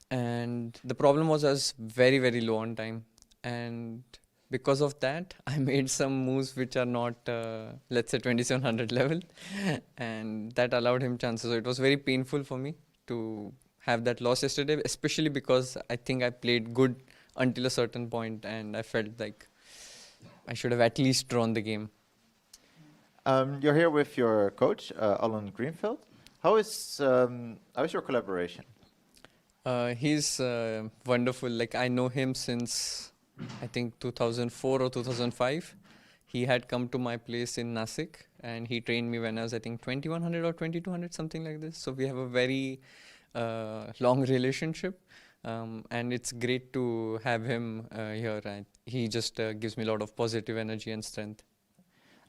Speaker 10: And the problem was I was very, very low on time. And because of that, I made some moves which are not, let's say, 2700 level. And that allowed him chances. So it was very painful for me to have that loss yesterday, especially because I think I played good until a certain point, and I felt like I should have at least drawn the game.
Speaker 9: You're here with your coach, Alan Greenfield. How is your collaboration?
Speaker 10: He's wonderful. Like I know him since I think 2004 or 2005. He had come to my place in Nasik and he trained me when I was I think 2100 or 2200, something like this. So we have a very long relationship. And it's great to have him here. He just gives me a lot of positive energy and strength.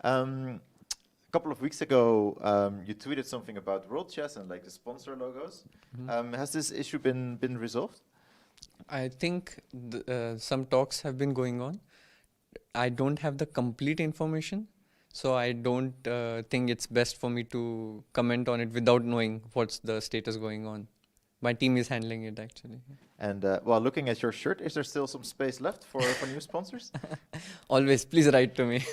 Speaker 9: A couple of weeks ago, you tweeted something about World Chess and like the sponsor logos. Has this issue been resolved?
Speaker 10: I think some talks have been going on. I don't have the complete information, so I don't think it's best for me to comment on it without knowing what's the status going on. My team is handling it actually.
Speaker 9: And while looking at your shirt, is there still some space left for new sponsors?
Speaker 10: Always, please write to me.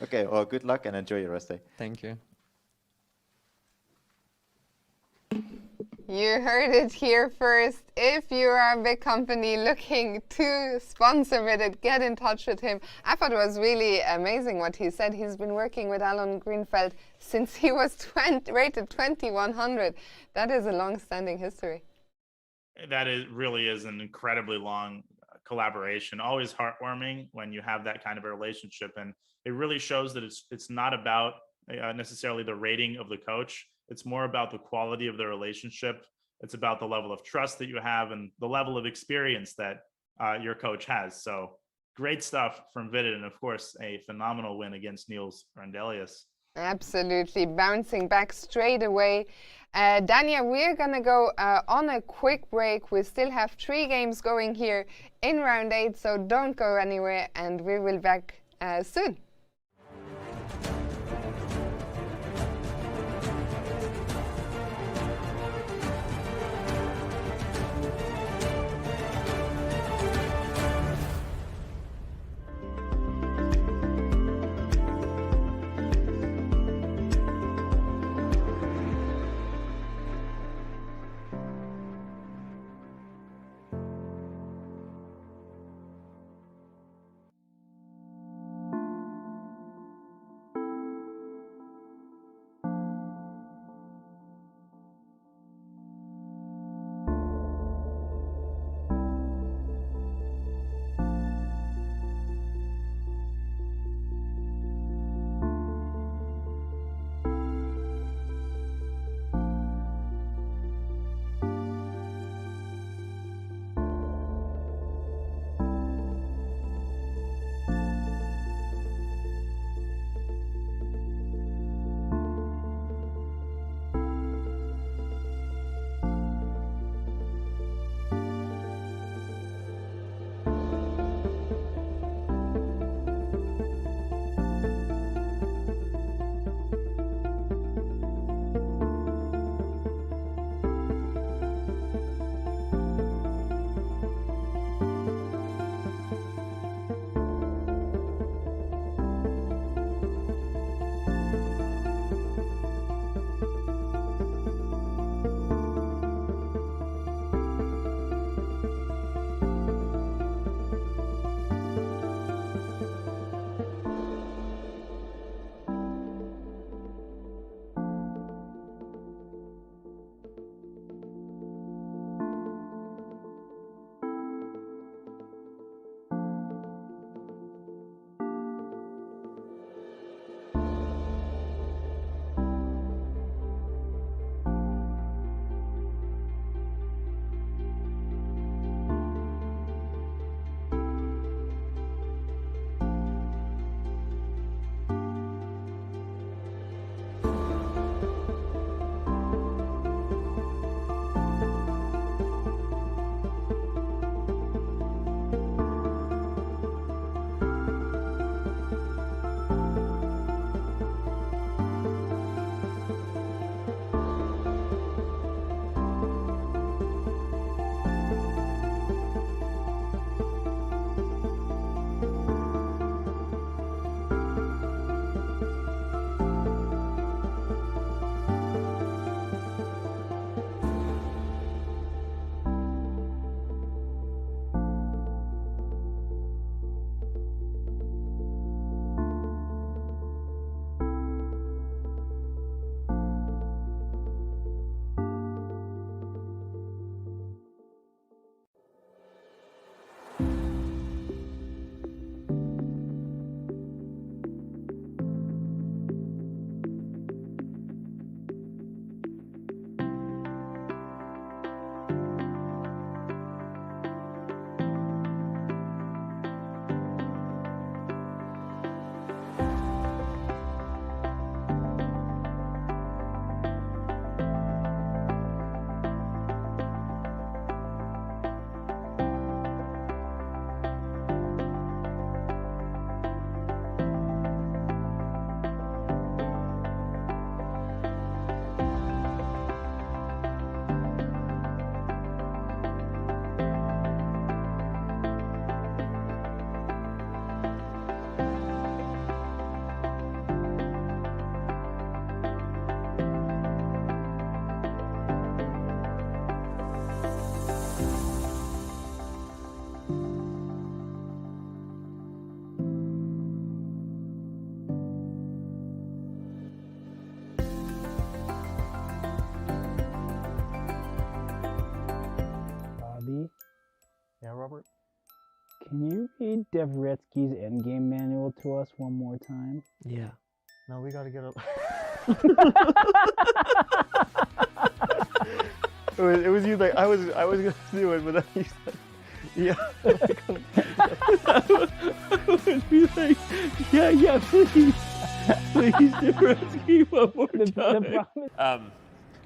Speaker 9: Okay, well, good luck and enjoy your rest day.
Speaker 10: Thank you.
Speaker 1: You heard it here first. If you are a big company looking to sponsor with it, get in touch with him. I thought it was really amazing what he said. He's been working with Alan Greenfield since he was rated 2100. That is a long-standing history.
Speaker 2: That really is an incredibly long collaboration. Always heartwarming when you have that kind of a relationship, and it really shows that it's not about necessarily the rating of the coach. It's more about the quality of the relationship. It's about the level of trust that you have and the level of experience that your coach has. So great stuff from Vidit, and of course a phenomenal win against Niels Grandelius.
Speaker 1: Absolutely, bouncing back straight away. Dania, we're going to go on a quick break. We still have 3 games going here in round 8, so don't go anywhere, and we will be back soon.
Speaker 6: Can you read Dvoretsky's endgame manual to us one more time?
Speaker 7: Yeah. No, we gotta get up. it was you like I was gonna do it, but then you said, yeah. I would be like, yeah, please, Dvoretsky one more time.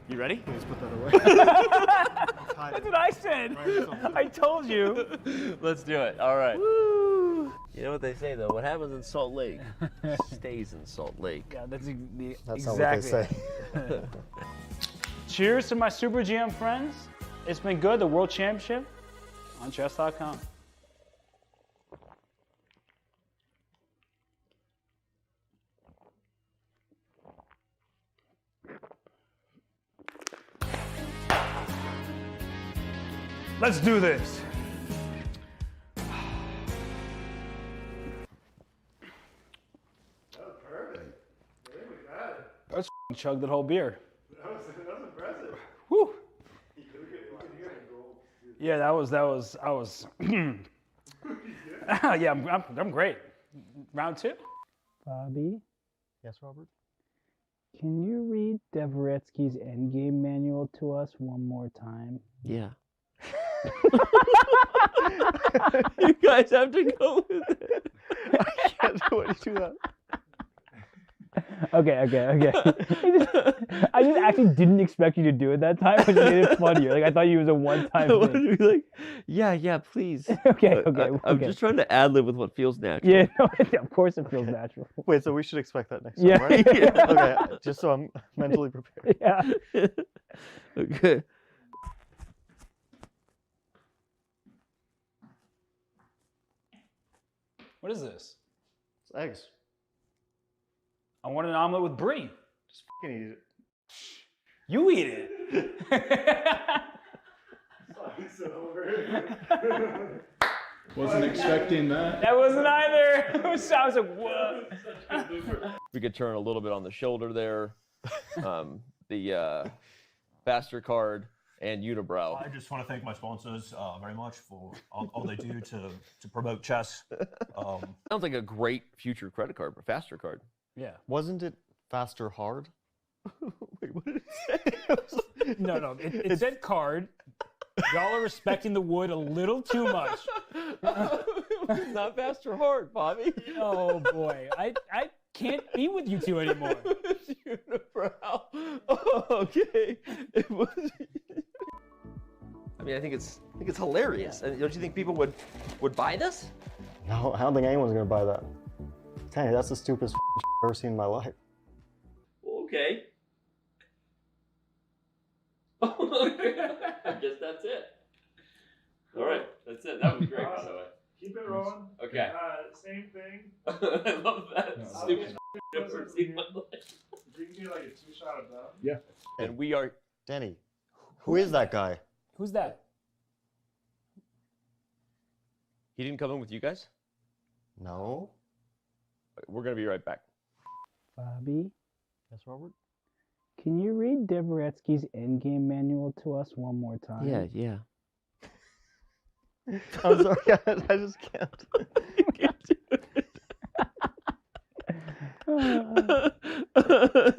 Speaker 11: You ready?
Speaker 7: Let's put that away.
Speaker 11: That's what I said. I told you. Let's do it. All right.
Speaker 5: Woo! You know what they say though? What happens in Salt Lake stays in Salt Lake.
Speaker 11: Yeah, that's
Speaker 7: That's
Speaker 11: exactly
Speaker 7: not what they say.
Speaker 11: Cheers to my Super GM friends. It's been good. The World Championship on Chess.com. Let's do this.
Speaker 4: That was perfect. I think we got it.
Speaker 11: Let's chug that whole beer.
Speaker 4: That was impressive.
Speaker 11: Woo. Yeah, I was. Yeah, I'm great. Round two.
Speaker 6: Bobby,
Speaker 7: Yes, Robert?
Speaker 6: can you read Dvoretsky's endgame manual to us one more time?
Speaker 5: Yeah. You guys have to go with it.
Speaker 7: I can't do it. Do that.
Speaker 6: Okay. I just actually didn't expect you to do it that time, which made it funnier. Like I thought you was a one-time
Speaker 5: I want
Speaker 6: thing.
Speaker 5: to be like, yeah, please.
Speaker 6: Okay.
Speaker 5: I'm just trying to ad lib with what feels natural.
Speaker 6: Yeah, no, of course it feels natural.
Speaker 7: Wait, so we should expect that next
Speaker 6: Yeah.
Speaker 7: time, right?
Speaker 5: Yeah.
Speaker 7: Okay, just so I'm mentally prepared.
Speaker 6: Yeah.
Speaker 5: Okay.
Speaker 11: What is this?
Speaker 7: It's eggs.
Speaker 11: I want an omelet with brie.
Speaker 7: Just fucking eat it.
Speaker 11: You eat it.
Speaker 12: Wasn't expecting that.
Speaker 11: That wasn't either. I was like, what?
Speaker 5: We could turn a little bit on the shoulder there. The faster card and unibrow.
Speaker 13: I just want to thank my sponsors very much for all they do to promote chess.
Speaker 5: Sounds like a great future credit card, but faster card.
Speaker 11: Yeah.
Speaker 7: Wasn't it faster hard?
Speaker 5: Wait, what did it say?
Speaker 11: No. It said card. Y'all are respecting the wood a little too much.
Speaker 5: Not faster hard, Bobby.
Speaker 11: Oh boy, I can't be with you two anymore.
Speaker 5: Unibrow. Oh, okay. It was. I mean, I think it's hilarious. And don't you think people would buy this?
Speaker 7: No, I don't think anyone's gonna buy that. Dang, that's the stupidest I've ever seen in my life.
Speaker 5: Okay. I guess that's it. All right, that's it. That was great, by the way.
Speaker 4: Keep it rolling.
Speaker 5: Okay.
Speaker 4: Same thing.
Speaker 5: I love that. Stupid I've ever seen in my life.
Speaker 4: You can do like a 2-shot of them.
Speaker 12: Yeah.
Speaker 5: And we are.
Speaker 7: Danny, who is that guy?
Speaker 11: Who's that?
Speaker 5: He didn't come in with you guys?
Speaker 7: No.
Speaker 5: We're gonna be right back.
Speaker 6: Bobby,
Speaker 7: Yes, Robert?
Speaker 6: can you read Dvoretsky's endgame manual to us one more time?
Speaker 5: Yeah.
Speaker 7: I'm sorry, I just can't.
Speaker 5: You can't do it.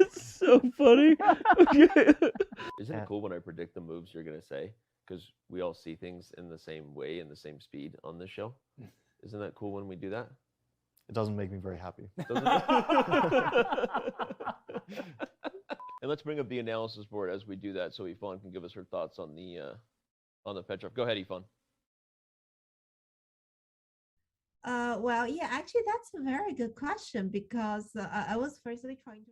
Speaker 5: It's so funny. Okay. Isn't it cool when I predict the moves you're gonna say? Because we all see things in the same way and the same speed on this show. Isn't that cool when we do that?
Speaker 7: It doesn't make me very happy.
Speaker 5: Doesn't it? And let's bring up the analysis board as we do that, so Yvonne can give us her thoughts on the Petrov. Go ahead, Yvonne.
Speaker 14: Well, yeah, actually, that's a very good question because I was firstly trying to.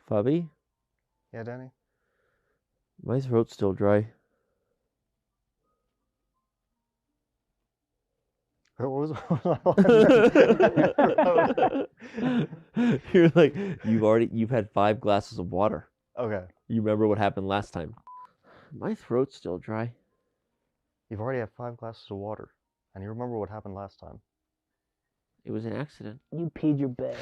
Speaker 5: Fabi?
Speaker 7: Yeah, Danny?
Speaker 5: My throat's still dry. You're like, you've had 5 glasses of water.
Speaker 7: Okay.
Speaker 5: You remember what happened last time? My throat's still dry.
Speaker 7: You've already had 5 glasses of water, and you remember what happened last time.
Speaker 5: It was an accident.
Speaker 6: You peed your bed.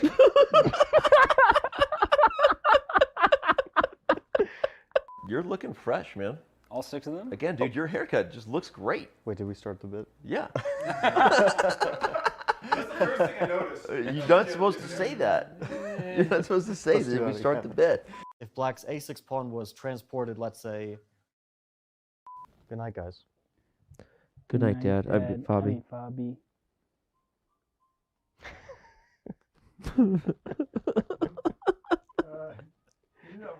Speaker 5: You're looking fresh, man.
Speaker 11: All 6 of them?
Speaker 5: Again, dude, your haircut just looks great.
Speaker 7: Wait, did we start the bit?
Speaker 5: Yeah.
Speaker 4: That's the first thing I noticed.
Speaker 5: You're not supposed to say that. You're not supposed to say that if we start the bit.
Speaker 7: If Black's a6 pawn was transported, let's say... Good night, guys.
Speaker 5: Good night, Dad. I've been Fabi.
Speaker 6: Fabi.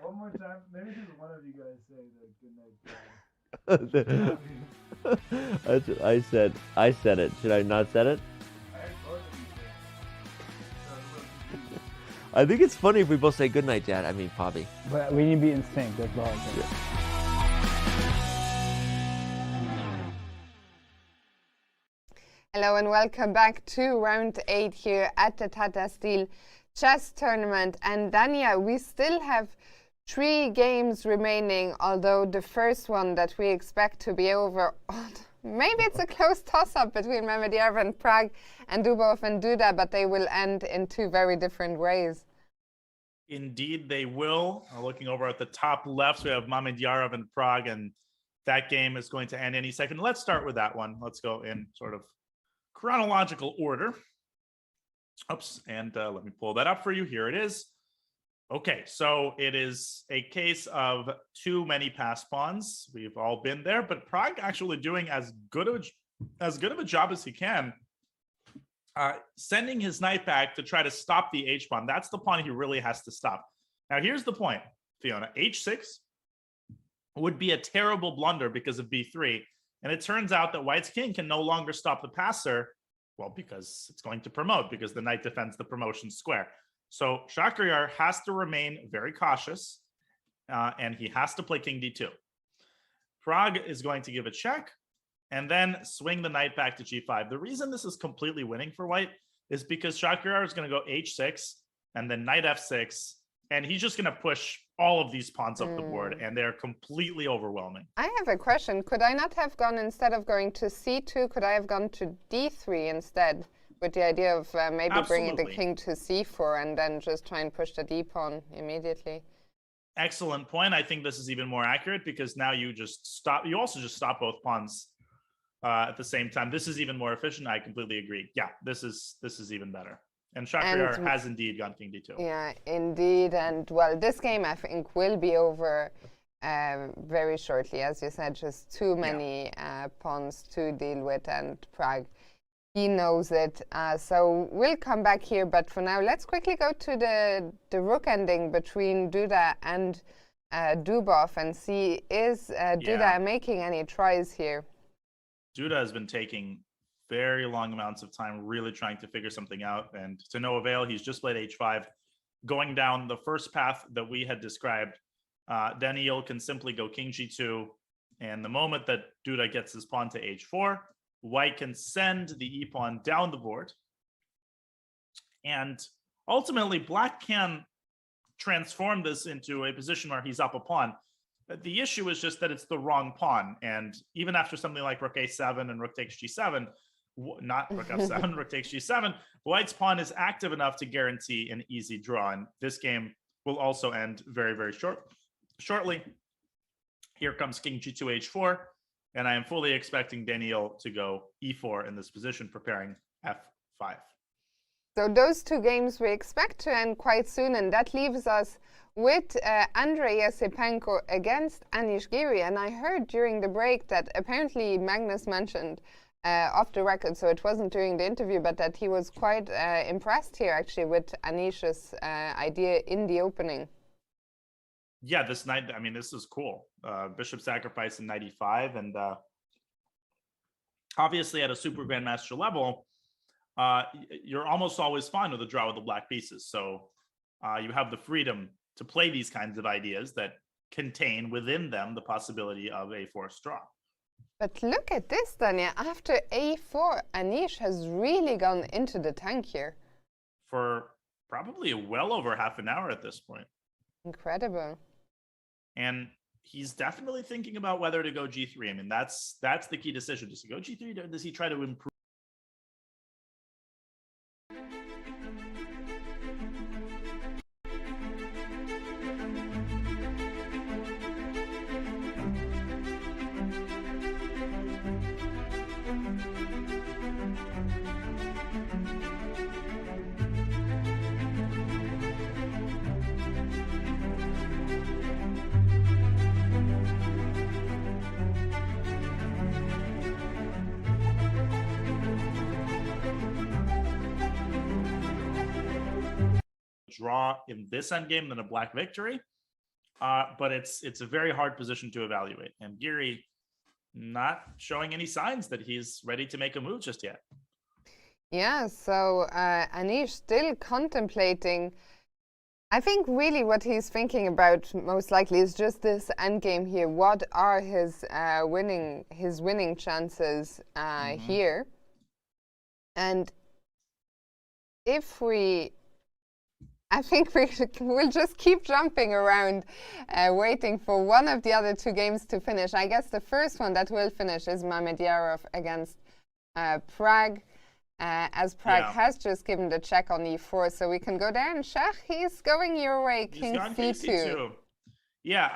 Speaker 15: One more time. Maybe just one of you guys say the good night.
Speaker 5: That's what I said. I said it. Should I not said it? I think it's funny if we both say good night, Dad. I mean, Fabi.
Speaker 6: But we need to be in sync. That's all I think.
Speaker 1: Hello and welcome back to round 8 here at the Tata Steel Chess Tournament. And Dania, we still have 3 games remaining, although the first one that we expect to be over, maybe it's a close toss-up between Mamedyarov and Prag and Dubov and Duda, but they will end in 2 very different ways.
Speaker 2: Indeed, they will. Looking over at the top left, we have Mamedyarov and Prag, and that game is going to end any second. Let's start with that one. Let's go in sort of chronological order. Oops, and let me pull that up for you. Here it is. Okay, so it is a case of too many pass pawns. We've all been there, but Prag actually doing as good of a job as he can, sending his knight back to try to stop the H pawn. That's the pawn he really has to stop. Now, here's the point, Fiona. H6 would be a terrible blunder because of B3. And it turns out that White's king can no longer stop the passer, well, because it's going to promote, because the knight defends the promotion square. So Shakhriyar has to remain very cautious, and he has to play king d2. Prag is going to give a check and then swing the knight back to g5. The reason this is completely winning for White is because Shakhriyar is going to go h6 and then knight f6, and he's just going to push all of these pawns up the board, and they're completely overwhelming.
Speaker 1: I have a question. Could I not have gone, instead of going to c2, could I have gone to d3 instead, with the idea of maybe bringing the king to c4 and then just try and push the d pawn immediately?
Speaker 2: Excellent point. I think this is even more accurate because now you just stop. You also just stop both pawns at the same time. This is even more efficient. I completely agree. Yeah, this is even better. And Shakhriyar has indeed gone king d2.
Speaker 1: Yeah, indeed. And well, this game I think will be over very shortly. As you said, just too many pawns to deal with, and Prag, he knows it. So we'll come back here. But for now, let's quickly go to the rook ending between Duda and Dubov and see, is Duda making any tries here?
Speaker 2: Duda has been taking very long amounts of time really trying to figure something out, and to no avail. He's just played h5, going down the first path that we had described. Daniil can simply go king g2, and the moment that Duda gets his pawn to h4, White can send the e-pawn down the board, and ultimately Black can transform this into a position where he's up a pawn. The issue is just that it's the wrong pawn, and even after something like rook a7 and rook takes g7, not rook f7, rook takes g7, White's pawn is active enough to guarantee an easy draw, and this game will also end very, very shortly. Here comes king g2 h4, and I am fully expecting Daniil to go e4 in this position, preparing f5.
Speaker 1: So those 2 games we expect to end quite soon, and that leaves us with Andrei Yasipenko against Anish Giri. And I heard during the break that apparently Magnus mentioned off the record, so it wasn't during the interview, but that he was quite impressed here actually with Anish's idea in the opening.
Speaker 2: Yeah, this knight, I mean, this is cool. Bishop sacrifice in knight e5, and obviously at a super grandmaster level, you're almost always fine with a draw with the black pieces. So you have the freedom to play these kinds of ideas that contain within them the possibility of a forced draw.
Speaker 1: But look at this, Dania. After a4, Anish has really gone into the tank here.
Speaker 2: For probably well over half an hour at this point.
Speaker 1: Incredible.
Speaker 2: And he's definitely thinking about whether to go g3. I mean, that's the key decision. Does he go g3? Or does he try to improve? Draw in this endgame than a black victory, but it's a very hard position to evaluate. And Giri not showing any signs that he's ready to make a move just yet.
Speaker 1: Yeah, so Anish still contemplating. I think really what he's thinking about most likely is just this endgame here. What are his winning chances here? And if I think we'll just keep jumping around, waiting for one of the other two games to finish. I guess the first one that will finish is Mamedyarov against Prag, as Prag has just given the check on e4, so we can go there. And Shach, he's going your way, king c2.
Speaker 2: Yeah,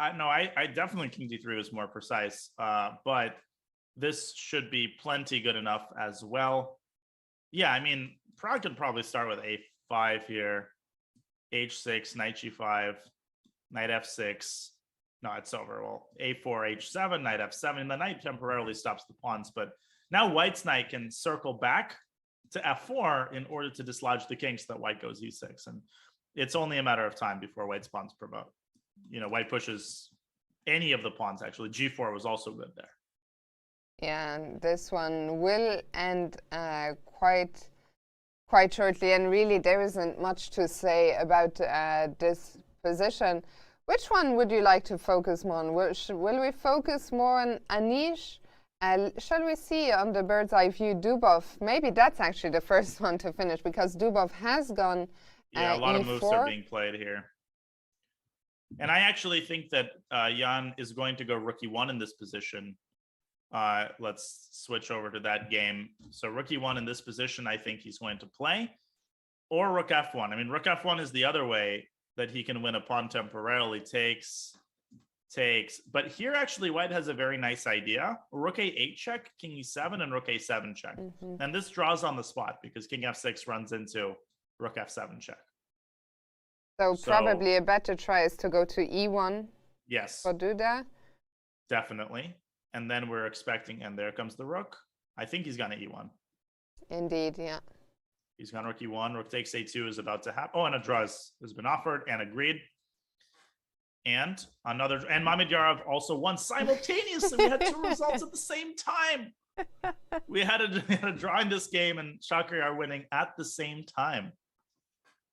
Speaker 2: I definitely king d3 was more precise, but this should be plenty good enough as well. Yeah, I mean, Prag could probably start with a5 here. h6, knight g5, knight f6. No, it's over. Well, a4, h7, knight f7. And the knight temporarily stops the pawns, but now White's knight can circle back to f4 in order to dislodge the king so that White goes e6. And it's only a matter of time before White's pawns promote. You know, White pushes any of the pawns, actually. g4 was also good there.
Speaker 1: Yeah, and this one will end quite shortly, and really there isn't much to say about this position. Which one would you like to focus more on? Will we focus more on Anish? Shall we see on the bird's eye view Dubov? Maybe that's actually the first one to finish, because Dubov has gone
Speaker 2: yeah, a lot
Speaker 1: e4.
Speaker 2: Of moves are being played here. And I actually think that Jan is going to go rook e1 in this position. Let's switch over to that game. So rook e1 in this position, I think he's going to play, or rook f1. I mean, rook f1 is the other way that he can win a pawn temporarily. Takes. But here, actually, White has a very nice idea. Rook a8 check, king e7, and rook a7 check. And this draws on the spot because king f6 runs into rook f7 check.
Speaker 1: So probably a better try is to go to e1.
Speaker 2: Yes.
Speaker 1: For Duda.
Speaker 2: Definitely. And then we're expecting, and there comes the rook. I think he's gonna e1.
Speaker 1: Indeed, yeah.
Speaker 2: He's gonna rook e1. Rook takes a2 is about to happen. Oh, and a draw has been offered and agreed. And Mamedyarov also won simultaneously. We had two results at the same time. We had a draw in this game, and Shakri are winning at the same time.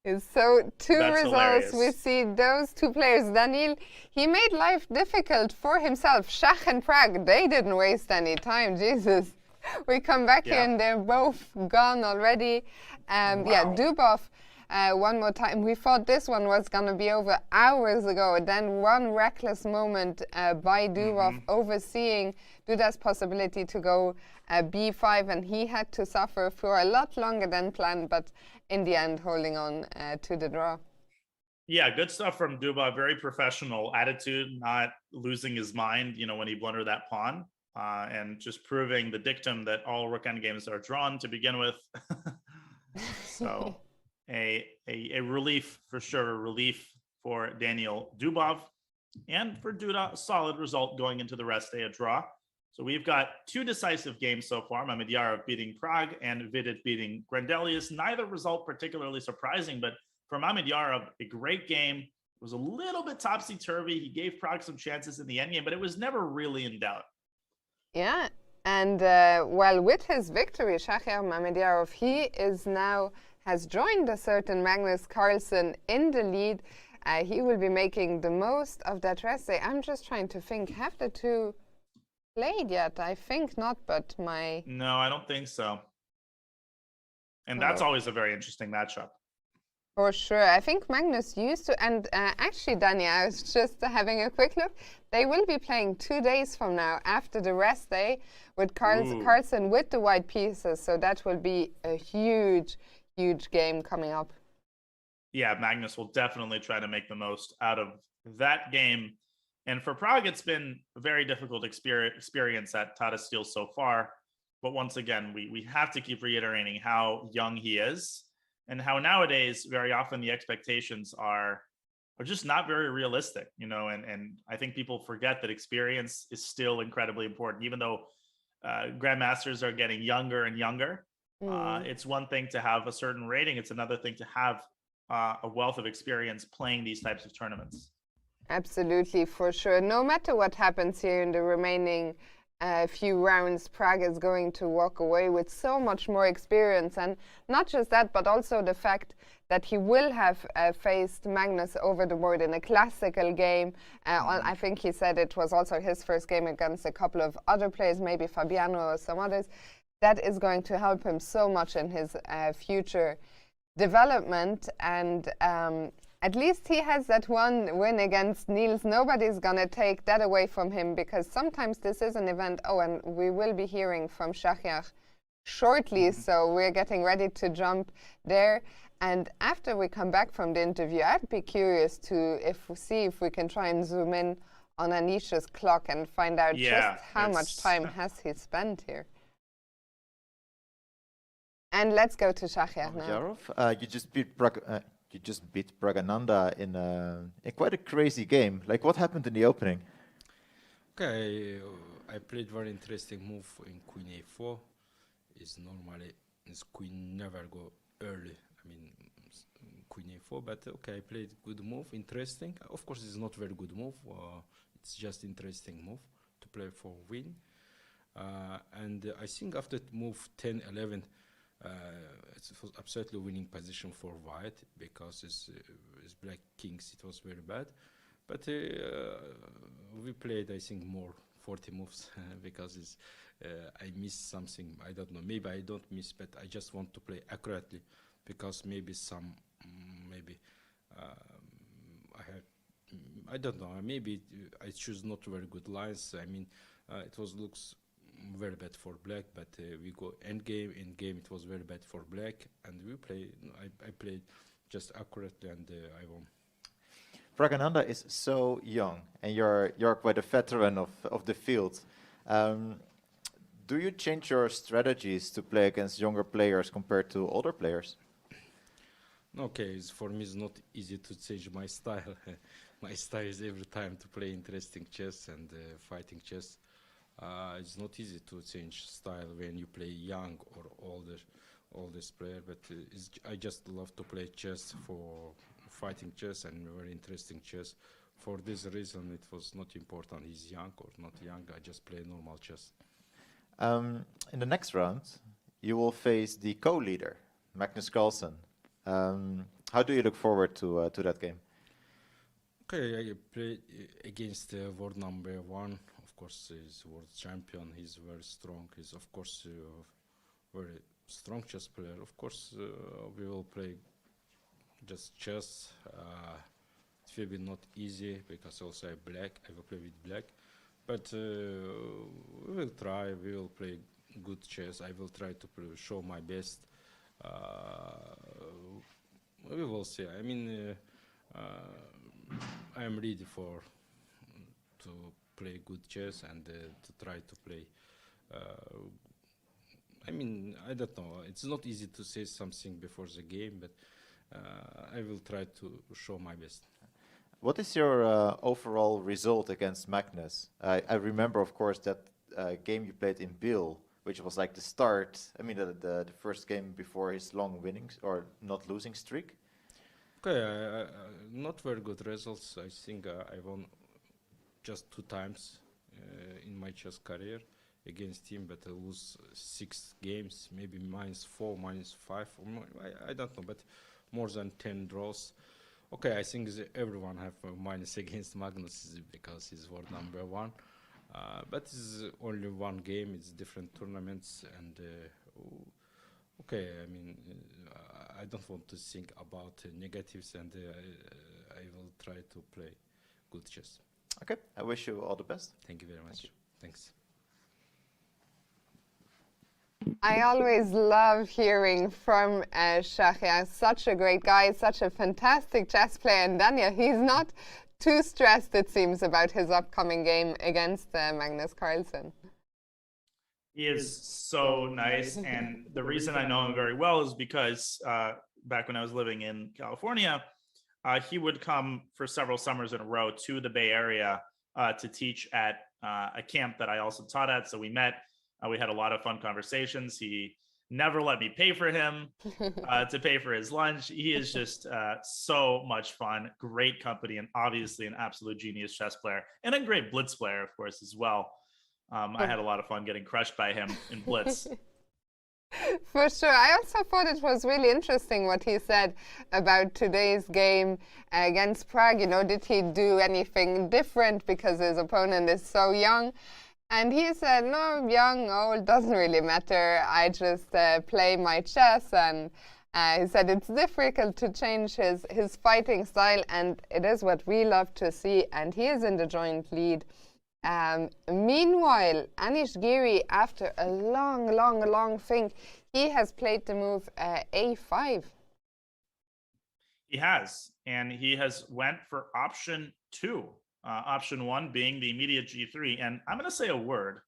Speaker 1: So two
Speaker 2: That's
Speaker 1: results,
Speaker 2: hilarious.
Speaker 1: we see those two players. Daniil, he made life difficult for himself. Shach and Prag, they didn't waste any time. Jesus. We come back here and they're both gone already. Yeah, Dubov, one more time. We thought this one was going to be over hours ago. Then one reckless moment by Dubov overseeing Duda's possibility to go b5, and he had to suffer for a lot longer than planned, but in the end holding on to the draw.
Speaker 2: Yeah, good stuff from Duba. Very professional attitude, not losing his mind, you know, when he blundered that pawn, and just proving the dictum that all rook endgames are drawn to begin with. So a relief for sure, a relief for Daniil Dubov, and for Duda, a solid result going into the rest day, a draw. So we've got two decisive games so far, Mamedyarov beating Prag and Vidit beating Grandelius. Neither result particularly surprising, but for Mamedyarov, a great game. It was a little bit topsy-turvy. He gave Prag some chances in the endgame, but it was never really in doubt.
Speaker 1: Yeah, and well, with his victory, Shachar Mamedyarov, he is now has joined a certain Magnus Carlsen in the lead. He will be making the most of that rest day. I'm just trying to think, have the two played yet. I think not, but my...
Speaker 2: No, I don't think so. And that's always a very interesting matchup.
Speaker 1: For sure. I think Magnus used to, and actually, Danny, I was just having a quick look. They will be playing 2 days from now after the rest day with Carlsen with the white pieces. So that will be a huge, huge game coming up.
Speaker 2: Yeah, Magnus will definitely try to make the most out of that game. And for Prague, it's been a very difficult experience at Tata Steel so far. But once again, we have to keep reiterating how young he is. And how nowadays, very often the expectations are just not very realistic, you know, and I think people forget that experience is still incredibly important, even though grandmasters are getting younger and younger. It's one thing to have a certain rating. It's another thing to have a wealth of experience playing these types of tournaments.
Speaker 1: Absolutely, for sure. No matter what happens here in the remaining few rounds, Prague is going to walk away with so much more experience. And not just that, but also the fact that he will have faced Magnus over the board in a classical game. I think he said it was also his first game against a couple of other players, maybe Fabiano or some others. That is going to help him so much in his future development. And at least he has that one win against Niels. Nobody's going to take that away from him, because sometimes this is an event. Oh, and we will be hearing from Shahriar shortly, so we're getting ready to jump there. And after we come back from the interview, I'd be curious to see if we can try and zoom in on Anish's clock and find out just how much time has he spent here. And let's go to Shahriar now.
Speaker 9: Mamedyarov, you just beat Pragnanda in quite a crazy game. Like, what happened in the opening?
Speaker 16: Okay, I played very interesting move in Queen A4. Is normally Queen never go early. I mean, Queen A4, but okay, I played good move, interesting. Of course, it's not very good move. It's just interesting move to play for win. And I think after move 10-11. It was absolutely winning position for white, because it's black kings. It was very bad, but we played, I think, more 40 moves because I missed something. I don't know. Maybe I don't miss, but I just want to play accurately, because maybe I don't know. Maybe I choose not very good lines. I mean, it looks very bad for black, but we go end game. In game, it was very bad for black, and we play. I played just accurately, and I won.
Speaker 9: Pragnanda is so young, and you're quite a veteran of the field. Do you change your strategies to play against younger players compared to older players?
Speaker 16: Okay, for me it's not easy to change my style. My style is every time to play interesting chess and fighting chess. It's not easy to change style when you play young or oldest player, but I just love to play chess for fighting chess and very interesting chess. For this reason, it was not important he's young or not young. I just play normal chess.
Speaker 9: In the next round, you will face the co-leader, Magnus Carlsen. How do you look forward to that game?
Speaker 16: Okay, I played against world number 1. Of course, he's world champion. He's very strong. He's, of course, very strong chess player. Of course, we will play just chess. It will be not easy, because also I will play with black. But we will try. We will play good chess. I will try to show my best. We will see. I mean, I am ready to play good chess and to try to play. I mean, I don't know. It's not easy to say something before the game, but I will try to show my best.
Speaker 9: What is your overall result against Magnus? I remember, of course, that game you played in Bill, which was like the start. I mean, the first game before his long winnings or not losing streak.
Speaker 16: Okay, not very good results. I think I won just 2 times in my chess career against him, but I lose 6 games, maybe -4, -5, or more, I don't know, but more than 10 draws. Okay, I think everyone have a minus against Magnus because he's world number 1. But it's only one game. It's different tournaments, and okay. I mean, I don't want to think about negatives, and I will try to play good chess.
Speaker 9: Okay, I wish you all the best.
Speaker 16: Thank you very much. Thanks.
Speaker 1: I always love hearing from Shahia. Such a great guy, such a fantastic chess player. And Daniel, he's not too stressed, it seems, about his upcoming game against Magnus Carlsen.
Speaker 2: He is so nice. And the reason I know him very well is because back when I was living in California, he would come for several summers in a row to the Bay Area to teach at a camp that I also taught at. So we met. We had a lot of fun conversations. He never let me pay for him to pay for his lunch. He is just so much fun, great company, and obviously an absolute genius chess player and a great blitz player, of course, as well. I had a lot of fun getting crushed by him in blitz.
Speaker 1: For sure. I also thought it was really interesting what he said about today's game against Prague. You know, did he do anything different because his opponent is so young? And he said, no, young, old, doesn't really matter. I just play my chess. And he said it's difficult to change his fighting style. And it is what we love to see. And he is in the joint lead. Meanwhile, Anish Giri, after a long thing, he has played the move A5.
Speaker 2: He has. And he has went for option 2. Option 1 being the immediate G3. And I'm going to say a word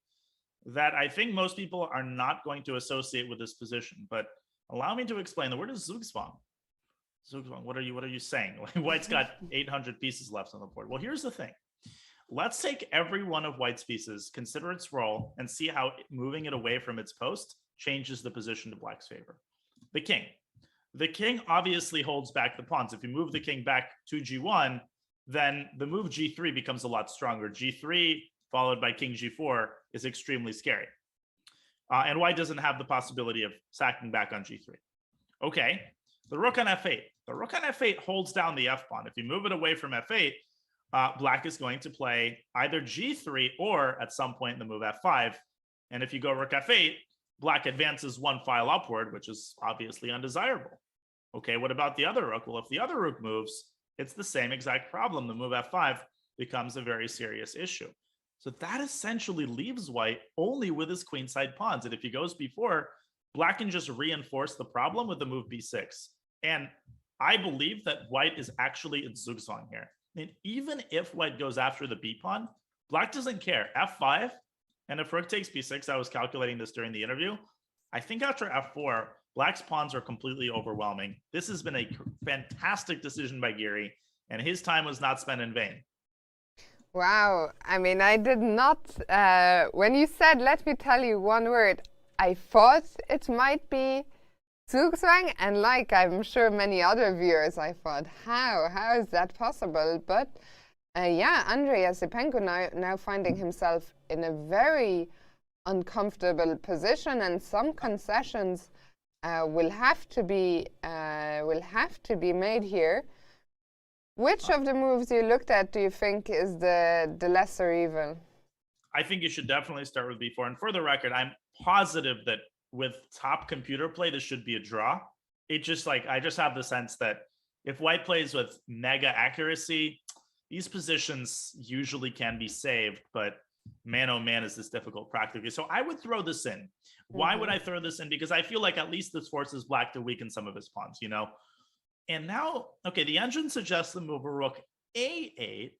Speaker 2: that I think most people are not going to associate with this position, but allow me to explain. The word is Zugzwang. Zugzwang, what are you saying? White's got 800 pieces left on the board. Well, here's the thing. Let's take every one of White's pieces, consider its role, and see how moving it away from its post changes the position to Black's favor. The king. The king obviously holds back the pawns. If you move the king back to G1, then the move G3 becomes a lot stronger. G3 followed by King G4 is extremely scary. And White doesn't have the possibility of sacking back on G3. Okay, the Rook on F8. The Rook on F8 holds down the F pawn. If you move it away from F8, Black is going to play either G3 or at some point in the move F5. And if you go Rook F8, Black advances one file upward, which is obviously undesirable. Okay, what about the other Rook? Well, if the other Rook moves, it's the same exact problem. The move F5 becomes a very serious issue. So that essentially leaves White only with his queenside pawns. And if he goes B4, Black can just reinforce the problem with the move B6. And I believe that White is actually in Zugzwang here. And even if White goes after the B pawn, Black doesn't care. F5, and if Rook takes B6, I was calculating this during the interview, I think after F4, Black's pawns are completely overwhelming. This has been a fantastic decision by Giri, and his time was not spent in vain.
Speaker 1: Wow. I mean, I did not, when you said, let me tell you one word, I thought it might be Zugzwang, and like I'm sure many other viewers, I thought, how is that possible? But yeah, Andrei Yasipenko now finding himself in a very uncomfortable position, and some concessions will have to be made here. Which of the moves you looked at do you think is the lesser evil?
Speaker 2: I think you should definitely start with B4. And for the record, I'm positive that with top computer play, this should be a draw. It just I just have the sense that if White plays with mega accuracy, these positions usually can be saved, but man, oh man, is this difficult practically. So I would throw this in. Why would I throw this in? Because I feel like at least this forces Black to weaken some of his pawns, you know? And now, okay, the engine suggests the move Rook A8.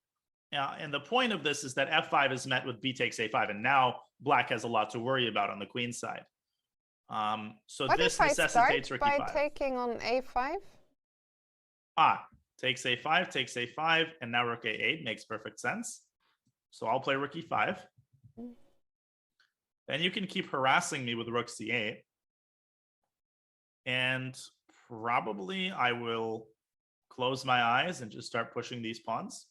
Speaker 2: And the point of this is that F5 is met with B takes A5. And now Black has a lot to worry about on the queen side. So
Speaker 1: what
Speaker 2: this
Speaker 1: if
Speaker 2: necessitates
Speaker 1: I
Speaker 2: Rook
Speaker 1: start
Speaker 2: E5.
Speaker 1: by taking on A5?
Speaker 2: Takes A5, and now Rook A8 makes perfect sense. So I'll play Rook E5. Then you can keep harassing me with Rook C8. And probably I will close my eyes and just start pushing these pawns.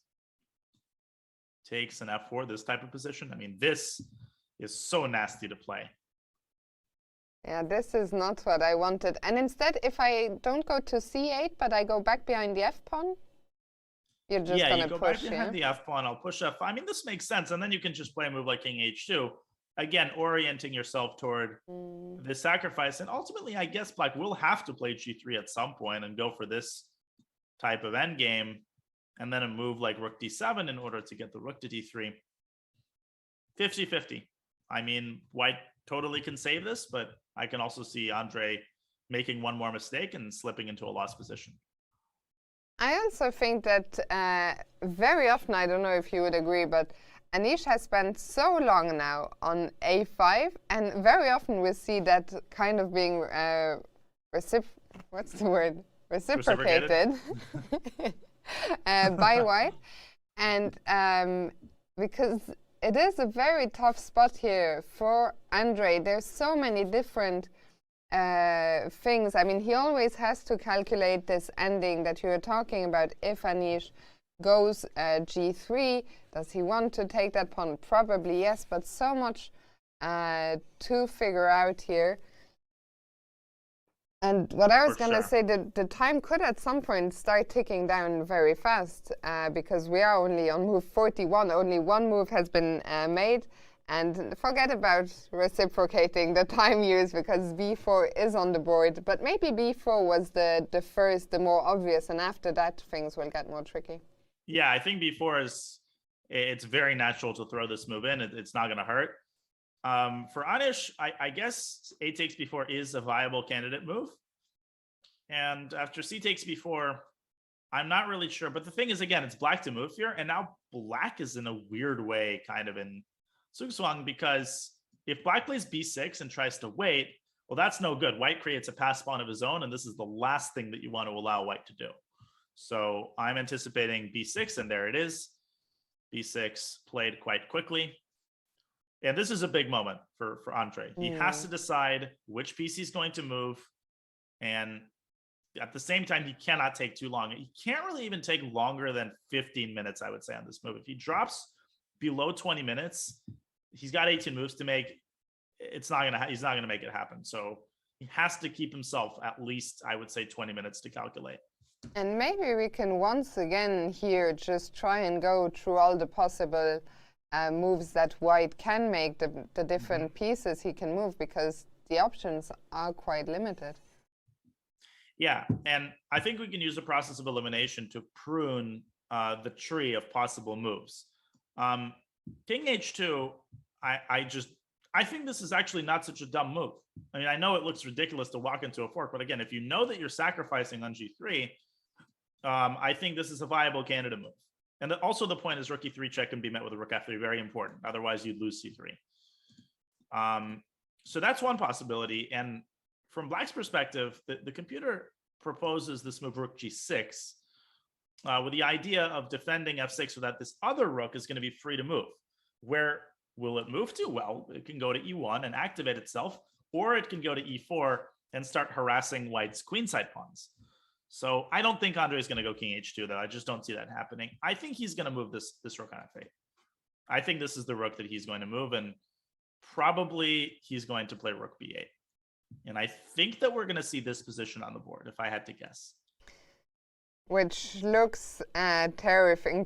Speaker 2: Takes an F4, this type of position. I mean, this is so nasty to play.
Speaker 1: Yeah, this is not what I wanted. And instead, if I don't go to C8, but I go back behind the F pawn? You're just
Speaker 2: yeah,
Speaker 1: going
Speaker 2: you
Speaker 1: to
Speaker 2: go
Speaker 1: push,
Speaker 2: back behind the f pawn. I'll push f. I mean, this makes sense, and then you can just play a move like king h2. Again, orienting yourself toward the sacrifice, and ultimately, I guess Black will have to play g3 at some point and go for this type of endgame, and then a move like rook d7 in order to get the rook to d3. 50-50. I mean, White totally can save this, but I can also see Andre making one more mistake and slipping into a lost position.
Speaker 1: I also think that very often, I don't know if you would agree, but Anish has spent so long now on a5, and very often we see that kind of being reciprocated by White. And because it is a very tough spot here for Andre. There's so many different things. I mean, he always has to calculate this ending that you were talking about. If Anish goes g3, does he want to take that pawn? Probably yes, but so much to figure out here. And what I was going to say, the time could at some point start ticking down very fast because we are only on move 41. Only one move has been made. And forget about reciprocating the time used because b4 is on the board. But maybe b4 was the first, the more obvious. And after that, things will get more tricky.
Speaker 2: Yeah, I think b4 is, it's very natural to throw this move in. It's not going to hurt. For Anish, I guess a takes b4 is a viable candidate move. And after c takes b4, I'm not really sure. But the thing is, again, it's Black to move here. And now Black is in a weird way kind of in Zugzwang, because if Black plays b6 and tries to wait, well, that's no good. White creates a pass pawn of his own, and this is the last thing that you want to allow White to do. So I'm anticipating b6, and there it is. b6 played quite quickly. And this is a big moment for Andre. He has to decide which piece he's going to move. And at the same time, he cannot take too long. He can't really even take longer than 15 minutes, I would say, on this move. If he drops below 20 minutes, he's got 18 moves to make. It's not gonna. He's not gonna make it happen. So he has to keep himself at least, I would say, 20 minutes to calculate.
Speaker 1: And maybe we can once again here just try and go through all the possible moves that White can make, the different pieces he can move, because the options are quite limited.
Speaker 2: Yeah, and I think we can use the process of elimination to prune the tree of possible moves. King h2, I think this is actually not such a dumb move. I mean, I know it looks ridiculous to walk into a fork, but again, if you know that you're sacrificing on g3, I think this is a viable candidate move. And also the point is rook e3 check can be met with a rook f3, very important. Otherwise, you'd lose c3. So that's one possibility. And from Black's perspective, the computer proposes this move rook g6 with the idea of defending f6 so that this other rook is going to be free to move. Where will it move to? Well, it can go to e1 and activate itself, or it can go to e4 and start harassing White's queenside pawns. So I don't think Andre is going to go king h2, though. I just don't see that happening. I think he's going to move this rook on f8. I think this is the rook that he's going to move, and probably he's going to play rook b8. And I think that we're going to see this position on the board, if I had to guess.
Speaker 1: Which looks terrifying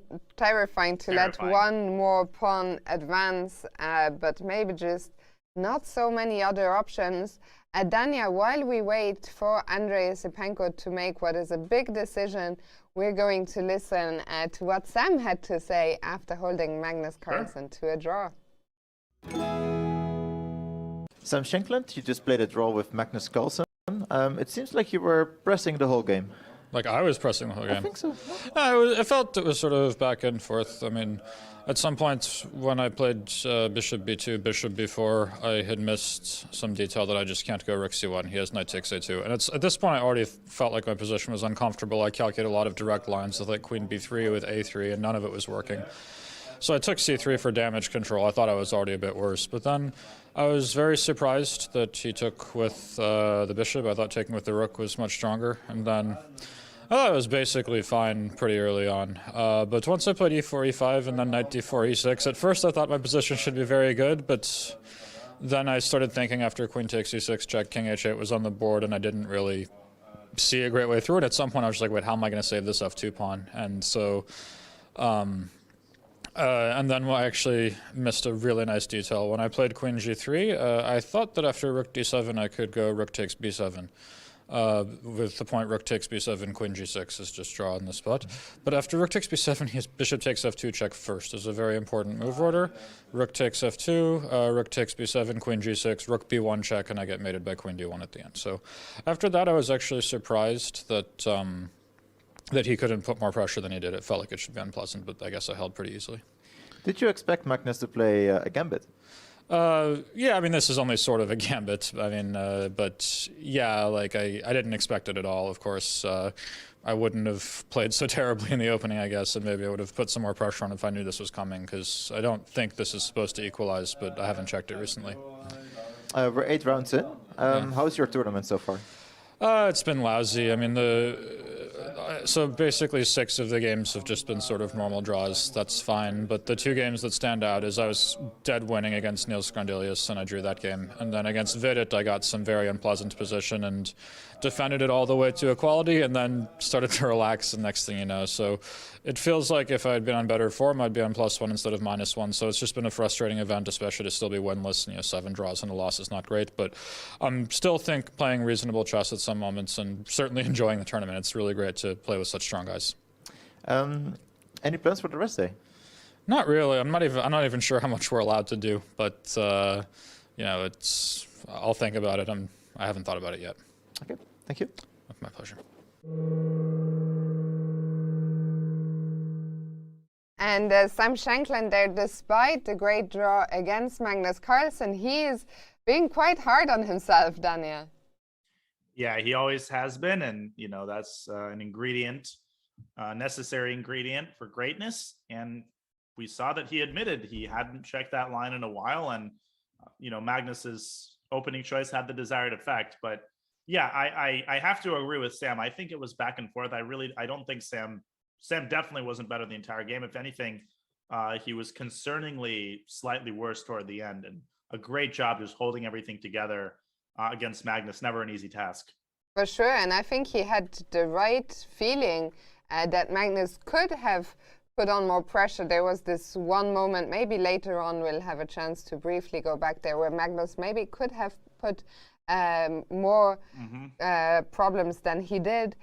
Speaker 1: to let one more pawn advance, but maybe just not so many other options. Dania, while we wait for Andrei Sipenko to make what is a big decision, we're going to listen to what Sam had to say after holding Magnus Carlsen to a draw.
Speaker 9: Sam Schenkland, you just played a draw with Magnus Carlsen. It seems like you were pressing the whole game.
Speaker 17: Like I was pressing the whole game.
Speaker 9: I think so.
Speaker 17: I felt it was sort of back and forth. I mean, at some point when I played bishop b2, bishop b4, I had missed some detail that I just can't go rook c1. He has knight takes a2. And at this point I already felt like my position was uncomfortable. I calculated a lot of direct lines with like queen b3 with a3, and none of it was working. So I took c3 for damage control. I thought I was already a bit worse. But then I was very surprised that he took with the bishop. I thought taking with the rook was much stronger. And then I thought it was basically fine pretty early on. But once I played e4, e5, and then knight d4, e6, at first I thought my position should be very good, but then I started thinking after queen takes e6 check, king h8 was on the board, and I didn't really see a great way through it. At some point, I was just like, wait, how am I going to save this f2 pawn? And so, and then I actually missed a really nice detail. When I played queen g3, I thought that after rook d7, I could go rook takes b7. With the point rook takes b7, queen g6 is just draw on the spot. But after rook takes b7, his bishop takes f2 check first is a very important move order. Rook takes f2, rook takes b7, queen g6, rook b1 check, and I get mated by queen d1 at the end. So after that, I was actually surprised that that he couldn't put more pressure than he did. It felt like it should be unpleasant, but I guess I held pretty easily.
Speaker 9: Did you expect Magnus to play a gambit?
Speaker 17: Yeah, I mean, this is only sort of a gambit. I mean, but yeah, like I didn't expect it at all, of course. I wouldn't have played so terribly in the opening, I guess, and maybe I would have put some more pressure on if I knew this was coming, because I don't think this is supposed to equalize, but I haven't checked it recently.
Speaker 9: We're 8 rounds in. How's your tournament so far?
Speaker 17: It's been lousy. I mean, so basically 6 of the games have just been sort of normal draws. That's fine. But the 2 games that stand out is I was dead winning against Niels Grandelius, and I drew that game. And then against Vidit, I got some very unpleasant position and defended it all the way to equality, and then started to relax, and next thing you know. So it feels like if I'd been on better form, I'd be on +1 instead of -1. So it's just been a frustrating event, especially to still be winless. And, 7 draws and a loss is not great. But I'm still playing reasonable chess at some moments, and certainly enjoying the tournament. It's really great to play with such strong guys.
Speaker 9: Any plans for the rest day?
Speaker 17: Not really. I'm not even sure how much we're allowed to do. But I'll think about it. I haven't thought about it yet.
Speaker 9: Okay. Thank you.
Speaker 17: My pleasure.
Speaker 1: And Sam Shankland there, despite the great draw against Magnus Carlsen, he is being quite hard on himself, Daniel.
Speaker 2: Yeah, he always has been, and that's an ingredient, necessary ingredient for greatness. And we saw that he admitted he hadn't checked that line in a while, and Magnus's opening choice had the desired effect. But yeah, I have to agree with Sam. I think it was back and forth. I don't think Sam definitely wasn't better the entire game. If anything, he was concerningly slightly worse toward the end, and a great job just holding everything together against Magnus. Never an easy task.
Speaker 1: For sure, and I think he had the right feeling that Magnus could have put on more pressure. There was this one moment, maybe later on we'll have a chance to briefly go back there, where Magnus maybe could have put more problems than he did.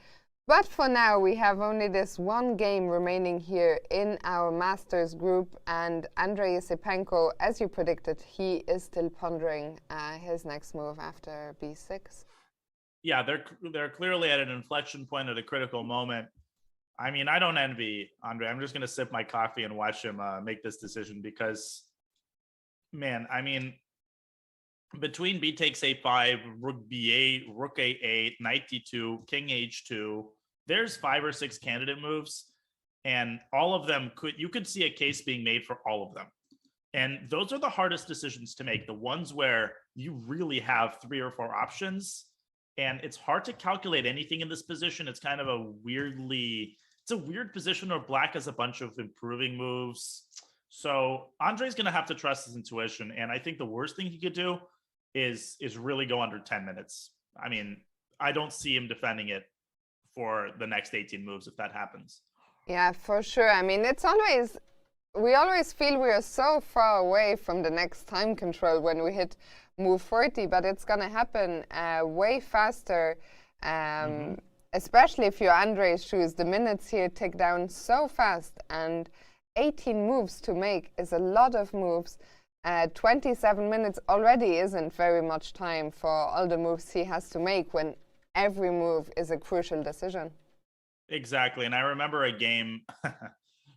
Speaker 1: But for now, we have only this one game remaining here in our Masters group, and Andrei Yasipenko, as you predicted, he is still pondering his next move after b6.
Speaker 2: Yeah, they're clearly at an inflection point at a critical moment. I mean, I don't envy Andrei. I'm just going to sip my coffee and watch him make this decision, because, man, I mean, between b takes a5, rook b8, rook a8, knight d2, king h2, there's 5 or 6 candidate moves, and all of them you could see a case being made for all of them. And those are the hardest decisions to make, the ones where you really have 3 or 4 options, and it's hard to calculate anything in this position. It's kind of a weird position where black has a bunch of improving moves. So Andrei's going to have to trust his intuition, and I think the worst thing he could do is really go under 10 minutes. I mean, I don't see him defending it for the next 18 moves if that happens.
Speaker 1: Yeah, for sure. I mean, we always feel we are so far away from the next time control when we hit move 40, but it's going to happen way faster, especially if you're Andrei's shoes. The minutes here tick down so fast, and 18 moves to make is a lot of moves. 27 minutes already isn't very much time for all the moves he has to make when every move is a crucial decision.
Speaker 2: Exactly. And I remember a game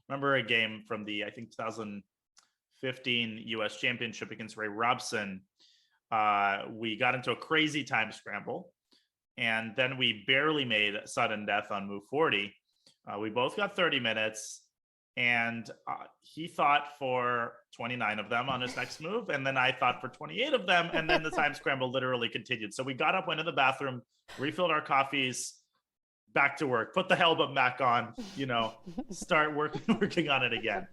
Speaker 2: from the, I think, 2015 US Championship against Ray Robson. We got into a crazy time scramble, and then we barely made sudden death on move 40. We both got 30 minutes, and he thought for 29 of them on his next move, and then I thought for 28 of them, and then the time scramble literally continued. So we got up, went to the bathroom, refilled our coffees, back to work, put the hell button back on, start working on it again.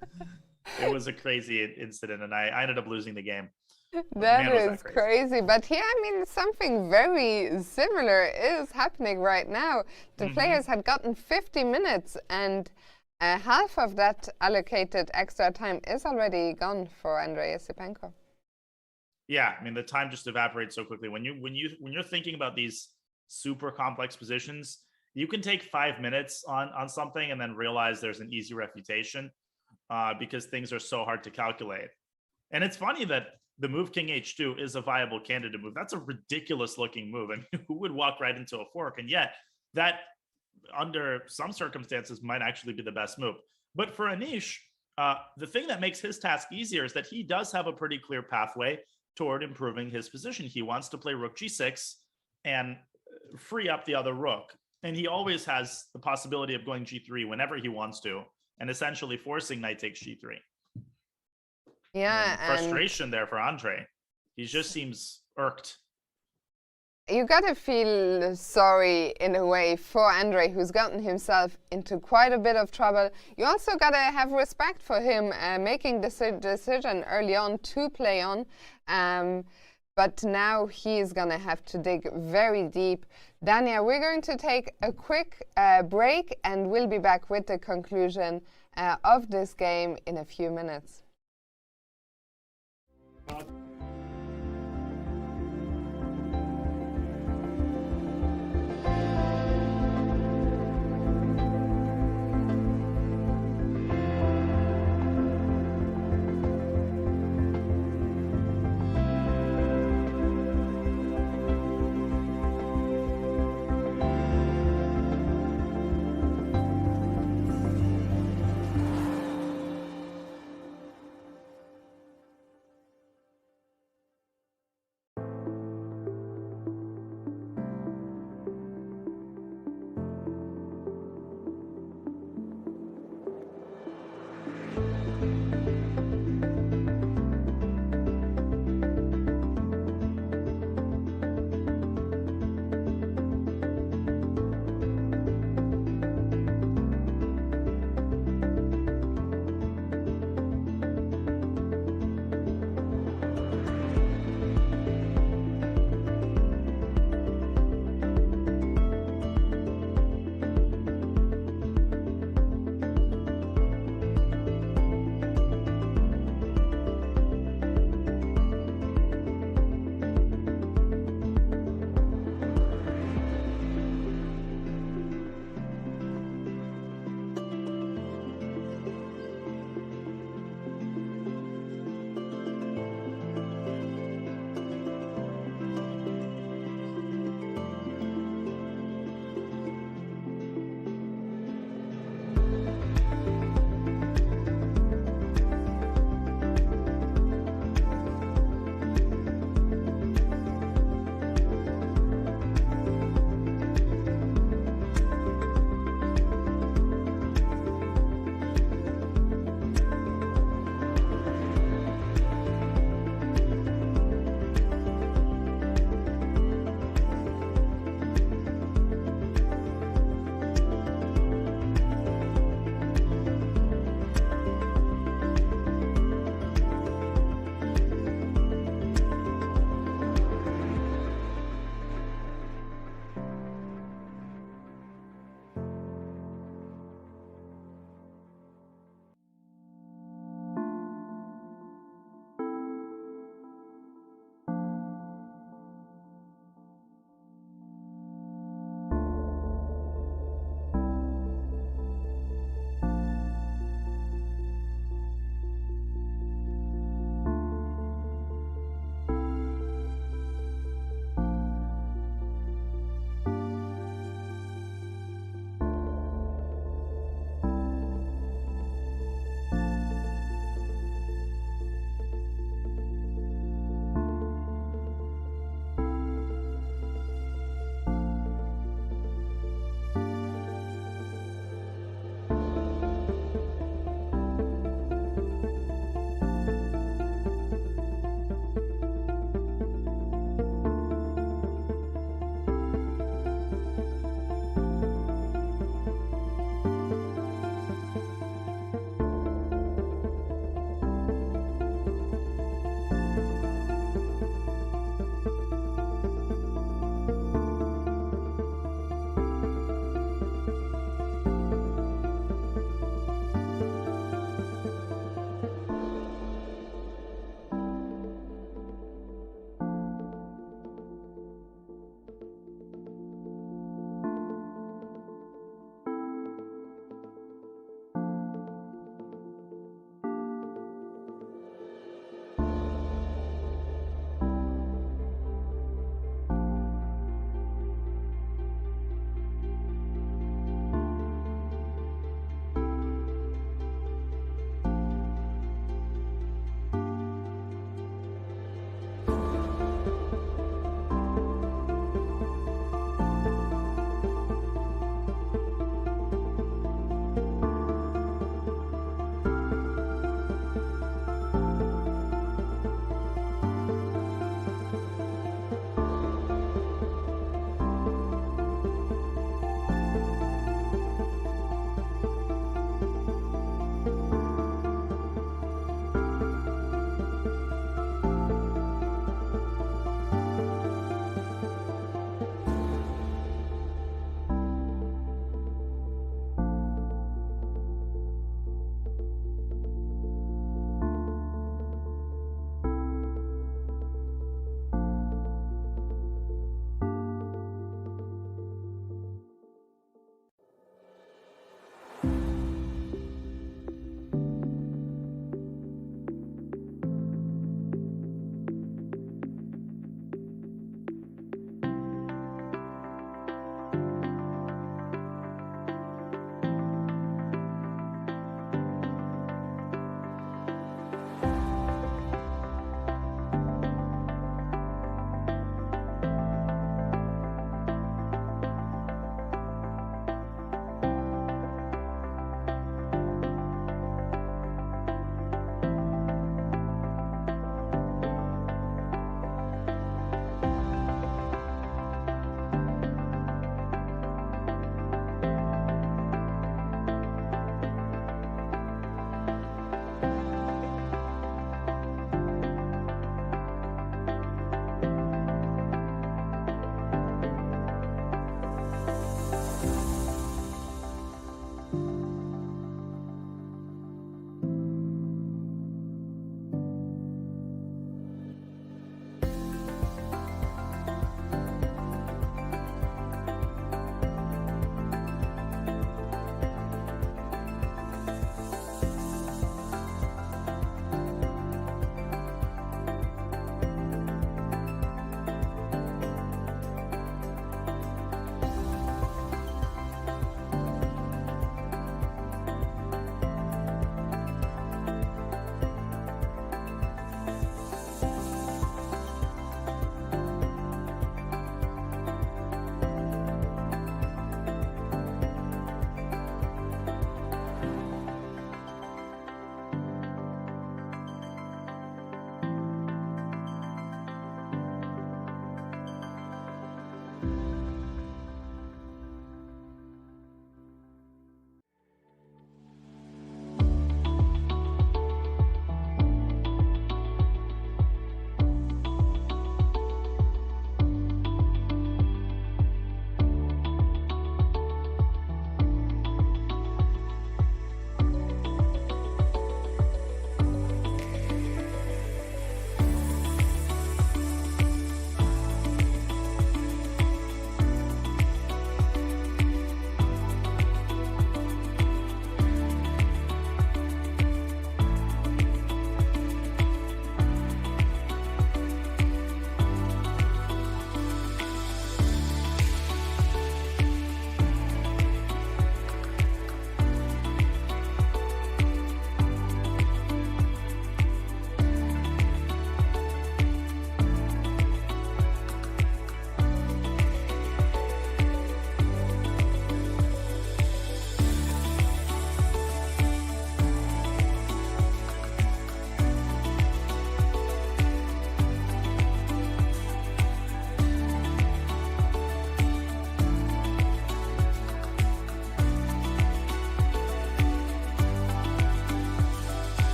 Speaker 2: It was a crazy incident, and I ended up losing the game.
Speaker 1: That is crazy. But here, I mean, something very similar is happening right now. The players had gotten 50 minutes, and half of that allocated extra time is already gone for Andrei Esipenko.
Speaker 2: Yeah, I mean, the time just evaporates so quickly. When you're thinking about these super complex positions, you can take 5 minutes on something and then realize there's an easy refutation because things are so hard to calculate. And it's funny that the move King H2 is a viable candidate move. That's a ridiculous looking move. I mean, who would walk right into a fork? And yet that, under some circumstances, might actually be the best move. But for Anish, the thing that makes his task easier is that he does have a pretty clear pathway toward improving his position. He wants to play Rook G6 and free up the other rook. And he always has the possibility of going G3 whenever he wants to, and essentially forcing knight takes G3.
Speaker 1: Yeah,
Speaker 2: and frustration there for Andrei. He just seems irked.
Speaker 1: You gotta feel sorry in a way for Andrei, who's gotten himself into quite a bit of trouble. You also gotta have respect for him making the decision early on to play on. But now he's gonna have to dig very deep. Dania, we're going to take a quick break, and we'll be back with the conclusion of this game in a few minutes.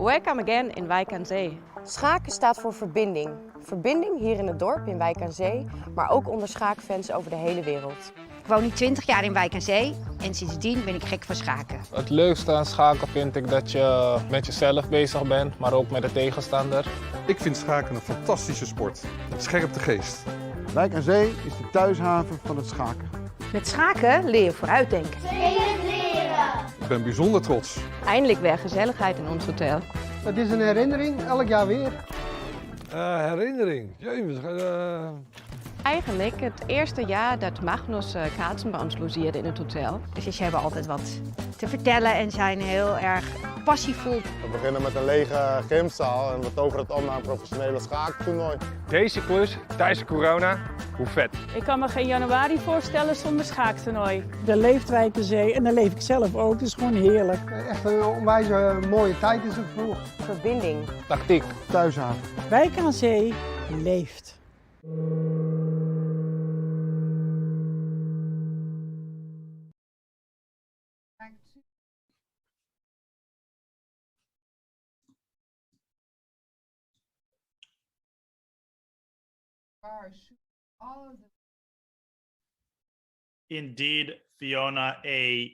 Speaker 18: Welcome again in Wijk aan Zee.
Speaker 19: Schaken staat voor verbinding. Verbinding hier in het dorp in Wijk aan Zee, maar ook onder schaakfans over de hele wereld.
Speaker 20: Ik woon nu 20 jaar in Wijk aan Zee en sindsdien ben ik gek van schaken.
Speaker 21: Het leukste aan schaken vind ik dat je met jezelf bezig bent, maar ook met de tegenstander.
Speaker 22: Ik vind schaken een fantastische sport. Het scherpt de geest.
Speaker 23: Wijk aan Zee is de thuishaven van het schaken.
Speaker 24: Met schaken leer je vooruitdenken.
Speaker 22: Ik ben bijzonder trots.
Speaker 18: Eindelijk weer gezelligheid in ons hotel.
Speaker 25: Het is een herinnering, elk jaar weer.
Speaker 26: Herinnering?
Speaker 18: Eigenlijk het eerste jaar dat Magnus Carlsen bij ons logeerde in het hotel.
Speaker 24: Dus ze hebben altijd wat te vertellen en zijn heel erg passievol.
Speaker 27: We beginnen met een lege gymzaal en we toveren het om naar een professionele schaaktoernooi.
Speaker 28: Deze klus tijdens corona, hoe vet.
Speaker 29: Ik kan me geen januari voorstellen zonder schaaktoernooi.
Speaker 6: Daar leeft Wijk aan Zee en daar leef ik zelf ook. Het is gewoon heerlijk.
Speaker 25: Echt een onwijs mooie tijd is het voor.
Speaker 19: Verbinding.
Speaker 21: Tactiek.
Speaker 23: Thuishaven.
Speaker 6: Wijk aan Zee leeft.
Speaker 2: Indeed, Fiona, a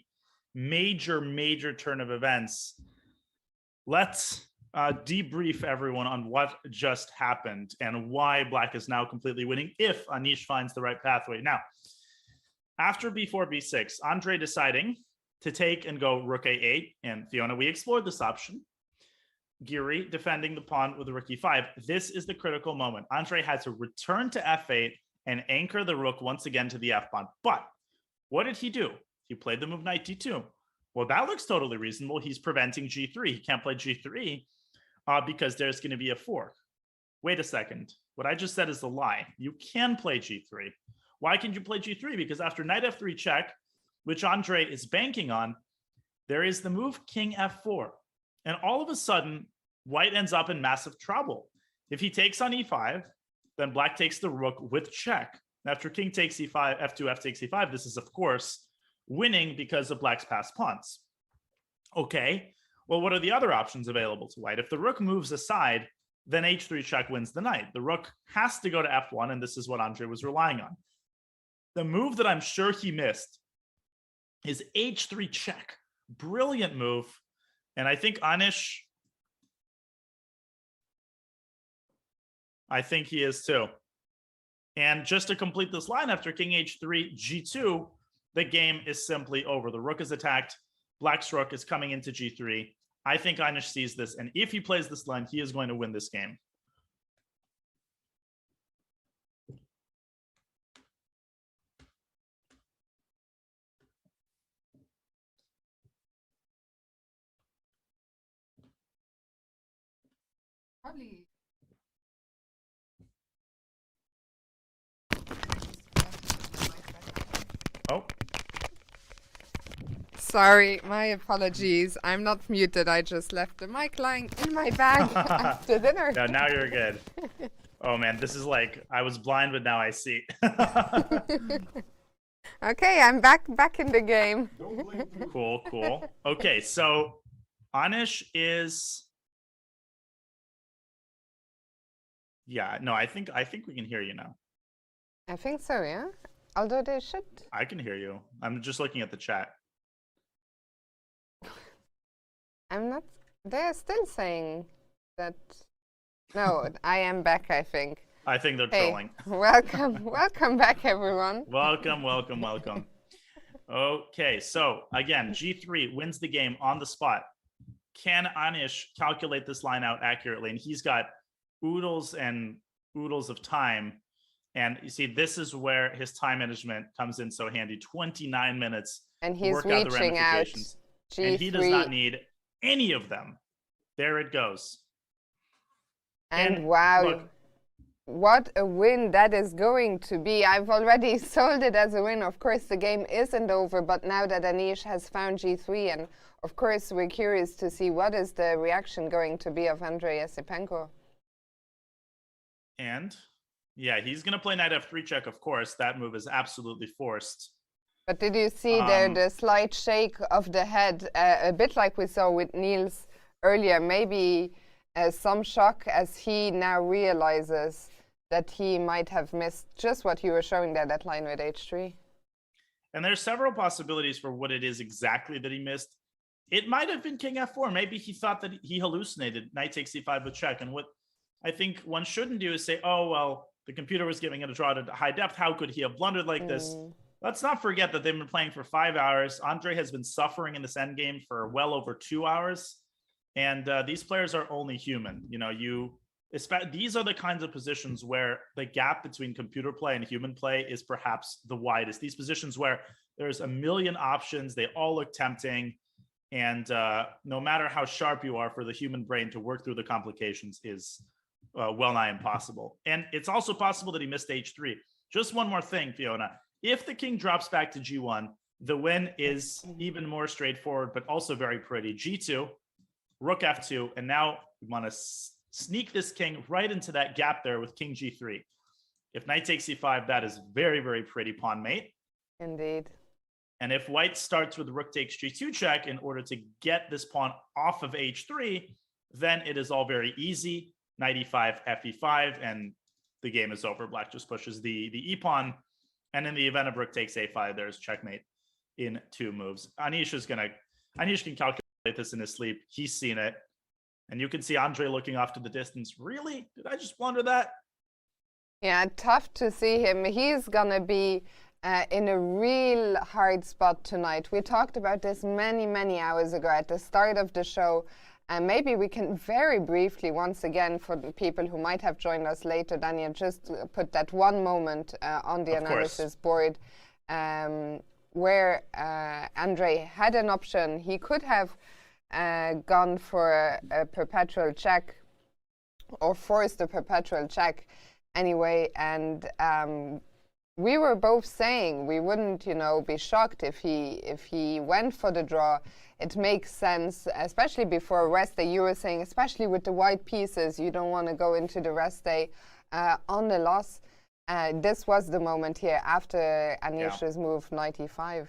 Speaker 2: major turn of events. Let's debrief everyone on what just happened and why Black is now completely winning if Anish finds the right pathway. Now, after b4, b6, Andre deciding to take and go rook a8, and Fiona, we explored this option. Giri defending the pawn with rook e5. This is the critical moment. Andre had to return to f8 and anchor the rook once again to the f pawn. But what did he do? He played the move knight d2. Well, that looks totally reasonable. He's preventing g3. He can't play g3 because there's going to be a fork. Wait a second. What I just said is a lie. You can play g3. Why can you play g3? Because after knight f3 check, which Andre is banking on, there is the move king f4. And all of a sudden, white ends up in massive trouble. If he takes on e5, then black takes the rook with check. After king takes e5, f2, f takes e5, this is, of course, winning because of black's passed pawns. Okay, well, what are the other options available to white? If the rook moves aside, then h3 check wins the knight. The rook has to go to f1, and this is what Andre was relying on. The move that I'm sure he missed is h3 check. Brilliant move. And I think Anish, I think he is too. And just to complete this line, after king h3, g2, the game is simply over. The rook is attacked. Black's rook is coming into g3. I think Anish sees this. And if he plays this line, he is going to win this game.
Speaker 1: Probably.
Speaker 2: Oh.
Speaker 1: Sorry, my apologies. I'm not muted. I just left the mic lying in my bag after dinner.
Speaker 2: Yeah, now you're good. Oh man, this is like, I was blind, but now I see.
Speaker 1: Okay, I'm back in the game.
Speaker 2: Cool. Okay, so Anish is... Yeah, no, I think we can hear you now.
Speaker 1: I think so, yeah. Although they should.
Speaker 2: I can hear you. I'm just looking at the chat.
Speaker 1: I'm not. They're still saying that. No, I am back, I think.
Speaker 2: I think they're
Speaker 1: Hey,
Speaker 2: trolling.
Speaker 1: welcome back, everyone.
Speaker 2: Welcome. Okay, so again, g3 wins the game on the spot. Can Anish calculate this line out accurately? And he's got oodles and oodles of time. And you see, this is where his time management comes in so handy. 29 minutes
Speaker 1: And
Speaker 2: to
Speaker 1: he's
Speaker 2: work out the
Speaker 1: reaching out.
Speaker 2: ramifications. And he does not need any of them. There it goes.
Speaker 1: And wow,
Speaker 2: look,
Speaker 1: what a win that is going to be. I've already sold it as a win. Of course, the game isn't over, but now that Anish has found g3, and of course, we're curious to see what is the reaction going to be of Andrei Yasipenko.
Speaker 2: and yeah, he's going to play knight f3 check, of course. That move is absolutely forced.
Speaker 1: But did you see there the slight shake of the head, a bit like we saw with Niels earlier. Maybe some shock as he now realizes that he might have missed just what you were showing there, that line with h3.
Speaker 2: And there's several possibilities for what it is exactly that he missed. It might have been king f4. Maybe he thought that he hallucinated knight takes c5 with check. And what I think one shouldn't do is say, oh, well, the computer was giving it a draw to high depth. How could he have blundered like this? Let's not forget that they've been playing for 5 hours. Andre has been suffering in this endgame for well over 2 hours. And these players are only human. You know, these are the kinds of positions where the gap between computer play and human play is perhaps the widest. These positions where there's a million options, they all look tempting. And no matter how sharp you are, for the human brain to work through the complications is well nigh impossible. And it's also possible that he missed h3. Just one more thing, Fiona. If the king drops back to g1, the win is even more straightforward, but also very pretty. g2, rook f2, and now we want to sneak this king right into that gap there with king g3. If knight takes c5, that is very, very pretty pawn mate.
Speaker 1: Indeed.
Speaker 2: And if white starts with rook takes g2 check in order to get this pawn off of h3, then it is all very easy. Knight e5, fe5, and the game is over. Black just pushes the e-pawn. And in the event of rook takes a5, there's checkmate in 2 moves. Anish can calculate this in his sleep. He's seen it. And you can see Andre looking off to the distance. Really? Did I just blunder that?
Speaker 1: Yeah, tough to see him. He's going to be in a real hard spot tonight. We talked about this many, many hours ago at the start of the show. And maybe we can very briefly, once again, for the people who might have joined us later, Daniel, just put that one moment on the analysis board where Andre had an option. He could have gone for a perpetual check or forced a perpetual check anyway. And we were both saying we wouldn't, be shocked if he went for the draw. It makes sense, especially before rest day. You were saying, especially with the white pieces, you don't want to go into the rest day on the loss. This was the moment here after Anish's move, knight e5.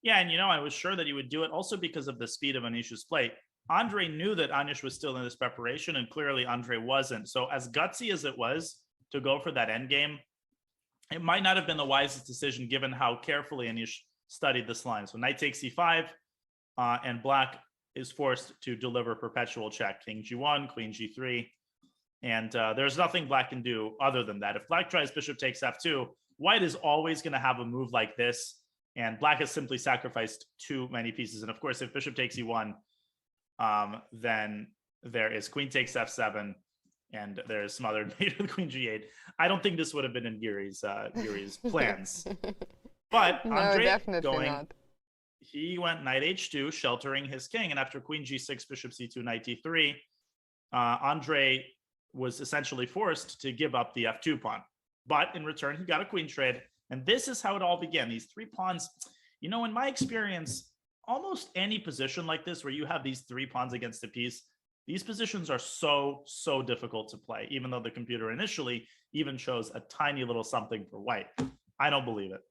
Speaker 2: Yeah, and I was sure that he would do it also because of the speed of Anish's play. Andre knew that Anish was still in this preparation, and clearly Andre wasn't. So as gutsy as it was to go for that endgame, it might not have been the wisest decision given how carefully Anish studied this line. So knight takes e5. And black is forced to deliver perpetual check. King g1, queen g3. And there's nothing black can do other than that. If black tries bishop takes f2, white is always going to have a move like this. And black has simply sacrificed too many pieces. And of course, if bishop takes e1, then there is queen takes f7. And there's smothered mate with queen g8. I don't think this would have been in Giri's plans. But
Speaker 1: no,
Speaker 2: Andre
Speaker 1: definitely not.
Speaker 2: He went knight h2, sheltering his king. And after queen g6, bishop c2, knight d3, Andre was essentially forced to give up the f2 pawn. But in return, he got a queen trade. And this is how it all began. These 3 pawns, in my experience, almost any position like this where you have these 3 pawns against a piece, these positions are so, so difficult to play, even though the computer initially even shows a tiny little something for white. I don't believe it.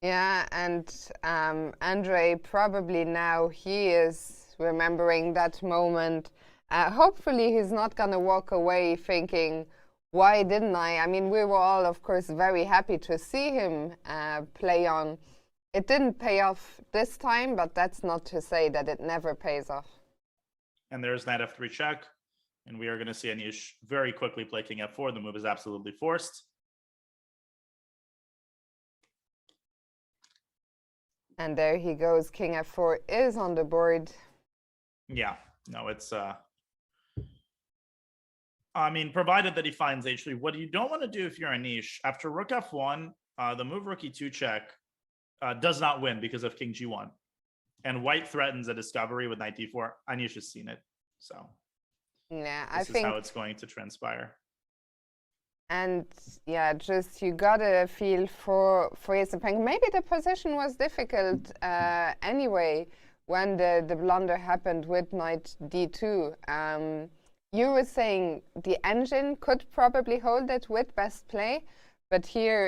Speaker 1: Yeah, and Andre probably now he is remembering that moment. Hopefully he's not going to walk away thinking, why didn't I? I mean, we were all, of course, very happy to see him play on. It didn't pay off this time, but that's not to say that it never pays off.
Speaker 2: And there's knight f3 check. And we are going to see Anish very quickly play king f4. The move is absolutely forced.
Speaker 1: And there he goes. King f4 is on the board.
Speaker 2: Yeah, no, it's provided that he finds h3. What you don't want to do if you're Anish, after rook f1, the move rook e2 check does not win because of king g1. And white threatens a discovery with knight d4. Anish has seen it. So
Speaker 1: yeah,
Speaker 2: this is how it's going to transpire.
Speaker 1: And yeah, just you gotta feel for Stepanko. Maybe the position was difficult anyway when the blunder happened with knight d2. You were saying the engine could probably hold it with best play, but here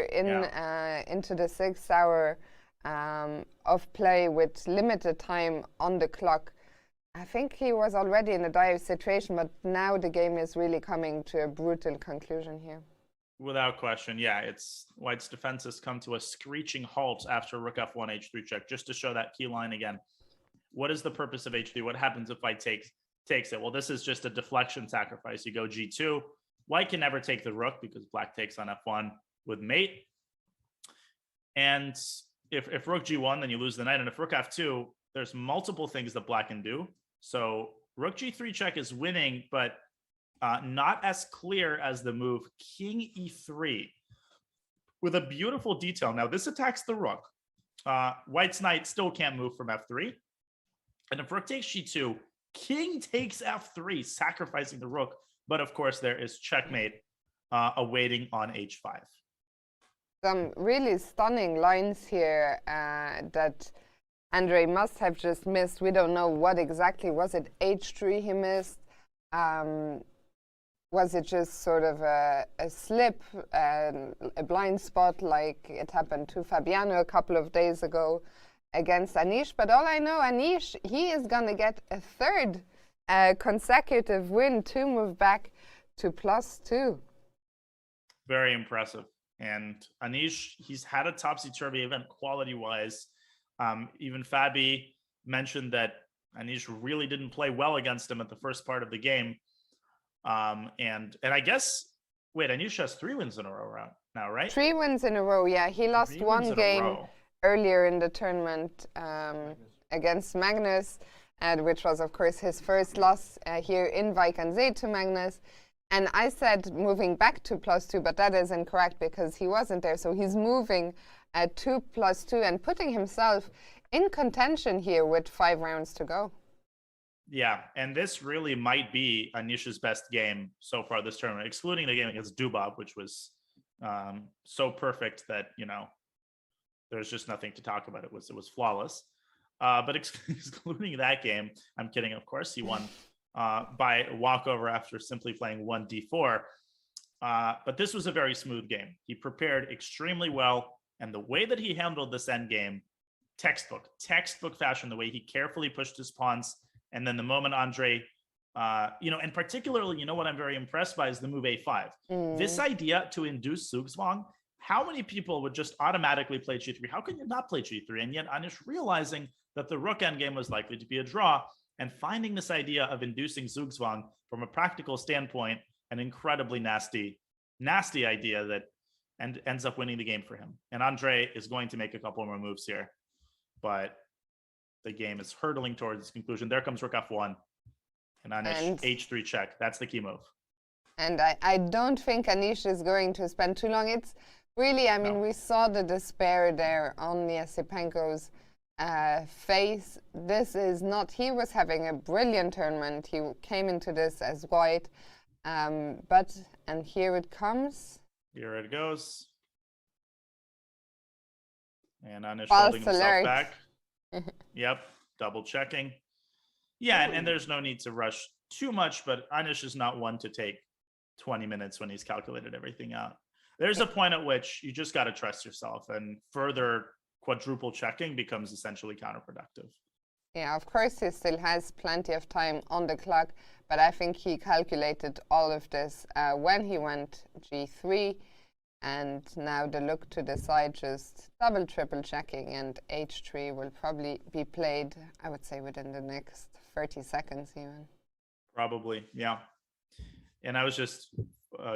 Speaker 1: into the 6th hour of play with limited time on the clock, I think he was already in a dire situation, but now the game is really coming to a brutal conclusion here.
Speaker 2: Without question, yeah. It's White's defense has come to a screeching halt after Rook F1 H3 check. Just to show that key line again. What is the purpose of H3? What happens if White takes it? Well, this is just a deflection sacrifice. You go G2. White can never take the Rook because Black takes on F1 with mate. And if Rook G1, then you lose the knight. And if Rook F2, there's multiple things that Black can do. So Rook G3 check is winning, but not as clear as the move King E3 with a beautiful detail. Now, this attacks the Rook. White's knight still can't move from F3. And if Rook takes G2, King takes F3, sacrificing the Rook. But of course, there is checkmate awaiting on H5.
Speaker 1: Some really stunning lines here that Andre must have just missed. We don't know what exactly. Was it H3 he missed? Was it just sort of a slip, a blind spot like it happened to Fabiano a couple of days ago against Anish? But all I know, Anish, he is going to get a third consecutive win to move back to +2.
Speaker 2: Very impressive. And Anish, he's had a topsy-turvy event quality-wise. Even Fabi mentioned that Anish really didn't play well against him at the first part of the game. And I guess, wait, Anish has 3 wins in a row now, right?
Speaker 1: 3 wins in a row, yeah. He lost 1 game earlier in the tournament against Magnus, which was, of course, his first loss here in Wijk aan Zee to Magnus. And I said moving back to +2, but that is incorrect because he wasn't there. So he's moving to +2 and putting himself in contention here with 5 rounds to go.
Speaker 2: Yeah, and this really might be Anish's best game so far this tournament, excluding the game against Dubov, which was so perfect that, you know, there's just nothing to talk about. It was flawless. But excluding that game, I'm kidding, of course, he won by walkover after simply playing 1d4. But this was a very smooth game. He prepared extremely well, and the way that he handled this endgame, textbook fashion, the way he carefully pushed his pawns, and then the moment Andre, and particularly, what I'm very impressed by is the move A5. This idea to induce Zugzwang, how many people would just automatically play G3? How can you not play G3? And yet Anish, realizing that the Rook endgame was likely to be a draw, and finding this idea of inducing Zugzwang from a practical standpoint, an incredibly nasty idea that ends up winning the game for him. And Andre is going to make a couple more moves here, but the game is hurtling towards its conclusion. There comes Rook F1, and Anish H3 check. That's the key move. And
Speaker 1: I don't think Anish is going to spend too long. It's really, we saw the despair there on Yasipenko's face. This is not, he was having a brilliant tournament. He came into this as white, and here it comes. Here it goes. And Anish holding himself back. Yep, double checking. Yeah, and there's no need to rush too much, but Anish is not one to take 20 minutes when he's calculated everything out. There's a point at which you just got to trust yourself, and further quadruple checking becomes essentially counterproductive. Yeah, of course he still has plenty of time on the clock, but I think he calculated all of this when he went G3, and now the look to the side, just double, triple checking, and H3 will probably be played, I would say, within the next 30 seconds even. Probably, yeah. And I was just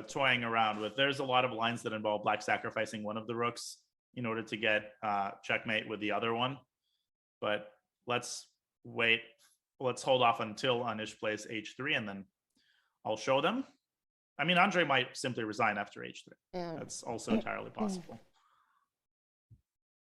Speaker 1: toying around with, there's a lot of lines that involve black sacrificing one of the rooks in order to get checkmate with the other one. But let's wait. Let's hold off until Anish plays H3, and then I'll show them. I mean, Andre might simply resign after H3. Yeah. That's also entirely possible.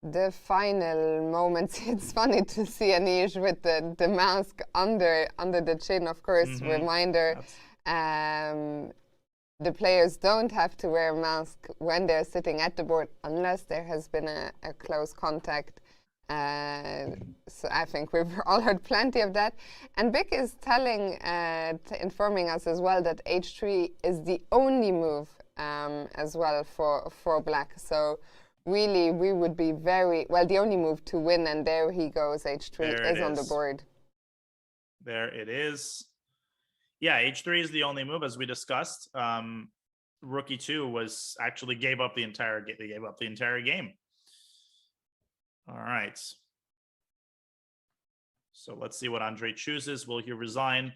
Speaker 1: The final moments, it's funny to see Anish with the mask under the chin, of course. Reminder, the players don't have to wear a mask when they're sitting at the board unless there has been a close contact. So I think we've all heard plenty of that. And Bick is informing us as well that H3 is the only move as well for black. So really, we would be the only move to win, and there he goes, H3 is on the board.
Speaker 2: There it is. Yeah, h3 is the only move, as we discussed. Rook e2 was actually gave up the entire game. All right. So let's see what Andre chooses. Will he resign?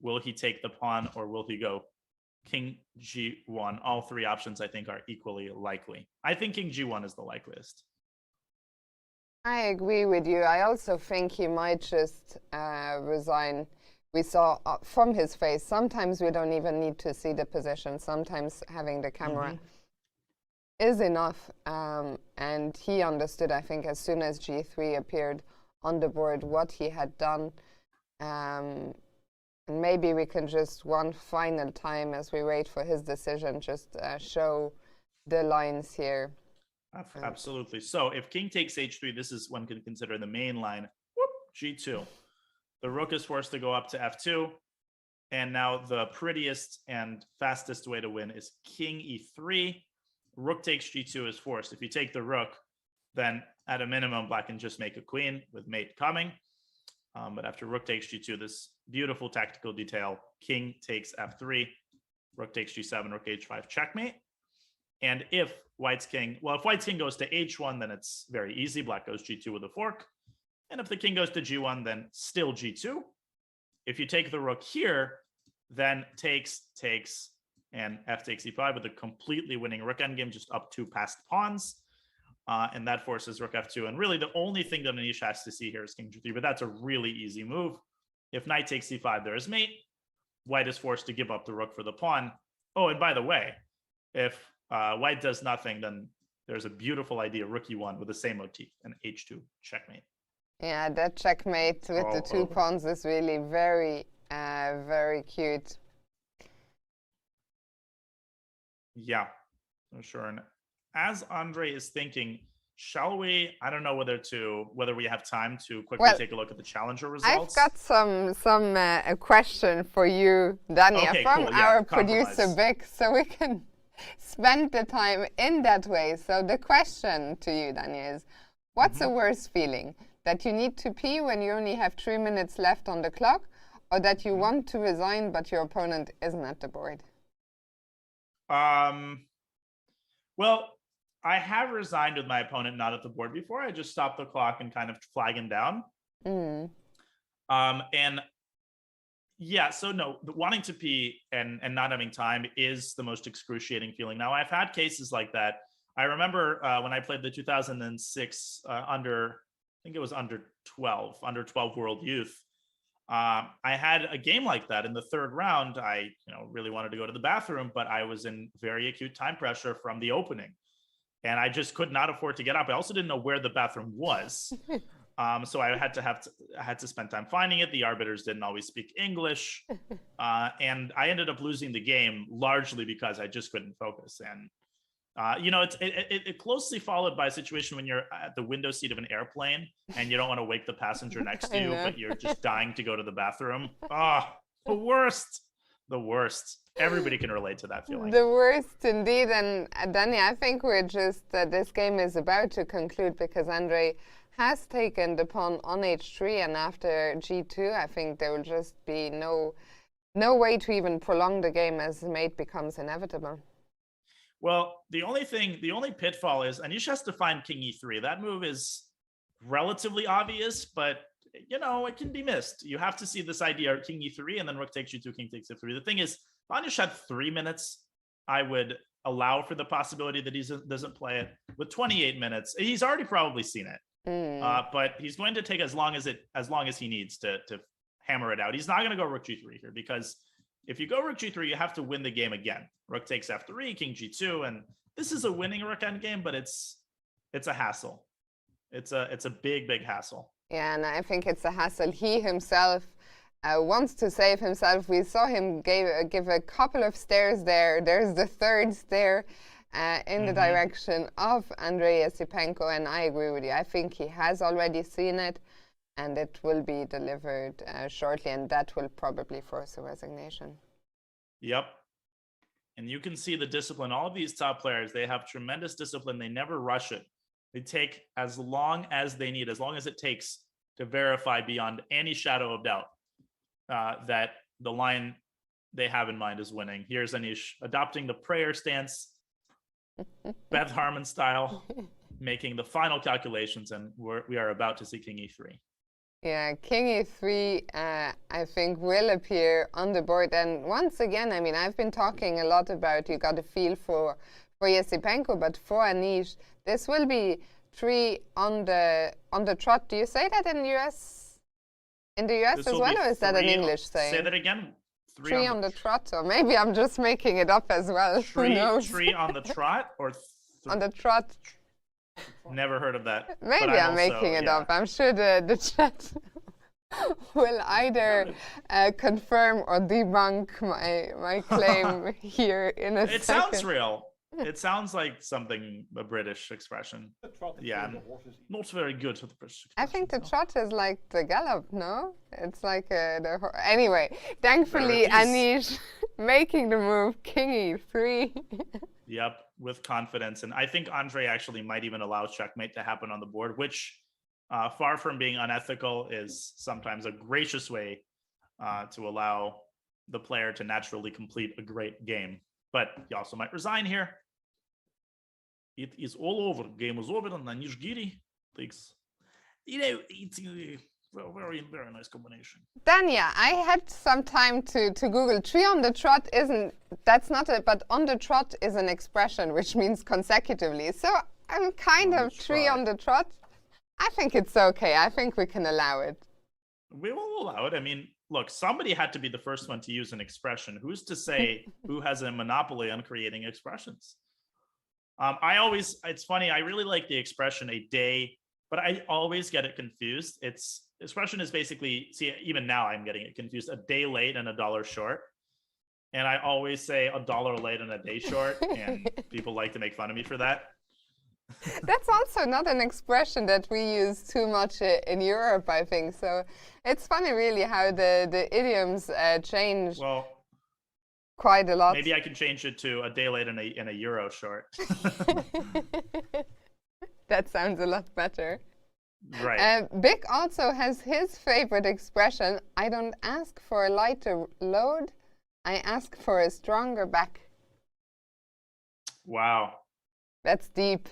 Speaker 2: Will he take the pawn, or will he go king g1? All three options, I think, are equally likely. I think king g1 is the likeliest.
Speaker 1: I agree with you. I also think he might just resign. We saw from his face, sometimes we don't even need to see the position. Sometimes having the camera is enough. And he understood, I think, as soon as g3 appeared on the board, what he had done. And maybe we can just one final time, as we wait for his decision, just show the lines here.
Speaker 2: Absolutely. So if king takes h3, this is one can consider the main line. Whoop, g2. The rook is forced to go up to f2. And now the prettiest and fastest way to win is king e3. Rook takes g2 is forced. If you take the rook, then at a minimum, black can just make a queen with mate coming. But after rook takes g2, this beautiful tactical detail, king takes f3, rook takes g7, rook h5, checkmate. And if White's king goes to h1, then it's very easy. Black goes g2 with a fork. And if the king goes to g1, then still g2. If you take the rook here, then takes, and f takes e5 with a completely winning rook endgame, just up 2 passed pawns. And that forces rook f2. And really the only thing that Anish has to see here is king g3, but that's a really easy move. If knight takes e5, there is mate. White is forced to give up the rook for the pawn. Oh, and by the way, if White does nothing, then there's a beautiful idea, rook e1 with the same motif, and h2 checkmate.
Speaker 1: Yeah, that checkmate with the 2 pawns is really very, very cute.
Speaker 2: Yeah, for sure. And as Andre is thinking, shall we? I don't know whether we have time to quickly take a look at the challenger results.
Speaker 1: I've got some a question for you, Dania,
Speaker 2: okay,
Speaker 1: from
Speaker 2: cool.
Speaker 1: our producer Vic, so we can spend the time in that way. So the question to you, Dania, is what's the worst feeling? That you need to pee when you only have 3 minutes left on the clock, or that you want to resign but your opponent isn't at the board?
Speaker 2: Well, I have resigned with my opponent not at the board before. I just stopped the clock and kind of flag him down. And yeah, so no, wanting to pee and not having time is the most excruciating feeling. Now, I've had cases like that. I remember when I played the 2006 under 12 World Youth. I had a game like that in the 3rd round. I really wanted to go to the bathroom, but I was in very acute time pressure from the opening. And I just could not afford to get up. I also didn't know where the bathroom was. So I had to spend time finding it. The arbiters didn't always speak English. And I ended up losing the game largely because I just couldn't focus. And, it closely followed by a situation when you're at the window seat of an airplane and you don't want to wake the passenger next to you, but you're just dying to go to the bathroom. The worst. The worst. Everybody can relate to that feeling.
Speaker 1: The worst indeed. And Danny, I think we're just, this game is about to conclude because Andre has taken the pawn on h3, and after g2, I think there will just be no way to even prolong the game as mate becomes inevitable.
Speaker 2: Well, the only pitfall is Anish has to find king e3. That move is relatively obvious, but it can be missed. You have to see this idea, king e3, and then rook takes g2, king takes f3. The thing is, if Anish had 3 minutes, I would allow for the possibility that he doesn't play it. With 28 minutes, he's already probably seen it. But he's going to take as long as he needs to hammer it out. He's not going to go rook g3 here, because if you go rook g3, you have to win the game again. Rook takes f3, king g2, and this is a winning rook endgame, but it's a hassle. It's a big hassle.
Speaker 1: Yeah, and I think it's a hassle. He himself wants to save himself. We saw him give a couple of stares there. There's the 3rd stare in the direction of Andrei Esipenko, and I agree with you. I think he has already seen it, and it will be delivered shortly, and that will probably force a resignation.
Speaker 2: Yep. And you can see the discipline. All of these top players, they have tremendous discipline. They never rush it. They take as long as they need, as long as it takes to verify beyond any shadow of doubt that the line they have in mind is winning. Here's Anish adopting the prayer stance, Beth Harmon style, making the final calculations, and we are about to see King E3.
Speaker 1: Yeah, King E3, I think, will appear on the board. And once again, I mean, I've been talking a lot about you got a feel for Yesipenko, but for Anish, this will be 3 on the trot. Do you say that in the US? In the US as well, or is that an English saying?
Speaker 2: Say that again.
Speaker 1: 3 on the trot, or maybe I'm just making it up as well. Who knows?
Speaker 2: 3 on the trot, or
Speaker 1: on the trot.
Speaker 2: Never heard of that.
Speaker 1: Maybe I'm making it up. I'm sure the chat will either confirm or debunk my claim here in a second.
Speaker 2: It sounds real. It sounds like something, a British expression. Yeah, I'm not very good with the British expression.
Speaker 1: I think the trot is like the gallop, no? It's like anyway, thankfully Anish making the move, King E3.
Speaker 2: Yep, with confidence. And I think Andre actually might even allow checkmate to happen on the board, which far from being unethical is sometimes a gracious way to allow the player to naturally complete a great game. But he also might resign here. It is all over. Game is over, and Anish Giri thinks, it's a very, very nice combination.
Speaker 1: Then, yeah, I had some time to Google. 3 on the trot but on the trot is an expression which means consecutively. So I'm kind of 3 on the trot. I think it's okay. I think we can allow it.
Speaker 2: We will allow it. I mean, look, somebody had to be the first one to use an expression. Who's to say who has a monopoly on creating expressions? It's funny, I really like the expression a day, but I always get it confused. Expression is basically, see, even now I'm getting it confused, a day late and $1 short. And I always say $1 late and a day short, and people like to make fun of me for that.
Speaker 1: That's also not an expression that we use too much in Europe, I think. So it's funny, really, how the idioms change quite a lot.
Speaker 2: Maybe I can change it to a day late and a euro short.
Speaker 1: That sounds a lot better.
Speaker 2: Right.
Speaker 1: Big also has his favorite expression. I don't ask for a lighter load. I ask for a stronger back.
Speaker 2: Wow.
Speaker 1: That's deep.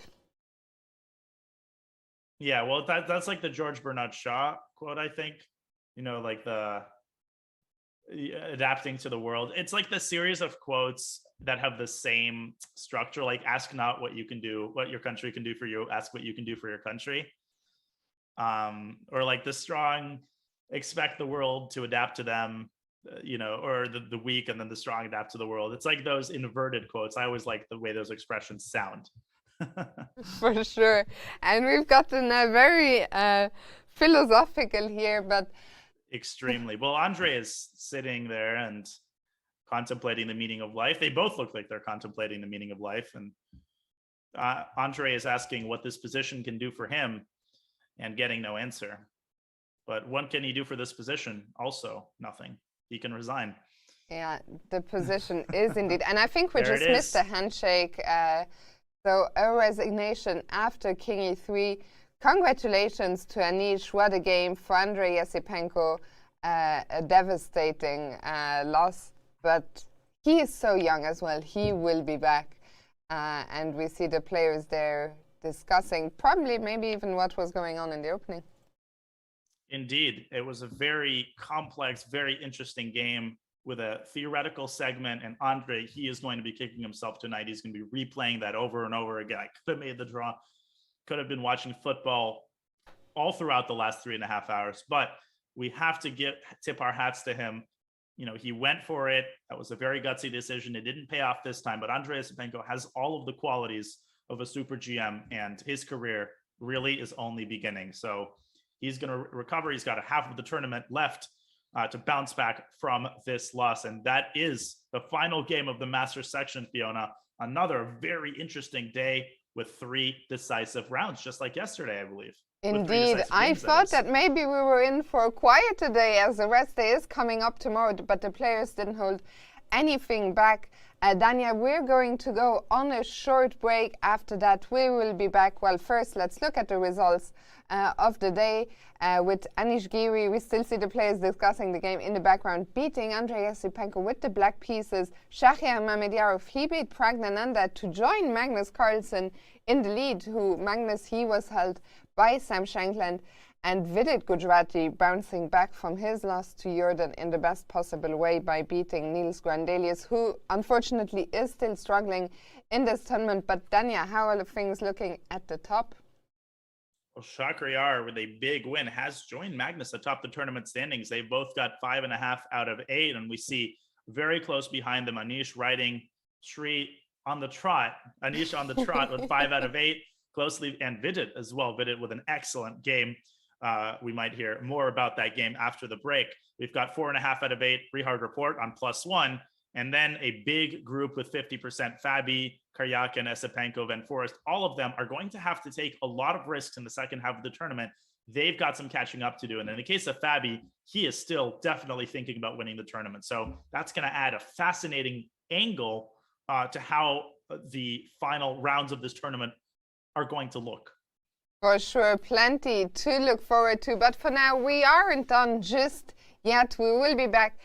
Speaker 2: Yeah, well, that's like the George Bernard Shaw quote, I think. Like the adapting to the world. It's like the series of quotes that have the same structure, like ask not what your country can do for you, ask what you can do for your country. Or like the strong expect the world to adapt to them, or the weak and then the strong adapt to the world. It's like those inverted quotes. I always like the way those expressions sound.
Speaker 1: For sure. And we've gotten a very philosophical here, but
Speaker 2: extremely. Well, Andre is sitting there and contemplating the meaning of life. They both look like they're contemplating the meaning of life. And Andre is asking what this position can do for him and getting no answer. But what can he do for this position? Also, nothing. He can resign.
Speaker 1: Yeah, the position is indeed. And I think we just missed the handshake. So a resignation after King E3. Congratulations to Anish. What a game for Andrei Yesipenko. A devastating loss. But he is so young as well. He will be back. And we see the players there discussing probably maybe even what was going on in the opening.
Speaker 2: Indeed. It was a very complex, very interesting game with a theoretical segment. And Andre, he is going to be kicking himself tonight. He's going to be replaying that over and over again. I could have made the draw. Could have been watching football all throughout the last 3.5 hours. But we have to tip our hats to him. He went for it. That was a very gutsy decision. It didn't pay off this time. But Andrei Yesipenko has all of the qualities of a super GM. And his career really is only beginning. So he's going to recover. He's got a half of the tournament left to bounce back from this loss. And that is the final game of the Masters section, Fiona. Another very interesting day with 3 decisive rounds, just like yesterday, I believe.
Speaker 1: Indeed. I thought that maybe we were in for a quieter day as the rest day is coming up tomorrow, but the players didn't hold anything back. Dania, we're going to go on a short break. After that, we will be back. Well, first, let's look at the results of the day with Anish Giri. We still see the players discussing the game in the background, beating Andrei Yasipenko with the black pieces. Shahriar Mamedyarov, he beat Pragnanda to join Magnus Carlsen in the lead, he was held by Sam Shankland. And Vidit Gujarati bouncing back from his loss to Jorden in the best possible way by beating Niels Grandelius, who unfortunately is still struggling in this tournament. But Dania, how are the things looking at the top?
Speaker 2: Well, Shahriar, with a big win, has joined Magnus atop the tournament standings. They've both got 5.5 out of 8, and we see very close behind them Anish riding Shri on the trot. Anish on the trot with 5 out of 8, closely, and Vidit as well. Vidit with an excellent game. We might hear more about that game after the break. We've got 4.5 out of 8, Rihard Report on +1, and then a big group with 50%, Fabi, Karyakin, Yasipenko, Van Foreest. All of them are going to have to take a lot of risks in the second half of the tournament. They've got some catching up to do. And in the case of Fabi, he is still definitely thinking about winning the tournament. So that's going to add a fascinating angle to how the final rounds of this tournament are going to look.
Speaker 1: For sure, plenty to look forward to. But for now, we aren't done just yet. We will be back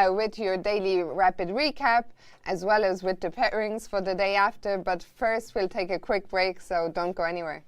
Speaker 1: with your daily rapid recap, as well as with the pairings for the day after. But first, we'll take a quick break, so don't go anywhere.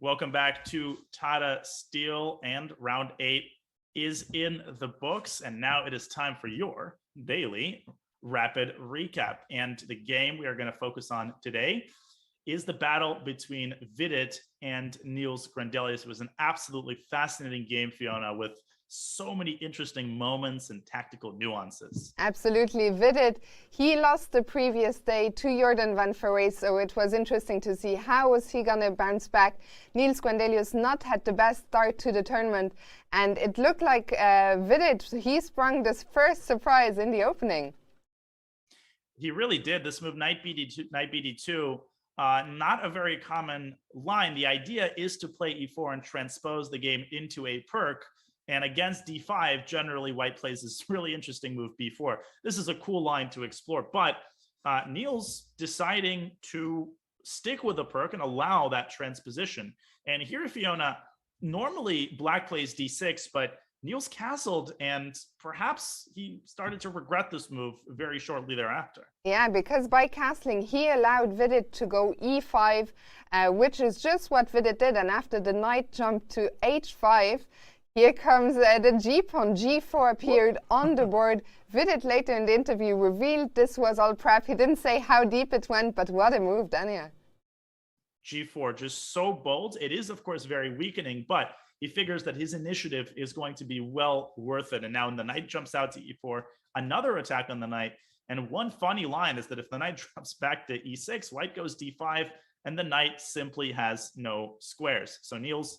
Speaker 2: Welcome back to Tata Steel, and round 8 is in the books, and now it is time for your daily rapid recap. And the game we are going to focus on today is the battle between Vidit and Niels Grandelius. It was an absolutely fascinating game, Fiona, with so many interesting moments and tactical nuances.
Speaker 1: Absolutely. Vidit, he lost the previous day to Jorden van Foreest, so it was interesting to see how was he going to bounce back. Niels Grandelius not had the best start to the tournament, and it looked like Vidit, he sprung this first surprise in the opening.
Speaker 2: He really did. This move, knight BD2, not a very common line. The idea is to play e4 and transpose the game into a perk. And against d5, generally white plays this really interesting move b4. This is a cool line to explore, but Niels deciding to stick with the perk and allow that transposition. And here, Fiona, normally black plays d6, but Niels castled, and perhaps he started to regret this move very shortly thereafter.
Speaker 1: Yeah, because by castling, he allowed Vidit to go e5, which is just what Vidit did. And after the knight jumped to h5, here comes the g-pawn. G4 appeared on the board. Vidit later in the interview revealed this was all prep. He didn't say how deep it went, but what a move, Daniel.
Speaker 2: G4, just so bold. It is, of course, very weakening, but he figures that his initiative is going to be well worth it. And now when the knight jumps out to e4, another attack on the knight. And one funny line is that if the knight drops back to e6, white goes d5, and the knight simply has no squares. So Niels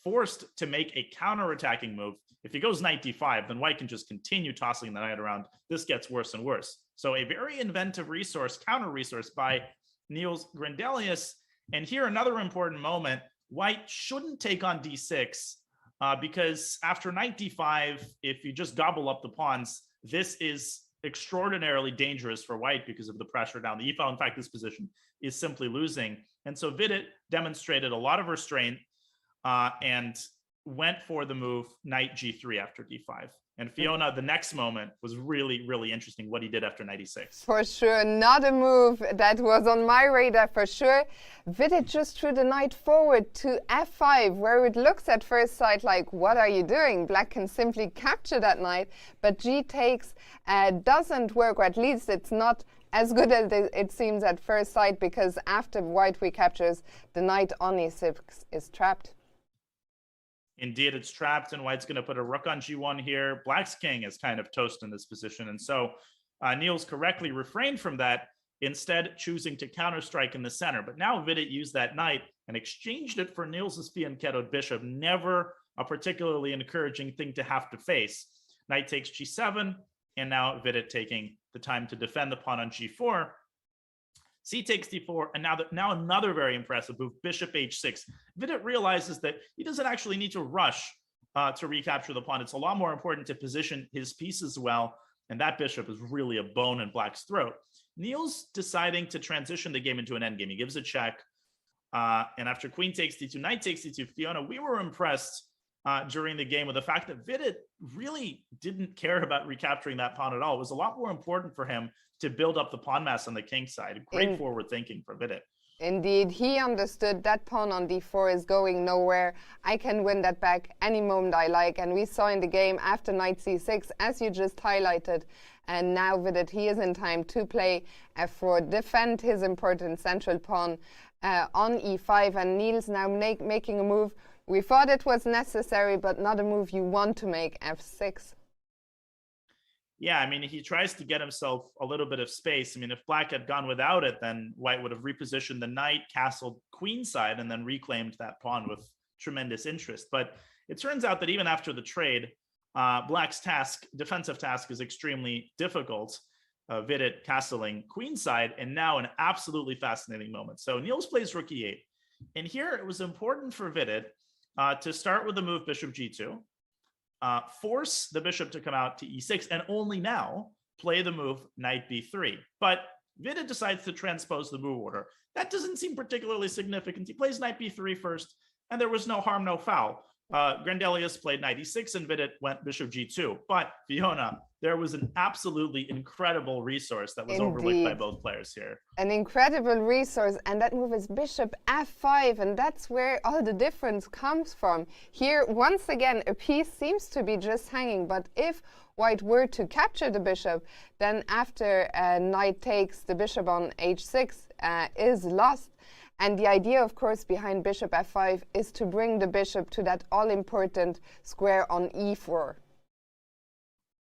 Speaker 2: forced to make a counter-attacking move. If he goes knight d5, then white can just continue tossing the knight around. This gets worse and worse. So a very inventive resource, counter resource by Niels Grandelius. And here another important moment, white shouldn't take on d6 because after knight d5, if you just gobble up the pawns, this is extraordinarily dangerous for white because of the pressure down the e-file. In fact, this position is simply losing. And so Vidit demonstrated a lot of restraint and went for the move knight g3 after d5. And Fiona, the next moment was really, really interesting what he did after knight e6.
Speaker 1: For sure, not a move that was on my radar for sure. Vidit just threw the knight forward to f5, where it looks at first sight like, what are you doing? Black can simply capture that knight, but g takes doesn't work, or at least it's not as good as it seems at first sight, because after white recaptures, the knight on e6 is trapped.
Speaker 2: Indeed, it's trapped, and white's going to put a rook on g1 here. Black's king is kind of toast in this position, and so Niels correctly refrained from that, instead choosing to counterstrike in the center. But now Vidit used that knight and exchanged it for Niels's fianchettoed bishop. Never a particularly encouraging thing to have to face. Knight takes g7, and now Vidit taking the time to defend the pawn on g4. C takes d4, and now another very impressive move, bishop h6. Vidit realizes that he doesn't actually need to rush to recapture the pawn. It's a lot more important to position his pieces well, and that bishop is really a bone in Black's throat. Niels deciding to transition the game into an endgame. He gives a check, and after queen takes d2, knight takes d2, Fiona, we were impressed during the game with the fact that Vidit really didn't care about recapturing that pawn at all. It was a lot more important for him to build up the pawn mass on the king side. Great forward thinking for Vidit.
Speaker 1: Indeed, he understood that pawn on d4 is going nowhere. I can win that back any moment I like. And we saw in the game after knight c6, as you just highlighted, and now Vidit, he is in time to play f4, defend his important central pawn on e5, and Niels now making a move. We thought it was necessary, but not a move you want to make, f6.
Speaker 2: Yeah, I mean, he tries to get himself a little bit of space. I mean, if Black had gone without it, then white would have repositioned the knight, castled queenside, and then reclaimed that pawn with tremendous interest. But it turns out that even after the trade, Black's defensive task is extremely difficult. Vidit castling queenside, and now an absolutely fascinating moment. So Niels plays rook e8. And here it was important for Vidit to start with the move bishop g2, force the bishop to come out to e6, and only now play the move knight b3. But Vidit decides to transpose the move order. That doesn't seem particularly significant. He plays knight b3 first, and there was no harm, no foul. Grandelius played knight e6 and Vidit went bishop g2. But Fiona, there was an absolutely incredible resource that was overlooked by both players here.
Speaker 1: An incredible resource, and that move is bishop f5, and that's where all the difference comes from. Here, once again, a piece seems to be just hanging, but if White were to capture the bishop, then after knight takes, the bishop on h6 is lost. And the idea, of course, behind bishop f5 is to bring the bishop to that all-important square on e4.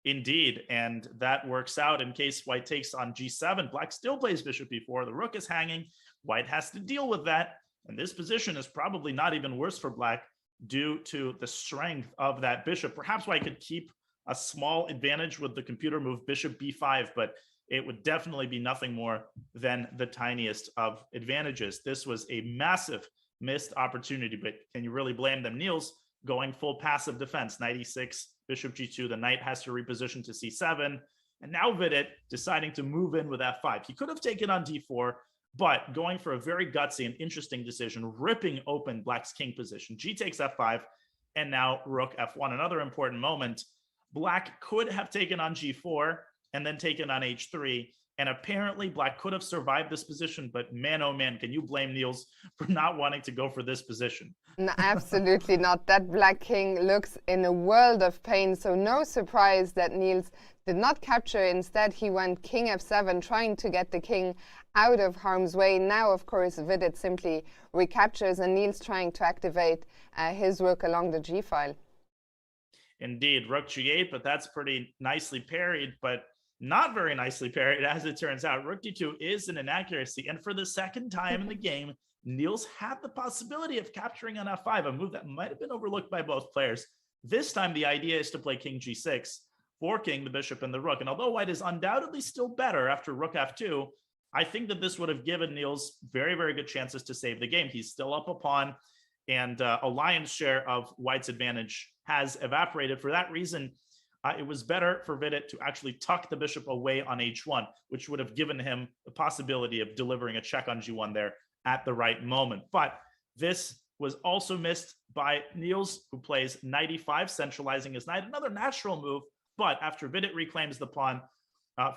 Speaker 2: Indeed, and that works out in case White takes on g7. Black still plays bishop e4. The rook is hanging. White has to deal with that. And this position is probably not even worse for Black due to the strength of that bishop. Perhaps White could keep a small advantage with the computer move bishop b5, but it would definitely be nothing more than the tiniest of advantages. This was a massive missed opportunity, but can you really blame them? Niels going full passive defense, knight e6, bishop g2, the knight has to reposition to c7, and now Vidit deciding to move in with f5. He could have taken on d4, but going for a very gutsy and interesting decision, ripping open Black's king position. G takes f5, and now rook f1, another important moment. Black could have taken on g4, and then taken on h3. And apparently Black could have survived this position, but man, oh man, can you blame Niels for not wanting to go for this position?
Speaker 1: No, absolutely not. That Black king looks in a world of pain, so no surprise that Niels did not capture. Instead, he went king f7, trying to get the king out of harm's way. Now, of course, Vidit simply recaptures, and Niels trying to activate his rook along the g file.
Speaker 2: Indeed, rook g8, but that's pretty nicely parried, but not very nicely parried, as it turns out. Rook d2 is an inaccuracy, and for the second time in the game, Niels had the possibility of capturing on f5, a move that might have been overlooked by both players. This time, the idea is to play king g6, forking the bishop and the rook, and although White is undoubtedly still better after rook f2, I think that this would have given Niels very, very good chances to save the game. He's still up a pawn, and a lion's share of White's advantage has evaporated. For that reason, it was better for Vidit to actually tuck the bishop away on h1, which would have given him the possibility of delivering a check on g1 there at the right moment. But this was also missed by Niels, who plays knight e5, centralizing his knight. Another natural move, but after Vidit reclaims the pawn,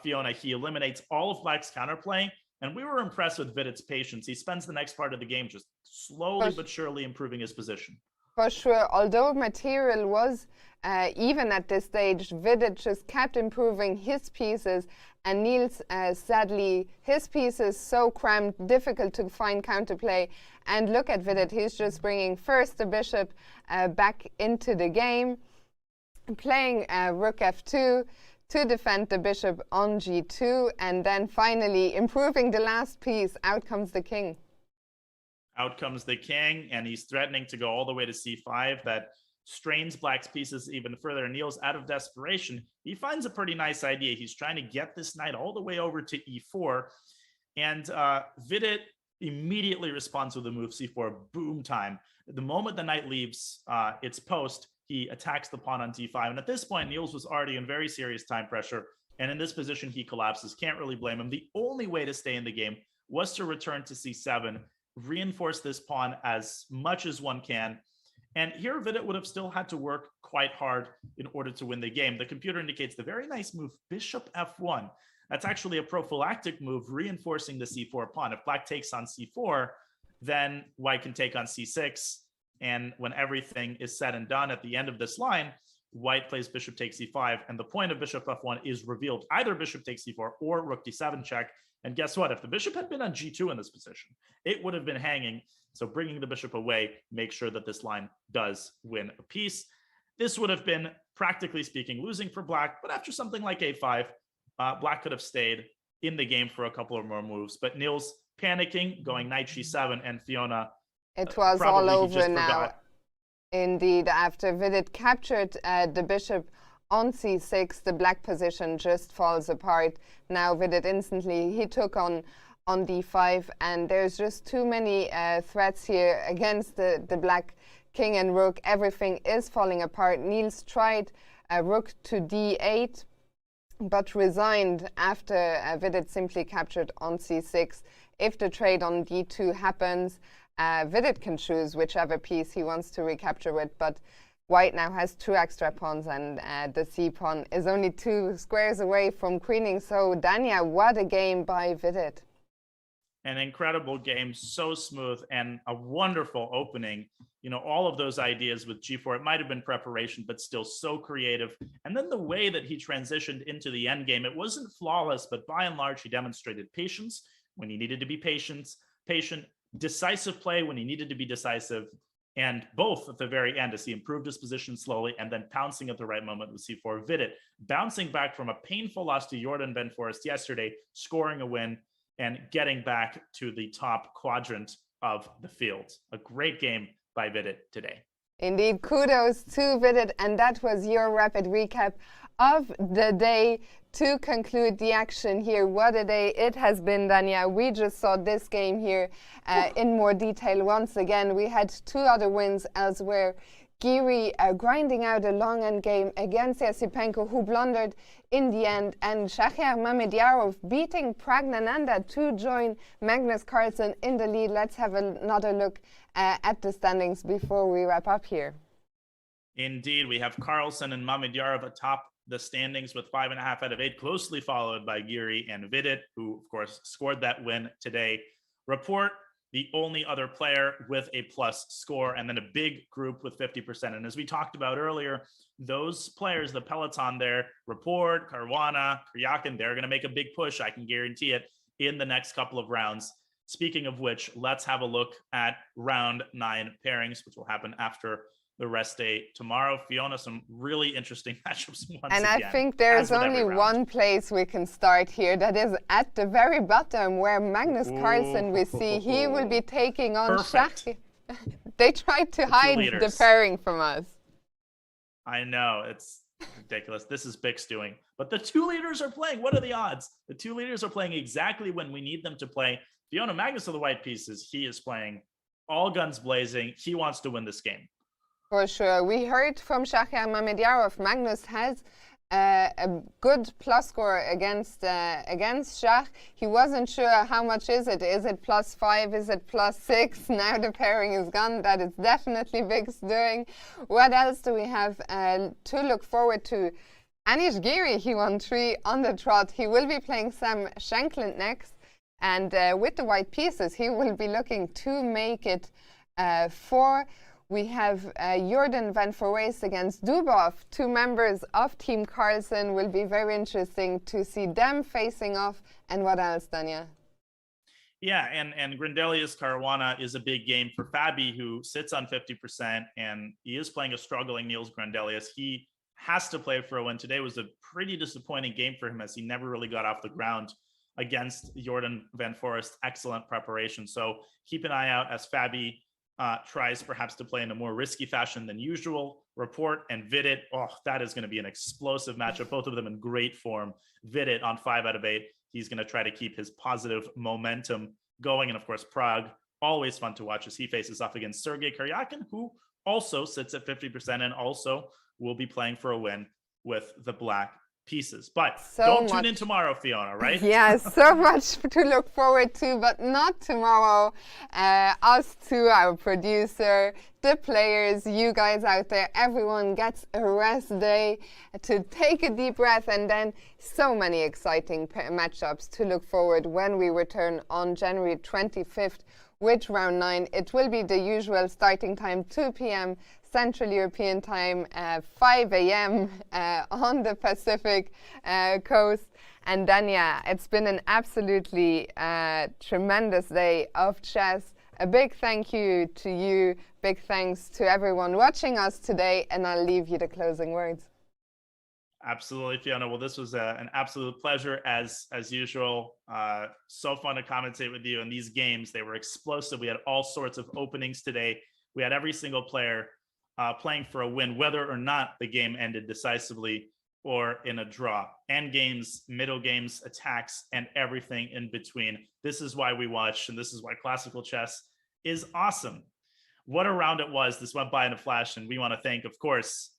Speaker 2: Fiona, he eliminates all of Black's counterplay, and we were impressed with Vidit's patience. He spends the next part of the game just slowly but surely improving his position.
Speaker 1: For sure, although material was even at this stage, Vidit just kept improving his pieces, and Niels, sadly, his pieces so cramped, difficult to find counterplay. And look at Vidit, he's just bringing first the bishop back into the game, playing rook f2 to defend the bishop on g2, and then finally improving the last piece. Out comes the king.
Speaker 2: Out comes the king, and he's threatening to go all the way to c5. That strains Black's pieces even further. Niels, out of desperation, he finds a pretty nice idea. He's trying to get this knight all the way over to e4, and Vidit immediately responds with the move c4, boom time. The moment the knight leaves its post, he attacks the pawn on d5, and at this point, Niels was already in very serious time pressure, and in this position, he collapses. Can't really blame him. The only way to stay in the game was to return to c7, reinforce this pawn as much as one can. And here Vidit would have still had to work quite hard in order to win the game. The computer indicates the very nice move, bishop f1. That's actually a prophylactic move, reinforcing the c4 pawn. If Black takes on c4, then White can take on c6. And when everything is said and done at the end of this line, White plays bishop takes c5, and the point of bishop f1 is revealed. Either bishop takes c4 or rook d7 check. And guess what? If the bishop had been on g2 in this position, it would have been hanging. So bringing the bishop away makes sure that this line does win a piece. This would have been, practically speaking, losing for Black. But after something like a5, Black could have stayed in the game for a couple of more moves. But Niels panicking, going knight g7, and Fiona,
Speaker 1: it was all over now.
Speaker 2: Forgot.
Speaker 1: Indeed, after Vidit captured the bishop on c6, the Black position just falls apart. Now Vidit instantly, he took on d5, and there's just too many threats here against the Black king and rook. Everything is falling apart. Niels tried rook to d8, but resigned after Vidit simply captured on c6. If the trade on d2 happens, Vidit can choose whichever piece he wants to recapture with, but White now has 2 extra pawns, and the c-pawn is only 2 squares away from queening. So, Dania, what a game by Vidit.
Speaker 2: An incredible game, so smooth, and a wonderful opening. You know, all of those ideas with g4, it might have been preparation, but still so creative. And then the way that he transitioned into the endgame, it wasn't flawless, but by and large, he demonstrated patience when he needed to be patient, decisive play when he needed to be decisive, and both at the very end as he improved his position slowly and then pouncing at the right moment with c4. Vidit bouncing back from a painful loss to Jorden van Foreest yesterday, scoring a win and getting back to the top quadrant of the field. A great game by Vidit today.
Speaker 1: Indeed, kudos to Vidit, and that was your rapid recap of the day. To conclude the action here, what a day it has been, Dania. We just saw this game here in more detail once again. We had 2 other wins elsewhere. Giri grinding out a long end game against Yasipenko, who blundered in the end, and Shahriar Mamedyarov beating Pragnanda to join Magnus Carlsen in the lead. Let's have another look at the standings before we wrap up here.
Speaker 2: Indeed, we have Carlsen and Mamedyarov atop the standings with 5.5 out of 8, closely followed by Giri and Vidit, who of course scored that win today. Report, the only other player with a plus score, and then a big group with 50%. And as we talked about earlier, those players, the peloton there, Report, Caruana, Karyakin, they're going to make a big push, I can guarantee it, in the next couple of rounds. Speaking of which, let's have a look at round 9 pairings, which will happen after the rest day tomorrow. Fiona, some really interesting matchups once
Speaker 1: and
Speaker 2: again.
Speaker 1: I think there's only one place we can start here. That is at the very bottom, where Magnus Carlsen, we see, he will be taking on Shahriar. They tried to hide the pairing from us.
Speaker 2: I know, it's ridiculous. This is Bix doing. But the 2 leaders are playing. What are the odds? The 2 leaders are playing exactly when we need them to play. Fiona, Magnus of the white pieces, he is playing all guns blazing. He wants to win this game.
Speaker 1: For sure. We heard from Shahriar Mamedyarov. Magnus has a good plus score against Shah. He wasn't sure how much is it. Is it +5? Is it +6? Now the pairing is gone. That is definitely Bix doing. What else do we have to look forward to? Anish Giri, he won 3 on the trot. He will be playing Sam Shankland next. And with the white pieces, he will be looking to make it 4. We have Jorden van Foreest against Dubov. 2 members of Team Carlsen. Will be very interesting to see them facing off. And what else, Dania?
Speaker 2: Yeah, and Grandelius Caruana is a big game for Fabi, who sits on 50%, and he is playing a struggling Niels Grandelius. He has to play for a win. Today was a pretty disappointing game for him, as he never really got off the ground against Jorden van Foreest. Excellent preparation. So keep an eye out as Fabi tries perhaps to play in a more risky fashion than usual. Report and Vidit, oh, that is going to be an explosive matchup. Both of them in great form. Vidit on 5 out of 8. He's going to try to keep his positive momentum going. And of course, Prague, always fun to watch as he faces off against Sergei Karyakin, who also sits at 50% and also will be playing for a win with the black pieces. But don't tune in tomorrow, Fiona, right?
Speaker 1: Yeah, so much to look forward to, but not tomorrow. Us two, our producer, the players, you guys out there, everyone gets a rest day to take a deep breath, and then so many exciting matchups to look forward when we return on January 25th with round 9. It will be the usual starting time, 2 p.m. Central European time, 5 a.m. On the Pacific coast. And Dania, it's been an absolutely tremendous day of chess. A big thank you to you. Big thanks to everyone watching us today. And I'll leave you the closing words.
Speaker 2: Absolutely, Fiona. Well, this was an absolute pleasure as usual. So fun to commentate with you in these games. They were explosive. We had all sorts of openings today. We had every single player playing for a win, whether or not the game ended decisively or in a draw. End games, middle games, attacks, and everything in between. This is why we watch, and this is why classical chess is awesome. What a round it was. This went by in a flash, and we want to thank, of course,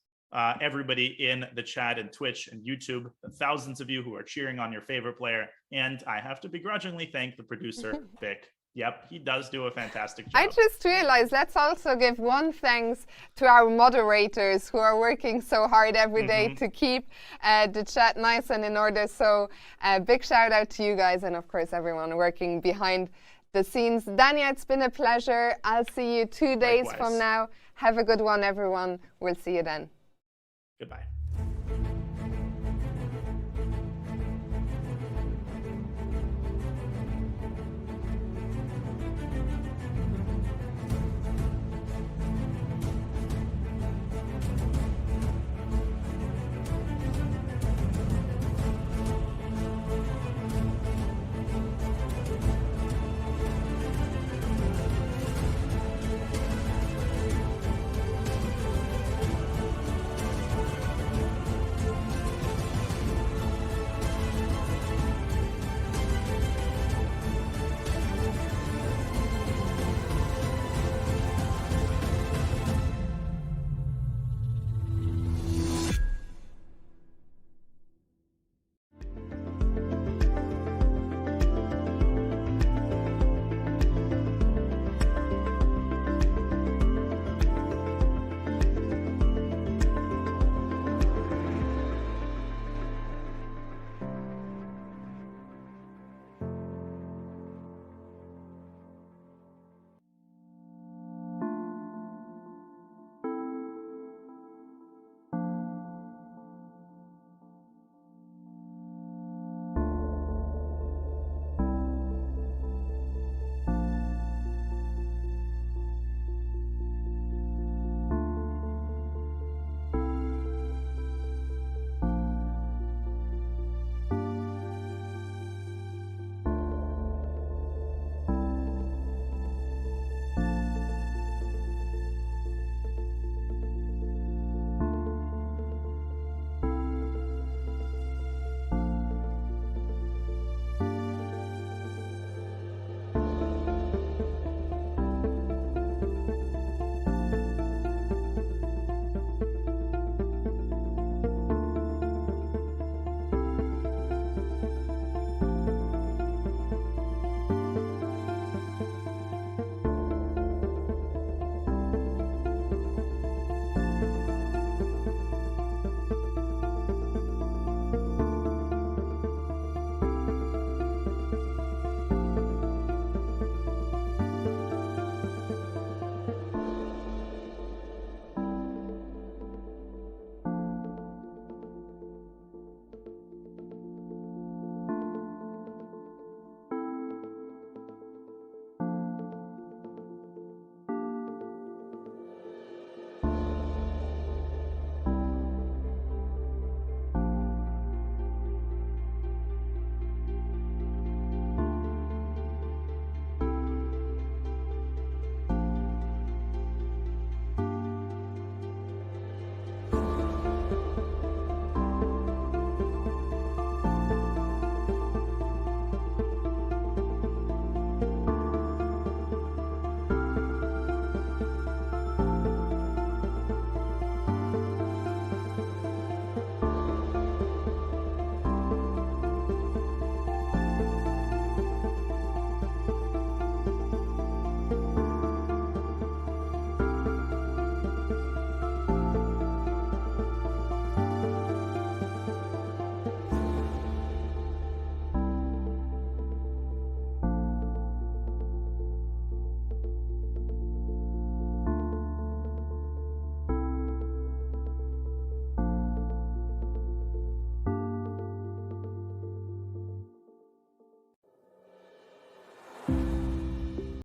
Speaker 2: everybody in the chat and Twitch and YouTube, the thousands of you who are cheering on your favorite player. And I have to begrudgingly thank the producer, Vic, Yep, he does do a fantastic job.
Speaker 1: I just realized, let's also give one thanks to our moderators who are working so hard every day to keep the chat nice and in order. So big shout out to you guys and of course everyone working behind the scenes. Dania, it's been a pleasure. I'll see you 2 days from now. Have a good one, everyone. We'll see you then.
Speaker 2: Goodbye.